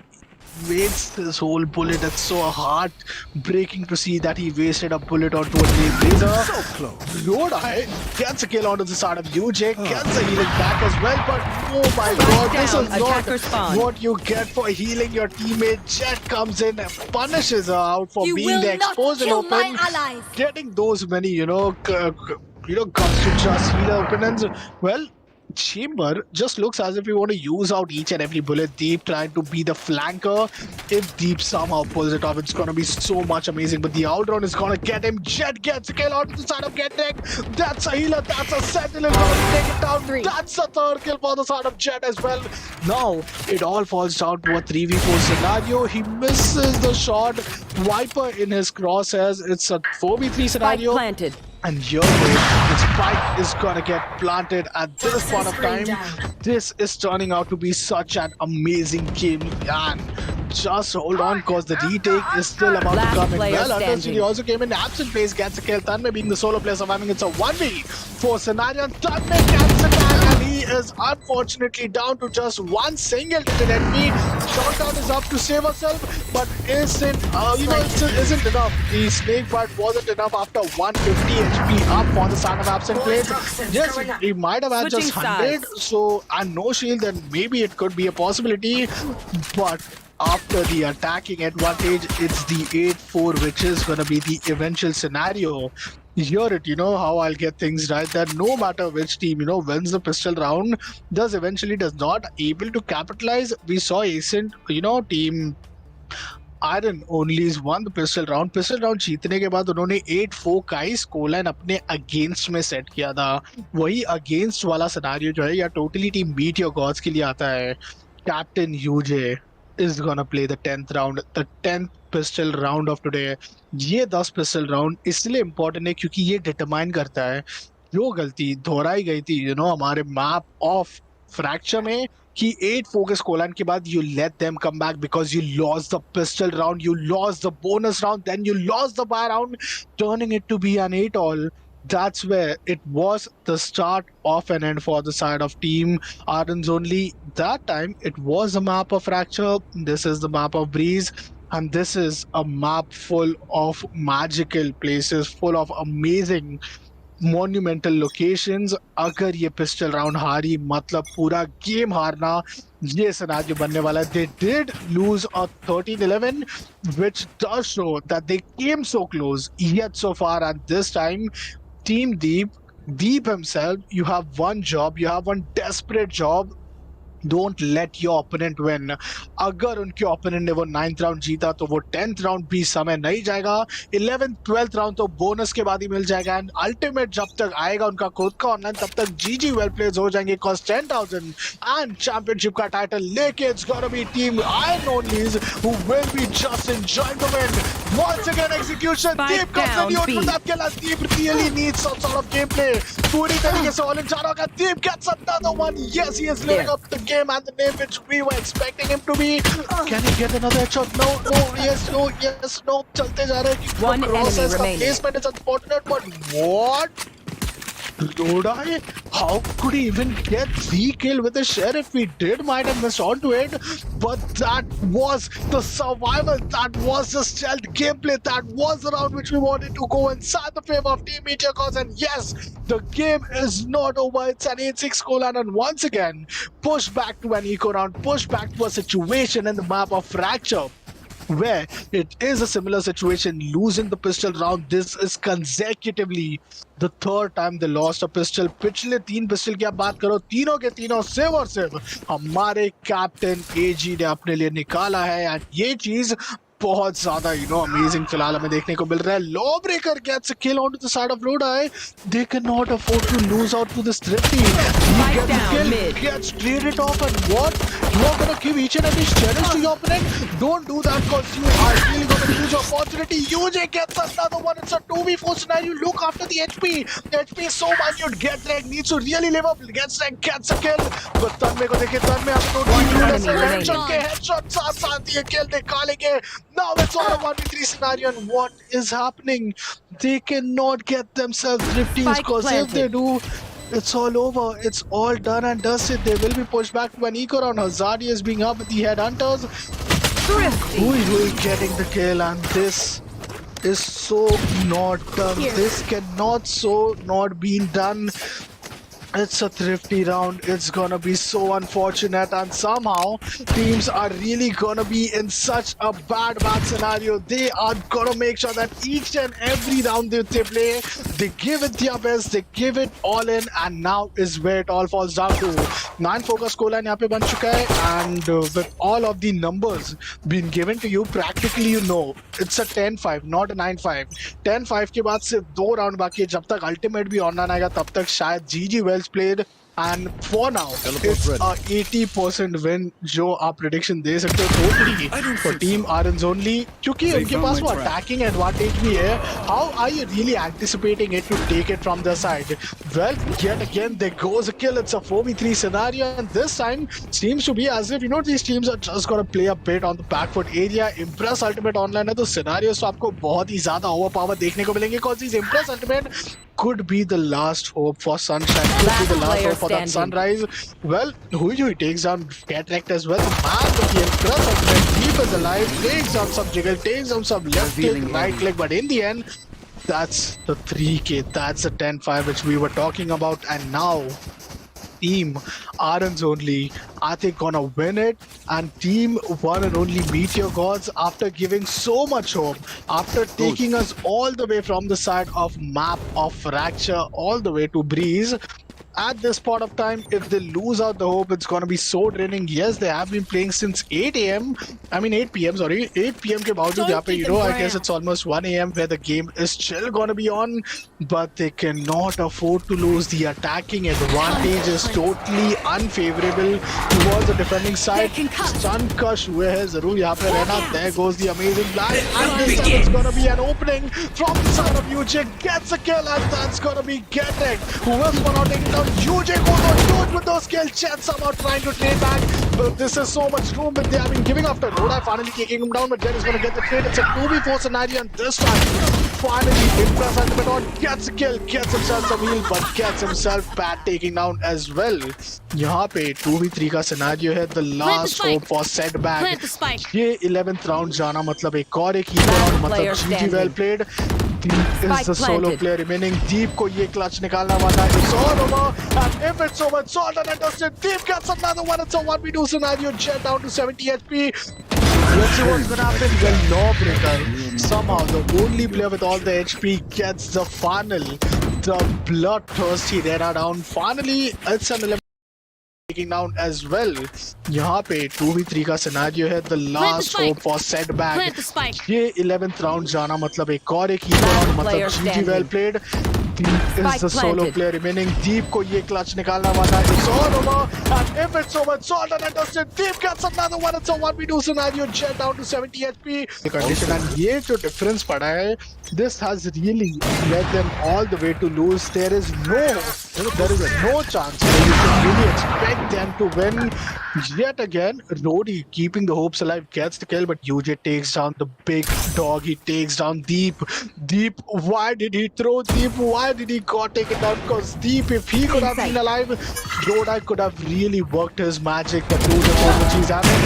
wastes his whole bullet. It's so heartbreaking to see that he wasted a bullet onto a Blade Blazer. So close. Road Eye gets a kill onto the side of UJ, gets a healing back as well, but oh my god, this is not what you get for healing your teammate. Jet comes in and punishes her out for being the exposed and open. Getting those many, comes to just heal her opponents. Well, Chamber just looks as if we want to use out each and every bullet. Deep trying to be the flanker. If Deep somehow pulls it off, it's going to be so much amazing. But the outround is going to get him. Jet gets a kill out to the side of Getek. That's a healer. That's a sentinel. Going to take it down. That's a third kill for the side of Jet as well. Now, it all falls down to a 3v4 scenario. He misses the shot. Viper in his crosshairs. It's a 4v3 scenario. Planted. And here the spike is gonna get planted at this point of time. This is turning out to be such an amazing game, and just hold on because the retake is still about to come in. Well, Undercity also came in absent phase, gets a kill. Tanmay being the solo player surviving, it's a 1v4 scenario, and Tanmay gets a tag, and he is unfortunately down to just one single digit enemy. Shotdown is up to save herself, but isn't enough. The snake bite wasn't enough after 150 HP up for the side of absent plays. Yes, he might have had just 100, so and no shield, then maybe it could be a possibility, but after the attacking advantage, it's the 8-4 which is going to be the eventual scenario. Hear it, how I'll get things right, that no matter which team, wins the pistol round, does not able to capitalize. We saw Ascent, team Iron only won the pistol round जीतने के बाद उन्होंने 8-4 का ही score line अपने against में set किया था. वही अगेंस्ट वाला सिनेरियो जो है या टोटली टीम मीटियर गॉड्स के लिए आता है. Captain UJ is gonna play the 10th round, the 10th pistol round of today. ये 10 pistol round इसलिए important है क्योंकि ये determine करता है जो गलती दोहराई गई थी हमारे मैप ऑफ फ्रैक्चर में कि 8 focus colon के बाद you let them come back because you lost the pistol round, you lost the bonus round, then you lost the buy round, turning it to be an 8-all. That's where it was the start of an end for the side of team Ardens only. That time it was a map of fracture. This is the map of breeze, and this is a map full of magical places, full of amazing monumental locations. अगर ये pistol round हारी मतलब पूरा game हारना ये scenario बनने वाला है. They did lose a 13-11 which does show that they came so close yet so far, and this time Team Deep himself, you have one job, you have one desperate job. Don't let your opponent win. अगर उनके opponent ने वो 9th round जीता तो वो 10th round भी समय नहीं जाएगा. 11th 12th round तो bonus के बाद ही मिल जाएगा, and ultimate जब तक आएगा उनका खुद का online तब तक GG well players हो जाएंगे cause 10,000 and championship का title लेके it's gonna be team Iron Onlys who will be just enjoying the win. Once again, execution. Spike Deep comes down, the B. for that kill. Deep really needs some sort of gameplay. पूरी तरीके से all in जाना होगा. Deep gets another one. Yes, he is living up the game and the name which we were expecting him to be. Can he get another headshot? No, yes, no. चलते जा रहे हैं. One enemy Process का remaining. placement is unfortunate, but what? Rodai, how could he even get the kill with the sheriff? We did might have missed on to it, but that was the survival, that was the stealth gameplay, that was the round which we wanted to go inside the favor of Team Meteor Cause. And yes, the game is not over. It's an 8-6 scoreline, and once again, push back to an eco round, push back to a situation in the map of Fracture, where it is a similar situation, losing the pistol round. This is consecutively the third time they lost a pistol. पिछले 3 pistol की आप बात करो, तीनों के तीनों सिर्फ और सिर्फ हमारे कैप्टन एजी ने अपने लिए निकाला है, एंड ये चीज बहुत ज्यादा अमेजिंग फिलहाल हमें देखने को मिल रहा है. Law breaker gets a kill onto the side of Lodi. They cannot afford to lose out to this thrifty. He gets a kill, gets traded off, and what? You are gonna give each and every challenge to your opponent? Don't do that, because you are really gonna lose your opportunity. UJ gets another one. It's a 2v4 scenario. Look after the HP. The HP is so minute. Get Reg needs to really live up. Gets Reg, gets a kill. But Tanmay को देखिए, Tanmay headshot के headshot साथ ये kill निकालेंगे. Now it's all a 1v3 scenario, and what is happening? They cannot get themselves thrifties, because if they do, it's all over. It's all done and dusted. They will be pushed back to an eco round. Hazadi is being up with the headhunters. Hui getting the kill, and this is so not done. This cannot so not been done. It's a thrifty round. It's gonna be so unfortunate, and somehow teams are really gonna be in such a bad scenario. They are gonna make sure that each and every round that they play, they give it their best, they give it all in, and now is where it all falls down to. 9 focus scoreline यहाँ पे बन चुका है, and with all of the numbers being given to you, practically it's a 10-5, not a 9-5. 10-5 के बाद सिर्फ 2 round बाकी है. जब तक अल्टीमेट भी ऑनलाइन आएगा तब तक शायद GG well played, and for now it's a 80% win जो आप prediction दे सकते हो totally for team RNs only, क्योंकि उनके पास वो attacking advantage भी है. How are you really anticipating it to take it from the side? Well, yet again there goes a kill. It's a 4v3 scenario, and this time seems to be as if these teams are just gonna play a bit on the back foot area. Impress ultimate online है तो scenarios तो आपको बहुत ही ज्यादा overpower देखने को मिलेंगे, because these Impress ultimate could be the last hope for Sunshine, could be the last hope for that Sunrise. Well, Hui takes down Cataract as well. Man, but the Impress ultimate, Deep is alive, takes down some jiggle, takes down some left click, right click, but in the end, that's the 3K, that's the 10-5 which we were talking about, and now team RNs only, I think, gonna win it, and team one and only Meteor Gods, after giving so much hope, after taking us all the way from the side of map of Fracture all the way to Breeze, at this point of time, if they lose out the hope, it's gonna be so draining. Yes, they have been playing since 8 p.m. sorry, 8 p.m. के बावजूद यहाँ पे I guess it's almost 1 a.m. where the game is still gonna be on, but they cannot afford to lose. The attacking advantage is totally unfavorable towards the defending side. Stun Kush हुए हैं जरूर यहाँ पे रहना. There goes the amazing blast, and this time it's gonna be an opening from the side of UJ. Gets a kill, and that's gonna be Getek, who was one out taking down. UJ goes on huge with those kills. Chet somehow trying to trade back, but this is so much room that they have been giving after. Lodi finally taking him down, but Jet is going to get the trade. It's a 2v4 scenario, and this time, finally, Impress Ultimate gets a kill, gets himself some heal, but gets himself bad taking down as well. यहाँ पे 2v3 का scenario है. The last hope for setback. ये 11th round जाना मतलब एक और एक heat round, मतलब GG well played. Deep is the solo player remaining. Deep को ये clutch निकालना वाला है. It's all over, and if it's over, it's all done and dusted. Deep gets another one. It's a 1v2 scenario. Jet down to 70 HP. Let's see what's gonna happen. Well, Lawbreaker, somehow the only player with all the HP, gets the final. The bloodthirsty Rena down. Finally, it's an 11 taking down as well. यहाँ पे 2v3 का scenario है. The last hope for setback. ये 11th round जाना मतलब एक और एक heat round, मतलब GG well played. Deep is the solo planted. player remaining. Deep को ये clutch निकालना वाला. It's all over. And if it's over, it's all done and dusted. Deep gets another one. It's a 1v2 scenario. Jet down to 70 HP. The condition and ये जो difference पड़ा है, this has really led them all the way to lose. There is no chance where you can really expect them to win. Yet again, Rodi keeping the hopes alive gets the kill, but UJ takes down the big dog. He takes down Deep. Deep, why did he throw Deep? Why did he got taken down? Because Deep, if he could have been alive, Rodi could have really worked his magic. But those are what he's having.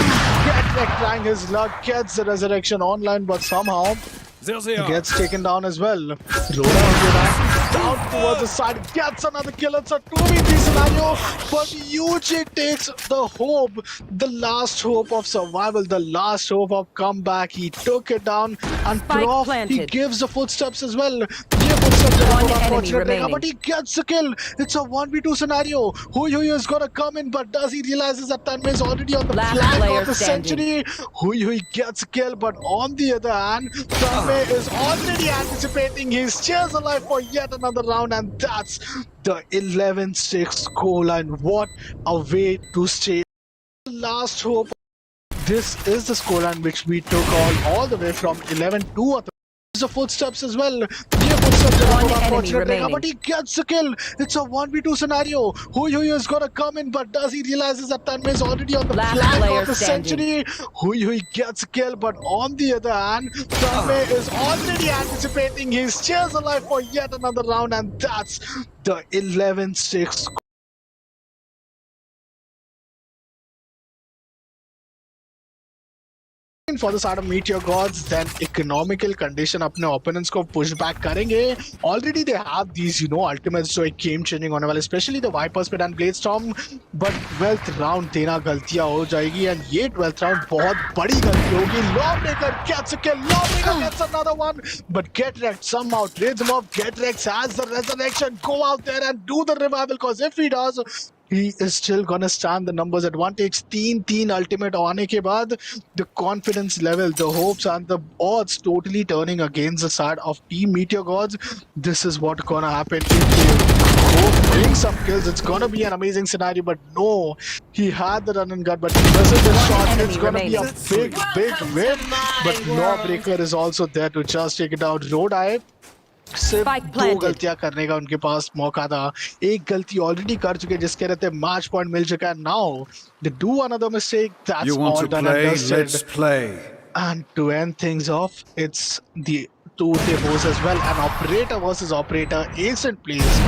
Get trying his luck, gets the resurrection online, but somehow gets taken down as well. Rhoda on the back, down towards the side, gets another kill. It's a 2v3 scenario, but UJ takes the hope, the last hope of survival, the last hope of comeback. He took it down, and Spike Prof, he planted. gives the footsteps as well. Yeah, footsteps are One not enemy unfortunate, remaining. but he gets the kill. It's a 1v2 scenario. Hui is gonna come in, but does he realizes that Tanmay is already on the Last flank player of the standing. century? Hui gets a kill, but on the other hand, Tanmay is already anticipating his chairs alive for yet another round, and that's the 11-6 scoreline. What a way to stay. Last hope. This is the scoreline which we took all the way from 11-2. The footsteps as well. Yeah, footsteps are One not enemy unfortunate, remaining. but he gets the kill. It's a 1v2 scenario. Hui is gonna come in, but does he realizes that Tanmay is already on the Last flank player of the standing. century? Hui gets a kill, but on the other hand, Tanmay is already anticipating his chairs alive for yet another round, and that's the 11-6 for the side of Meteor Gods. Then economical condition अपने opponents को push back करेंगे. Already they have these, ultimates जो एक game changing होने वाले, especially the Viper Speed and Blade Storm. But 12th round देना गलतियां हो जाएगी, and ये 12th round बहुत बड़ी गलती होगी. Lawbreaker gets a kill. Lawbreaker gets another one, but Get Wrecked somehow trades him off. Get Wrecked has the resurrection. Go out there and do the revival, because if he does, he is still gonna stand the numbers advantage. 3-3 ultimate आने के बाद, the confidence level, the hopes and the odds totally turning against the side of Team Meteor Gods. This is what's gonna happen if they go bring some kills. It's gonna be an amazing scenario, but no, he had the run and gun, but he misses the shot. enemy It's gonna be a remaining. big win, but Lawbreaker is also there to just take it out. Rodi सिर्फ Spike दो planted. गलतियां करने का उनके पास मौका था. एक गलती ऑलरेडी कर चुके जिसके रहते मैच पॉइंट मिल चुका है. Now they do another mistake. That's You want all to done and play? dusted. Let's play. And to end things off, it's the two tables as well. An operator versus operator. Instant plays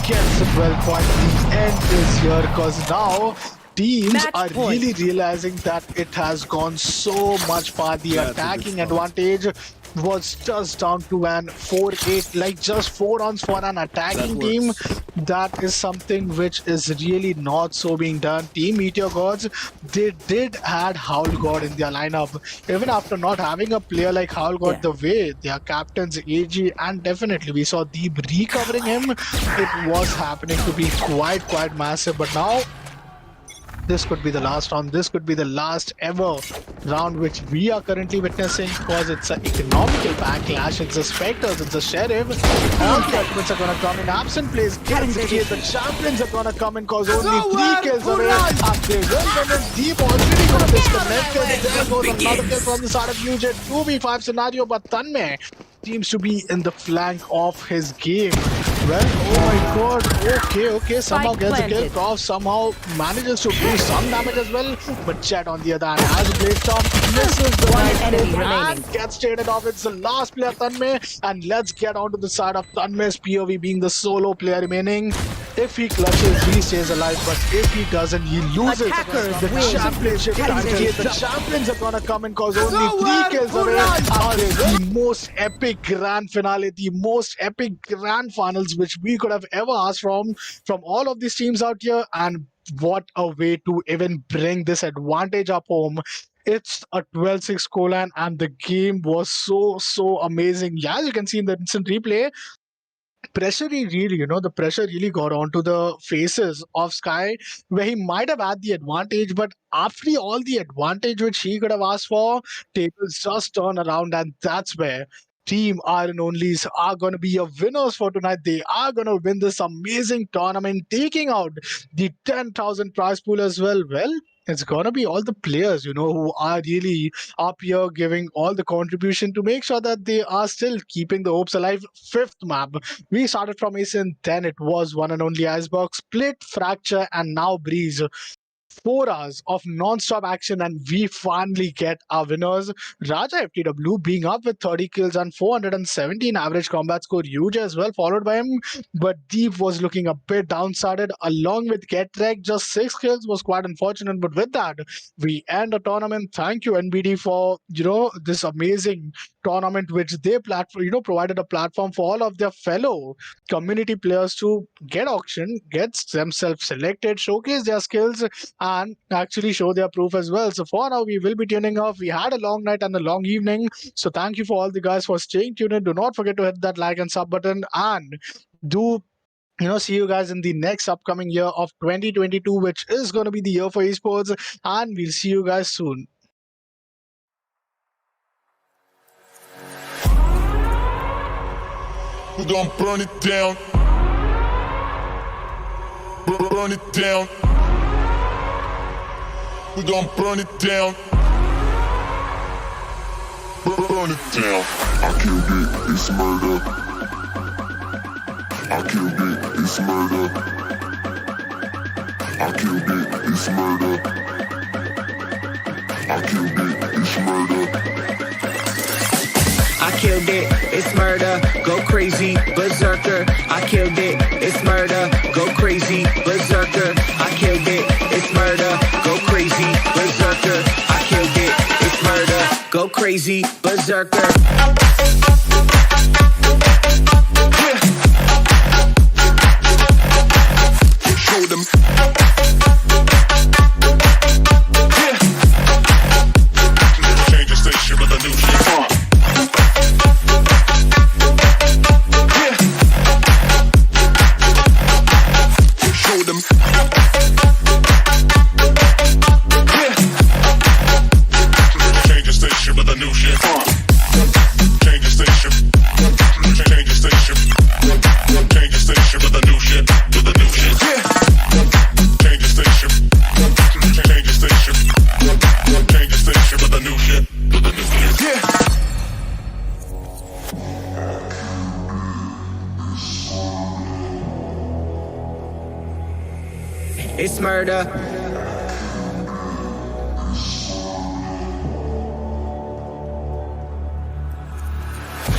gets the 12 point. The end is here, because now teams Match are point. really realizing that it has gone so much far. The That's a good attacking spot. advantage was just down to an 4-8, like just 4 runs for an attacking That team. works. That is something which is really not so being done. Team Meteor Gods, they did add Howl God in their lineup. Even after not having a player like Howl God, the way their captains AG, and definitely we saw Deep recovering him, it was happening to be quite massive. But now this could be the last round. This could be the last ever round which we are currently witnessing, because it's an economical backlash. It's the Spectres, it's the Sheriff. All the ultimates are gonna come in. Absent plays gets the kill. The champions are gonna come in, because only 3 kills away. And they will win it. Deep already gonna disconnect it. There goes another kill from the side of UJ. 2v5 scenario, but Tanmay seems to be in the flank of his game. Well, oh my god, okay, somehow Spike gets a kill. planted. Prof somehow manages to do some damage as well, but Chet on the other hand has a Blade Storm, misses the One right enemy hit remaining. and gets traded off. It's the last player, Tanmay, and let's get onto the side of Tanmay's POV being the solo player remaining. If he clutches, he stays alive, but if he doesn't, he loses. Attackers The win. championship title. The champions are gonna come in, cause only 3 kills away. And the most epic grand finale, the most epic grand finals which we could have ever asked from all of these teams out here. And what a way to even bring this advantage up home. It's a 12-6 scoreline, and the game was so amazing. Yeah, as you can see in the instant replay, the pressure really got onto the faces of Sky, where he might have had the advantage, but after all the advantage which he could have asked for, tables just turn around, and that's where Team Iron Onlys are going to be your winners for tonight. They are going to win this amazing tournament, taking out the 10,000 prize pool as well. Well, it's going to be all the players, who are really up here giving all the contribution to make sure that they are still keeping the hopes alive. Fifth map. We started from ASIN, then it was one and only Icebox, Split, Fracture, and now Breeze. 4 hours of non-stop action, and we finally get our winners. Raja FTW being up with 30 kills and 417 average combat score, huge as well, followed by him. But Deep was looking a bit downstarted, along with Getrek, just 6 kills was quite unfortunate. But with that, we end the tournament. Thank you, NBD, for this amazing tournament, which they provided a platform for all of their fellow community players to get auction, get themselves selected, showcase their skills, and actually show their proof as well. So for now, we will be tuning off. We had a long night and a long evening. So thank you for all the guys for staying tuned in. Do not forget to hit that like and sub button, and do see you guys in the next upcoming year of 2022, which is going to be the year for esports. And we'll see you guys soon. We're gonna burn it down. Burn it down. We're gonna burn it down. Burn it down. I killed it, it's murder. I killed it, it's murder. I killed it, it's murder. I killed it, it's murder. I killed it, it's murder, go crazy, berserker. I killed it, it's murder, go crazy, berserker. I killed it, it's murder, go crazy, berserker. I killed it, it's murder, go crazy, berserker. Show them. Change the station with a new shit. It's murder.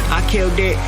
I killed it.